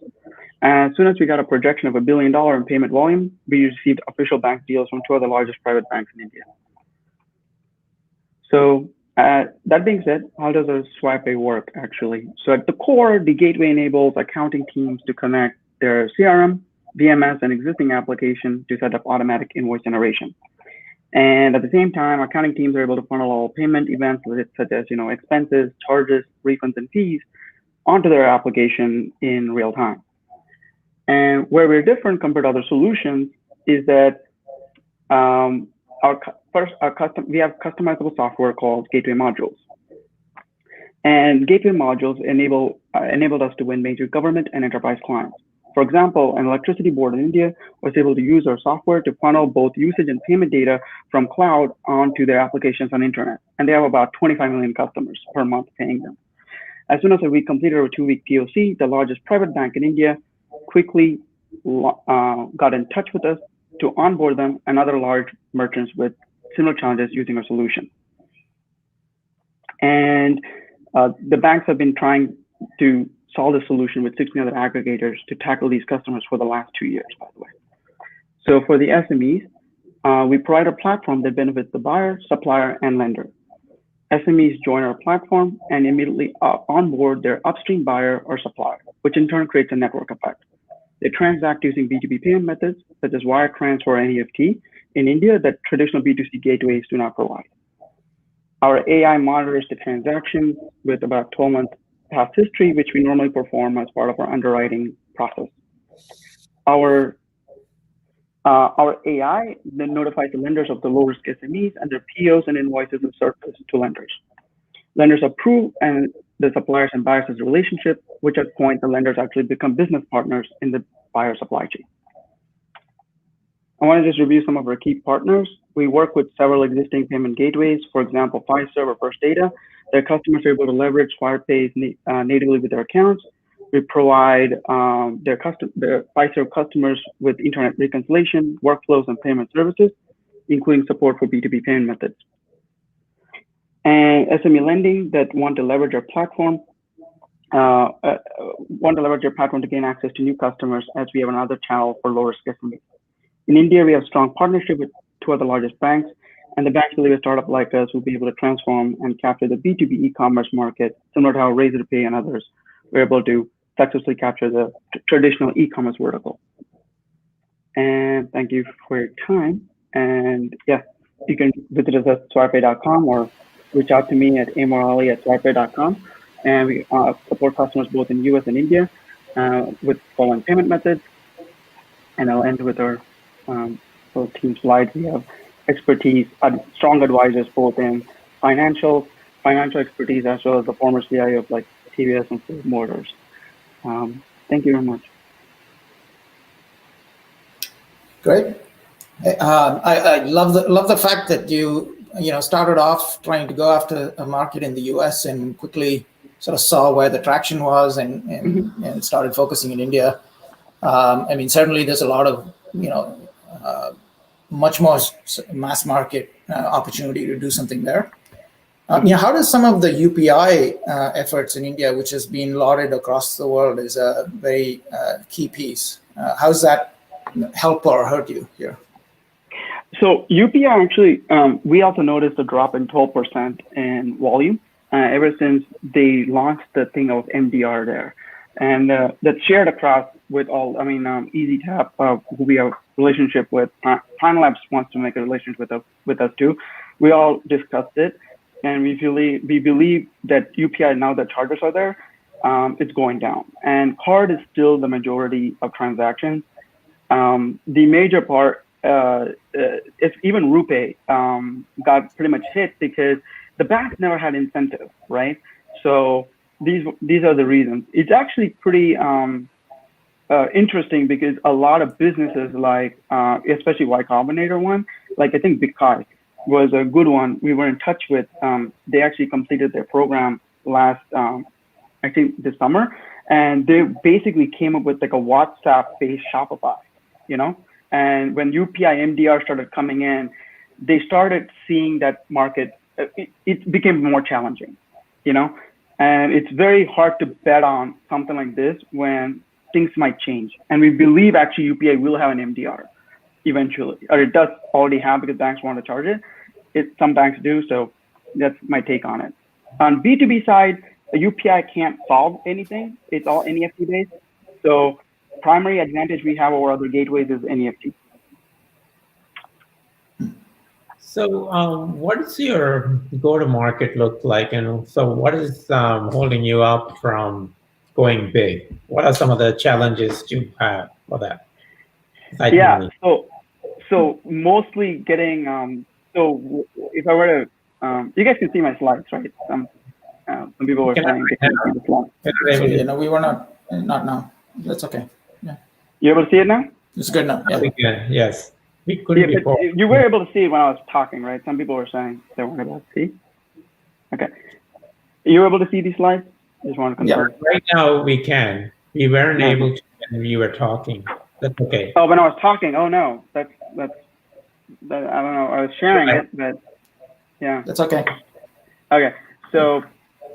As soon as we got a projection of $1 billion in payment volume, we received official bank deals from 2 of the largest private banks in India. So that being said, how does a SwirePay work actually? So at the core, the gateway enables accounting teams to connect their CRM, VMS, and existing application to set up automatic invoice generation. And at the same time, accounting teams are able to funnel all payment events such as expenses, charges, refunds, and fees onto their application in real time. And where we're different compared to other solutions is that we have customizable software called gateway modules. And gateway modules enabled us to win major government and enterprise clients. For example, an electricity board in India was able to use our software to funnel both usage and payment data from cloud onto their applications on internet. And they have about 25 million customers per month paying them. As soon as we completed our 2-week POC, the largest private bank in India quickly got in touch with us to onboard them and other large merchants with similar challenges using our solution. And the banks have been trying to solve the solution with 16 other aggregators to tackle these customers for the last 2 years, by the way. So for the SMEs, we provide a platform that benefits the buyer, supplier, and lender. SMEs join our platform and immediately onboard their upstream buyer or supplier, which in turn creates a network effect. They transact using B2B payment methods, such as wire transfer and EFT in India that traditional B2C gateways do not provide. Our AI monitors the transactions with about 12 months past history, which we normally perform as part of our underwriting process. Our AI then notifies the lenders of the low-risk SMEs and their POs and invoices are surfaced to lenders. Lenders approve and the suppliers and buyers as a relationship, which at point the lenders actually become business partners in the buyer supply chain. I want to just review some of our key partners. we work with several existing payment gateways, for example, Flipserve or First Data. Their customers are able to leverage SwirePay natively with their accounts. We provide their Flipserve customers with internet reconciliation, workflows, and payment services, including support for B2B payment methods. And SME lending that want to leverage our platform, to gain access to new customers, as we have another channel for lower risk SMEs. In India, we have strong partnership with 2 of the largest banks, and the banks believe a startup like us will be able to transform and capture the B2B e-commerce market, similar to how Razorpay and others were able to successfully capture the traditional e-commerce vertical. And thank you for your time. And yeah, you can visit us at swarepay.com or reach out to me at amorali@swarepay.com. And we support customers both in US and India with following payment methods. And I'll end with our little team slides. We have expertise, strong advisors both in financial expertise, as well as the former CIO of like TVS and Ford Motors. Thank you very much. Great. I love the fact that you started off trying to go after a market in the US and quickly sort of saw where the traction was and started focusing in India. I mean, certainly there's a lot of much more mass market opportunity to do something there. How does some of the UPI efforts in India, which has been lauded across the world, is a very key piece? How does that help or hurt you here? So UPI actually, we also noticed a drop in 12% in volume ever since they launched the thing of MDR there. And that's shared across with all, EasyTap, who we have a relationship with. Planlabs wants to make a relationship with us too. We all discussed it. And we believe that UPI, now that chargers are there, it's going down. And card is still the majority of transactions. The major part is even RuPay got pretty much hit because the banks never had incentive, right? So these are the reasons. It's actually pretty interesting because a lot of businesses like, especially Y Combinator one, like I think Bitwise was a good one. We were in touch with, they actually completed their program last, I think this summer, and they basically came up with like a WhatsApp-based Shopify, and when UPI MDR started coming in, they started seeing that market, it became more challenging, and it's very hard to bet on something like this when things might change. And we believe actually UPI will have an MDR eventually, or it does already have because banks want to charge it. Some banks do, so that's my take on it. On B2B side, a UPI can't solve anything. It's all NEFT based. So primary advantage we have over other gateways is NEFT. So what does your go-to-market look like? And so what is holding you up from going big? What are some of the challenges you have for that? Yeah, so mostly getting, so if I were to, you guys can see my slides, right? Some people were saying they can't see the slides. So, we were not now. That's okay. Yeah. You able to see it now? It's good now. Yeah. Yes. We couldn't before. You were able to see it when I was talking, right? Some people were saying they weren't able to see. Okay. You were able to see these slides? Just want to confirm. Yeah, right now we can. We weren't able to when you were talking. That's okay. Oh, when I was talking? Oh no, that's I don't know. I was sharing it, but yeah. That's okay. Okay. So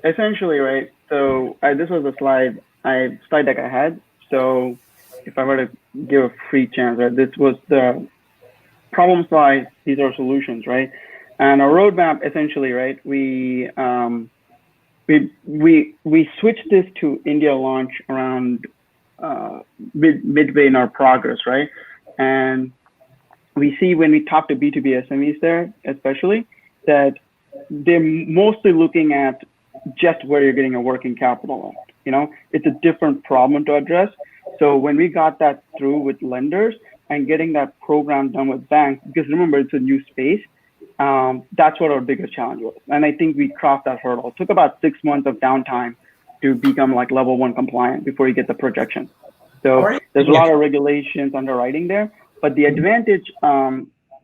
essentially, right? So this was the slide deck I had. So if I were to give a free chance, right? This was the problem slide. These are solutions, right? And our roadmap, essentially, right? We switched this to India launch around midway in our progress, right? And we see when we talk to B2B SMEs there, especially, that they're mostly looking at just where you're getting a working capital at. It's a different problem to address. So when we got that through with lenders and getting that program done with banks, because remember, it's a new space, that's what our biggest challenge was. And I think we crossed that hurdle. It took about 6 months of downtime to become like level 1 compliant before you get the projection. So there's a lot of regulations, underwriting there. But the advantage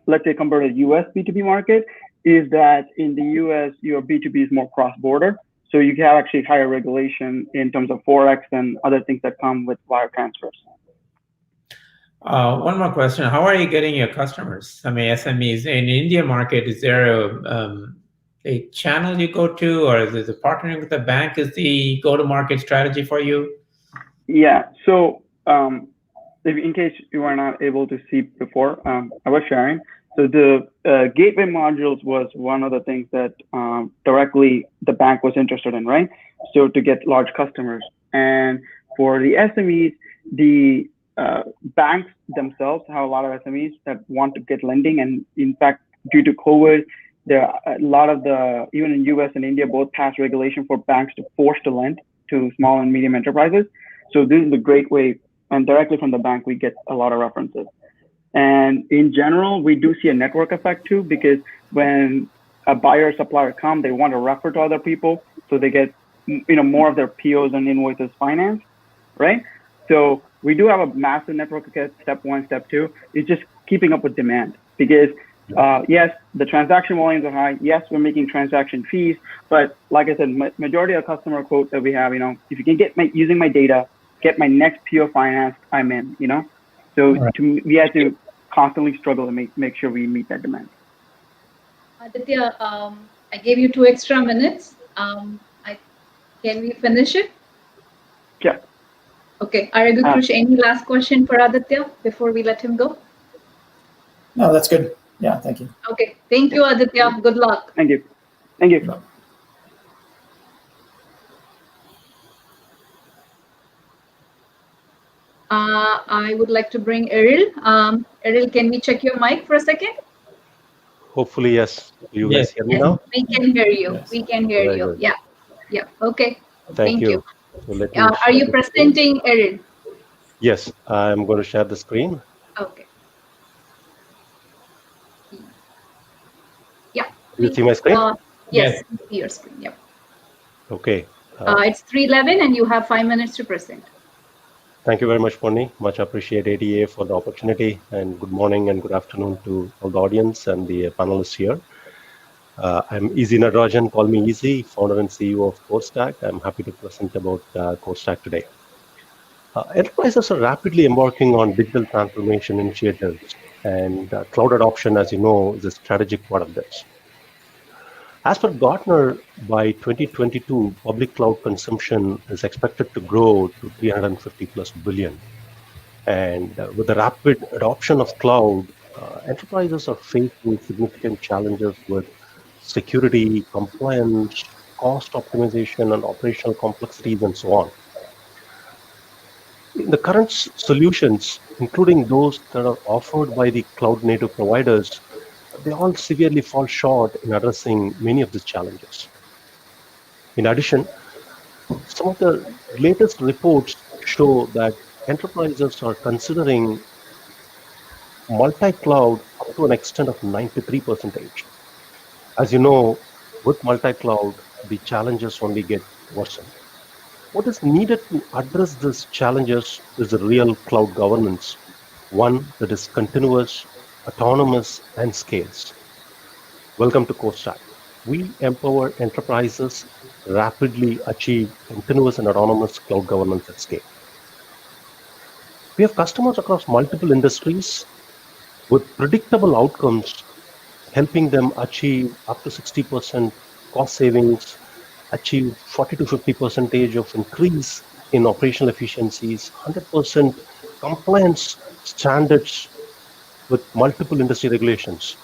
let's say compared to the US B2B market, is that in the US, your B2B is more cross-border. So you have actually higher regulation in terms of Forex and other things that come with wire transfers. One more question. How are you getting your customers? I mean, SMEs in India market, is there a channel you go to, or is it partnering with the bank is the go-to-market strategy for you? Yeah. So in case you were not able to see before, I was sharing. So the gateway modules was one of the things that directly the bank was interested in, right? So to get large customers. And for the SMEs, the banks themselves have a lot of SMEs that want to get lending. And in fact, due to COVID, there are a lot of even in US and India, both passed regulation for banks to force to lend to small and medium enterprises. So this is a great way, and directly from the bank, we get a lot of references. And in general, we do see a network effect too, because when a buyer or supplier come, they want to refer to other people, so they get more of their POs and invoices financed, right? So we do have a massive network effect. Step one, step two is just keeping up with demand, because yes, the transaction volumes are high. Yes, we're making transaction fees, but like I said, majority of customer quotes that we have, if you can get using my data, get my next PO financed, I'm in, So we have to constantly struggle to make sure we meet that demand. Aditya, I gave you 2 extra minutes. Can we finish it? Yeah. Okay. Aragukrush, any last question for Aditya before we let him go? No, that's good. Yeah, thank you. Okay. Thank you, Aditya. Good luck. Thank you. Thank you. I would like to bring Errol. Errol, can we check your mic for a second? Hopefully, yes. You guys hear me now? We can hear you. Yes. We can hear Very you. good. Yeah. Yeah. Okay. Thank you. So are you presenting, Errol? Yes, I'm going to share the screen. Okay. Yeah. You see my screen? Yes. See your screen. Yep. Okay. It's 3:11 and you have 5 minutes to present. Thank you very much, Ponni. Much appreciate ATEA for the opportunity, and good morning and good afternoon to all the audience and the panelists here. I'm Easy Natarajan, call me Easy, founder and CEO of CoreStack. I'm happy to present about CoreStack today. Enterprises are rapidly embarking on digital transformation initiatives, and cloud adoption, as you know, is a strategic part of this. As per Gartner, by 2022, public cloud consumption is expected to grow to 350 plus billion. And with the rapid adoption of cloud, enterprises are faced with significant challenges with security, compliance, cost optimization, and operational complexities, and so on. The current solutions, including those that are offered by the cloud-native providers, they all severely fall short in addressing many of these challenges. In addition, some of the latest reports show that enterprises are considering multi-cloud up to an extent of 93%. As you know, with multi-cloud, the challenges only get worsened. What is needed to address these challenges is a real cloud governance, one that is continuous, autonomous, and scales. Welcome to CoreStack. We empower enterprises rapidly achieve continuous and autonomous cloud governance at scale. We have customers across multiple industries with predictable outcomes, helping them achieve up to 60% cost savings, achieve 40 to 50% of increase in operational efficiencies, 100% compliance standards with multiple industry regulations.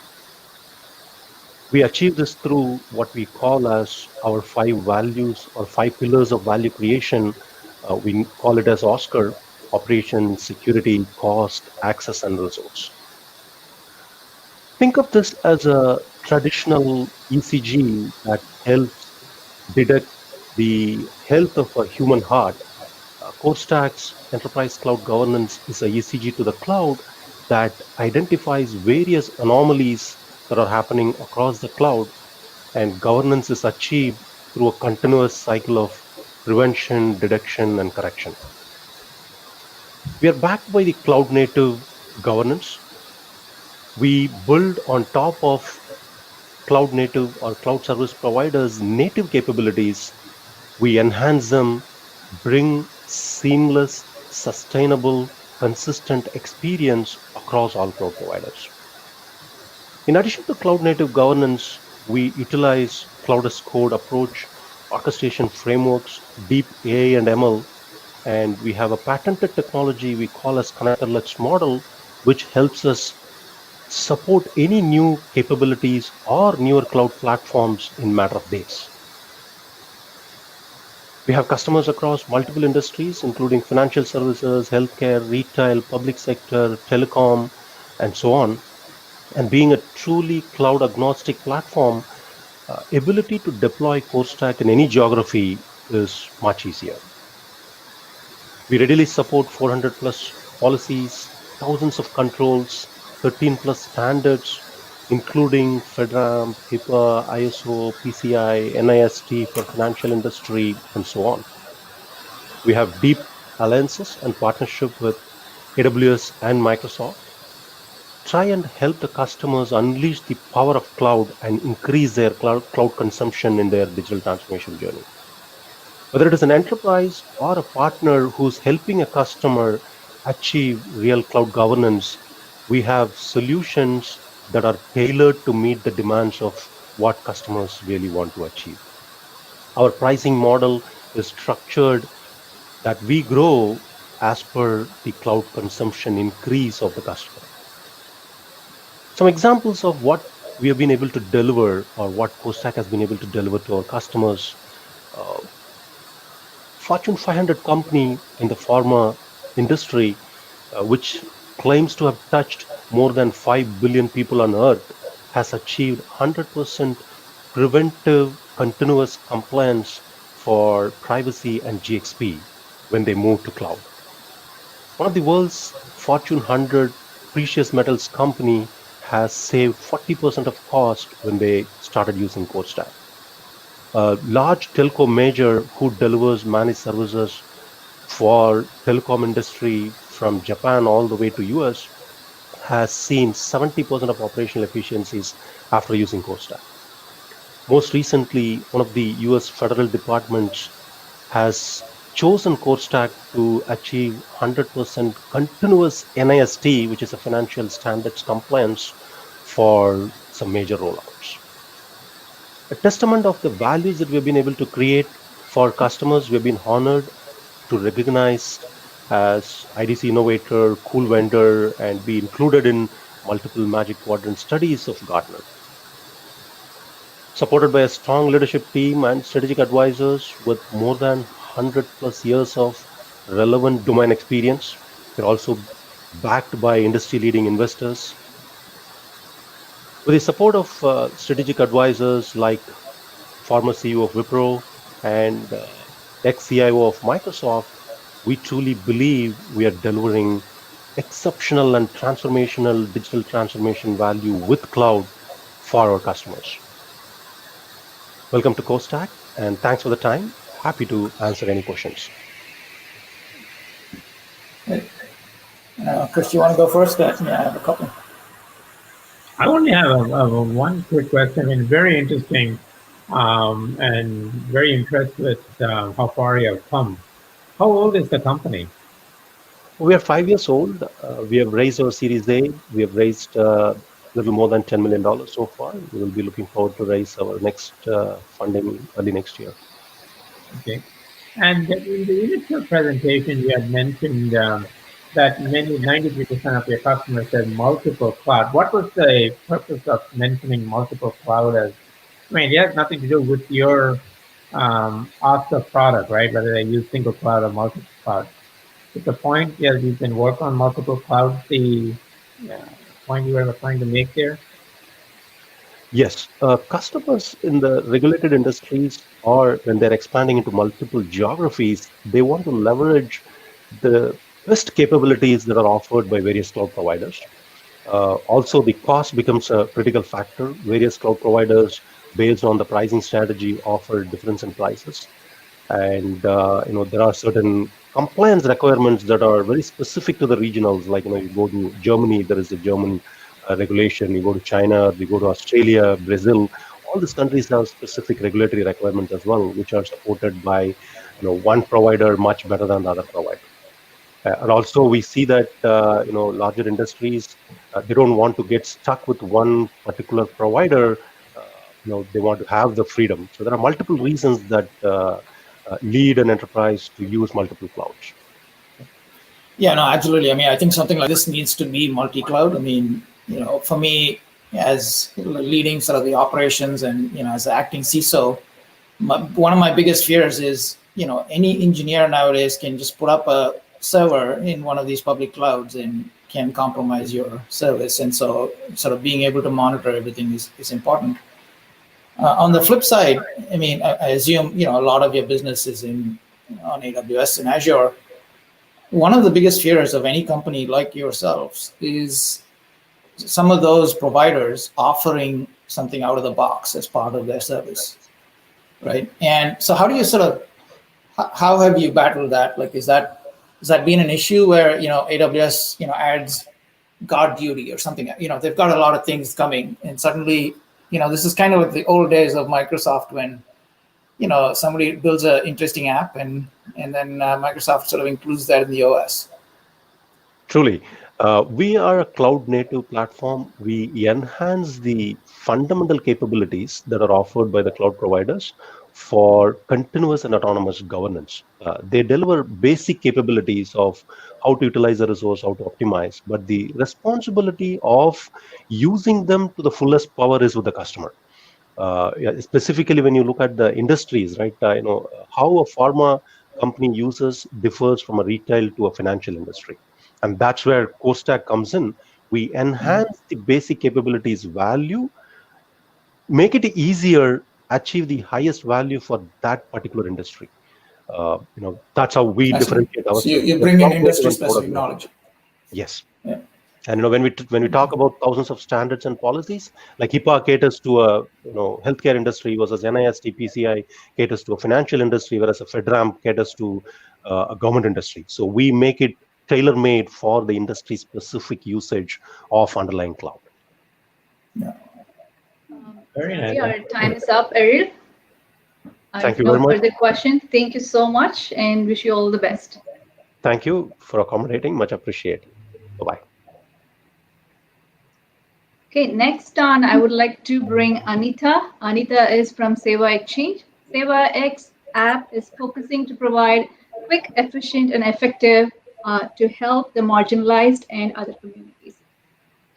We achieve this through what we call as our 5 values or 5 pillars of value creation. We call it as OSCAR: operations, security, cost, access, and resource. Think of this as a traditional ECG that helps detect the health of a human heart. CoreStack's enterprise cloud governance is a ECG to the cloud that identifies various anomalies that are happening across the cloud, and governance is achieved through a continuous cycle of prevention, detection, and correction. We are backed by the cloud native governance. We build on top of cloud native or cloud service providers' native capabilities. We enhance them, bring seamless, sustainable, consistent experience across all cloud providers. In addition to cloud native governance, we utilize cloud as code approach, orchestration frameworks, deep AI and ML, and we have a patented technology we call as connectorless model, which helps us support any new capabilities or newer cloud platforms in matter of days. We have customers across multiple industries, including financial services, healthcare, retail, public sector, telecom, and so on. And being a truly cloud agnostic platform, ability to deploy CoreStack in any geography is much easier. We readily support 400 plus policies, thousands of controls, 13 plus standards, including FedRAMP, HIPAA, ISO, PCI, NIST for financial industry, and so on. We have deep alliances and partnership with AWS and Microsoft. Try and help the customers unleash the power of cloud and increase their cloud consumption in their digital transformation journey. Whether it is an enterprise or a partner who's helping a customer achieve real cloud governance, we have solutions that are tailored to meet the demands of what customers really want to achieve. Our pricing model is structured that we grow as per the cloud consumption increase of the customer. Some examples of what we have been able to deliver or what CoreStack has been able to deliver to our customers. Fortune 500 company in the pharma industry, which claims to have touched more than 5 billion people on earth, has achieved 100% preventive continuous compliance for privacy and GxP when they move to cloud. One of the world's Fortune 100 precious metals company has saved 40% of cost when they started using CoreStack. A large telco major who delivers managed services for telecom industry from Japan all the way to US has seen 70% of operational efficiencies after using CoreStack. Most recently, one of the US federal departments has chosen CoreStack to achieve 100% continuous NIST, which is a financial standards compliance for some major rollouts. A testament of the values that we've been able to create for customers. We've been honored to recognized as IDC Innovator, Cool Vendor, and be included in multiple Magic Quadrant studies of Gartner. Supported by a strong leadership team and strategic advisors with more than 100 plus years of relevant domain experience. We're also backed by industry-leading investors. With the support of strategic advisors like former CEO of Wipro and ex-CIO of Microsoft, we truly believe we are delivering exceptional and transformational digital transformation value with cloud for our customers. Welcome to CoreStack, and thanks for the time. Happy to answer any questions. Chris, you want to go first? Yeah, I have a couple. I only have one quick question. I mean, very interesting and very impressed with how far you have come. How old is the company? We are 5 years old. We have raised our Series A. We have raised a little more than $10 million so far. We will be looking forward to raise our next funding early next year. Okay. And in the initial presentation, you had mentioned that 93% of your customers said multiple cloud. What was the purpose of mentioning multiple cloud as? I mean, it has nothing to do with your Okta product, right? Whether they use single cloud or multiple cloud. But the point is you can work on multiple clouds, the point you were trying to make there? Yes, customers in the regulated industries or when they're expanding into multiple geographies, they want to leverage the best capabilities that are offered by various cloud providers. Also, the cost becomes a critical factor. Various cloud providers, based on the pricing strategy, offer difference in prices. And there are certain compliance requirements that are very specific to the regionals. Like you go to Germany, there is a German regulation. You go to China, you go to Australia, Brazil. All these countries have specific regulatory requirements as well, which are supported by one provider much better than the other provider. And also we see that larger industries, they don't want to get stuck with one particular provider. They want to have the freedom. So there are multiple reasons that lead an enterprise to use multiple clouds. Yeah, no, absolutely. I mean, I think something like this needs to be multi-cloud. I mean, for me, as leading sort of the operations and as the acting CISO, one of my biggest fears is any engineer nowadays can just put up a server in one of these public clouds and can compromise your service. And so sort of being able to monitor everything is important. On the flip side, I mean, I assume a lot of your business is on AWS and Azure. One of the biggest fears of any company like yourselves is some of those providers offering something out of the box as part of their service, right? And so how do you how have you battled that? Like, has that been an issue where AWS adds guard duty or something? They've got a lot of things coming, and suddenly this is kind of like the old days of Microsoft when somebody builds an interesting app and then Microsoft sort of includes that in the OS. Truly. We are a cloud native platform. We enhance the fundamental capabilities that are offered by the cloud providers for continuous and autonomous governance. They deliver basic capabilities of how to utilize the resource, how to optimize, but the responsibility of using them to the fullest power is with the customer. Specifically, when you look at the industries, right? How a pharma company uses differs from a retail to a financial industry, and that's where CoreStack comes in. We enhance the basic capabilities value, make it easier, achieve the highest value for that particular industry. That's how we differentiate ourselves. So you bring in industry-specific knowledge. Yes. Yeah. And when we talk about thousands of standards and policies, like HIPAA caters to a healthcare industry, versus NIST PCI caters to a financial industry, whereas a FedRAMP caters to a government industry. So we make it tailor-made for the industry-specific usage of underlying cloud. Yeah. Very nice. Our time is up, Arun. Thank you very much. No further question. Thank you so much, and wish you all the best. Thank you for accommodating. Much appreciated. Bye-bye. Okay, next on, I would like to bring Anita. Anita is from Seva Exchange. Seva X app is focusing to provide quick, efficient, and effective to help the marginalized and other communities.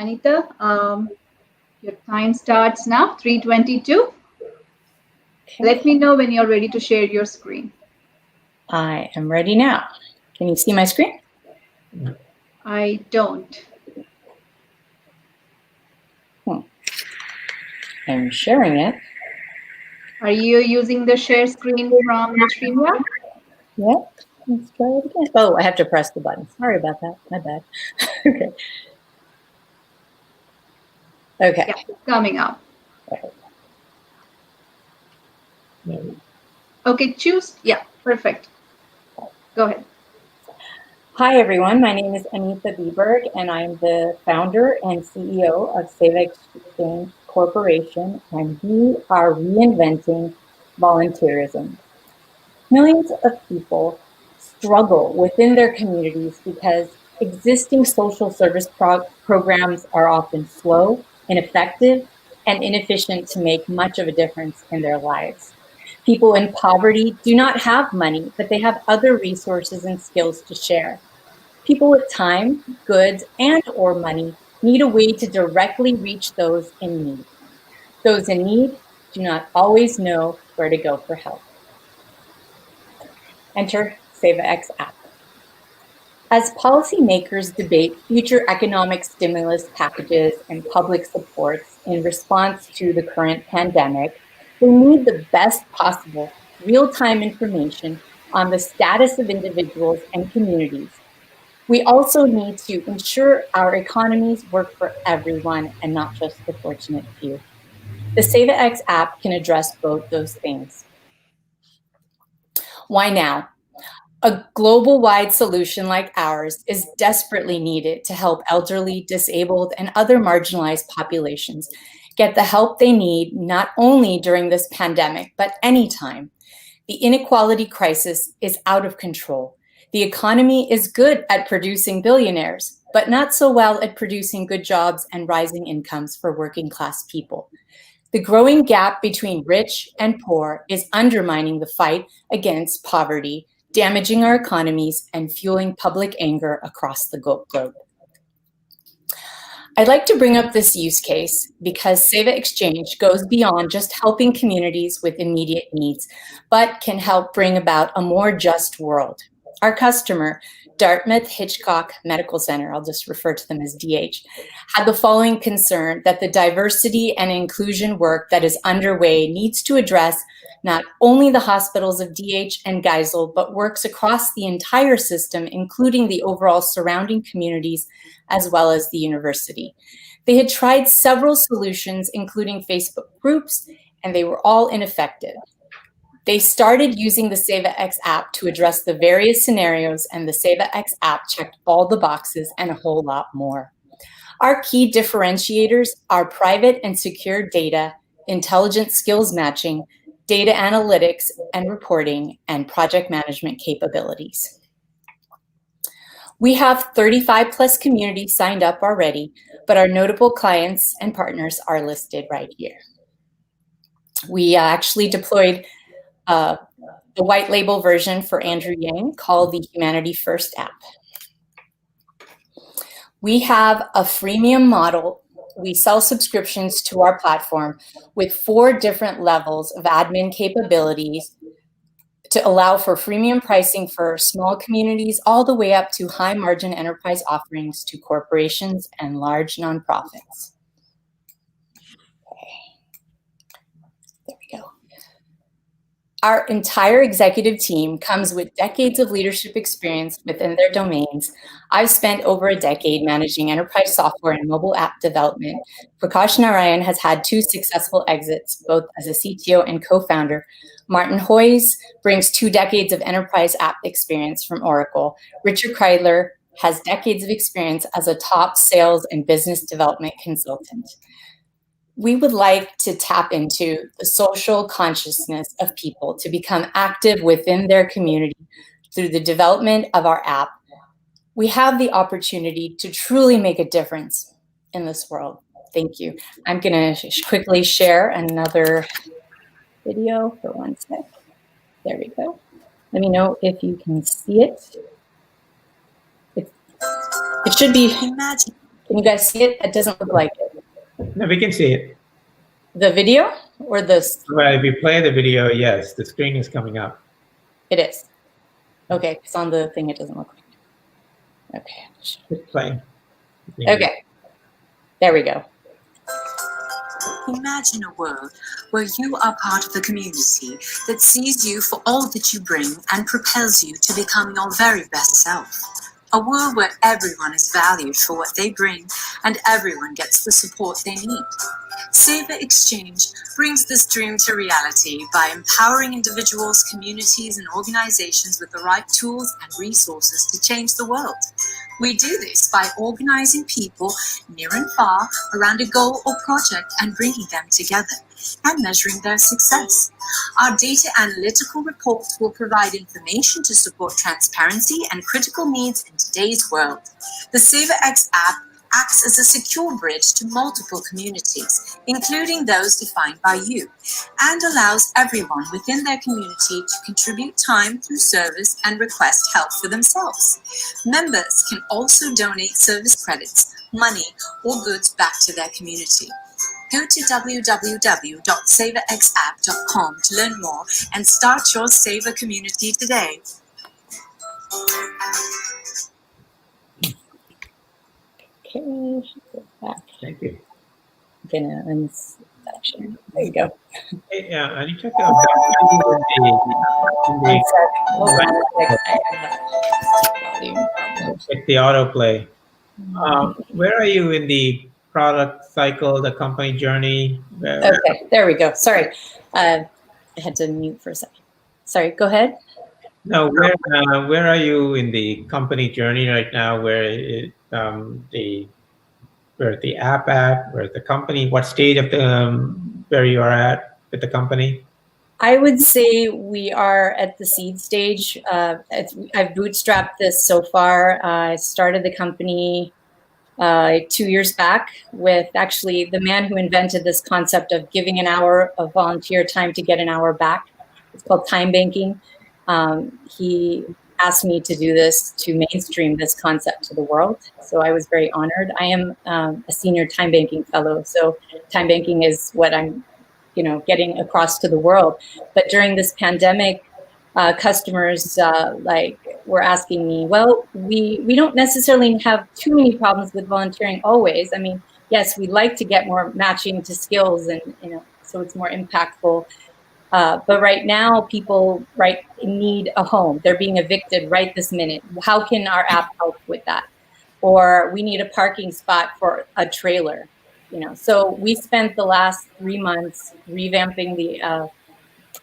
Anita, your time starts now, 3:22. Okay. Let me know when you're ready to share your screen. I am ready now. Can you see my screen? I don't. I'm sharing it. Are you using the share screen from StreamYard? Yep. Let's try it again. Oh, I have to press the button. Sorry about that. My bad. Okay. Okay. Yeah, it's coming up. Okay, choose. Yeah, perfect. Go ahead. Hi, everyone. My name is Anita Bieberg, and I'm the founder and CEO of Seva Exchange Corporation, and we are reinventing volunteerism. Millions of people struggle within their communities because existing social service programs are often slow, ineffective, and inefficient to make much of a difference in their lives. People in poverty do not have money, but they have other resources and skills to share. People with time, goods, and/or money need a way to directly reach those in need. Those in need do not always know where to go for help. Enter SevaX app. As policymakers debate future economic stimulus packages and public supports in response to the current pandemic, we need the best possible real-time information on the status of individuals and communities. We also need to ensure our economies work for everyone and not just the fortunate few. The SevaX app can address both those things. Why now? A global-wide solution like ours is desperately needed to help elderly, disabled, and other marginalized populations get the help they need, not only during this pandemic, but anytime. The inequality crisis is out of control. The economy is good at producing billionaires, but not so well at producing good jobs and rising incomes for working class people. The growing gap between rich and poor is undermining the fight against poverty, damaging our economies, and fueling public anger across the globe. I'd like to bring up this use case because Seva Exchange goes beyond just helping communities with immediate needs, but can help bring about a more just world. Our customer, Dartmouth Hitchcock Medical Center, I'll just refer to them as DH, had the following concern that the diversity and inclusion work that is underway needs to address not only the hospitals of DH and Geisel, but works across the entire system, including the overall surrounding communities, as well as the university. They had tried several solutions, including Facebook groups, and they were all ineffective. They started using the SevaX app to address the various scenarios, and the SevaX app checked all the boxes and a whole lot more. Our key differentiators are private and secure data, intelligent skills matching, data analytics and reporting, and project management capabilities. We have 35 plus communities signed up already, but our notable clients and partners are listed right here. We actually deployed the white label version for Andrew Yang called the Humanity First app. We have a freemium model. We sell subscriptions to our platform with 4 different levels of admin capabilities to allow for freemium pricing for small communities all the way up to high margin enterprise offerings to corporations and large nonprofits. There we go. Our entire executive team comes with decades of leadership experience within their domains. I've spent over a decade managing enterprise software and mobile app development. Prakash Narayan has had 2 successful exits, both as a CTO and co-founder. Martin Hoyes brings 2 decades of enterprise app experience from Oracle. Richard Kreidler has decades of experience as a top sales and business development consultant. We would like to tap into the social consciousness of people to become active within their community through the development of our app. We have the opportunity to truly make a difference in this world. Thank you. I'm going to quickly share another video for 1 sec. There we go. Let me know if you can see it. It should be. Can you guys see it? It doesn't look like it. No, we can see it. The video or this? Well, if you play the video, yes, the screen is coming up. It is. Okay, because on the thing it doesn't look like it. Okay. Just play. Okay. There we go. Imagine a world where you are part of a community that sees you for all that you bring and propels you to become your very best self. A world where everyone is valued for what they bring and everyone gets the support they need. Seva Exchange brings this dream to reality by empowering individuals, communities, and organizations with the right tools and resources to change the world. We do this by organizing people near and far around a goal or project and bringing them together and measuring their success. Our data analytical reports will provide information to support transparency and critical needs in today's world. The SevaX app acts as a secure bridge to multiple communities, including those defined by you, and allows everyone within their community to contribute time through service and request help for themselves. Members can also donate service credits, money, or goods back to their community. Go to www.sevaxapp.com to learn more and start your Seva community today. Okay, go back. Thank you. I'm gonna unsection. There you go. Hey, I need to check check the autoplay. Where are you in the product cycle, the company journey? Okay, there we go. Sorry, I had to mute for a second. Sorry, go ahead. Now, where are you in the company journey right now? Where's the app at? Where's the company? What stage of the where you are at with the company? I would say we are at the seed stage. I've bootstrapped this so far. I started the company 2 years back with actually the man who invented this concept of giving an hour of volunteer time to get an hour back. It's called time banking. He asked me to do this to mainstream this concept to the world. So I was very honored. I am a senior time banking fellow. So time banking is what I'm getting across to the world. But during this pandemic, customers were asking me, well, we don't necessarily have too many problems with volunteering always. I mean, yes, we'd like to get more matching to skills and so it's more impactful. But right now, people need a home. They're being evicted right this minute. How can our app help with that? Or we need a parking spot for a trailer. So we spent the last 3 months revamping the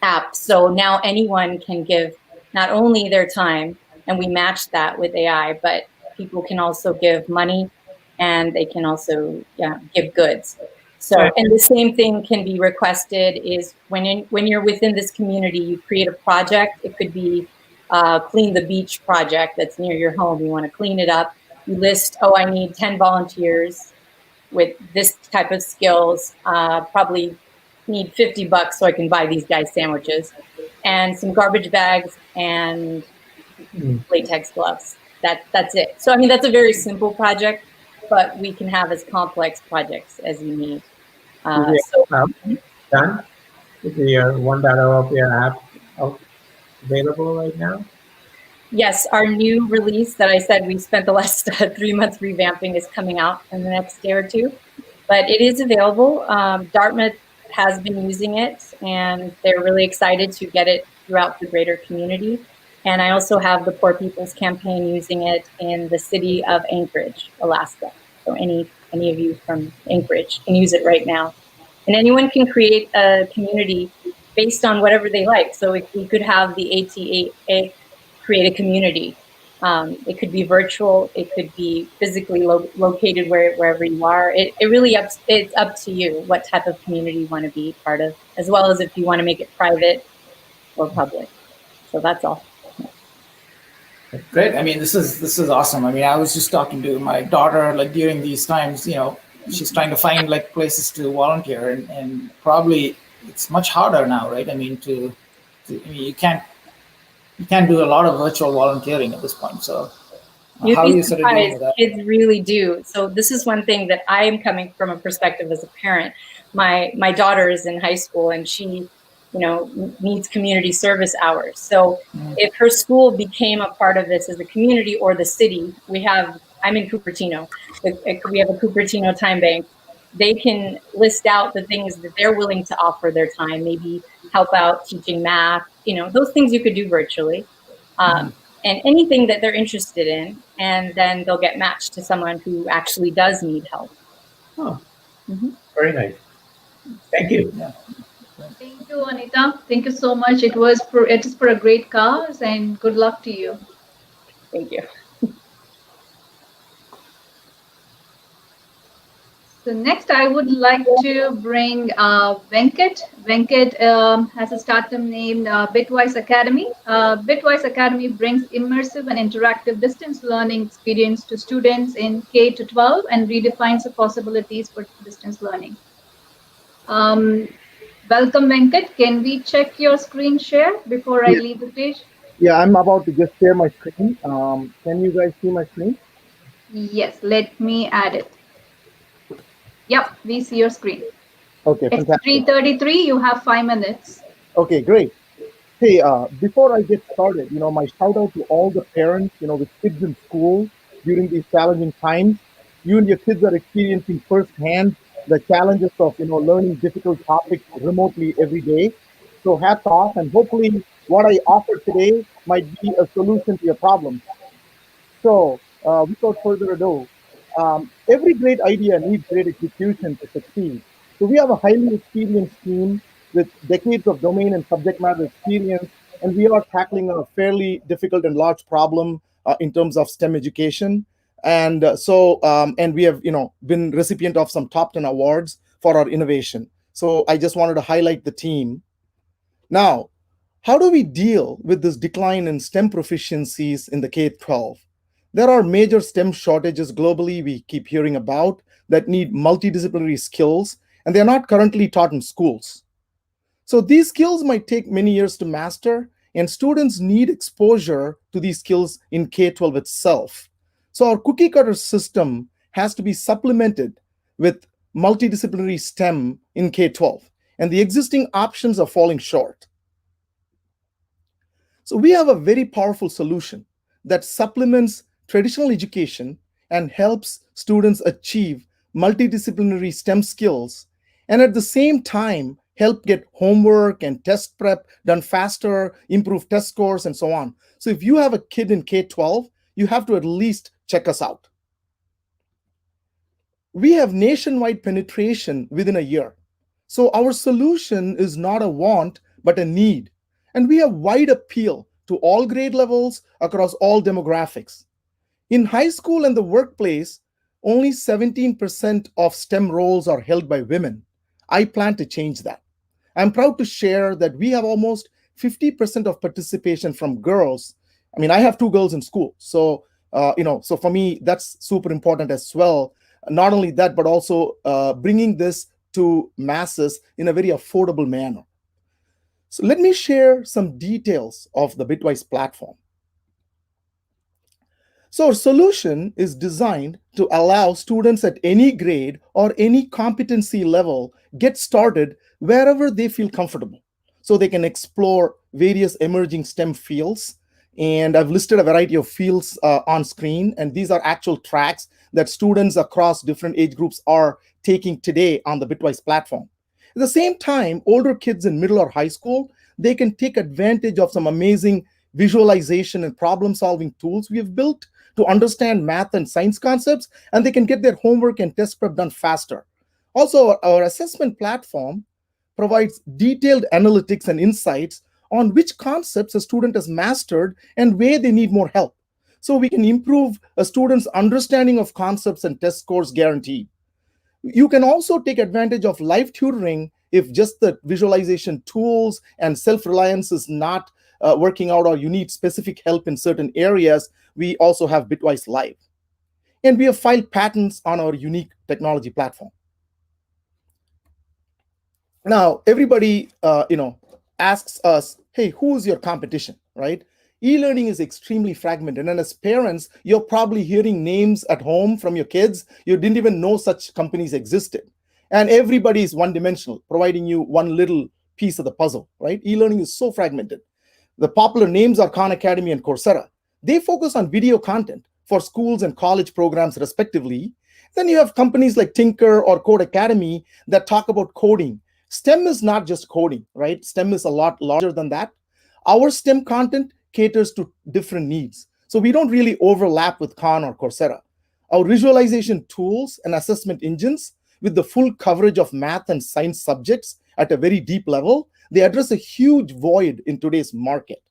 app. So now anyone can give not only their time, and we match that with AI, but people can also give money and they can also give goods. So, and the same thing can be requested is when you're within this community, you create a project. It could be clean the beach project that's near your home. You want to clean it up. You list, I need 10 volunteers with this type of skills, probably need $50 so I can buy these guys sandwiches and some garbage bags and latex gloves. That's it. So, I mean, that's a very simple project, but we can have as complex projects as you need. Done? Is your 1.0 of your app available right now? Yes, our new release that I said we spent the last 3 months revamping is coming out in the next day or two, but it is available. Dartmouth has been using it and they're really excited to get it throughout the greater community. And I also have the Poor People's Campaign using it in the city of Anchorage, Alaska. So any of you from Anchorage can use it right now. And anyone can create a community based on whatever they like. So we could have the ATEA create a community. It could be virtual. It could be physically located wherever you are. It really it's up to you what type of community you want to be part of, as well as if you want to make it private or public. So that's all. Great. I mean, this is awesome. I mean, I was just talking to my daughter during these times. She's trying to find places to volunteer, and probably it's much harder now, right? I mean, you can't do a lot of virtual volunteering at this point. So how are you sort of dealing with that? Kids really do. So this is one thing that I am coming from a perspective as a parent. My daughter is in high school and she needs community service hours. So if her school became a part of this as a community or the city, I'm in Cupertino. We have a Cupertino time bank. They can list out the things that they're willing to offer their time, maybe help out teaching math, those things you could do virtually. And anything that they're interested in, and then they'll get matched to someone who actually does need help. Oh, very nice. Thank you. Yeah. Thank you, Anita. Thank you so much. It is for a great cause, and good luck to you. Thank you. So next, I would like to bring Venkat. Venkat has a startup named Bitwise Academy. Bitwise Academy brings immersive and interactive distance learning experience to students in K-12 and redefines the possibilities for distance learning. Welcome, Venkat. Can we check your screen share before I leave the stage? Yeah, I'm about to just share my screen. Can you guys see my screen? Yes, let me add it. Yep, we see your screen. Okay, it's fantastic. 3:33. You have 5 minutes. Okay, great. Hey, before I get started, my shout out to all the parents, with kids in school during these challenging times. You and your kids are experiencing firsthand the challenges of, learning difficult topics remotely every day. So hats off, and hopefully what I offer today might be a solution to your problems. So without further ado, every great idea needs great execution to succeed. So we have a highly experienced team with decades of domain and subject matter experience and we are tackling a fairly difficult and large problem in terms of STEM education. And and we have, been recipient of some top 10 awards for our innovation. So I just wanted to highlight the team. Now, how do we deal with this decline in STEM proficiencies in the K-12? There are major STEM shortages globally we keep hearing about that need multidisciplinary skills, and they're not currently taught in schools. So these skills might take many years to master, and students need exposure to these skills in K-12 itself. So our cookie cutter system has to be supplemented with multidisciplinary STEM in K-12, and the existing options are falling short. So we have a very powerful solution that supplements traditional education and helps students achieve multidisciplinary STEM skills, and at the same time help get homework and test prep done faster, improve test scores, and so on. So if you have a kid in K-12, you have to at least check us out. We have nationwide penetration within a year. So our solution is not a want, but a need. And we have wide appeal to all grade levels across all demographics. In high school and the workplace, only 17% of STEM roles are held by women. I plan to change that. I'm proud to share that we have almost 50% of participation from girls. I mean, I have 2 girls in school. So, so for me, that's super important as well. Not only that, but also bringing this to masses in a very affordable manner. So let me share some details of the Bitwise platform. So our solution is designed to allow students at any grade or any competency level get started wherever they feel comfortable. So they can explore various emerging STEM fields. And I've listed a variety of fields on screen. And these are actual tracks that students across different age groups are taking today on the Bitwise platform. At the same time, older kids in middle or high school, they can take advantage of some amazing visualization and problem-solving tools we have built to understand math and science concepts, and they can get their homework and test prep done faster. Also, our assessment platform provides detailed analytics and insights on which concepts a student has mastered and where they need more help. So we can improve a student's understanding of concepts and test scores guaranteed. You can also take advantage of live tutoring if just the visualization tools and self-reliance is not working out, or you need specific help in certain areas. We also have Bitwise Live. And we have filed patents on our unique technology platform. Now, everybody, asks us, hey, who's your competition, right? E-learning is extremely fragmented. And as parents, you're probably hearing names at home from your kids. You didn't even know such companies existed. And everybody is one-dimensional, providing you one little piece of the puzzle, right? E-learning is so fragmented. The popular names are Khan Academy and Coursera. They focus on video content for schools and college programs, respectively. Then you have companies like Tinker or Code Academy that talk about coding. STEM is not just coding, right? STEM is a lot larger than that. Our STEM content caters to different needs. So we don't really overlap with Khan or Coursera. Our visualization tools and assessment engines, with the full coverage of math and science subjects at a very deep level, they address a huge void in today's market.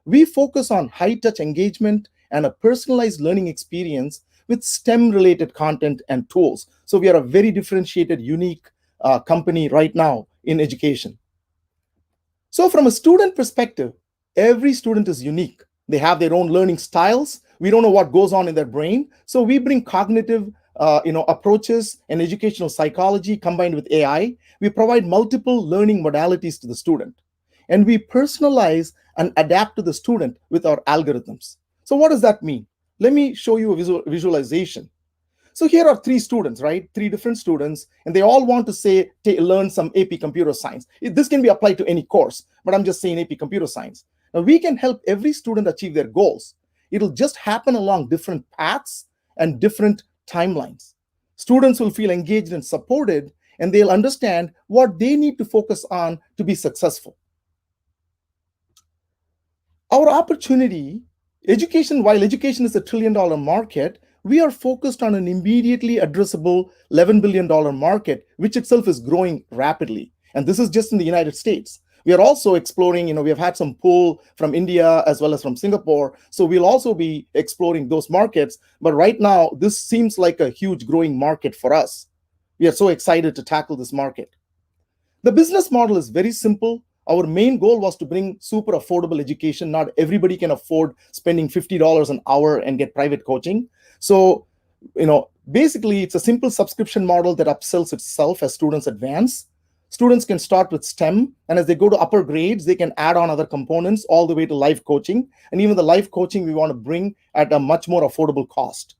We focus on high-touch engagement and a personalized learning experience with STEM-related content and tools. So we are a very differentiated, unique company right now in education. So from a student perspective, every student is unique. They have their own learning styles. We don't know what goes on in their brain. So we bring cognitive approaches and educational psychology combined with AI. We provide multiple learning modalities to the student. And we personalize and adapt to the student with our algorithms. So what does that mean? Let me show you a visualization. So here are 3 students, right? 3 different students, and they all want to learn some AP Computer Science. This can be applied to any course, but I'm just saying AP Computer Science. Now we can help every student achieve their goals. It'll just happen along different paths and different timelines. Students will feel engaged and supported, and they'll understand what they need to focus on to be successful. Our opportunity, while education is a $1 trillion market, we are focused on an immediately addressable $11 billion market, which itself is growing rapidly. And this is just in the United States. We are also exploring, we have had some pull from India as well as from Singapore. So we'll also be exploring those markets. But right now, this seems like a huge growing market for us. We are so excited to tackle this market. The business model is very simple. Our main goal was to bring super affordable education. Not everybody can afford spending $50 an hour and get private coaching. So, basically, it's a simple subscription model that upsells itself as students advance. Students can start with STEM, and as they go to upper grades, they can add on other components all the way to life coaching. And even the life coaching we want to bring at a much more affordable cost.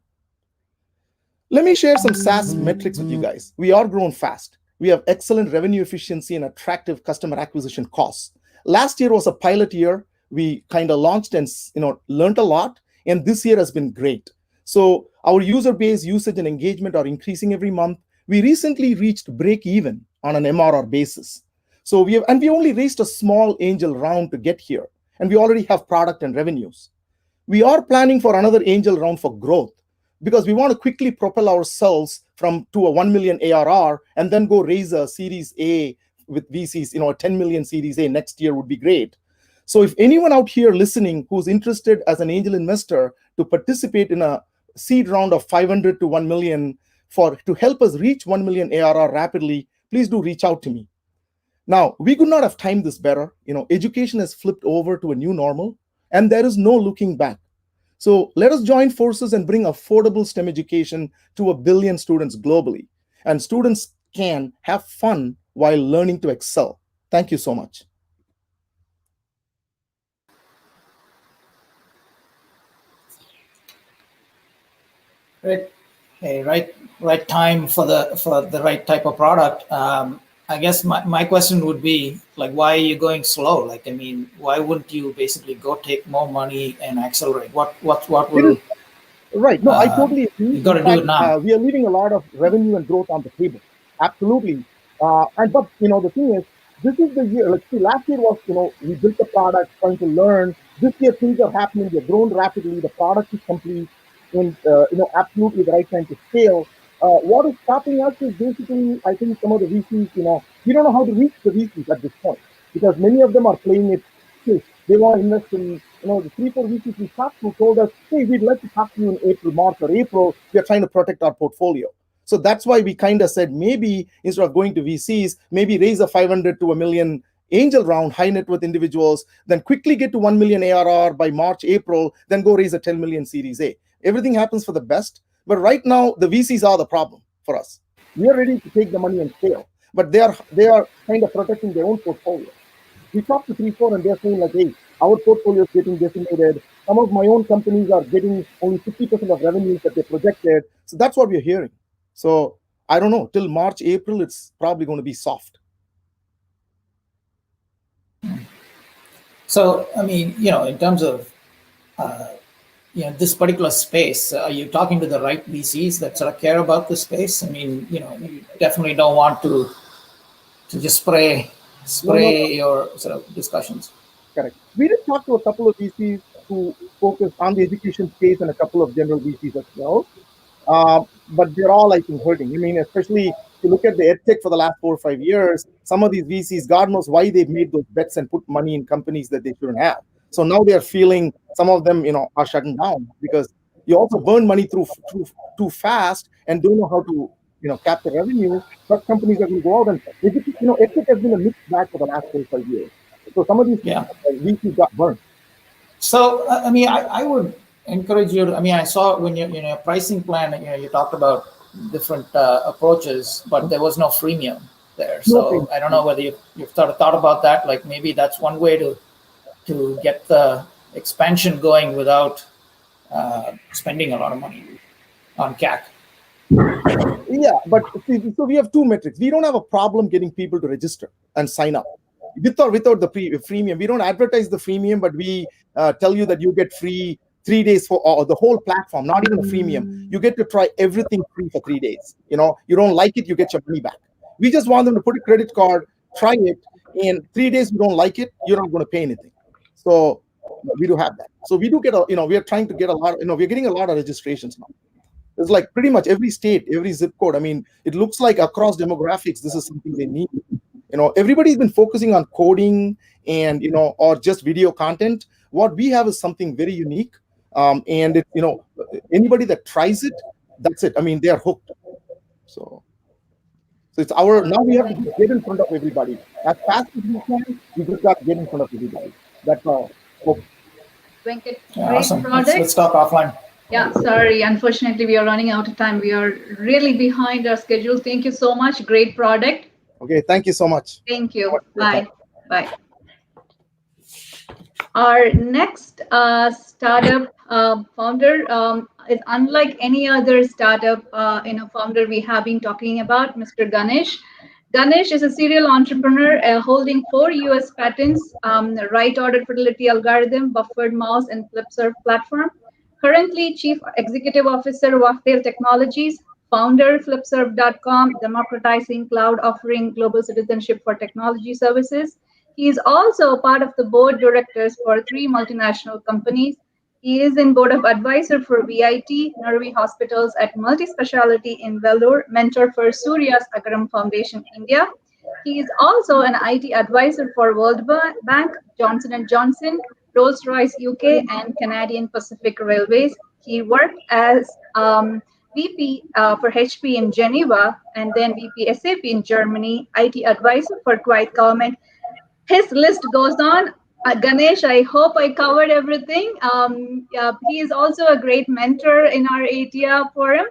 Let me share some SaaS metrics with you guys. We are growing fast. We have excellent revenue efficiency and attractive customer acquisition costs. Last year was a pilot year. We kind of launched and learned a lot, and this year has been great. So our user base, usage, and engagement are increasing every month. We recently reached break even on an MRR basis. So we only raised a small angel round to get here, and we already have product and revenues. We are planning for another angel round for growth, because we want to quickly propel ourselves to a 1 million ARR and then go raise a Series A with VCs, a 10 million Series A next year would be great. So if anyone out here listening who's interested as an angel investor to participate in a seed round of 500 to 1 million to help us reach 1 million ARR rapidly, please do reach out to me. Now, we could not have timed this better. Education has flipped over to a new normal, and there is no looking back. So let us join forces and bring affordable STEM education to 1 billion students globally. And students can have fun while learning to excel. Thank you so much. Great. Hey, right time for the right type of product. I guess my question would be, like, why are you going slow? Like, I mean, why wouldn't you basically go take more money and accelerate? What will... Right. No, I totally agree. You got to do it now. We are leaving a lot of revenue and growth on the table. Absolutely. But the thing is, this is the year. Let's see, last year was, we built the product, trying to learn. This year, things are happening. We've grown rapidly. The product is complete. And, absolutely the right time to scale. What is stopping us is basically, I think, some of the VCs, we don't know how to reach the VCs at this point, because many of them are playing it safe. They want to invest in, the 3-4 VCs we talked to told us, hey, we'd like to talk to you in March or April. We are trying to protect our portfolio. So that's why we kind of said, maybe instead of going to VCs, maybe raise a 500 to 1 million angel round, high net worth individuals, then quickly get to 1 million ARR by March, April, then go raise a 10 million Series A. Everything happens for the best. But right now, the VCs are the problem for us. We are ready to take the money and scale, but they are kind of protecting their own portfolio. We talked to 3-4 and they're saying, like, hey, our portfolio is getting decimated. Some of my own companies are getting only 50% of revenues that they projected. So that's what we're hearing. So I don't know, till March, April, it's probably going to be soft. So, I mean, in terms of, this particular space, are you talking to the right VCs that sort of care about the space? I mean, you definitely don't want to just spray your sort of discussions. Correct. We did talk to a couple of VCs who focus on the education space and a couple of general VCs as well. But they're all, I think, hurting. I mean, especially if you look at the EdTech for the last 4 or 5 years, some of these VCs, God knows why they've made those bets and put money in companies that they shouldn't have. So now they are feeling, some of them, are shutting down because you also burn money through too fast and don't know how to, capture revenue. But companies are going to go out and, EdTech has been a mixed bag for the last 4 or 5 years. So some of these VCs got burned. So, I mean, I would encourage you to, I saw when your pricing plan, you talked about different approaches, but there was no freemium there. So I don't know whether you've thought about that. Like, maybe that's one way to get the expansion going without spending a lot of money on CAC. Yeah, but so we have 2 metrics. We don't have a problem getting people to register and sign up. With or without the freemium, we don't advertise the freemium, but we tell you that you get free 3 days for the whole platform, not even a freemium. You get to try everything free for 3 days. You don't like it, you get your money back. We just want them to put a credit card, try it, and 3 days you don't like it, you're not going to pay anything. So we do have that. So we do get we are trying to get a lot, we're getting a lot of registrations now. It's like pretty much every state, every zip code. I mean, it looks like across demographics, this is something they need. Everybody's been focusing on coding and, or just video content. What we have is something very unique. And it, anybody that tries it, that's it. I mean, they are hooked. So it's now we have to get in front of everybody. As fast as we can, we just got to get in front of everybody. That's our hope. Venkat, Yeah, great awesome. product. Let's talk offline. Yeah, sorry. Unfortunately, we are running out of time. We are really behind our schedule. Thank you so much. Great product. Okay, thank you so much. Thank you. Bye. Bye. Our next startup founder is unlike any other startup founder we have been talking about, Mr. Ganesh. Ganesh is a serial entrepreneur holding 4 US patents, right order fidelity algorithm, buffered mouse, and Flipserve platform. Currently Chief Executive Officer of Wafdale Technologies, founder Flipserve.com, democratizing cloud offering global citizenship for technology services. He is also a part of the board directors for 3 multinational companies. He is in board of advisor for VIT, Nervi Hospitals at Multi-Speciality in Vellore, mentor for Surya's Akaram Foundation, India. He is also an IT advisor for World Bank, Johnson & Johnson, Rolls-Royce UK, and Canadian Pacific Railways. He worked as VP for HP in Geneva, and then VP SAP in Germany, IT advisor for Kuwait government. His list goes on. Ganesh, I hope I covered everything. He is also a great mentor in our ATEA forum.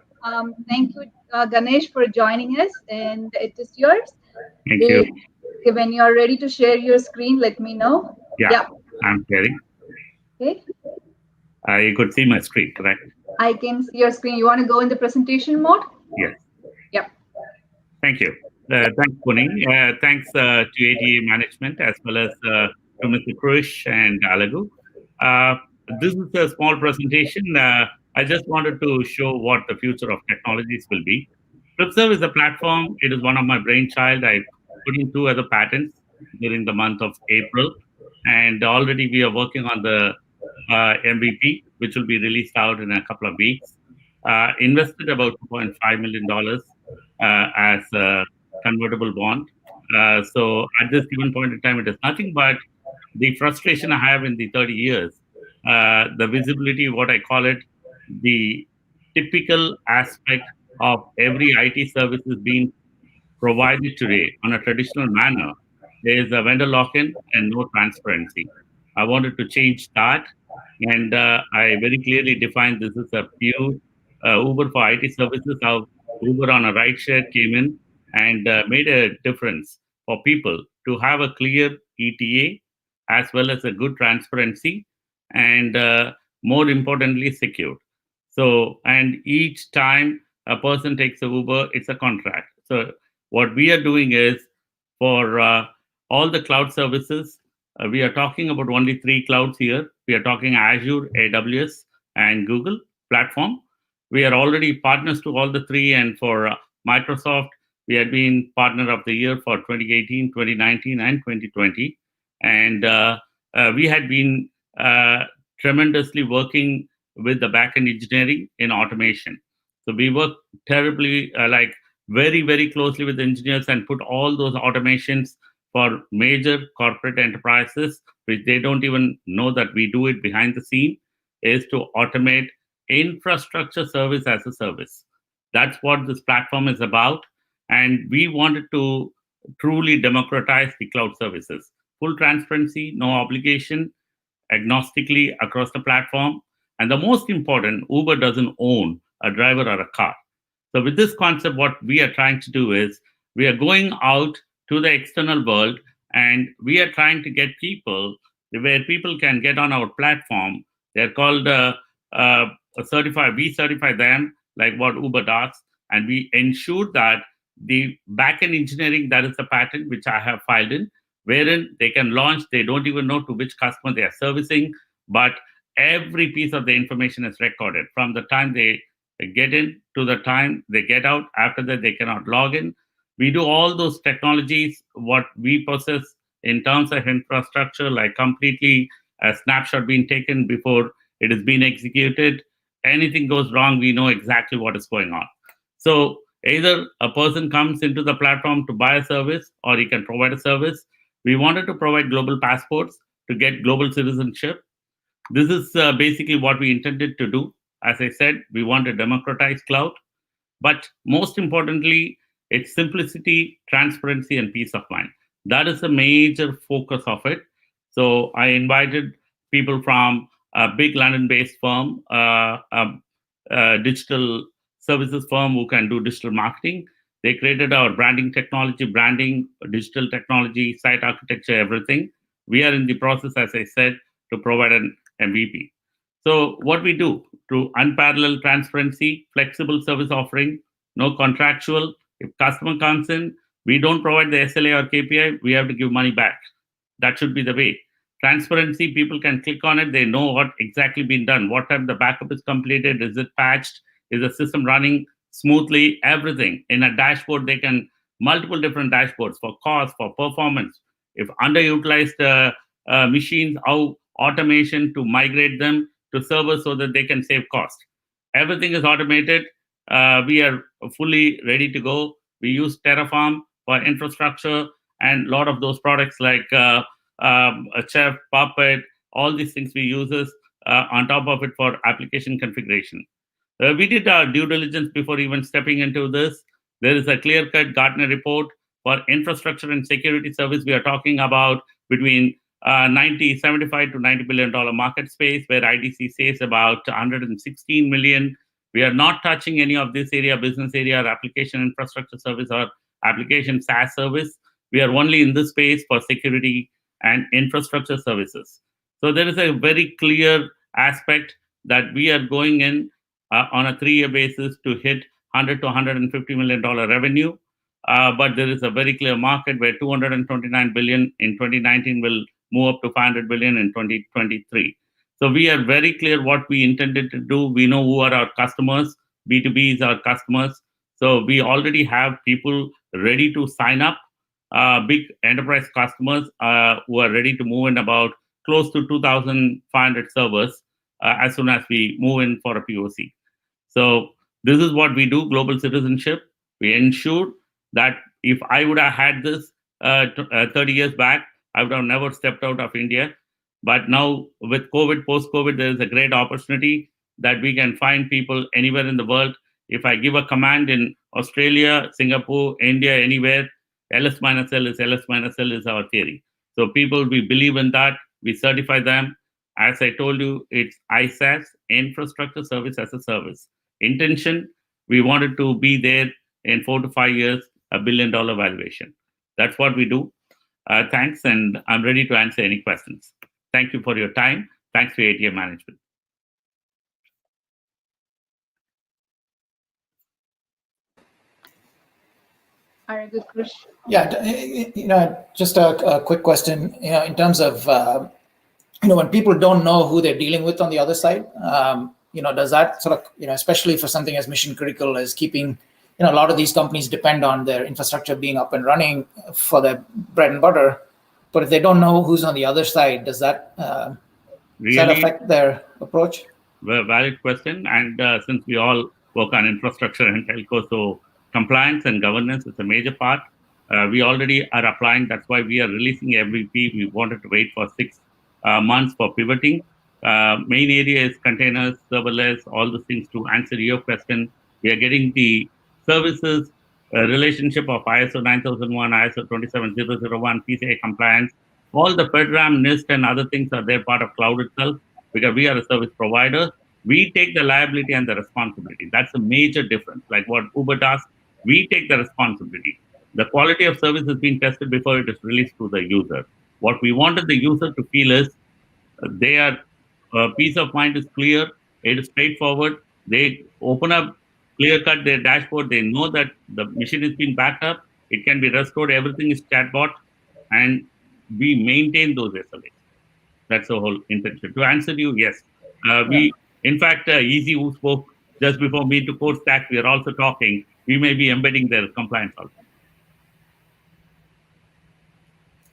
Thank you, Ganesh, for joining us, and it is yours. Thank you. When you are ready to share your screen, let me know. Yeah. I'm sharing. Okay. You could see my screen, correct? I can see your screen. You want to go in the presentation mode? Yes. Yep. Thank you. Thanks, Puni. Thanks to ATEA management as well as to Mr. Krish and Alagu. This is a small presentation. I just wanted to show what the future of technologies will be. Flipserve is a platform. It is one of my brainchild. I put in 2 other patents during the month of April. And already we are working on the MVP, which will be released out in a couple of weeks. Invested about $2.5 million as a convertible bond. So at this given point in time, it is nothing but the frustration I have in the 30 years, the visibility, what I call it, the typical aspect of every IT services being provided today on a traditional manner. There is a vendor lock-in and no transparency. I wanted to change that, and I very clearly defined this is a pure Uber for IT services. How Uber on a ride share came in and made a difference for people to have a clear ETA as well as a good transparency and more importantly, secure. So, and each time a person takes a Uber, it's a contract. So what we are doing is for all the cloud services, we are talking about only 3 clouds here. We are talking Azure, AWS, and Google platform. We are already partners to all the 3, and for Microsoft, we had been partner of the year for 2018, 2019, and 2020. And we had been tremendously working with the backend engineering in automation. So we work terribly, very, very closely with engineers and put all those automations for major corporate enterprises, which they don't even know that we do it behind the scene, is to automate infrastructure service as a service. That's what this platform is about. And we wanted to truly democratize the cloud services. Full transparency, no obligation, agnostically across the platform. And the most important, Uber doesn't own a driver or a car. So with this concept, what we are trying to do is we are going out to the external world and we are trying to get people where people can get on our platform. They're called certified. We certify them like what Uber does, and we ensure that the backend engineering, that is the patent which I have filed in, wherein they can launch, they don't even know to which customer they are servicing, but every piece of the information is recorded from the time they get in to the time they get out. After that, they cannot log in. We do all those technologies, what we possess in terms of infrastructure, like completely a snapshot being taken before it is being executed. Anything goes wrong, we know exactly what is going on. So Either a person comes into the platform to buy a service or he can provide a service. We wanted to provide global passports to get global citizenship. This is basically what we intended to do. As I said, we want to democratize cloud, but most importantly, it's simplicity, transparency, and peace of mind. That is the major focus of it. So I invited people from a big London-based firm, digital services firm who can do digital marketing. They created our branding technology, digital technology, site architecture, everything. We are in the process, as I said, to provide an MVP. So what we do through unparalleled transparency, flexible service offering, no contractual. If customer comes in, we don't provide the SLA or KPI, we have to give money back. That should be the way. Transparency, people can click on it, they know what exactly been done, what time the backup is completed, is it patched, is the system running smoothly, everything. In a dashboard, they can, multiple different dashboards for cost, for performance. If underutilized machines, how automation to migrate them to servers so that they can save cost. Everything is automated. We are fully ready to go. We use Terraform for infrastructure and a lot of those products like Chef, Puppet, all these things we use on top of it for application configuration. We did our due diligence before even stepping into this. There is a clear-cut Gartner report for infrastructure and security service. We are talking about between 75 to $90 billion market space, where IDC says about 116 million. We are not touching any of this area, business area, or application infrastructure service, or application SaaS service. We are only in this space for security and infrastructure services. So there is a very clear aspect that we are going in on a 3-year basis to hit $100 to $150 million revenue. But there is a very clear market where 229 billion in 2019 will move up to 500 billion in 2023. So we are very clear what we intended to do. We know who are our customers. B2B is our customers. So we already have people ready to sign up, big enterprise customers who are ready to move in about close to 2,500 servers as soon as we move in for a POC. So this is what we do, global citizenship. We ensure that if I would have had this 30 years back, I would have never stepped out of India. But now with COVID, post-COVID, there is a great opportunity that we can find people anywhere in the world. If I give a command in Australia, Singapore, India, anywhere, LS minus L is LS minus L is our theory. So people, we believe in that. We certify them. As I told you, it's ISaaS, infrastructure service as a service. Intention, we wanted to be there in 4 to 5 years, $1 billion valuation. That's what we do. Thanks, and I'm ready to answer any questions. Thank you for your time. Thanks to ATEA management. Yeah, just a quick question. In terms of when people don't know who they're dealing with on the other side, does that sort of especially for something as mission critical as keeping a lot of these companies depend on their infrastructure being up and running for their bread and butter, but if they don't know who's on the other side, does that affect their approach? Well, valid question. And since we all work on infrastructure and telco, so compliance and governance is a major part. We already are applying. That's why we are releasing MVP. We wanted to wait for 6 months for pivoting. Main area is containers, serverless, all the things. To answer your question, we are getting the services relationship of ISO 9001, ISO 27001, PCI compliance. All the FedRAMP, NIST, and other things are there part of cloud itself, because we are a service provider. We take the liability and the responsibility. That's a major difference. Like what Uber does, we take the responsibility. The quality of service has been tested before it is released to the user. What we wanted the user to feel is their peace of mind is clear, it is straightforward. They open up, clear cut their dashboard. They know that the machine is being backed up. It can be restored. Everything is chatbot, and we maintain those SLAs. That's the whole intention. To answer you, yes. We, in fact, Easy, who spoke just before me to CoreStack, we are also talking. We may be embedding their compliance also.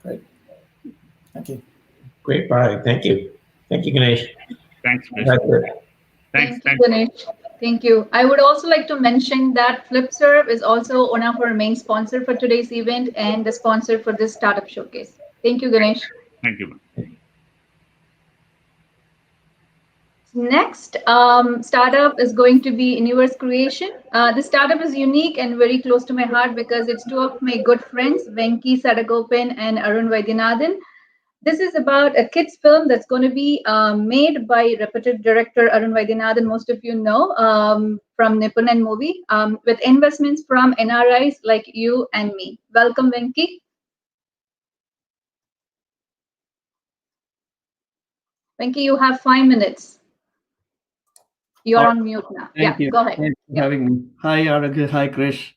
Great. Thank you. Great, bye. Thank you. Thank you, Ganesh. Thanks, Ganesh. Thank you, Ganesh. Thank you. I would also like to mention that Flipserve is also one of our main sponsors for today's event and the sponsor for this startup showcase. Thank you, Ganesh. Thank you. Next startup is going to be Universe Creation. This startup is unique and very close to my heart because it's two of my good friends, Venki Sadagopan and Arun Vaidyanathan. This is about a kids film that's going to be made by reputed director Arun Vaidyanathan, most of you know, from Nipunan movie, with investments from NRIs like you and me. Welcome, Venki. Venki, you have 5 minutes. You're on mute now. Thank you. Go ahead. Thanks for having me. Hi, Arun. Hi, Krish.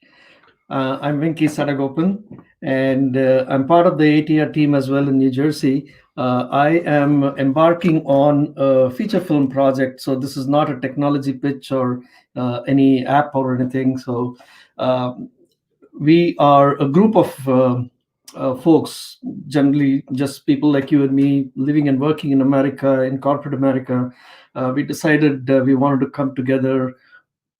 I'm Venki Sadagopan, and I'm part of the ATEA team as well in New Jersey. I am embarking on a feature film project. So this is not a technology pitch or any app or anything. So we are a group of folks, generally just people like you and me, living and working in America, in corporate America. We decided we wanted to come together,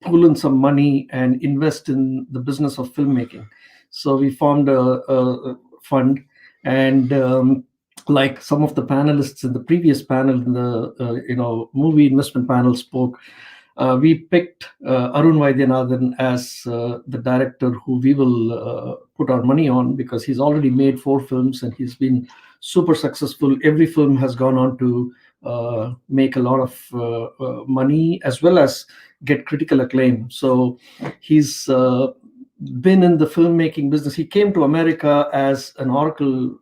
pull in some money and invest in the business of filmmaking. So we formed a fund, and like some of the panelists in the previous panel, in the movie investment panel spoke, we picked Arun Vaidyanathan as the director who we will put our money on, because he's already made 4 films and he's been super successful. Every film has gone on to make a lot of money as well as get critical acclaim. So he's been in the filmmaking business. He came to America as an Oracle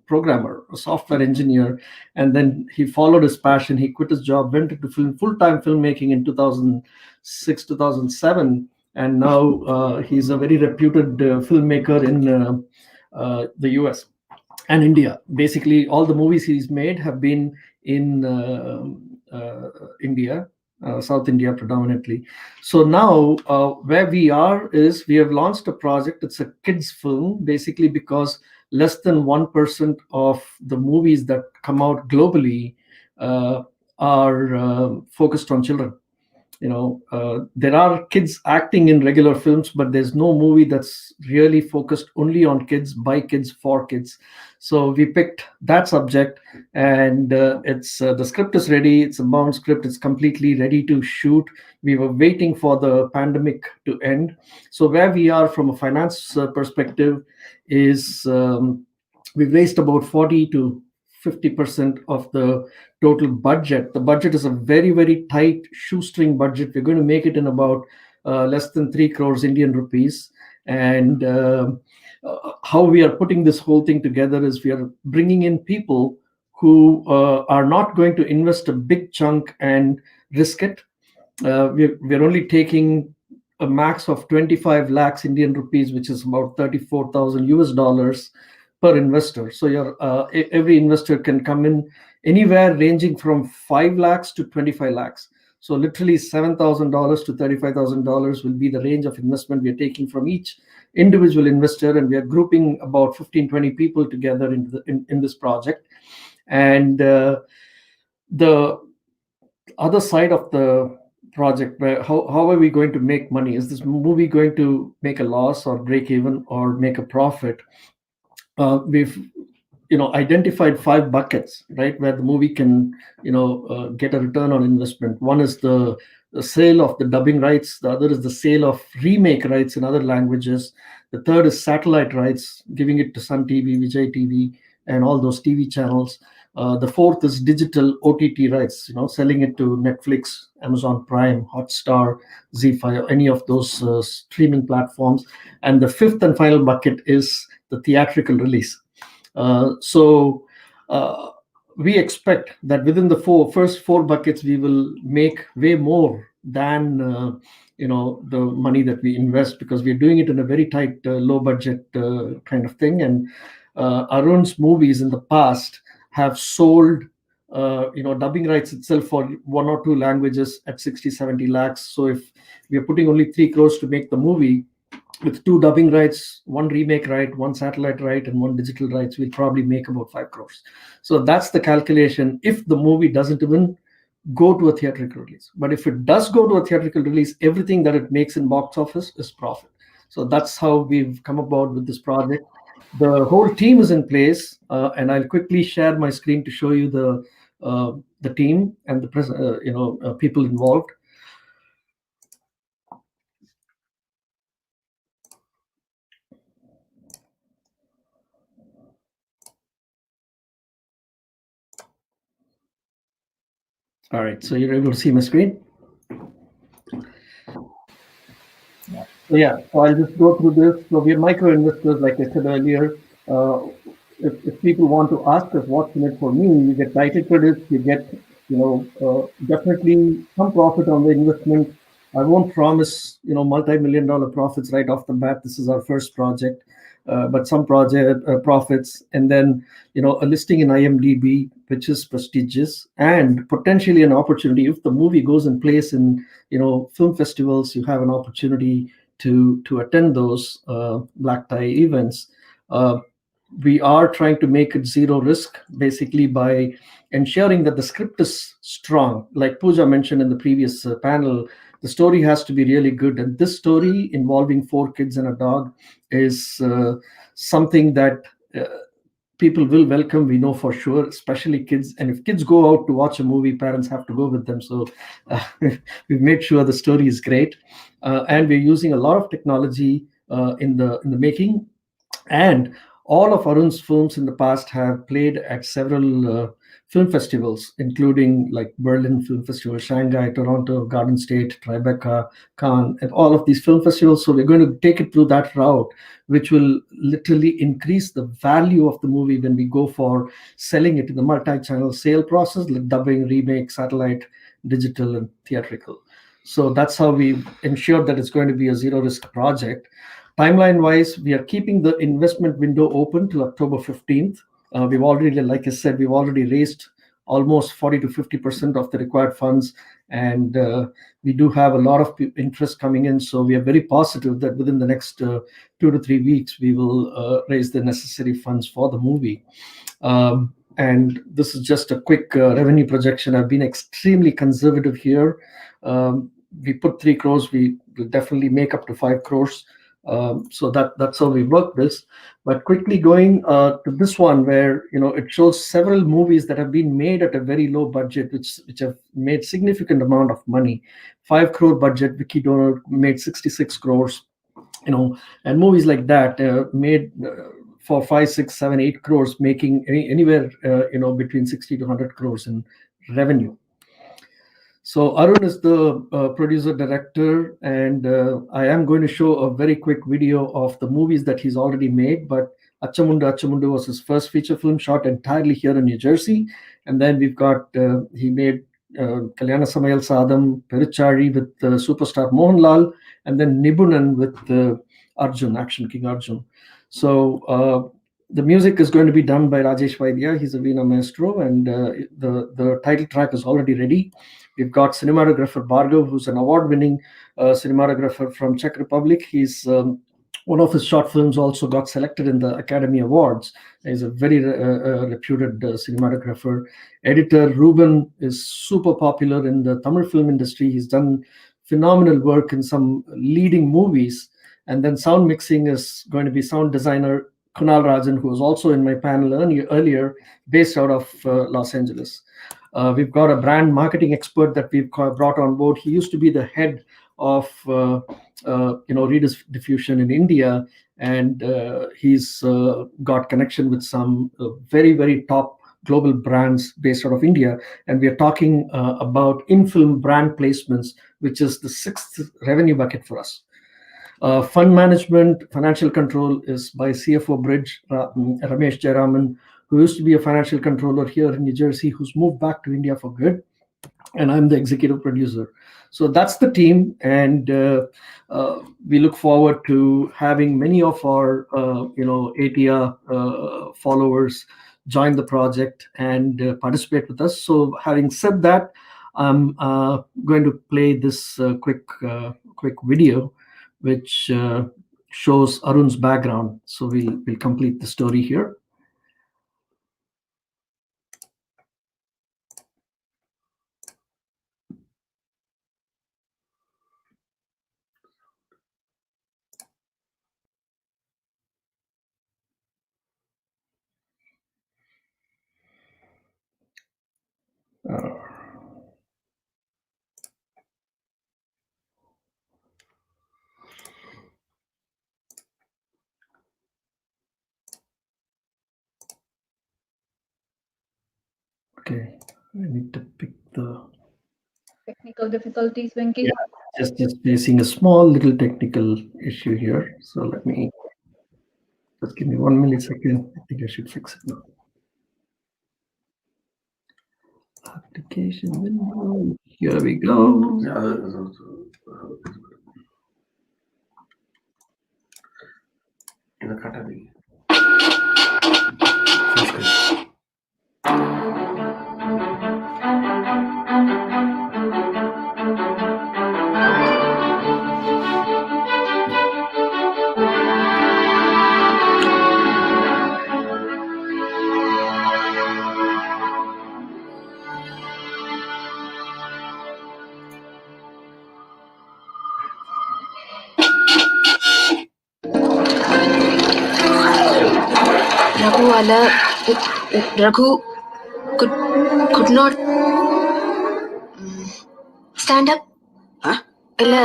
programmer, a software engineer, and then he followed his passion. He quit his job, went into full-time filmmaking in 2006, 2007, and now he's a very reputed filmmaker in the US and India. Basically, all the movies he's made have been in India, South India predominantly. So now where we are is we have launched a project. It's a kids film, basically because less than 1% of the movies that come out globally are focused on children. There are kids acting in regular films, but there's no movie that's really focused only on kids, by kids, for kids. So we picked that subject, and it's the script is ready. It's a bound script. It's completely ready to shoot. We were waiting for the pandemic to end. So where we are from a finance perspective is we've raised about 40 to 50% of the total budget. The budget is a very, very tight shoestring budget. We're going to make it in about less than 3 crores Indian rupees. And how we are putting this whole thing together is we are bringing in people who are not going to invest a big chunk and risk it. We're only taking a max of 25 lakhs Indian rupees, which is about 34,000 US dollars per investor. So every investor can come in anywhere ranging from 5 lakhs to 25 lakhs. So literally $7,000 to $35,000 will be the range of investment we are taking from each individual investor, and we are grouping about 15-20 people together in this project. And the other side of the project, where how are we going to make money? Is this movie going to make a loss or break even or make a profit? We've identified 5 buckets, right, where the movie can get a return on investment. One is the sale of the dubbing rights. The other is the sale of remake rights in other languages. The third is satellite rights, giving it to Sun TV, Vijay TV, and all those TV channels. The fourth is digital OTT rights, selling it to Netflix, Amazon Prime, Hotstar, ZEE5, any of those streaming platforms. And the fifth and final bucket is the theatrical release. So we expect that within the first four buckets, we will make way more than the money that we invest, because we're doing it in a very tight, low budget kind of thing. And Arun's movies in the past have sold dubbing rights itself for 1 or 2 languages at 60-70 lakhs. So if we are putting only 3 crores to make the movie, with 2 dubbing rights, 1 remake right, 1 satellite right, and 1 digital rights, we'll probably make about 5 crores. So that's the calculation. If the movie doesn't even go to a theatrical release. But if it does go to a theatrical release, everything that it makes in box office is profit. So that's how we've come about with this project. The whole team is in place, and I'll quickly share my screen to show you the team and the people involved. All right, so you're able to see my screen? So I'll just go through this. So we're micro investors, like I said earlier. If people want to ask us what's in it for me, you get title credits, you get, definitely some profit on the investment. I won't promise, multi-million-dollar profits right off the bat. This is our first project, but some project profits, and then, a listing in IMDb, which is prestigious, and potentially an opportunity. If the movie goes in place in, film festivals, you have an opportunity to attend those black tie events. We are trying to make it zero risk, basically by ensuring that the script is strong. Like Pooja mentioned in the previous panel, the story has to be really good. And this story involving 4 kids and a dog is something that people will welcome, we know for sure, especially kids. And if kids go out to watch a movie, parents have to go with them. So we've made sure the story is great. And we're using a lot of technology in the making. And all of Arun's films in the past have played at several film festivals, including like Berlin Film Festival, Shanghai, Toronto, Garden State, Tribeca, Cannes, and all of these film festivals. So we're going to take it through that route, which will literally increase the value of the movie when we go for selling it in the multi-channel sale process, like dubbing, remake, satellite, digital, and theatrical. So that's how we ensure that it's going to be a zero-risk project. Timeline-wise, we are keeping the investment window open till October 15th. We've already, like I said, we've already raised almost 40 to 50% of the required funds, and we do have a lot of interest coming in. So we are very positive that within the next 2 to 3 weeks, we will raise the necessary funds for the movie. And this is just a quick revenue projection. I've been extremely conservative here. We put 3 crores. We will definitely make up to 5 crores. So that's how we work this. But quickly going to this one, where it shows several movies that have been made at a very low budget, which have made significant amount of money. 5 crore budget, Vicky Donor made 66 crores, and movies like that made for 5, 6, 7, 8 crores, making anywhere between 60 to 100 crores in revenue. So Arun is the producer director, and I am going to show a very quick video of the movies that he's already made. But Achamundu was his first feature film, shot entirely here in New Jersey. And then we've got, he made Kalyana Samayal Sadam, Peruchari with superstar Mohanlal, and then Nibunan with Arjun, Action King Arjun. So the music is going to be done by Rajesh Vaidya. He's a Veena maestro, and the title track is already ready. We've got cinematographer Bhargav, who's an award-winning cinematographer from Czech Republic. He's one of his short films also got selected in the Academy Awards. He's a very reputed cinematographer. Editor Ruben is super popular in the Tamil film industry. He's done phenomenal work in some leading movies. And then sound mixing is going to be sound designer Kunal Rajan, who was also in my panel earlier, based out of Los Angeles. We've got a brand marketing expert that we've brought on board. He used to be the head of Reader's Diffusion in India, and he's got connection with some very, very top global brands based out of India. And we are talking about in-film brand placements, which is the 6th revenue bucket for us. Fund management, financial control is by CFO Bridge, Ramesh Jayaraman, who used to be a financial controller here in New Jersey, who's moved back to India for good. And I'm the executive producer. So that's the team. And we look forward to having many of our, ATEA followers join the project and participate with us. So having said that, I'm going to play this quick video, which shows Arun's background. So we'll complete the story here. Okay, I need to pick the Technical difficulties, Venki. Yeah, just facing a small little technical issue here. So let me just give me 1 millisecond. I think I should fix it now. Application window. Here we go. Raghu could not stand up. இல்ல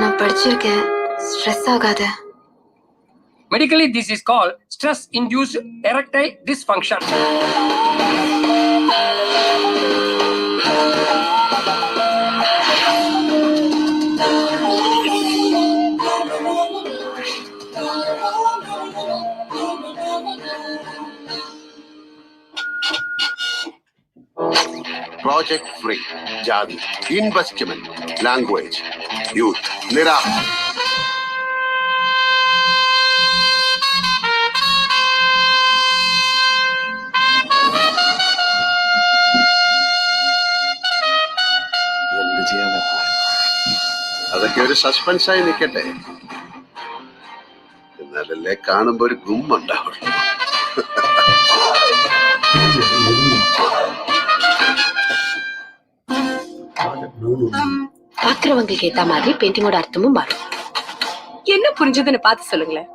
நான் படிச்சிருக்கேன் stress ஆகாத. Medically, this is called stress-induced erectile dysfunction. Project free, Jadi, investment, language, youth, Nira. അതൊക്കെ ഒരു സസ്പെൻസായി നിൽക്കട്ടെ, എന്നാലല്ലേ കാണുമ്പോ ഒരു ഗുമ്മുണ്ടാവുള്ളൂ. பாக்குறவங்களுக்கு ஏத்த மாதிரி பெயிண்டிங்கோட அர்த்தமும் மாறும். என்ன புரிஞ்சதுன்னு பார்த்து சொல்லுங்களேன்.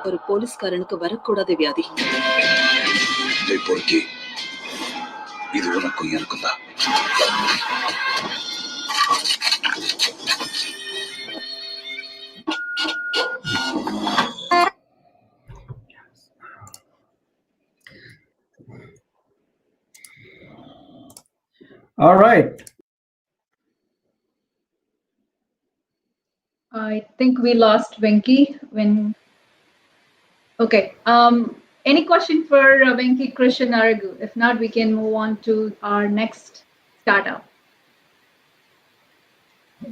ஒரு போலீஸ்காரனுக்கு வரக்கூடாத வியாதி. இது உனக்கும் இருக்குதா? All right. I think we lost Venki when. Okay. Any question for Venki, Krish, and Arun? If not, we can move on to our next startup.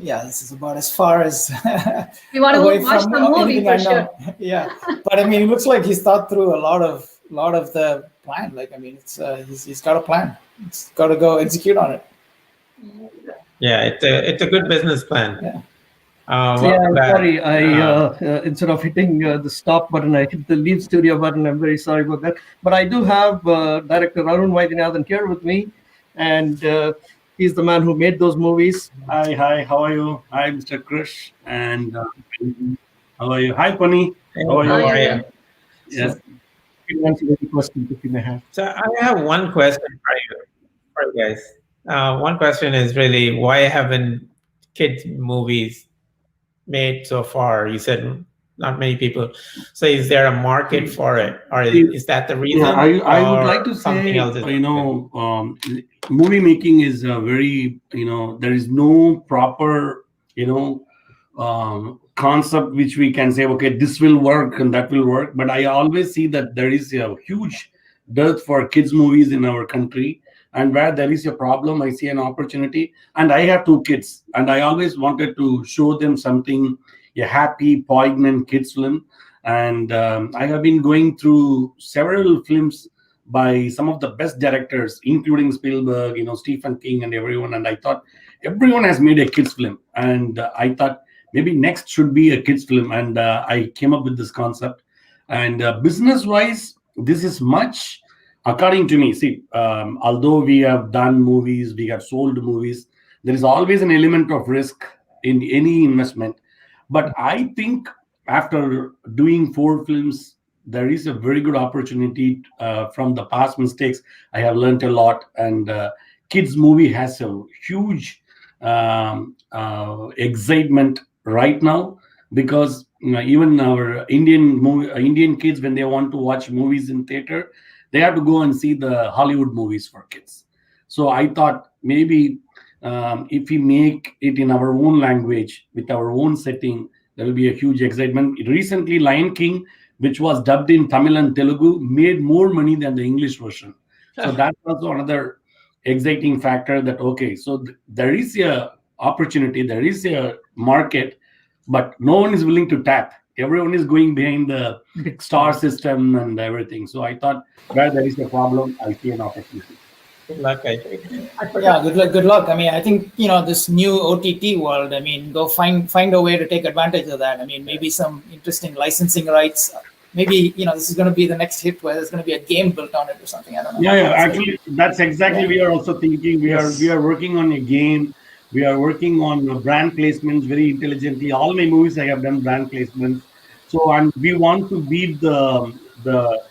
Yeah, this is about as far as we want to watch the movie for sure. Yeah, but I mean, it looks like he's thought through a lot of the plan. Like, I mean, it's he's got a plan. It's got to go execute on it. Yeah, it's a good business plan. Yeah. Sorry, instead of hitting the stop button, I hit the leave studio button. I'm very sorry about that. But I do have director Arun Vaidyanathan here with me, and he's the man who made those movies. Hi, how are you? Hi, Mr. Krish, and how are you? Hi, Pani. How are you? How are you? Yes. You can answer any questions if you may have. So I have one question for you guys. One question is really, why haven't kids movies made so far? You said not many people. So is there a market for it, or is that the reason? Yeah, I would like to say, movie making is very, there is no proper, concept which we can say, okay, this will work and that will work. But I always see that there is a huge dearth for kids movies in our country. And where there is a problem, I see an opportunity. And I have 2 kids, and I always wanted to show them something, a happy, poignant kids film. And I have been going through several films by some of the best directors, including Spielberg, Stephen King, and everyone. And I thought everyone has made a kids film, and I thought maybe next should be a kids film. And I came up with this concept. And business-wise, this is much. According to me, see, although we have done movies, we have sold movies, there is always an element of risk in any investment. But I think after doing 4 films, there is a very good opportunity from the past mistakes. I have learned a lot, and kids movie has a huge excitement right now, because even our Indian kids, when they want to watch movies in theater, they have to go and see the Hollywood movies for kids. So I thought maybe if we make it in our own language with our own setting, there will be a huge excitement. Recently, Lion King, which was dubbed in Tamil and Telugu, made more money than the English version. So that's also another exciting factor that, okay, so there is a opportunity, there is a market, but no one is willing to tap. Everyone is going behind the star system and everything. So I thought where there is a problem, I see an opportunity. Good luck, I think. Yeah, good luck. I mean, I think, this new OTT world, I mean, go find a way to take advantage of that. I mean, maybe some interesting licensing rights. Maybe, this is going to be the next hit where there's going to be a game built on it or something. I don't know. Yeah, actually, that's exactly we are also thinking. We are working on a game. We are working on brand placements very intelligently. All my movies I have done brand placements. So, and we want to beat the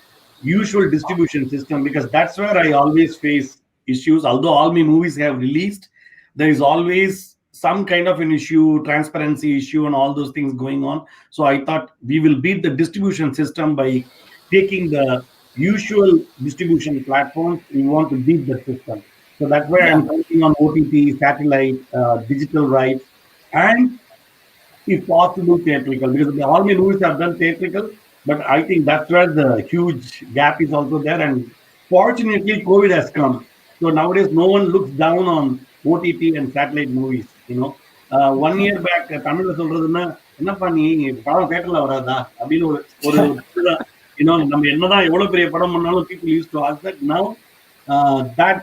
usual distribution system, because that's where I always face issues. Although all my movies have released, there is always some kind of an issue, transparency issue, and all those things going on. So I thought we will beat the distribution system by taking the usual distribution platforms. We want to beat the system. So that's why I'm working on OTT, satellite, digital rights, and if possible, theatrical, because all my movies have done theatrical, but I think that's where the huge gap is also there. And fortunately, COVID has come. So nowadays, no one looks down on OTT and satellite movies. 1 year back, Tamil சொல்றதுன்னா என்னப்பா நீ படம் தியேட்டர்ல வராதா அப்படின்னு ஒரு நம்ம என்னதான் எவ்வளவு பெரிய படம் பண்ணாலும் people used to ask that. Now that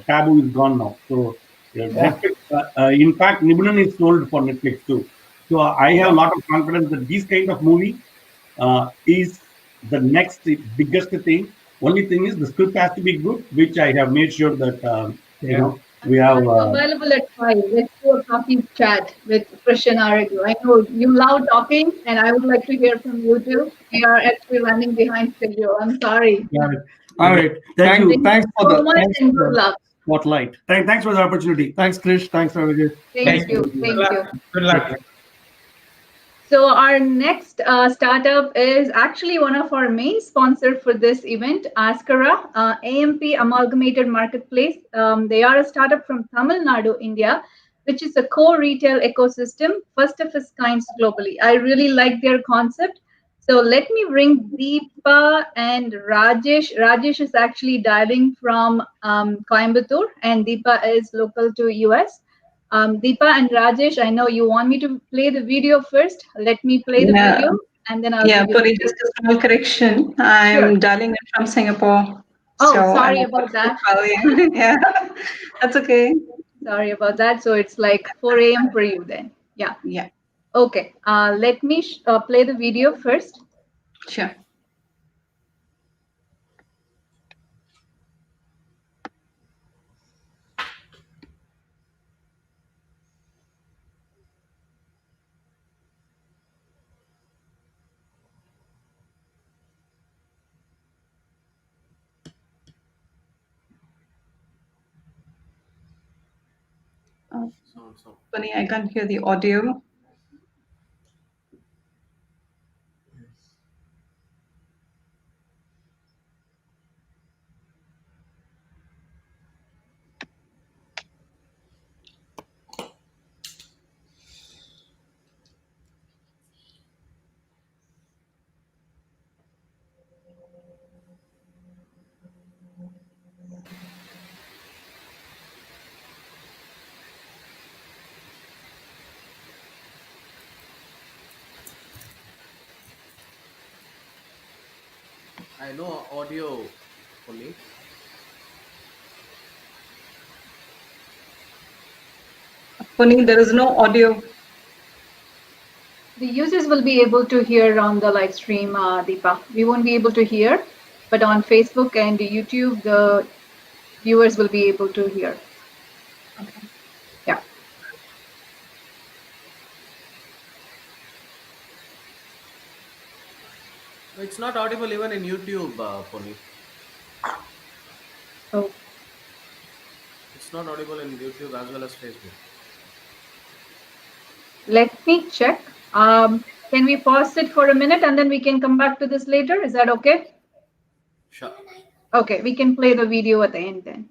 taboo is gone now. So Netflix, in fact, Nibunan is sold for Netflix too. So I have a lot of confidence that this kind of movie is the next biggest thing. Only thing is the script has to be good, which I have made sure that we have. Available at 5. Let's do a coffee chat with Christian Aragu. I know you love talking, and I would like to hear from you too. We are actually running behind schedule. I'm sorry. All right. Thank you. Thanks for so much and good luck. Spotlight. Thanks for the opportunity. Thanks, Krish. Thanks, Aragu. Thank you. Good luck. So our next startup is actually one of our main sponsors for this event, Askara, AMP Amalgamated Marketplace. They are a startup from Tamil Nadu, India, which is a core retail ecosystem, first of its kind globally. I really like their concept. So let me bring Deepa and Rajesh. Rajesh is actually dialing from Coimbatore, and Deepa is local to US. Deepa and Rajesh, I know you want me to play the video first. Let me play the video, and then I'll. Puri, just a small correction. I'm dialing in from Singapore. Oh, so sorry about that. Yeah, that's okay. Sorry about that. So it's like 4 a.m. for you then. Yeah. Yeah. Okay. Let me play the video first. Sure. Funny, I can't hear the audio. I know audio only. Funny, there is no audio. The users will be able to hear on the live stream, Deepa. We won't be able to hear, but on Facebook and YouTube, the viewers will be able to hear. Okay. Yeah. It's not audible even in YouTube, Pony. Oh. It's not audible in YouTube as well as Facebook. Let me check. Can we pause it for a minute and then we can come back to this later? Is that okay? Sure. Okay, we can play the video at the end then.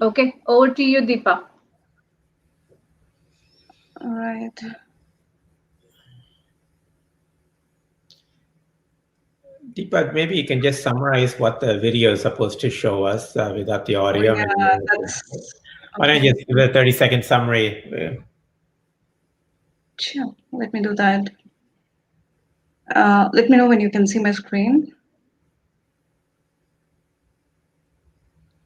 Okay, over to you, Deepa. All right. Deepak, maybe you can just summarize what the video is supposed to show us without the audio. Yeah, Why don't you just give a 30-second summary? Sure, let me do that. Let me know when you can see my screen.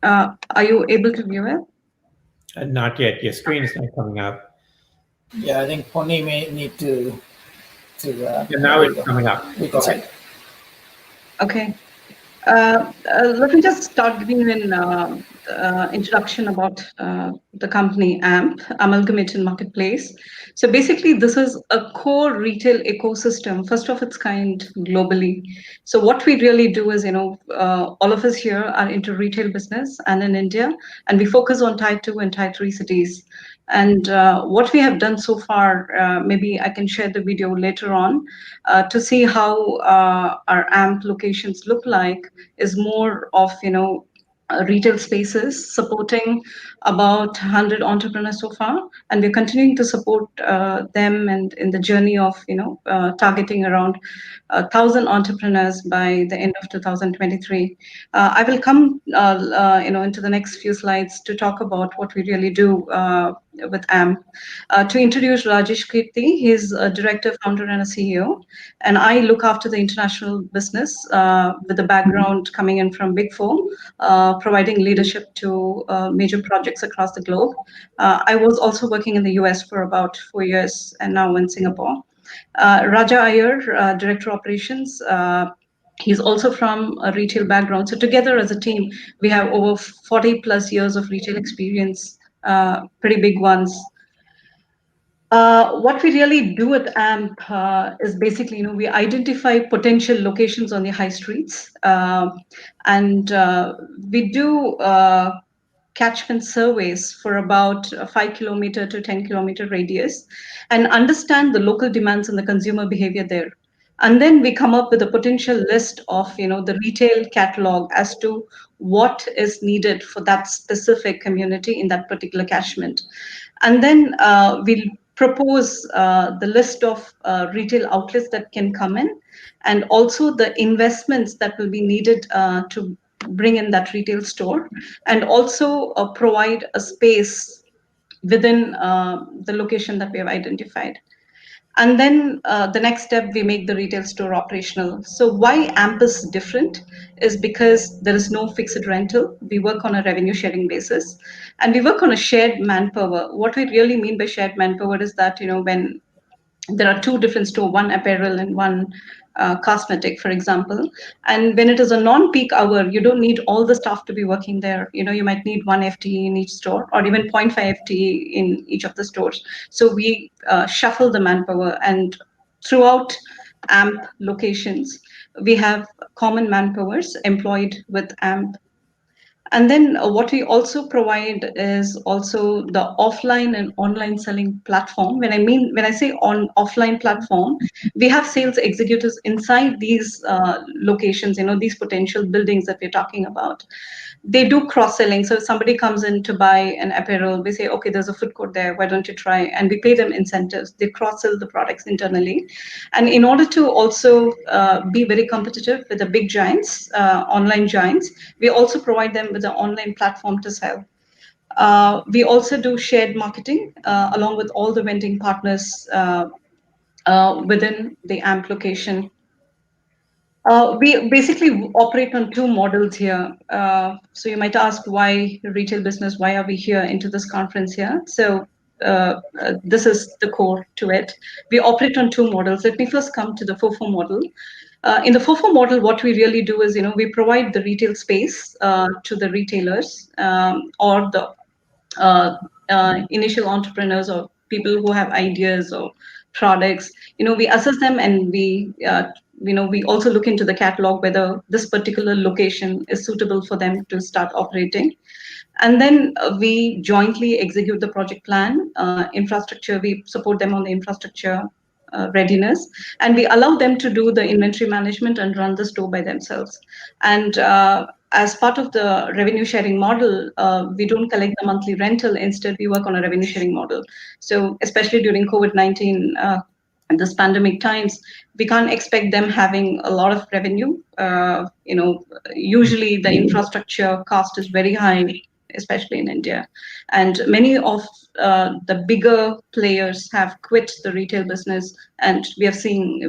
Are you able to view it? Not yet. Your screen is not coming up. Yeah, I think Pony may need to. Now it's coming up. Go ahead. Okay. Let me just start giving you an introduction about the company AMP, Amalgamated Marketplace. So basically, this is a core retail ecosystem, first of its kind globally. So what we really do is, all of us here are into retail business and in India, and we focus on Tier 2 and Tier 3 cities. And what we have done so far, maybe I can share the video later on to see how our AMP locations look like, is more of, retail spaces supporting about 100 entrepreneurs so far, and we're continuing to support them and in the journey of targeting around 1,000 entrepreneurs by the end of 2023. I will come into the next few slides to talk about what we really do with AMP. To introduce Rajesh Kirti, he's a director, founder, and a CEO, and I look after the international business with a background coming in from Big Four, providing leadership to major projects across the globe. I was also working in the US for about 4 years and now in Singapore. Raja Iyer, Director Operations, he's also from a retail background. So together as a team, we have over 40 plus years of retail experience, pretty big ones. What we really do at AMP is basically, we identify potential locations on the high streets, and we do catchment surveys for about a 5 kilometer to 10 kilometer radius and understand the local demands and the consumer behavior there. And then we come up with a potential list of, the retail catalog as to what is needed for that specific community in that particular catchment. And then we'll propose the list of retail outlets that can come in, and also the investments that will be needed to bring in that retail store, and also provide a space within the location that we have identified. And then the next step, we make the retail store operational. So why AMP is different is because there is no fixed rental. We work on a revenue sharing basis, and we work on a shared manpower. What we really mean by shared manpower is that, when there are two different stores, one apparel and one cosmetic, for example. And when it is a non-peak hour, you don't need all the staff to be working there. You might need 1 FTE in each store, or even 0.5 FTE in each of the stores. So we shuffle the manpower, and throughout AMP locations, we have common manpowers employed with AMP. And then what we also provide is also the offline and online selling platform. When I say on offline platform, we have sales executives inside these locations, these potential buildings that we're talking about. They do cross-selling. So if somebody comes in to buy an apparel, we say, okay, there's a food court there, why don't you try? And we pay them incentives. They cross-sell the products internally. And in order to also be very competitive with the big giants, online giants, we also provide them with an online platform to sell. We also do shared marketing along with all the vending partners within the AMP location. We basically operate on two models here. So you might ask, why retail business? Why are we here into this conference here? So this is the core to it. We operate on two models. Let me first come to the FOFO model. In the FOFO model, what we really do is, we provide the retail space to the retailers or the initial entrepreneurs or people who have ideas or products. We assess them, and we also look into the catalog whether this particular location is suitable for them to start operating. And then we jointly execute the project plan. Infrastructure, we support them on the infrastructure readiness, and we allow them to do the inventory management and run the store by themselves. And as part of the revenue sharing model, we don't collect the monthly rental. Instead, we work on a revenue sharing model. So especially during COVID-19, and this pandemic times, we can't expect them having a lot of revenue. Usually the infrastructure cost is very high, especially in India. And many of the bigger players have quit the retail business, and we are seeing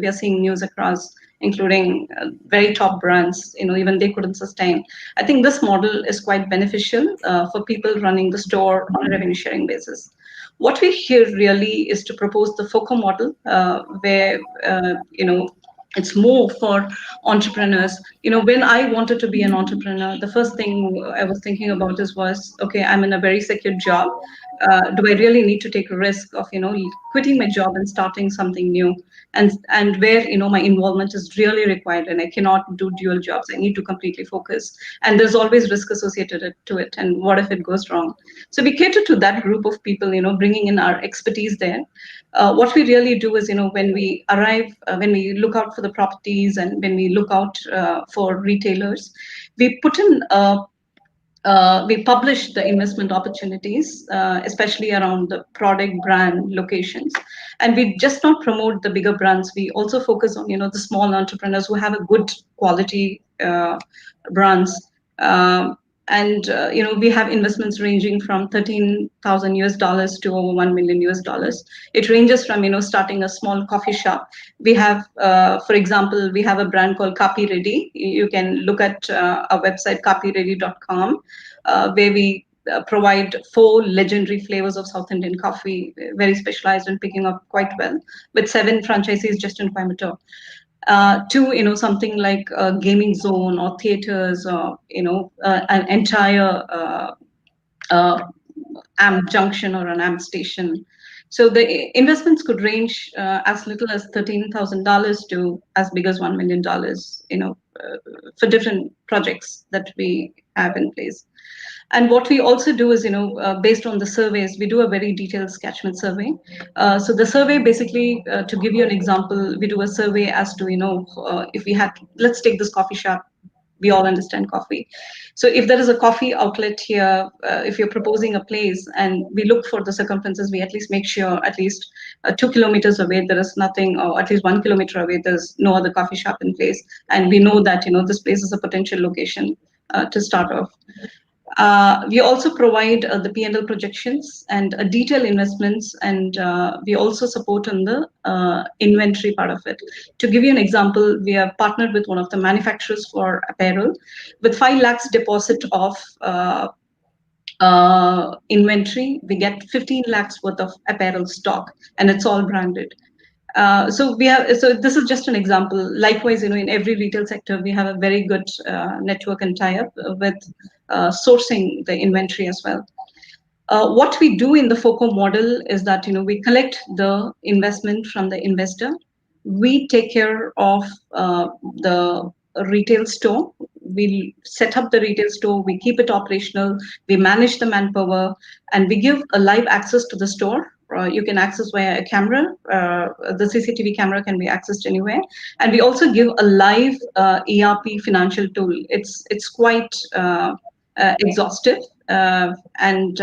news across, including very top brands. Even they couldn't sustain. I think this model is quite beneficial for people running the store on a revenue sharing basis. What we here really is to propose the FOCO model, where it's more for entrepreneurs. When I wanted to be an entrepreneur, the first thing I was thinking about was, okay, I'm in a very secure job. Do I really need to take a risk of quitting my job and starting something new, and where my involvement is really required, and I cannot do dual jobs. I need to completely focus, and there's always risk associated to it. And what if it goes wrong? So we cater to that group of people, bringing in our expertise there. What we really do is, when we arrive, when we look out for the properties, and when we look out for retailers, we put in we publish the investment opportunities, especially around the product, brand, locations. And we just not promote the bigger brands. We also focus on, the small entrepreneurs who have a good quality brands. We have investments ranging from $13,000 to over $1 million. It ranges from, starting a small coffee shop. We have, for example, we have a brand called Kapi Ready. You can look at our website, kapiready.com, where we provide 4 legendary flavors of South Indian coffee, very specialized and picking up quite well, with 7 franchisees just in Coimbatore. To something like a gaming zone or theaters, or an entire AMP junction or an AMP station. So the investments could range as little as $13,000 to as big as $1 million, for different projects that we have in place. And what we also do is, based on the surveys, we do a very detailed catchment survey. So the survey basically, to give you an example, we do a survey as to, if we had, let's take this coffee shop. We all understand coffee. So if there is a coffee outlet here, if you're proposing a place, and we look for the circumferences, we at least make sure at least 2 kilometers away there is nothing, or at least 1 kilometer away there's no other coffee shop in place, and we know that this place is a potential location to start off. We also provide the P&L projections and detailed investments, and we also support on the inventory part of it. To give you an example, we have partnered with one of the manufacturers for apparel. With 5 lakhs deposit of inventory, we get 15 lakhs worth of apparel stock, and it's all branded. So this is just an example. Likewise, in every retail sector, we have a very good network and tie-up with sourcing the inventory as well. What we do in the FOCO model is that we collect the investment from the investor. We take care of the retail store. We set up the retail store. We keep it operational. We manage the manpower, and we give a live access to the store. You can access via a camera. The CCTV camera can be accessed anywhere. And we also give a live ERP financial tool. It's quite exhaustive, and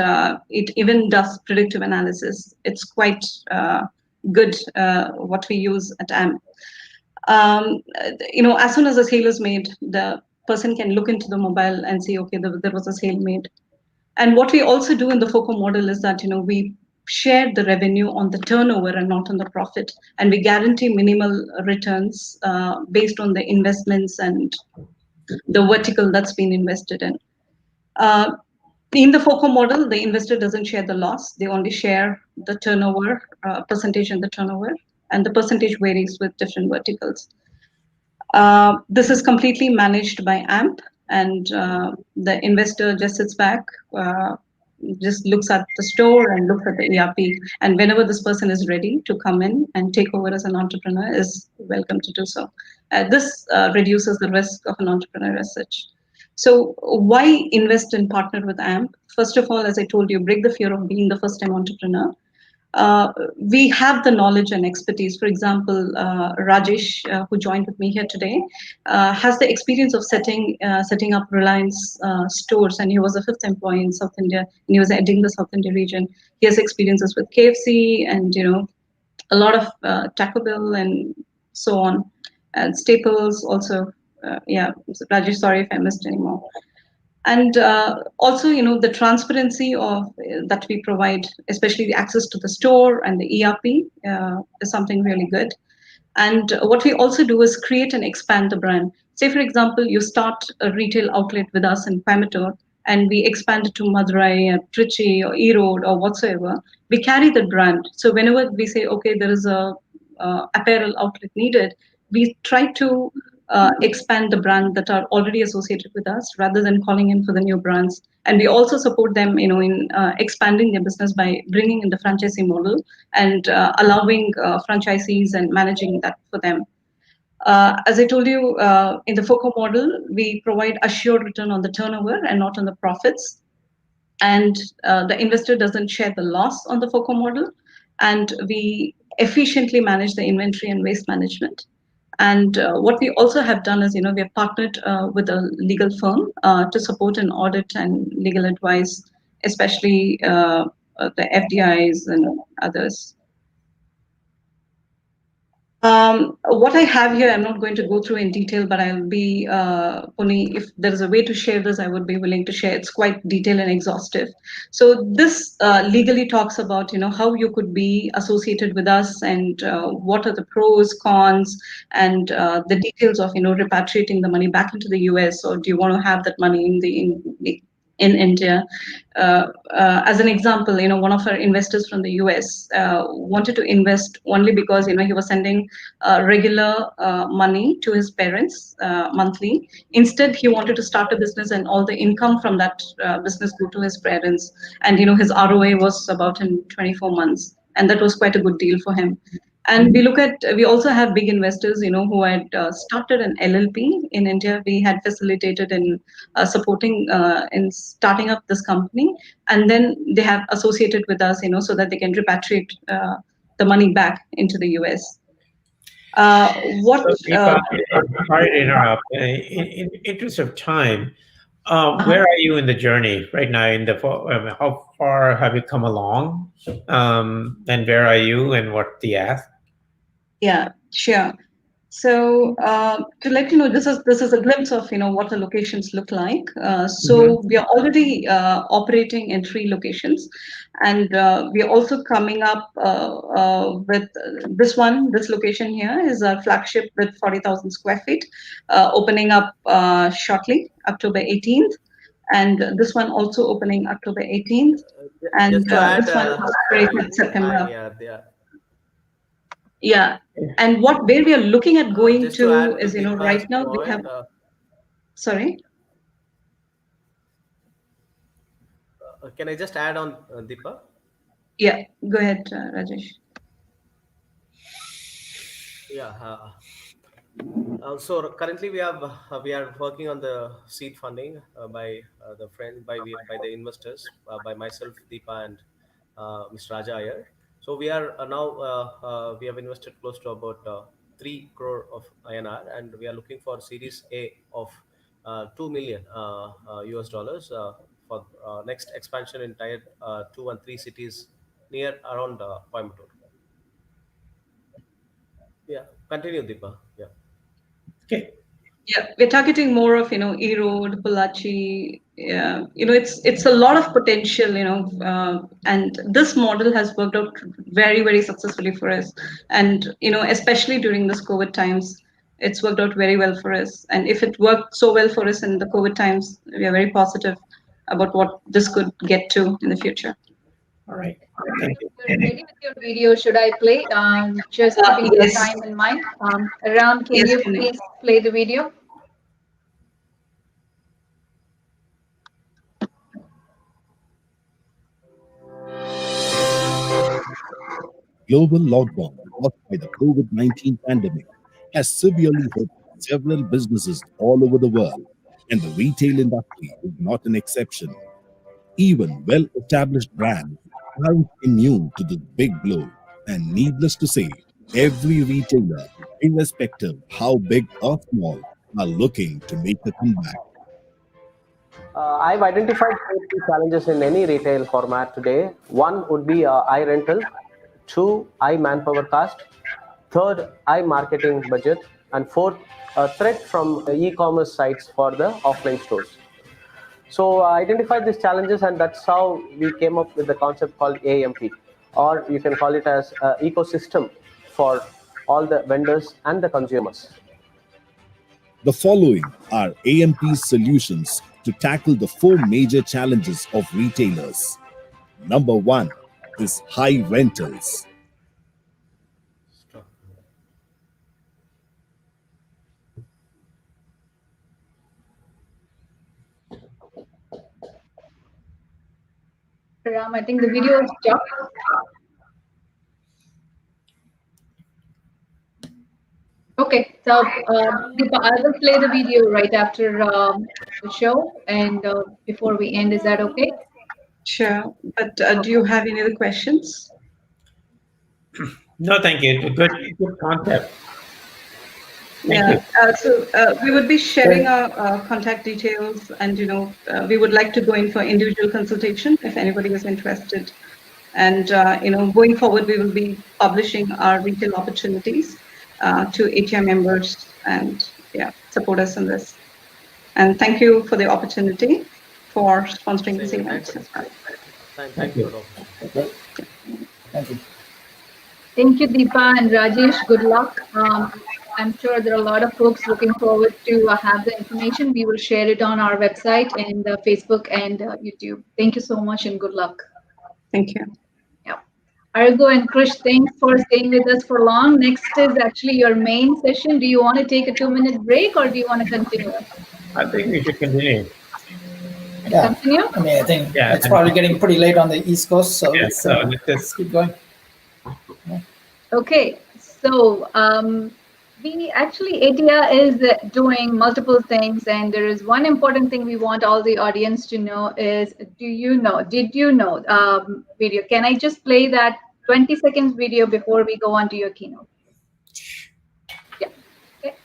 it even does predictive analysis. It's quite good what we use at AMP. As soon as a sale is made, the person can look into the mobile and see, okay, there was a sale made. And what we also do in the FOCO model is that we share the revenue on the turnover and not on the profit, and we guarantee minimal returns based on the investments and the vertical that's been invested in. In the FOCO model, the investor doesn't share the loss. They only share the turnover, percentage in the turnover, and the percentage varies with different verticals. This is completely managed by AMP, and the investor just sits back, just looks at the store and looks at the ERP. And whenever this person is ready to come in and take over as an entrepreneur, is welcome to do so. This reduces the risk of an entrepreneur as such. So why invest and partner with AMP? First of all, as I told you, break the fear of being the first-time entrepreneur. We have the knowledge and expertise. For example, Rajesh, who joined with me here today, has the experience of setting up Reliance stores, and he was a 5th employee in South India, and he was heading the South India region. He has experiences with KFC and a lot of Taco Bell and so on, and Staples also. Yeah, Rajesh, sorry if I missed any more. And also, the transparency of that we provide, especially the access to the store and the ERP, is something really good. And what we also do is create and expand the brand. Say, for example, you start a retail outlet with us in Coimbatore, and we expand it to Madurai, Trichy, or Erode, or whatsoever. We carry the brand. So whenever we say, okay, there is a apparel outlet needed, we try to expand the brand that are already associated with us rather than calling in for the new brands. And we also support them, in expanding their business by bringing in the franchising model and allowing franchisees and managing that for them. As I told you, in the FOCO model, we provide assured return on the turnover and not on the profits. And the investor doesn't share the loss on the FOCO model. And we efficiently manage the inventory and waste management. And what we also have done is, we have partnered with a legal firm to support an audit and legal advice, especially the FDIs and others. What I have here, I'm not going to go through in detail, but I'll be, Puni, if there is a way to share this, I would be willing to share. It's quite detailed and exhaustive. So this legally talks about, how you could be associated with us and what are the pros, cons, and the details of, repatriating the money back into the US, or do you want to have that money in India. As an example, one of our investors from the US wanted to invest only because, he was sending regular money to his parents monthly. Instead, he wanted to start a business and all the income from that business go to his parents. And, his ROA was about in 24 months. And that was quite a good deal for him. And we also have big investors, who had started an LLP in India. We had facilitated in supporting in starting up this company, and then they have associated with us, so that they can repatriate the money back into the US. Sorry to interrupt. In interest of time, where are you in the journey right now? How far have you come along? And where are you, and what the ask? Yeah, sure. So to let you know, this is a glimpse of what the locations look like. So we are already operating in 3 locations, and we are also coming up with this one. This location here is our flagship with 40,000 square feet, opening up shortly, October 18th, and this one also opening October 18th, and Just to add, this one is created September. yeah. Yeah, and where we are looking at going Just to add is, Deepa's right now we point, have. Sorry. Can I just add on, Deepa? Yeah, go ahead, Rajesh. Yeah. So currently we are working on the seed funding by the investors, by myself, Deepa, and Mr. Raja Iyer. So we are now we have invested close to about 3 crore of INR, and we are looking for Series A of $2 million US dollars for next expansion in Tier 2 and 3 cities around Coimbatore. Yeah, continue, Deepa. Yeah. Okay. Yeah, we're targeting more of Erode, Pollachi. Yeah, it's a lot of potential, and this model has worked out very, very successfully for us. And especially during this COVID times, it's worked out very well for us. And if it worked so well for us in the COVID times, we are very positive about what this could get to in the future. All right. Thank you. You're ready with your video. Should I play? Just keeping the Yes. time in mind. Arun, can Yes, you Pune. please play the video? global lockdown caused by the COVID-19 pandemic has severely hit several businesses all over the world, and the retail industry is not an exception. Even well-established brands aren't immune to this big blow, and needless to say, every retailer, irrespective how big or small, are looking to make a comeback. I've identified 4 key challenges in any retail format today. One would be high rental, two, high manpower cost, third, high marketing budget, and fourth, a threat from e-commerce sites for the offline stores. So I identified these challenges, and that's how we came up with the concept called AMP, or you can call it as ecosystem for all the vendors and the consumers. The following are AMP's solutions to tackle the 4 major challenges of retailers. Number 1 is high rentals. Ram, I think the video is stopped. Okay, so I will play the video right after the show, and before we end, is that okay? Sure, but do you have any other questions? No, thank you. Good concept. Yeah, so we would be sharing our contact details, and we would like to go in for individual consultation if anybody is interested. And going forward, we will be publishing our retail opportunities to ATEA members, and support us in this. And thank you for the opportunity for sponsoring this event. Thank you. Thank you. Thank you, Deepa and Rajesh. Good luck. I'm sure there are a lot of folks looking forward to have the information. We will share it on our website and Facebook and YouTube. Thank you so much and good luck. Thank you. Yeah. Argo and Krish, thanks for staying with us for long. Next is actually your main session. Do you want to take a 2-minute break or do you want to continue? I think we should continue. Yeah. Continue? I mean, I think it's probably getting pretty late on the East Coast, so let's keep going. Okay, so ATEA is doing multiple things, and there is one important thing we want all the audience to know is, did you know, video. Can I just play that 20 seconds video before we go on to your keynote? Yeah. Okay.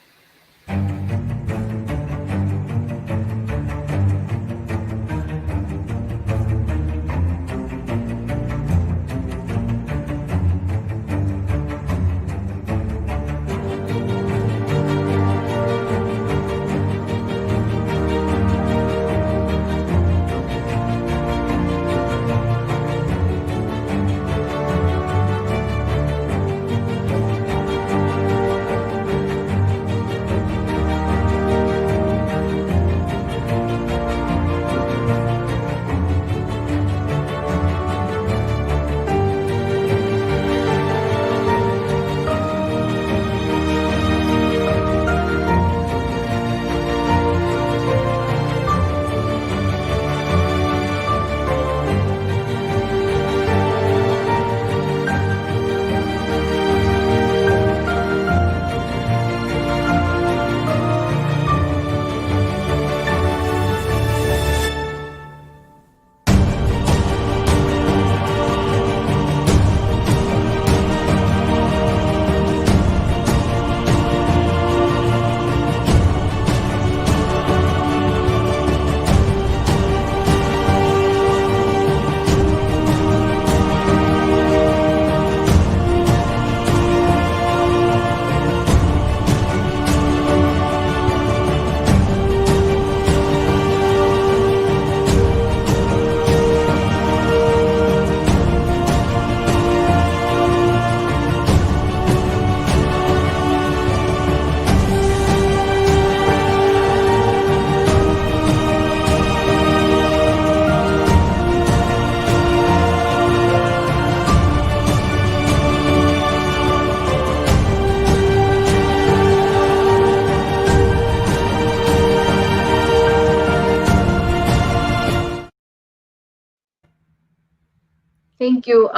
Thank you.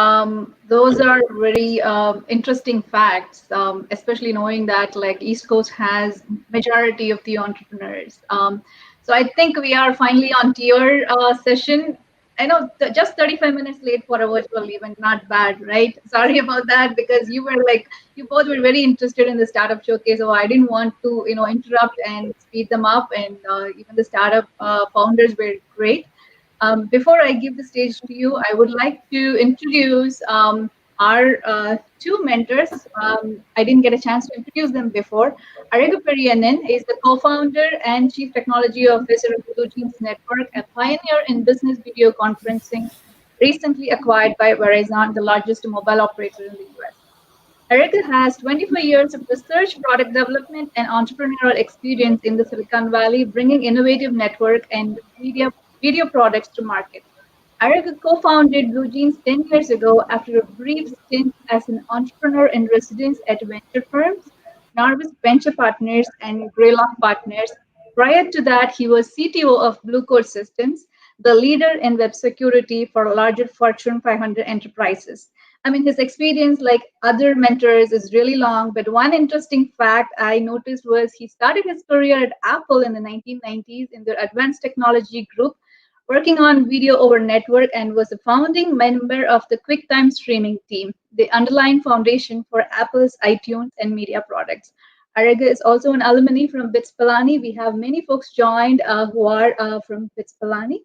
Those are very interesting facts, especially knowing that like East Coast has majority of the entrepreneurs. So I think we are finally on to your session. I know just 35 minutes late for a virtual event, not bad, right? Sorry about that because you were like, you both were very interested in the startup showcase. So I didn't want to, interrupt and speed them up. And even the startup founders were great. Before I give the stage to you, I would like to introduce our two mentors. I didn't get a chance to introduce them before. Arun is the co-founder and chief technology officer of Blue Jeans Network, a pioneer in business video conferencing, recently acquired by Verizon, the largest mobile operator in the US. Erica has 25 years of research, product development, and entrepreneurial experience in the Silicon Valley, bringing innovative network and video products to market. Erica co-founded Blue Jeans 10 years ago after a brief stint as an entrepreneur in residence at venture firms, Norvis Venture Partners and Greylock Partners. Prior to that, he was CTO of Blue Code Systems, the leader in web security for larger Fortune 500 enterprises. I mean, his experience, like other mentors, is really long, but one interesting fact I noticed was he started his career at Apple in the 1990s in their advanced technology group, working on video over network, and was a founding member of the QuickTime streaming team, the underlying foundation for Apple's iTunes and media products. Arega is also an alumni from BITS Pilani. We have many folks joined who are from BITS Pilani.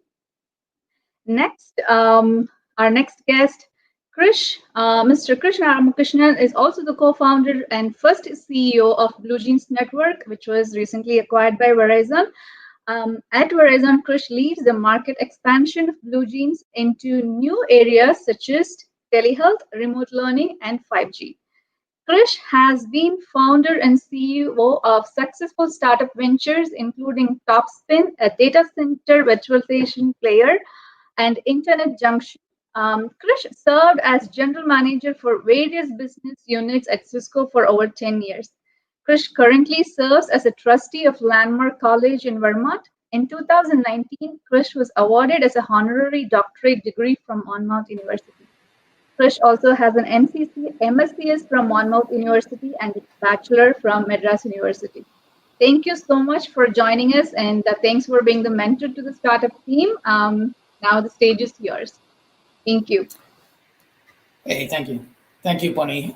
Next, our next guest, Krish, Mr. Krish Ramakrishnan is also the co-founder and first CEO of Blue Jeans Network, which was recently acquired by Verizon. At Verizon, Krish leads the market expansion of Blue Jeans into new areas such as telehealth, remote learning, and 5G. Krish has been founder and CEO of successful startup ventures, including Topspin, a data center virtualization player, and Internet Junction. Krish served as general manager for various business units at Cisco for over 10 years. Krish currently serves as a trustee of Landmark College in Vermont. In 2019, Krish was awarded as a honorary doctorate degree from Monmouth University. Krish also has an MScs from Monmouth University and a bachelor from Madras University. Thank you so much for joining us, and thanks for being the mentor to the startup team. Now the stage is yours. Thank you. Hey, thank you, Pony.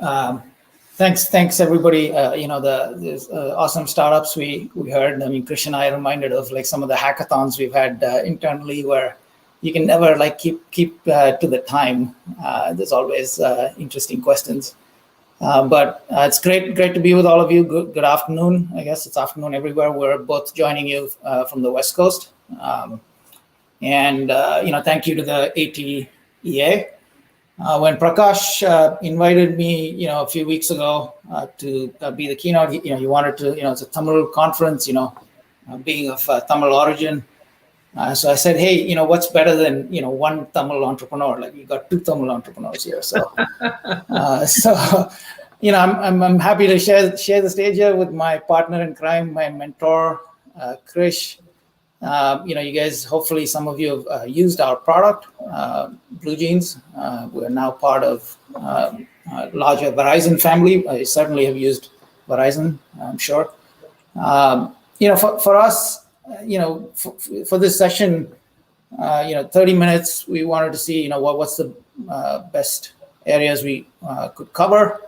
Thanks everybody. The awesome startups we heard. I mean, Krish and I are reminded of like some of the hackathons we've had internally, where you can never like keep to the time. There's always interesting questions. But it's great to be with all of you. Good afternoon. I guess it's afternoon everywhere. We're both joining you from the West Coast. Thank you to the ATEA. When Prakash invited me, a few weeks ago to be the keynote, he wanted to, it's a Tamil conference, being of Tamil origin. So I said, hey, what's better than, one Tamil entrepreneur? Like you got two Tamil entrepreneurs here. So, I'm happy to share the stage here with my partner in crime, my mentor, Krish. You guys, hopefully some of you have used our product, Blue Jeans. We're now part of larger Verizon family. I certainly have used Verizon, I'm sure. For us, for this session, 30 minutes, we wanted to see, what's the best areas we could cover.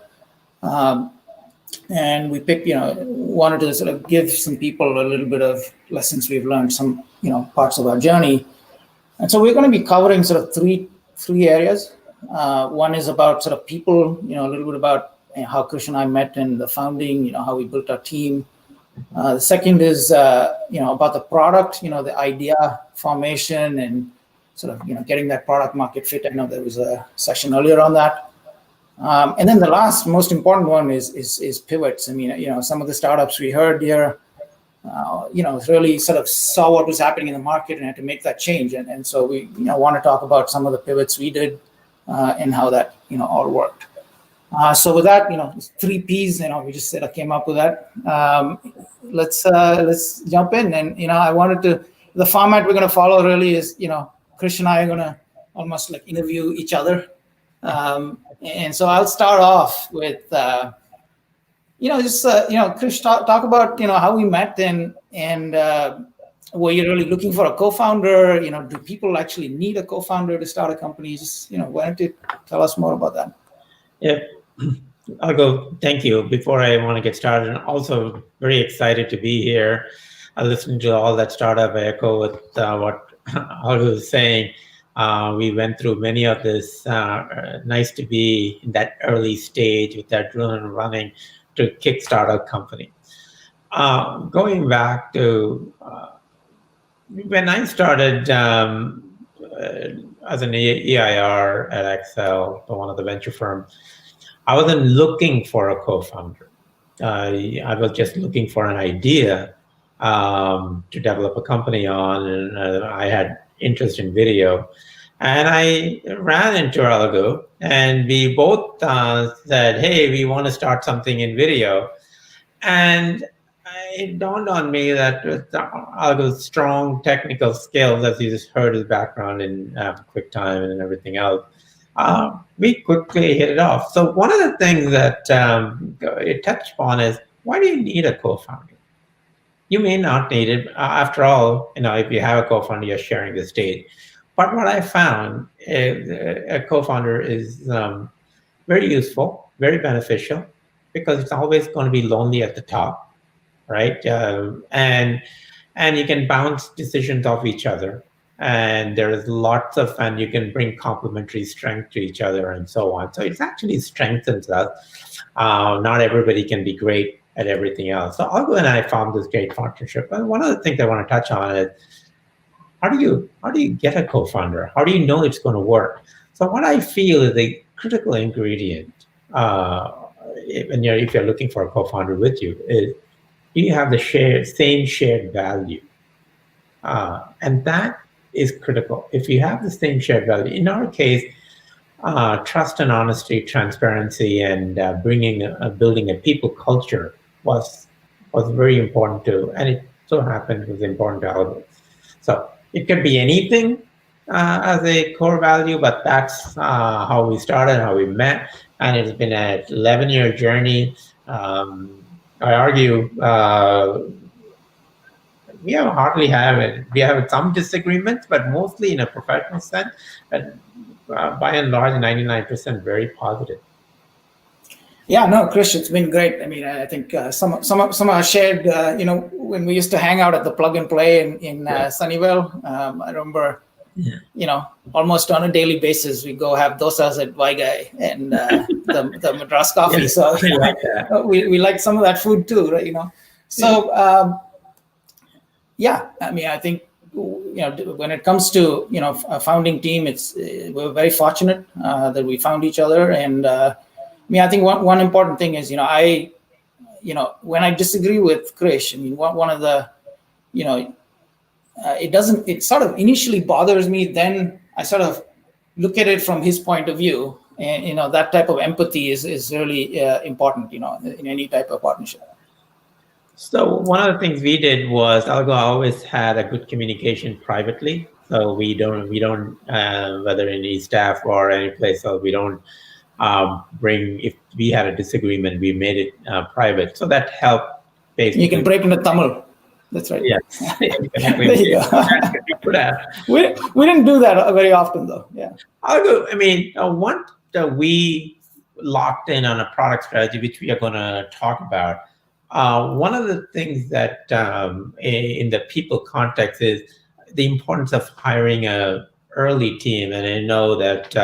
And we picked, wanted to sort of give some people a little bit of lessons we've learned, some, parts of our journey. And so we're going to be covering sort of three areas. One is about sort of people, a little bit about how Krish and I met and the founding, how we built our team. The second is, about the product, the idea formation and sort of, getting that product market fit. I know there was a session earlier on that. And then the last most important one is pivots. I mean, some of the startups we heard here, really sort of saw what was happening in the market and had to make that change. And so we, want to talk about some of the pivots we did and how that, all worked. So with that, 3 Ps, we just sort of came up with that. Let's jump in. And, I wanted to, the format we're going to follow really is, Krish and I are going to almost like interview each other. And so I'll start off with, Krish, talk about, how we met and were you really looking for a co-founder? Do people actually need a co-founder to start a company? Just, why don't you tell us more about that? Yeah, I'll go. Thank you. Before I want to get started, I'm also very excited to be here. I listened to all that startup. I echo with what Arun was saying. We went through many of this. Nice to be in that early stage with that drone running to kickstart a company. Going back to when I started as an EIR at Excel, one of the venture firms, I wasn't looking for a co-founder. I was just looking for an idea to develop a company on, and I had interest in video. And I ran into Algo, and we both said, hey, we want to start something in video. And it dawned on me that with Algo's strong technical skills, as you just heard his background in QuickTime and everything else, we quickly hit it off. So one of the things that it touched upon is, why do you need a co-founder? You may not need it. After all, if you have a co-founder, you're sharing the stage. But what I found is a co-founder is very useful, very beneficial, because it's always going to be lonely at the top, right? And you can bounce decisions off each other. And there's lots of fun. You can bring complementary strength to each other and so on. So it actually strengthens us. Not everybody can be great at everything else. So Arun and I found this great partnership. And one of the things I want to touch on is, how do you get a co-founder? How do you know it's going to work? So what I feel is a critical ingredient if you're looking for a co-founder with you is, do you have the same shared value? And that is critical. If you have the same shared value, in our case, trust and honesty, transparency, and building a people culture was very important too. And it so happened it was important to Algo. So it could be anything as a core value, but that's how we started, how we met, and it's been an 11-year journey. I argue we have some disagreements, but mostly in a professional sense. But by and large, 99% very positive. Yeah, no, Krish, it's been great. I mean, I think some of us shared, when we used to hang out at the Plug and Play in Sunnyvale. I remember, almost on a daily basis, we go have dosas at Vaigai and the Madras coffee. So we like some of that food too, right? So I mean, I think when it comes to a founding team, we're very fortunate that we found each other. And I mean, I think one important thing is, when I disagree with Krish, I mean, one of the, it sort of initially bothers me. Then I sort of look at it from his point of view, and, that type of empathy is really important, in any type of partnership. So one of the things we did was Algo always had a good communication privately. So we don't whether in East staff or any place else, we don't if we had a disagreement, we made it private. So that helped basically. You can break into Tamil. That's right. Yes. There you go. We didn't do that very often, though. Yeah. I mean, once we locked in on a product strategy, which we are going to talk about, one of the things that in the people context is the importance of hiring an early team. And I know that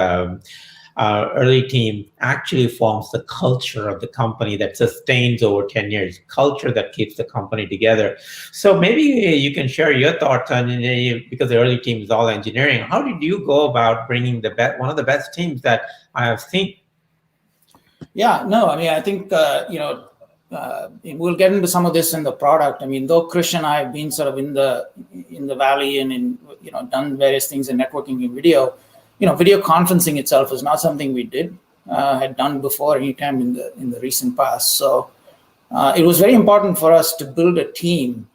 early team actually forms the culture of the company that sustains over 10 years, culture that keeps the company together. So maybe you can share your thoughts on, because the early team is all engineering. How did you go about bringing one of the best teams that I have seen? Yeah, no, I mean, I think, we'll get into some of this in the product. I mean, though Krish and I have been sort of in the valley and done various things in networking and video, video conferencing itself is not something we had done before anytime in the recent past. So it was very important for us to build a team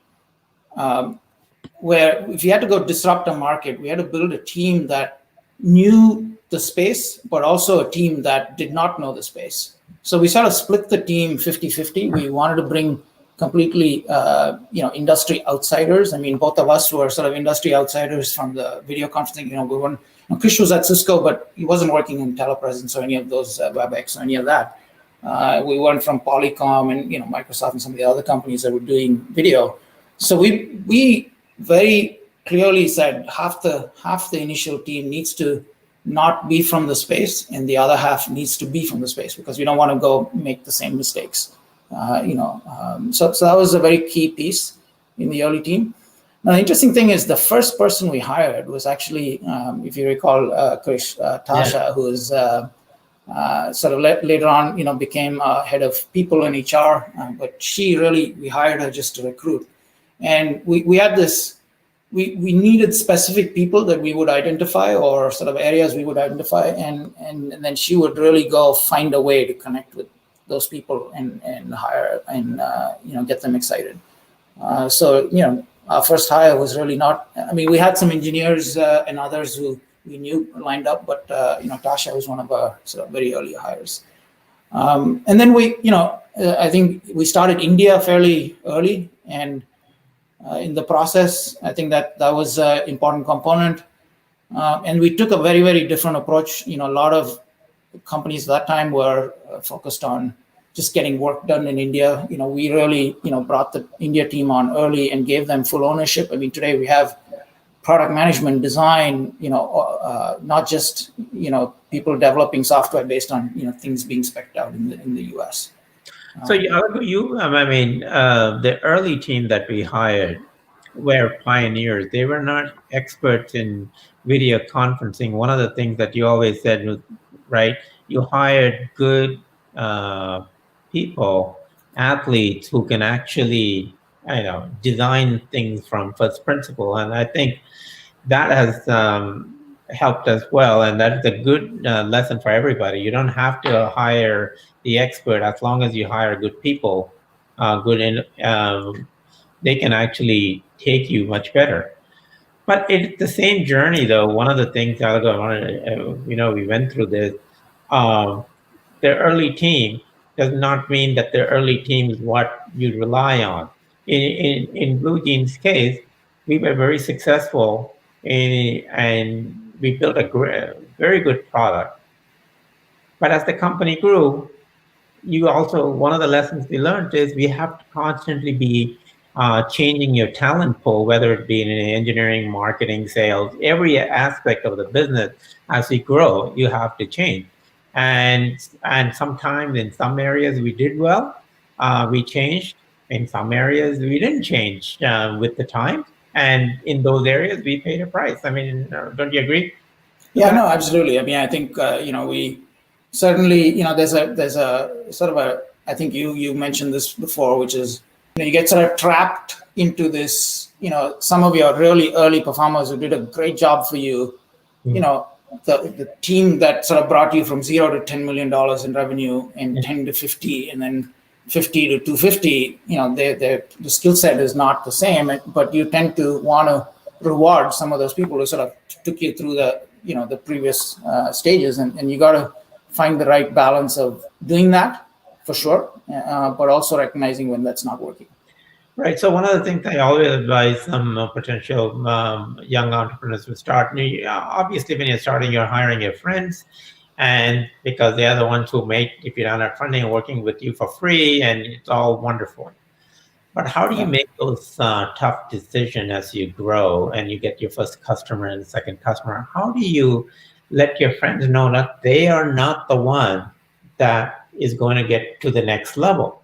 where if we had to go disrupt a market, we had to build a team that knew the space, but also a team that did not know the space. So we sort of split the team 50-50. We wanted to bring completely, industry outsiders. I mean, both of us were sort of industry outsiders from the video conferencing. Krish was at Cisco, but he wasn't working in telepresence or any of those WebEx or any of that. We weren't from Polycom and Microsoft and some of the other companies that were doing video. So we very clearly said half the initial team needs to not be from the space, and the other half needs to be from the space, because we don't want to go make the same mistakes. So that was a very key piece in the early team. Now, the interesting thing is the first person we hired was actually, if you recall, Krish, Tasha, who is sort of later on, became head of people in HR. But we hired her just to recruit. And we had this, we needed specific people that we would identify, or sort of areas we would identify. And then she would really go find a way to connect with those people and hire and, get them excited. So our first hire was really not, we had some engineers and others who we knew lined up, but, Tasha was one of our sort of very early hires. And then I think we started India fairly early, and in the process, I think that was an important component. And we took a very, very different approach. A lot of companies at that time were focused on just getting work done in India. We really, brought the India team on early and gave them full ownership. Today we have product management, design, not just, people developing software based on, things being spec'd out in the US. So the early team that we hired were pioneers. They were not experts in video conferencing. One of the things that you always said was, right, you hired good people, athletes who can actually, design things from first principle. And I think that has helped as well. And that's a good lesson for everybody. You don't have to hire the expert as long as you hire good people, they can actually take you much better. But it's the same journey, though. One of the things we went through this. The early team does not mean that the early team is what you rely on. In Blue Jean's case, we were very successful and we built a very good product. But as the company grew, one of the lessons we learned is we have to constantly be changing your talent pool, whether it be in engineering, marketing, sales, every aspect of the business. As you grow, you have to change. And sometimes in some areas we did well, we changed. In some areas we didn't change with the time. And in those areas we paid a price. Don't you agree? Yeah, no, absolutely. I think, we certainly, there's a sort of a, I think you mentioned this before, which is, you get sort of trapped into this, some of your really early performers who did a great job for you, the team that sort of brought you from 0 to $10 million in revenue and 10 to 50 and then 50 to 250, the skill set is not the same, but you tend to want to reward some of those people who sort of took you through the previous stages, and you got to find the right balance of doing that for sure, but also recognizing when that's not working. Right. So one of the things I always advise some potential young entrepreneurs to start, obviously when you're starting, you're hiring your friends, and because they're the ones who make, if you don't have funding, working with you for free, and it's all wonderful. But how do you make those tough decisions as you grow and you get your first customer and second customer? How do you let your friends know that they are not the one that is going to get to the next level,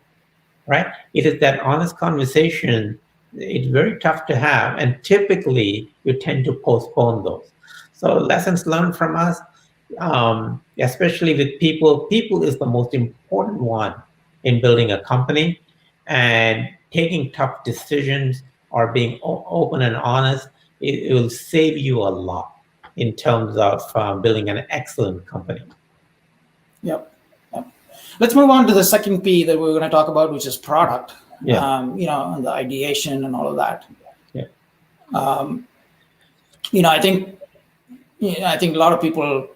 right? It is that honest conversation. It's very tough to have, and typically you tend to postpone those. So lessons learned from us, especially with people. People is the most important one in building a company, and taking tough decisions or being open and honest, it will save you a lot in terms of building an excellent company. Yep. Let's move on to the second P that we're going to talk about, which is product. Yeah. And the ideation and all of that. Yeah. I think a lot of people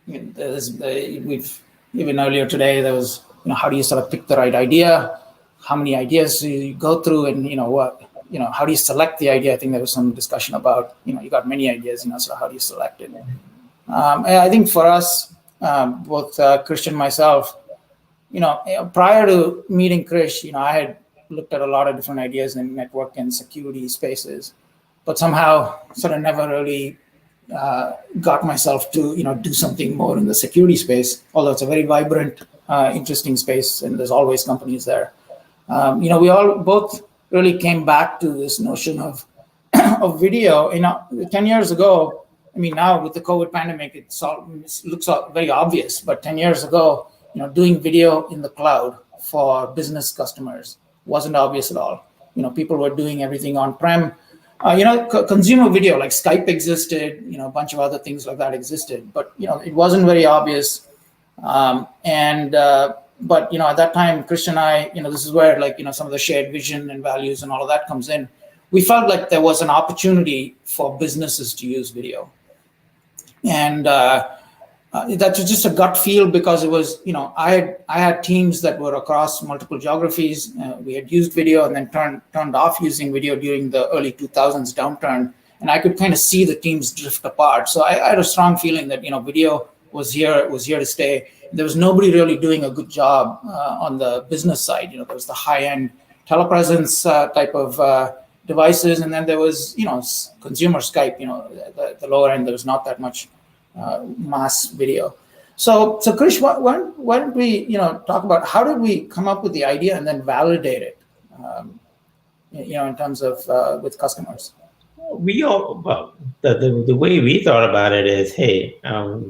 we've even earlier today there was, how do you sort of pick the right idea? How many ideas do you go through, and how do you select the idea? I think there was some discussion about, you got many ideas, so how do you select it? And I think for us, both Krish and myself, prior to meeting Krish, I had looked at a lot of different ideas in network and security spaces, but somehow sort of never really got myself to do something more in the security space, although it's a very vibrant, interesting space, and there's always companies there. We all both really came back to this notion of video. 10 years ago, now with the COVID pandemic, it looks very obvious, but 10 years ago, doing video in the cloud for business customers wasn't obvious at all. People were doing everything on-prem. Consumer video like Skype existed, a bunch of other things like that existed, but it wasn't very obvious. But at that time, Krish and I, this is where some of the shared vision and values and all of that comes in. We felt like there was an opportunity for businesses to use video, and that was just a gut feel, because it was, I had teams that were across multiple geographies. We had used video and then turned off using video during the early 2000s downturn, and I could kind of see the teams drift apart. So I had a strong feeling that video was here to stay. There was nobody really doing a good job on the business side. There was the high-end telepresence type of devices, and then there was consumer Skype. The lower end, there was not that much mass video. So Krish, why don't we talk about how did we come up with the idea and then validate it, in terms of with customers? The way we thought about it is, hey,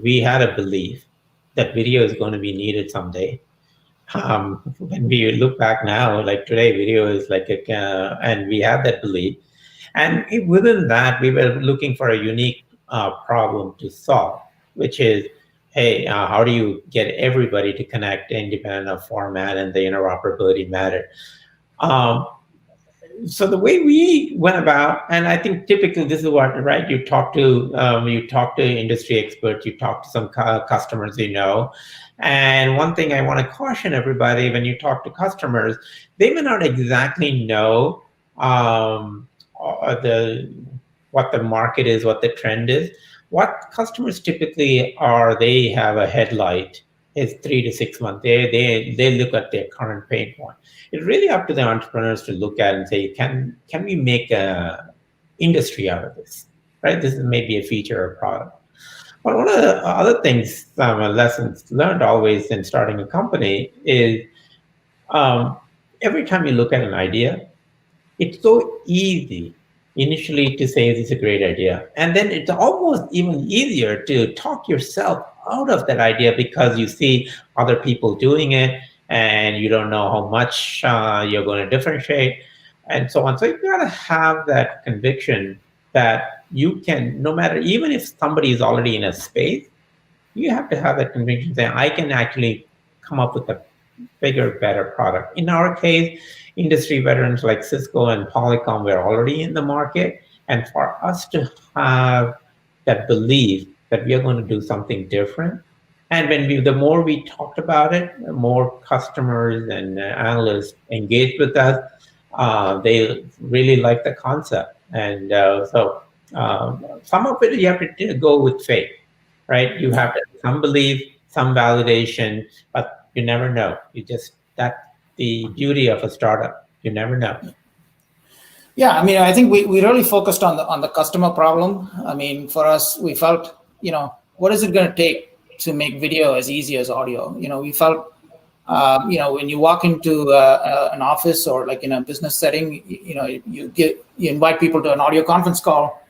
we had a belief that video is going to be needed someday. When we look back now, like today, video is like and we have that belief, and within that, we were looking for a unique problem to solve, which is, hey, how do you get everybody to connect independent of format and the interoperability matter? So the way we went about, and I think typically this is what, right? You talk to industry experts, you talk to some customers, and one thing I want to caution everybody, when you talk to customers, they may not exactly know what the market is, what the trend is. What customers typically are, they have a headlight, is 3 to 6 months. They look at their current pain point. It's really up to the entrepreneurs to look at and say, can we make a industry out of this, right? This is maybe a feature or product. But one of the other things, lessons learned always in starting a company is every time you look at an idea, it's so easy initially to say this is a great idea. And then it's almost even easier to talk yourself out of that idea because you see other people doing it and you don't know how much you're going to differentiate and so on. So you've got to have that conviction that you can, no matter, even if somebody is already in a space, you have to have that conviction that I can actually come up with a bigger, better product. In our case, industry veterans like Cisco and Polycom were already in the market. And for us to have that belief that we are going to do something different, and when the more we talked about it, the more customers and analysts engaged with us, they really like the concept. And so some of it you have to go with faith, right? You have to have some belief, some validation, but you never know. That's the beauty of a startup. You never know. Yeah, I think we really focused on the customer problem. For us, we felt, what is it going to take to make video as easy as audio? We felt, when you walk into an office or like in a business setting, you invite people to an audio conference call,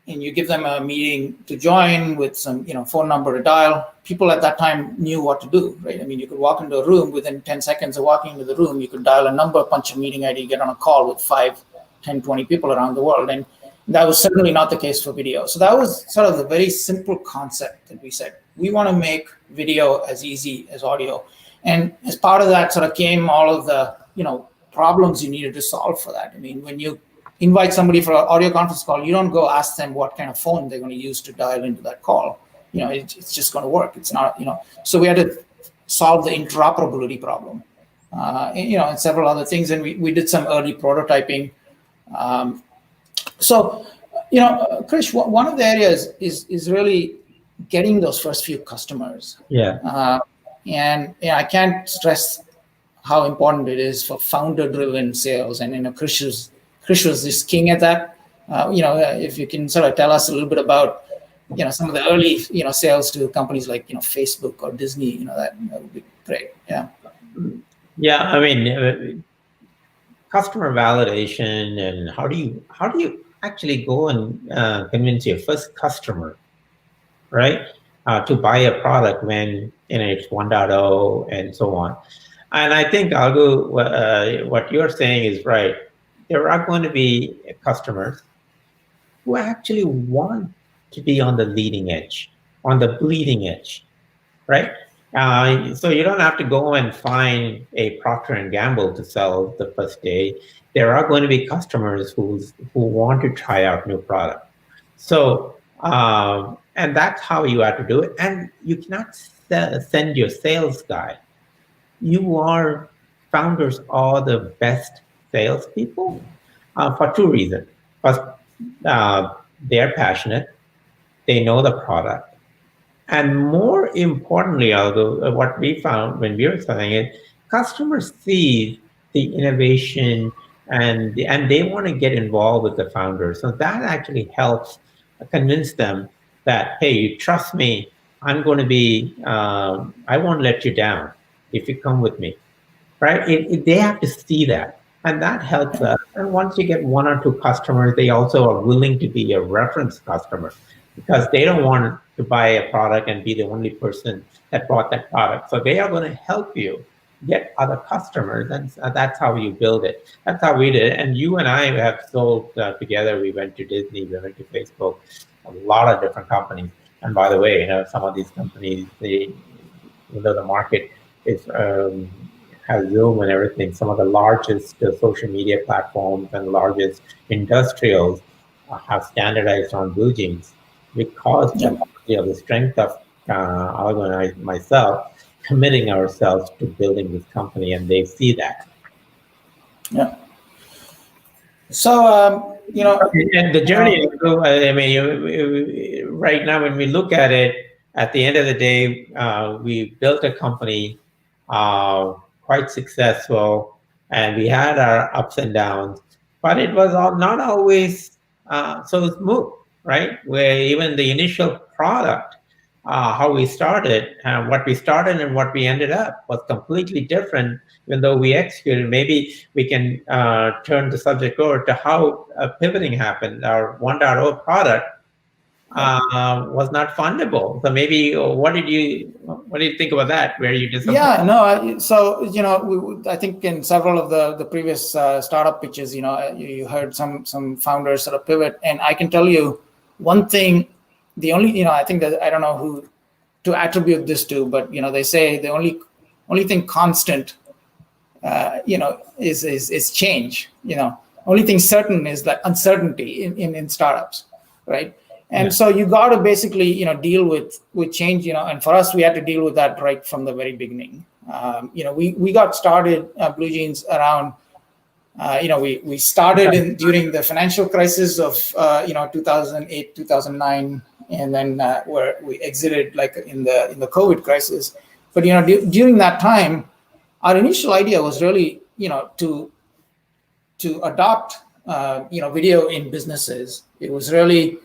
and you give them a meeting to join with some, phone number to dial. People at that time knew what to do, right? You could walk into a room, within 10 seconds of walking into the room, you could dial a number, punch a meeting ID, get on a call with 5, 10, 20 people around the world. And that was certainly not the case for video. So that was sort of the very simple concept that we said, we want to make video as easy as audio. And as part of that sort of came all of the, problems you needed to solve for that. When you invite somebody for an audio conference call, you don't go ask them what kind of phone they're going to use to dial into that call. it's just going to work. It's not, so we had to solve the interoperability problem, and several other things. And we did some early prototyping. So, Krish, one of the areas is really getting those first few customers. Yeah. And I can't stress how important it is for founder-driven sales. And Krish was just king at that. If you can sort of tell us a little bit about some of the early sales to companies like Facebook or Disney, that would be great. Yeah. Yeah, I mean, customer validation, and how do you actually go and convince your first customer, right, to buy a product when it's 1.0 and so on. And I think, Algu, what you're saying is right. There are going to be customers who actually want to be on the leading edge, on the bleeding edge, right? So you don't have to go and find a Procter & Gamble to sell the first day. There are going to be customers who want to try out new product. So, and that's how you have to do it. And you cannot send your sales guy. Founders are the best salespeople for two reasons. First, they're passionate, they know the product. And more importantly, although what we found when we were selling it, customers see the innovation and they want to get involved with the founders. So that actually helps convince them that, hey, you trust me, I'm going to be, I won't let you down if you come with me, right? They have to see that. And that helps us. And once you get one or two customers, they also are willing to be a reference customer because they don't want to buy a product and be the only person that bought that product. So they are going to help you get other customers. And that's how you build it. That's how we did it. And you and I have sold together. We went to Disney, we went to Facebook, a lot of different companies. And by the way, some of these companies, even though the market is has Zoom and everything, some of the largest social media platforms and largest industrials have standardized on Blue Jeans because of the strength of Arun and myself committing ourselves to building this company, and they see that. Yeah. So, and the journey, I mean, right now when we look at it, at the end of the day, we built a company quite successful, and we had our ups and downs, but it was not always so smooth, right? Where even the initial product, how we started, what we started and what we ended up was completely different, even though we executed. Maybe we can turn the subject over to how pivoting happened. Our 1.0 product was not fundable. So maybe what do you think about that? Where you just so I think in several of the previous startup pitches, you heard some founders sort of pivot, and I can tell you one thing. The only I think that I don't know who to attribute this to, but they say the only thing constant is change. Only thing certain is that uncertainty in startups, right? And so you got to basically, deal with change, and for us, we had to deal with that right from the very beginning. We got started Blue Jeans around, we started during the financial crisis of, 2008, 2009, and then we exited like in the COVID crisis. But, during that time, our initial idea was really, to adopt, video in businesses. It was really,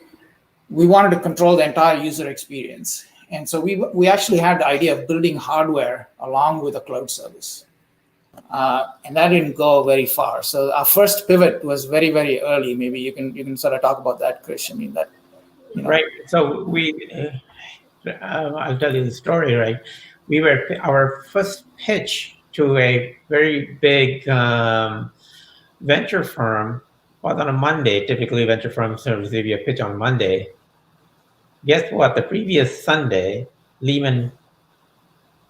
we wanted to control the entire user experience. And so we actually had the idea of building hardware along with a cloud service. And that didn't go very far. So our first pivot was very, very early. Maybe you can sort of talk about that, Krish. I mean, that, Right. So I'll tell you the story, right? Our first pitch to a very big venture firm was on a Monday. Typically, venture firms give you a pitch on Monday. Guess what? The previous Sunday, Lehman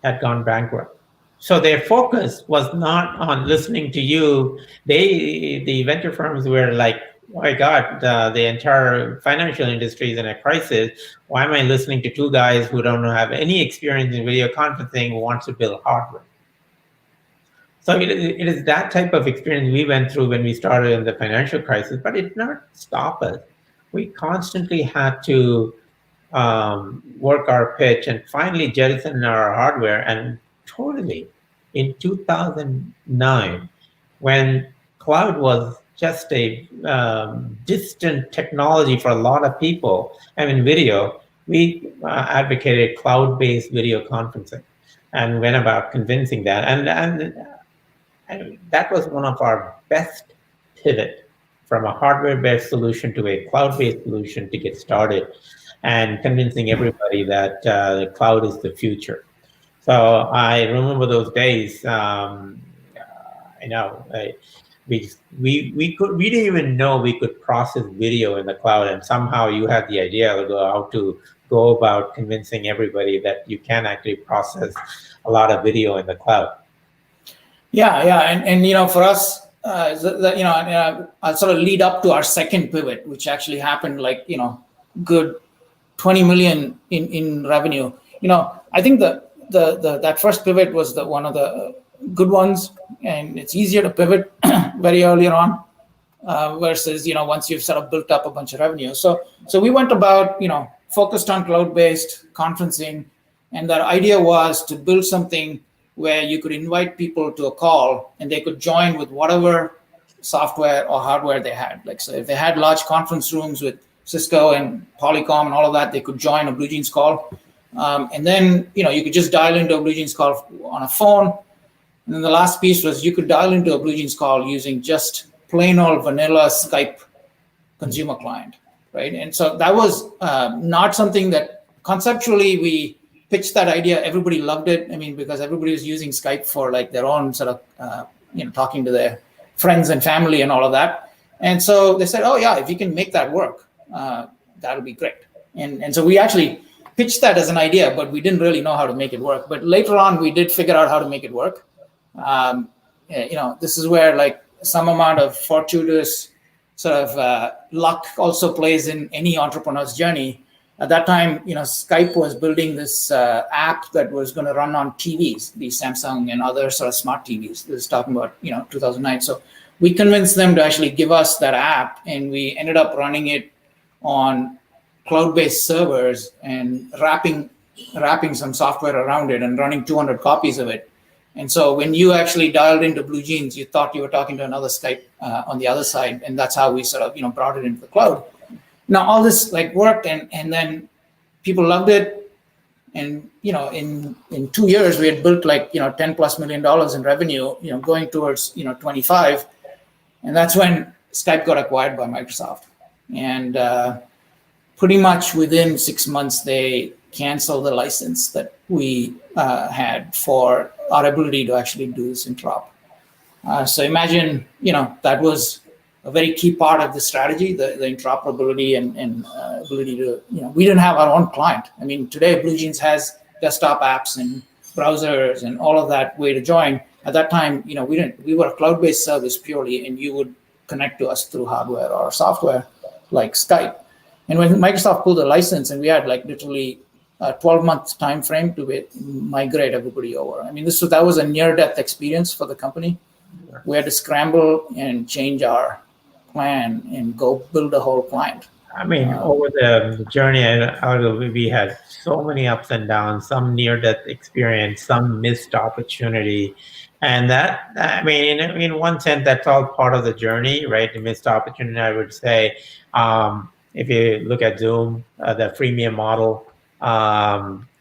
had gone bankrupt. So their focus was not on listening to you. The venture firms were like my God, the entire financial industry is in a crisis. Why am I listening to two guys who don't have any experience in video conferencing who wants to build hardware? So it is that type of experience we went through when we started in the financial crisis, but it did not stop us. We constantly had to work our pitch and finally jettison our hardware. And totally, in 2009, when cloud was just a distant technology for a lot of people, I mean, video, we advocated cloud-based video conferencing and went about convincing that. And that was one of our best pivot from a hardware-based solution to a cloud-based solution to get started and convincing everybody that the cloud is the future. So I remember those days. We didn't even know we could process video in the cloud, and somehow you had the idea of how to go about convincing everybody that you can actually process a lot of video in the cloud. Yeah, and for us, I'll sort of lead up to our second pivot, which actually happened like good 20 million in revenue. I think that first pivot was one of the good ones, and it's easier to pivot very early on versus once you've sort of built up a bunch of revenue. So we went about focused on cloud-based conferencing, and the idea was to build something where you could invite people to a call and they could join with whatever software or hardware they had. Like, so if they had large conference rooms with Cisco and Polycom and all of that, they could join a BlueJeans call. And then, you could just dial into a BlueJeans call on a phone. And then the last piece was you could dial into a BlueJeans call using just plain old vanilla Skype consumer client, right? And so that was not something that conceptually we pitched that idea. Everybody loved it. I mean, because everybody was using Skype for like their own sort of, talking to their friends and family and all of that. And so they said, oh yeah, if you can make that work, that'll be great. And so we actually pitched that as an idea, but we didn't really know how to make it work. But later on, we did figure out how to make it work. This is where like some amount of fortuitous sort of luck also plays in any entrepreneur's journey. At that time, Skype was building this app that was going to run on TVs, the Samsung and other sort of smart TVs. This is talking about 2009. So we convinced them to actually give us that app, and we ended up running it on cloud-based servers and wrapping some software around it and running 200 copies of it. And so when you actually dialed into BlueJeans, you thought you were talking to another Skype on the other side, and that's how we sort of brought it into the cloud. Now all this like worked, and then people loved it, and in 2 years we had built like $10+ million in revenue, going towards 25, and that's when Skype got acquired by Microsoft, and pretty much within 6 months they canceled the license that we had for our ability to actually do this interop. So imagine that was a very key part of the strategy, the interoperability and ability to, we didn't have our own client. I mean, today BlueJeans has desktop apps and browsers and all of that way to join. At that time, we were a cloud-based service purely, and you would connect to us through hardware or software like Skype. And when Microsoft pulled the license, and we had like literally a 12-month time frame to migrate everybody over. I mean, that was a near-death experience for the company. We had to scramble and change our plan and go build a whole client. I mean, over the journey, we had so many ups and downs, some near-death experience, some missed opportunity. And that, I mean, in one sense, that's all part of the journey, right? The missed opportunity, I would say. If you look at Zoom, the freemium model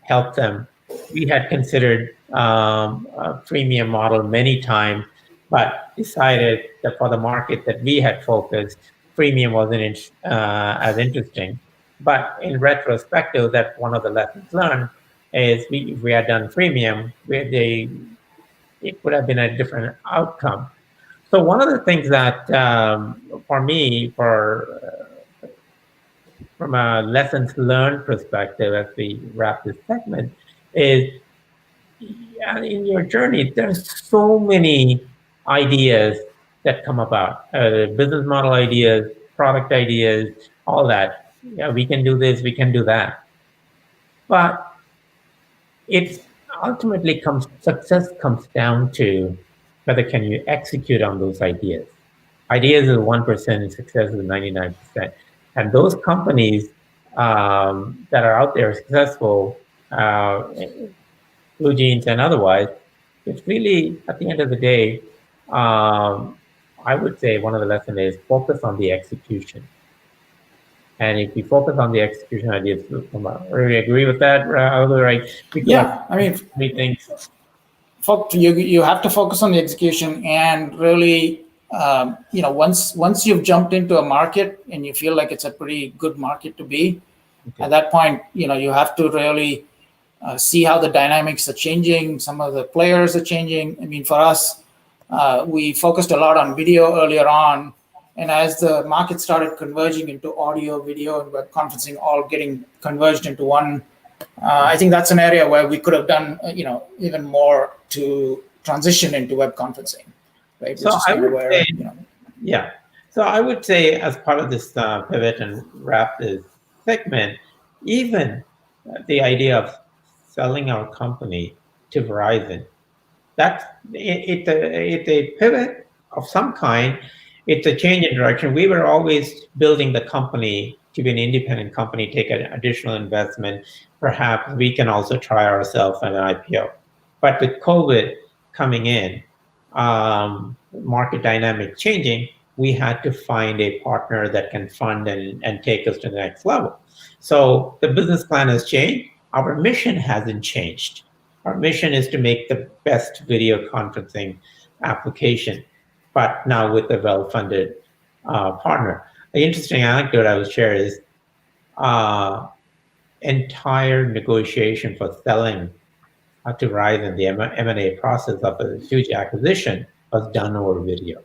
helped them. We had considered a freemium model many times, but decided that for the market that we had focused, freemium wasn't as interesting. But in retrospective, that's one of the lessons learned is if we had done freemium, it would have been a different outcome. So one of the things that for me, from a lessons learned perspective as we wrap this segment is in your journey, there's so many ideas that come about, business model ideas, product ideas, all that. Yeah, we can do this, we can do that. But it ultimately success comes down to whether can you execute on those ideas. Ideas is 1%, success is 99%. And those companies that are out there successful, Blue Jeans and otherwise, it's really, at the end of the day, I would say one of the lessons is focus on the execution. And if you focus on the execution ideas, really agree with that, right? Yeah, I mean, things. You have to focus on the execution, and really, once you've jumped into a market and you feel like it's a pretty good market to be, at that point, you have to really see how the dynamics are changing. Some of the players are changing. I mean, for us, we focused a lot on video earlier on, and as the market started converging into audio, video, and web conferencing all getting converged into one, I think that's an area where we could have done, even more to transition into web conferencing, right? So I would say, yeah. So I would say, as part of this pivot and wrap this segment, even the idea of selling our company to Verizon, that's it's a pivot of some kind. It's a change in direction. We were always building the company to be an independent company, take an additional investment. Perhaps we can also try ourselves at an IPO. But with COVID coming in, market dynamic changing, we had to find a partner that can fund and take us to the next level. So the business plan has changed. Our mission hasn't changed. Our mission is to make the best video conferencing application, but now with a well-funded partner. The interesting anecdote I will share is entire negotiation for selling to Verizon, the M&A process of a huge acquisition was done over video.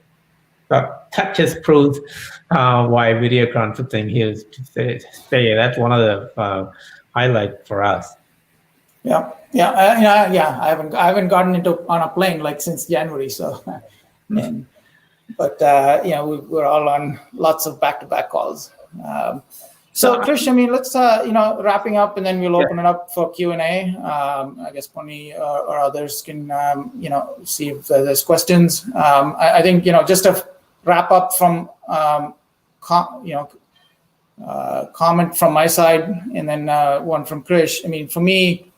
So that just proves why video conferencing here to say that's one of the highlights for us. Yeah. I haven't gotten on a plane like since January, so. But we're all on lots of back-to-back calls. So Krish, I mean, let's wrapping up, and then we'll open it up for Q&A. I guess Pony or others can see if there's questions. I think just to wrap up from comment from my side, and then one from Krish. I mean, for me,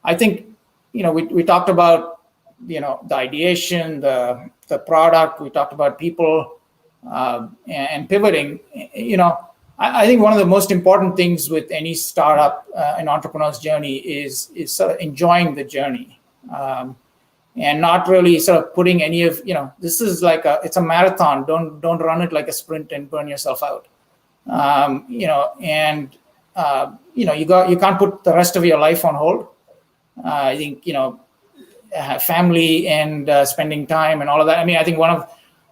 I think we talked about the ideation, the product. We talked about people and pivoting. I think one of the most important things with any startup and entrepreneur's journey is sort of enjoying the journey, and not really sort of putting any of this is like it's a marathon. Don't run it like a sprint and burn yourself out. You can't put the rest of your life on hold. I think family and spending time and all of that. I mean, I think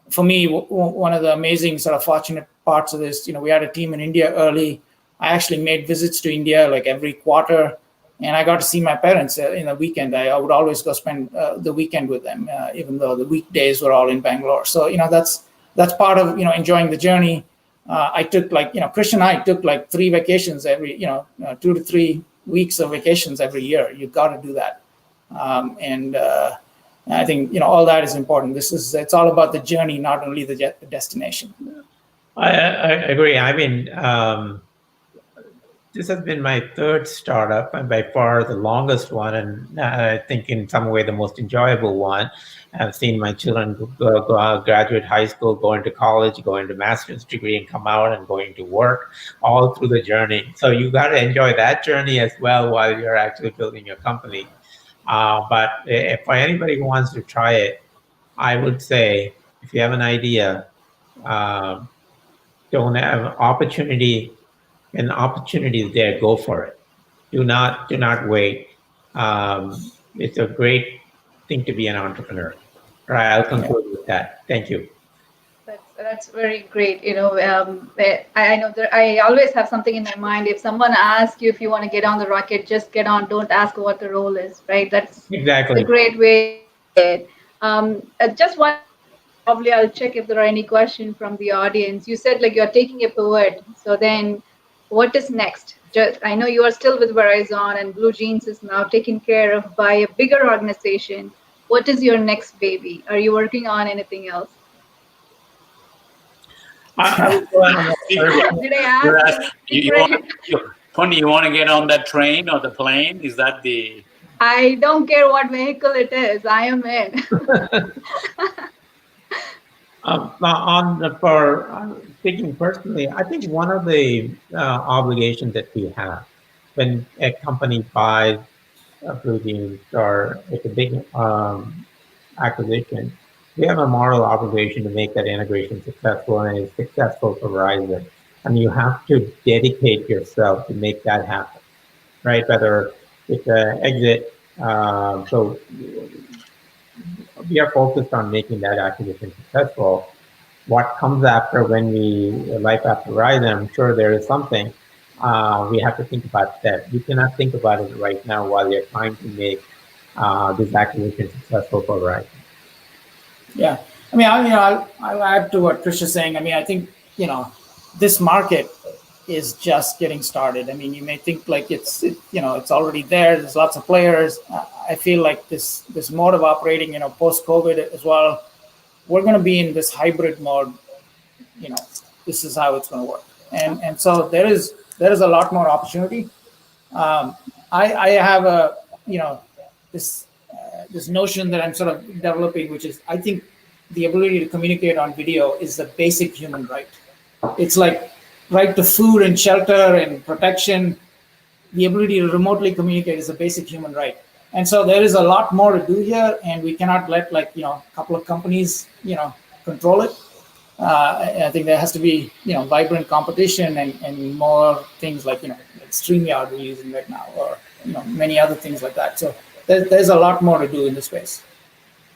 for me, one of the amazing sort of fortunate parts of this, we had a team in India early. I actually made visits to India like every quarter, and I got to see my parents in the weekend. I would always go spend the weekend with them, even though the weekdays were all in Bangalore. So that's part of enjoying the journey. I took Krish and I took 3 vacations every 2 to 3 weeks of vacations every year. You've got to do that, and I think all that is important. It's all about the journey, not only the destination. I agree. I mean, this has been my 3rd startup, and by far the longest one, and I think in some way the most enjoyable one. I've seen my children graduate high school, go into college, go into master's degree, and come out and going to work all through the journey. So you got to enjoy that journey as well while you're actually building your company. But if anybody who wants to try it, I would say if you have an idea, don't have an opportunity, and opportunity is there, go for it. Do not wait. It's a great thing to be an entrepreneur. Right, I'll conclude with that. Thank you. That's very great. I know that I always have something in my mind. If someone asks you if you want to get on the rocket, just get on. Don't ask what the role is. Right. That's exactly a great way. Just one Probably I'll check if there are any questions from the audience. You said like you're taking a pivot. So then what is next? Just, I know you are still with Verizon and Blue Jeans is now taken care of by a bigger organization. What is your next baby? Are you working on anything else? Did I ask any secret? Tony, you want to get on that train or the plane? Is that the... I don't care what vehicle it is. I am in. Speaking personally, I think one of the obligations that we have when a company buys Blue Jeans or it's a big acquisition, we have a moral obligation to make that integration successful and it's successful for Verizon. And you have to dedicate yourself to make that happen, right? Whether it's an exit. So we are focused on making that acquisition successful. What comes after when we life after Verizon, I'm sure there is something we have to think about that. You cannot think about it right now while you're trying to make this acquisition successful for Verizon. Yeah, I mean, I'll add to what Trish is saying. I mean, I think, this market is just getting started. I mean, you may think like it's already there. There's lots of players. I feel like this mode of operating, post-COVID as well, we're going to be in this hybrid mode. This is how it's going to work, and so there is a lot more opportunity. I have this notion that I'm sort of developing, which is I think the ability to communicate on video is a basic human right. It's like right to food and shelter and protection. The ability to remotely communicate is a basic human right. And so there is a lot more to do here, and we cannot let a couple of companies, control it. I think there has to be, vibrant competition and more things like StreamYard we're using right now, or many other things like that. So there's a lot more to do in this space.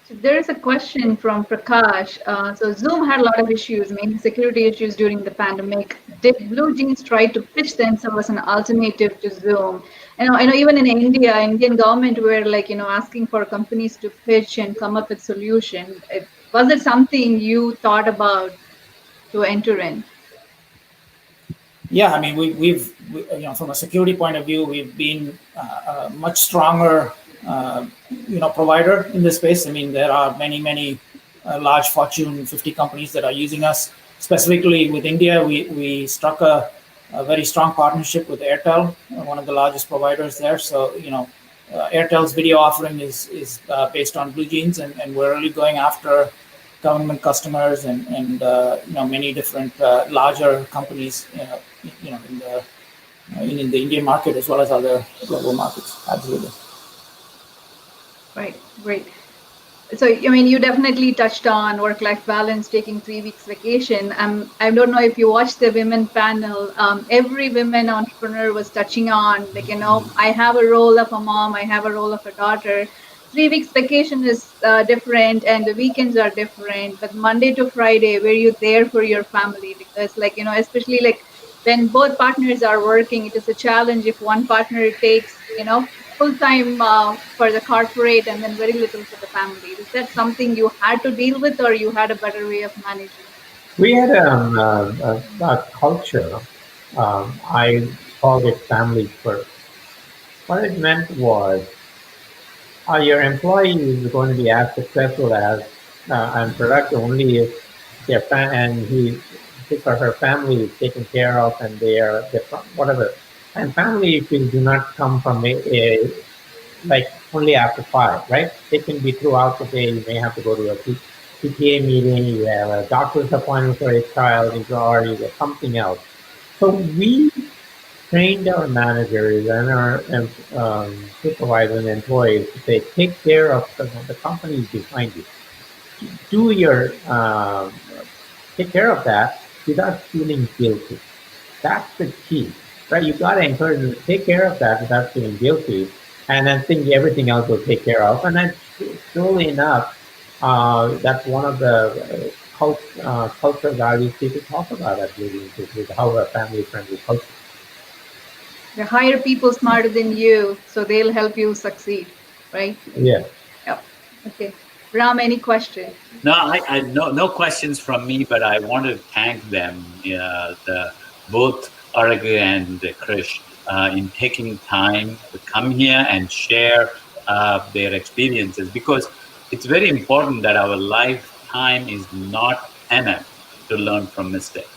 So there is a question from Prakash. So Zoom had a lot of issues, mainly security issues during the pandemic. Did Blue Jeans try to pitch themselves as an alternative to Zoom? I know even in India, Indian government were asking for companies to pitch and come up with solution. Was it something you thought about to enter in? Yeah, I mean, we've from a security point of view, we've been a much stronger provider in this space. I mean, there are many large Fortune 50 companies that are using us. Specifically with India, we struck a very strong partnership with Airtel, one of the largest providers there. So Airtel's video offering is based on Blue Jeans, and we're really going after government customers and many different larger companies in the Indian market as well as other global markets. Absolutely. Right, great. So, I mean, you definitely touched on work-life balance, taking 3 weeks vacation. I don't know if you watched the women panel. Every women entrepreneur was touching on, I have a role of a mom, I have a role of a daughter. 3 weeks vacation is different, and the weekends are different. But Monday to Friday, were you there for your family? Because, especially when both partners are working, it is a challenge if one partner takes, full-time for the corporate and then very little for the family. Is that something you had to deal with, or you had a better way of managing? We had a culture. I called it family first. What it meant was your employee is going to be as successful as and productive only if his or her family is taken care of and they're whatever. And family issues do not come from only after 5, right? They can be throughout the day. You may have to go to a PTA meeting, you have a doctor's appointment for a child, or you get something else. So we trained our managers and our supervisors and employees to say, take care of the companies behind you. Take care of that without feeling guilty. That's the key. Right, you got to encourage them to take care of that without feeling guilty, and then think everything else will take care of. And then, surely enough, that's one of the cultural values people talk about at Blue Jeans, is how a family-friendly culture. You hire people smarter than you, so they'll help you succeed, right? Yeah. Yep. Okay. Ram, any questions? No, I no questions from me, but I want to thank them, both Arun and Krish, in taking time to come here and share their experiences, because it's very important that our lifetime is not enough to learn from mistakes.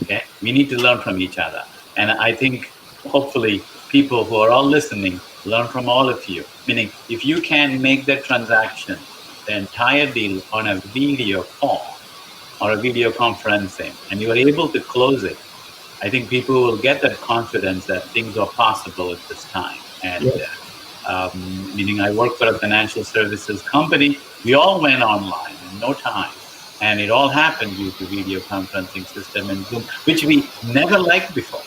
Okay, we need to learn from each other, and I think hopefully people who are all listening learn from all of you. Meaning, if you can make that transaction, the entire deal on a video call or a video conferencing, and you are able to close it, I think people will get that confidence that things are possible at this time. And meaning, I work for a financial services company. We all went online in no time, and it all happened due to video conferencing system and Zoom, which we never liked before.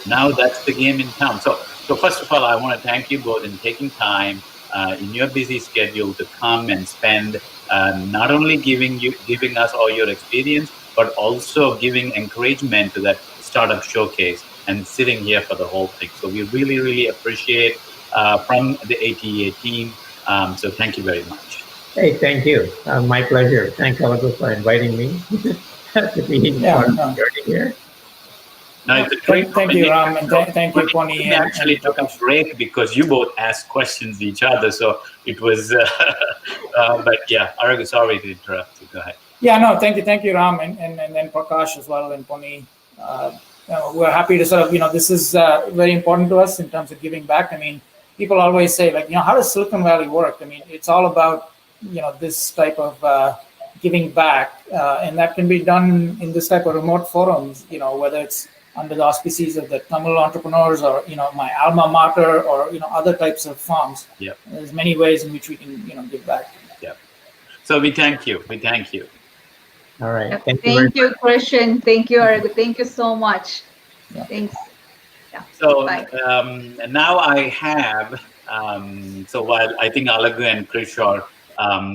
Now that's the game in town. So first of all, I want to thank you both in taking time in your busy schedule to come and spend, not only giving us all your experience, but also giving encouragement to that startup showcase and sitting here for the whole thing. So we really, really appreciate from the ATEA team. So thank you very much. Hey, thank you. My pleasure. Thanks, Alago, for inviting me to be part of the journey here. No, it's a great thank you, Ram, and thank you, Pony. We actually took a break because you both asked questions each other, so it was. But yeah, Arun, sorry to interrupt you. Go ahead. Yeah, no, thank you, Ram, and then Prakash as well, and Pony. We're happy to sort of, this is very important to us in terms of giving back. I mean, people always say, like, how does Silicon Valley work? I mean, it's all about, this type of giving back, and that can be done in this type of remote forums, whether it's under the auspices of the Tamil entrepreneurs or, my alma mater or, other types of farms. Yeah. There's many ways in which we can, give back. Yeah. So we thank you. We thank you. All right. Thank you, Christian. Thank you, Arun. Thank you so much. Yeah. Thanks. Yeah. So now I have, so while I think Alagu and Krish are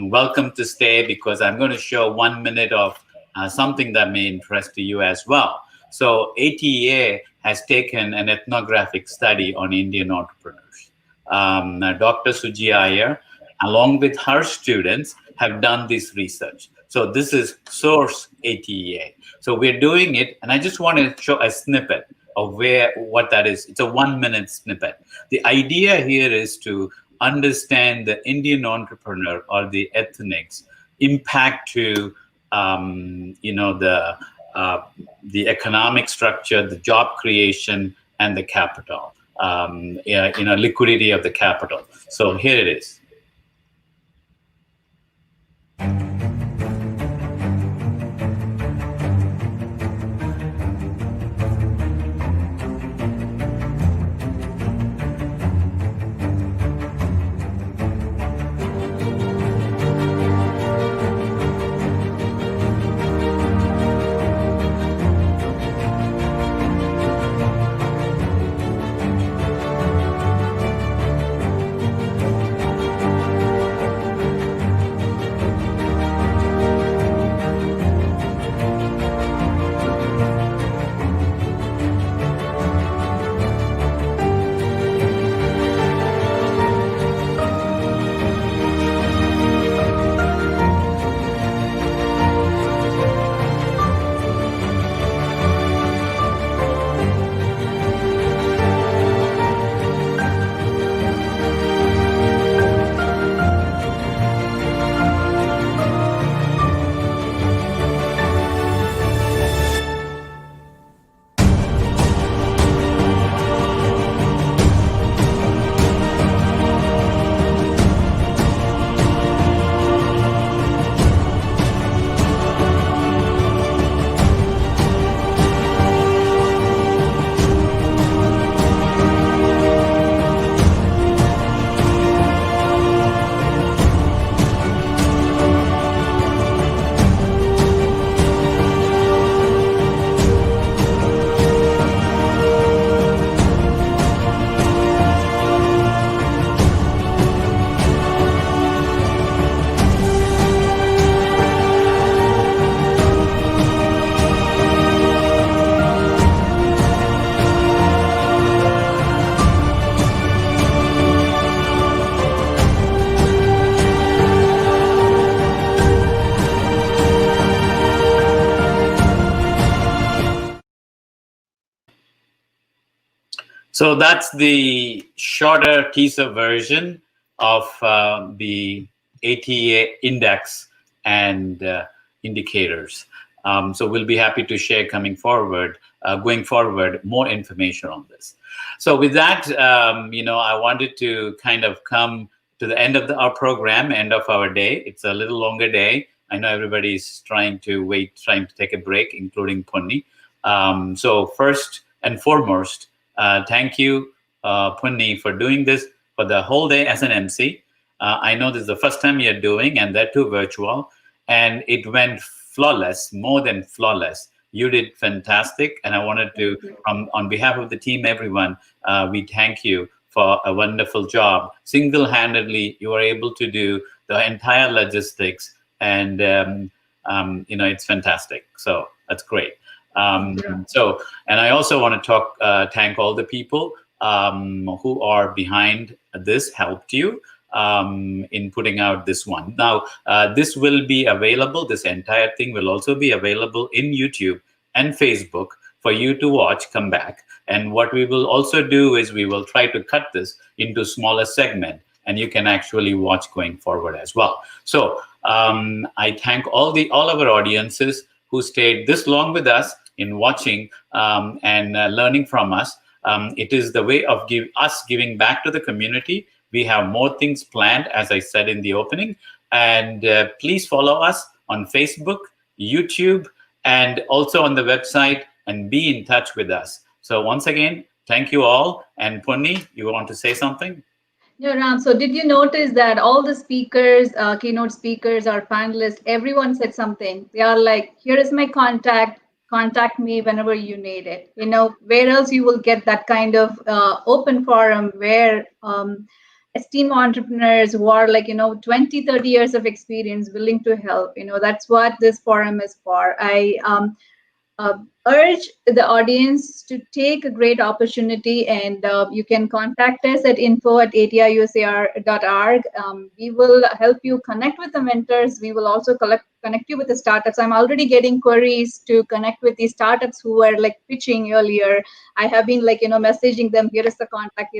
welcome to stay, because I'm going to show 1 minute of something that may interest you as well. So ATEA has taken an ethnographic study on Indian entrepreneurs. Dr. Suji Iyer, along with her students, have done this research. So this is Source ATEA. So we're doing it, and I just want to show a snippet of what that is. It's a 1 minute snippet. The idea here is to understand the Indian entrepreneur or the ethnics impact to the economic structure, the job creation, and the capital, liquidity of the capital. So here it is. So that's the shorter teaser version of the ATEA index and indicators. So we'll be happy to share going forward, more information on this. So with that, I wanted to kind of come to the end of our program, end of our day. It's a little longer day. I know everybody's trying to take a break, including Punni. So first and foremost, thank you, Punni, for doing this for the whole day as an MC. I know this is the first time you're doing, and that too virtual, and it went flawless, more than flawless. You did fantastic, and I wanted to, on behalf of the team, everyone, we thank you for a wonderful job. Single-handedly, you were able to do the entire logistics, and it's fantastic. So that's great. And I also want to thank all the people who are behind this, helped you in putting out this one. Now, this will be available, this entire thing will also be available in YouTube and Facebook for you to watch, come back. And what we will also do is we will try to cut this into smaller segment, and you can actually watch going forward as well. So I thank all of our audiences who stayed this long with us in watching and learning from us. It is the way of giving back to the community. We have more things planned, as I said in the opening. And please follow us on Facebook, YouTube, and also on the website, and be in touch with us. So once again, thank you all. And Punni, you want to say something? Yeah, Ram. So did you notice that all the speakers, keynote speakers, our panelists, everyone said something. They are like, here is my contact me whenever you need it. Where else you will get that kind of open forum where esteemed entrepreneurs who are 20, 30 years of experience willing to help. That's what this forum is for. I urge the audience to take a great opportunity, and you can contact us at info@ateausar.org. We will help you connect with the mentors. We will also connect you with the startups. I'm already getting queries to connect with these startups who were pitching earlier. I have been messaging them, here is the contact.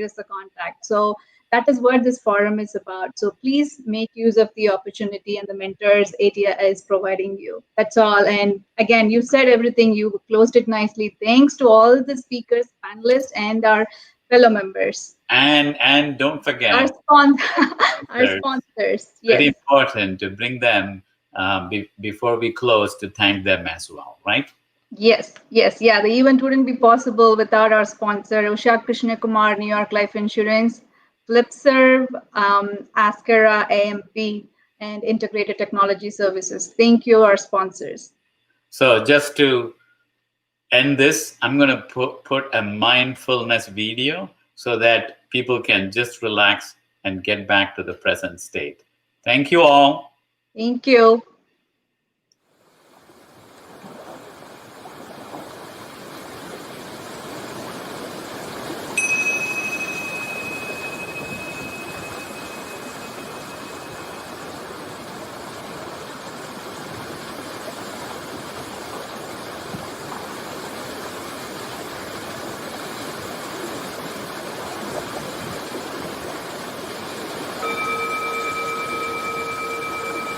So that is what this forum is about. So please make use of the opportunity and the mentors ATEA is providing you. That's all. And again, you said everything. You closed it nicely. Thanks to all the speakers, panelists, and our fellow members. And don't forget our sponsors. Yes. Very important to bring them before we close, to thank them as well, right? Yes. Yeah, the event wouldn't be possible without our sponsor, Usha Krishna Kumar, New York Life Insurance, Flipserve, Askera, AMP, and Integrated Technology Services. Thank you, our sponsors. So just to end this, I'm going to put a mindfulness video so that people can just relax and get back to the present state. Thank you all. Thank you.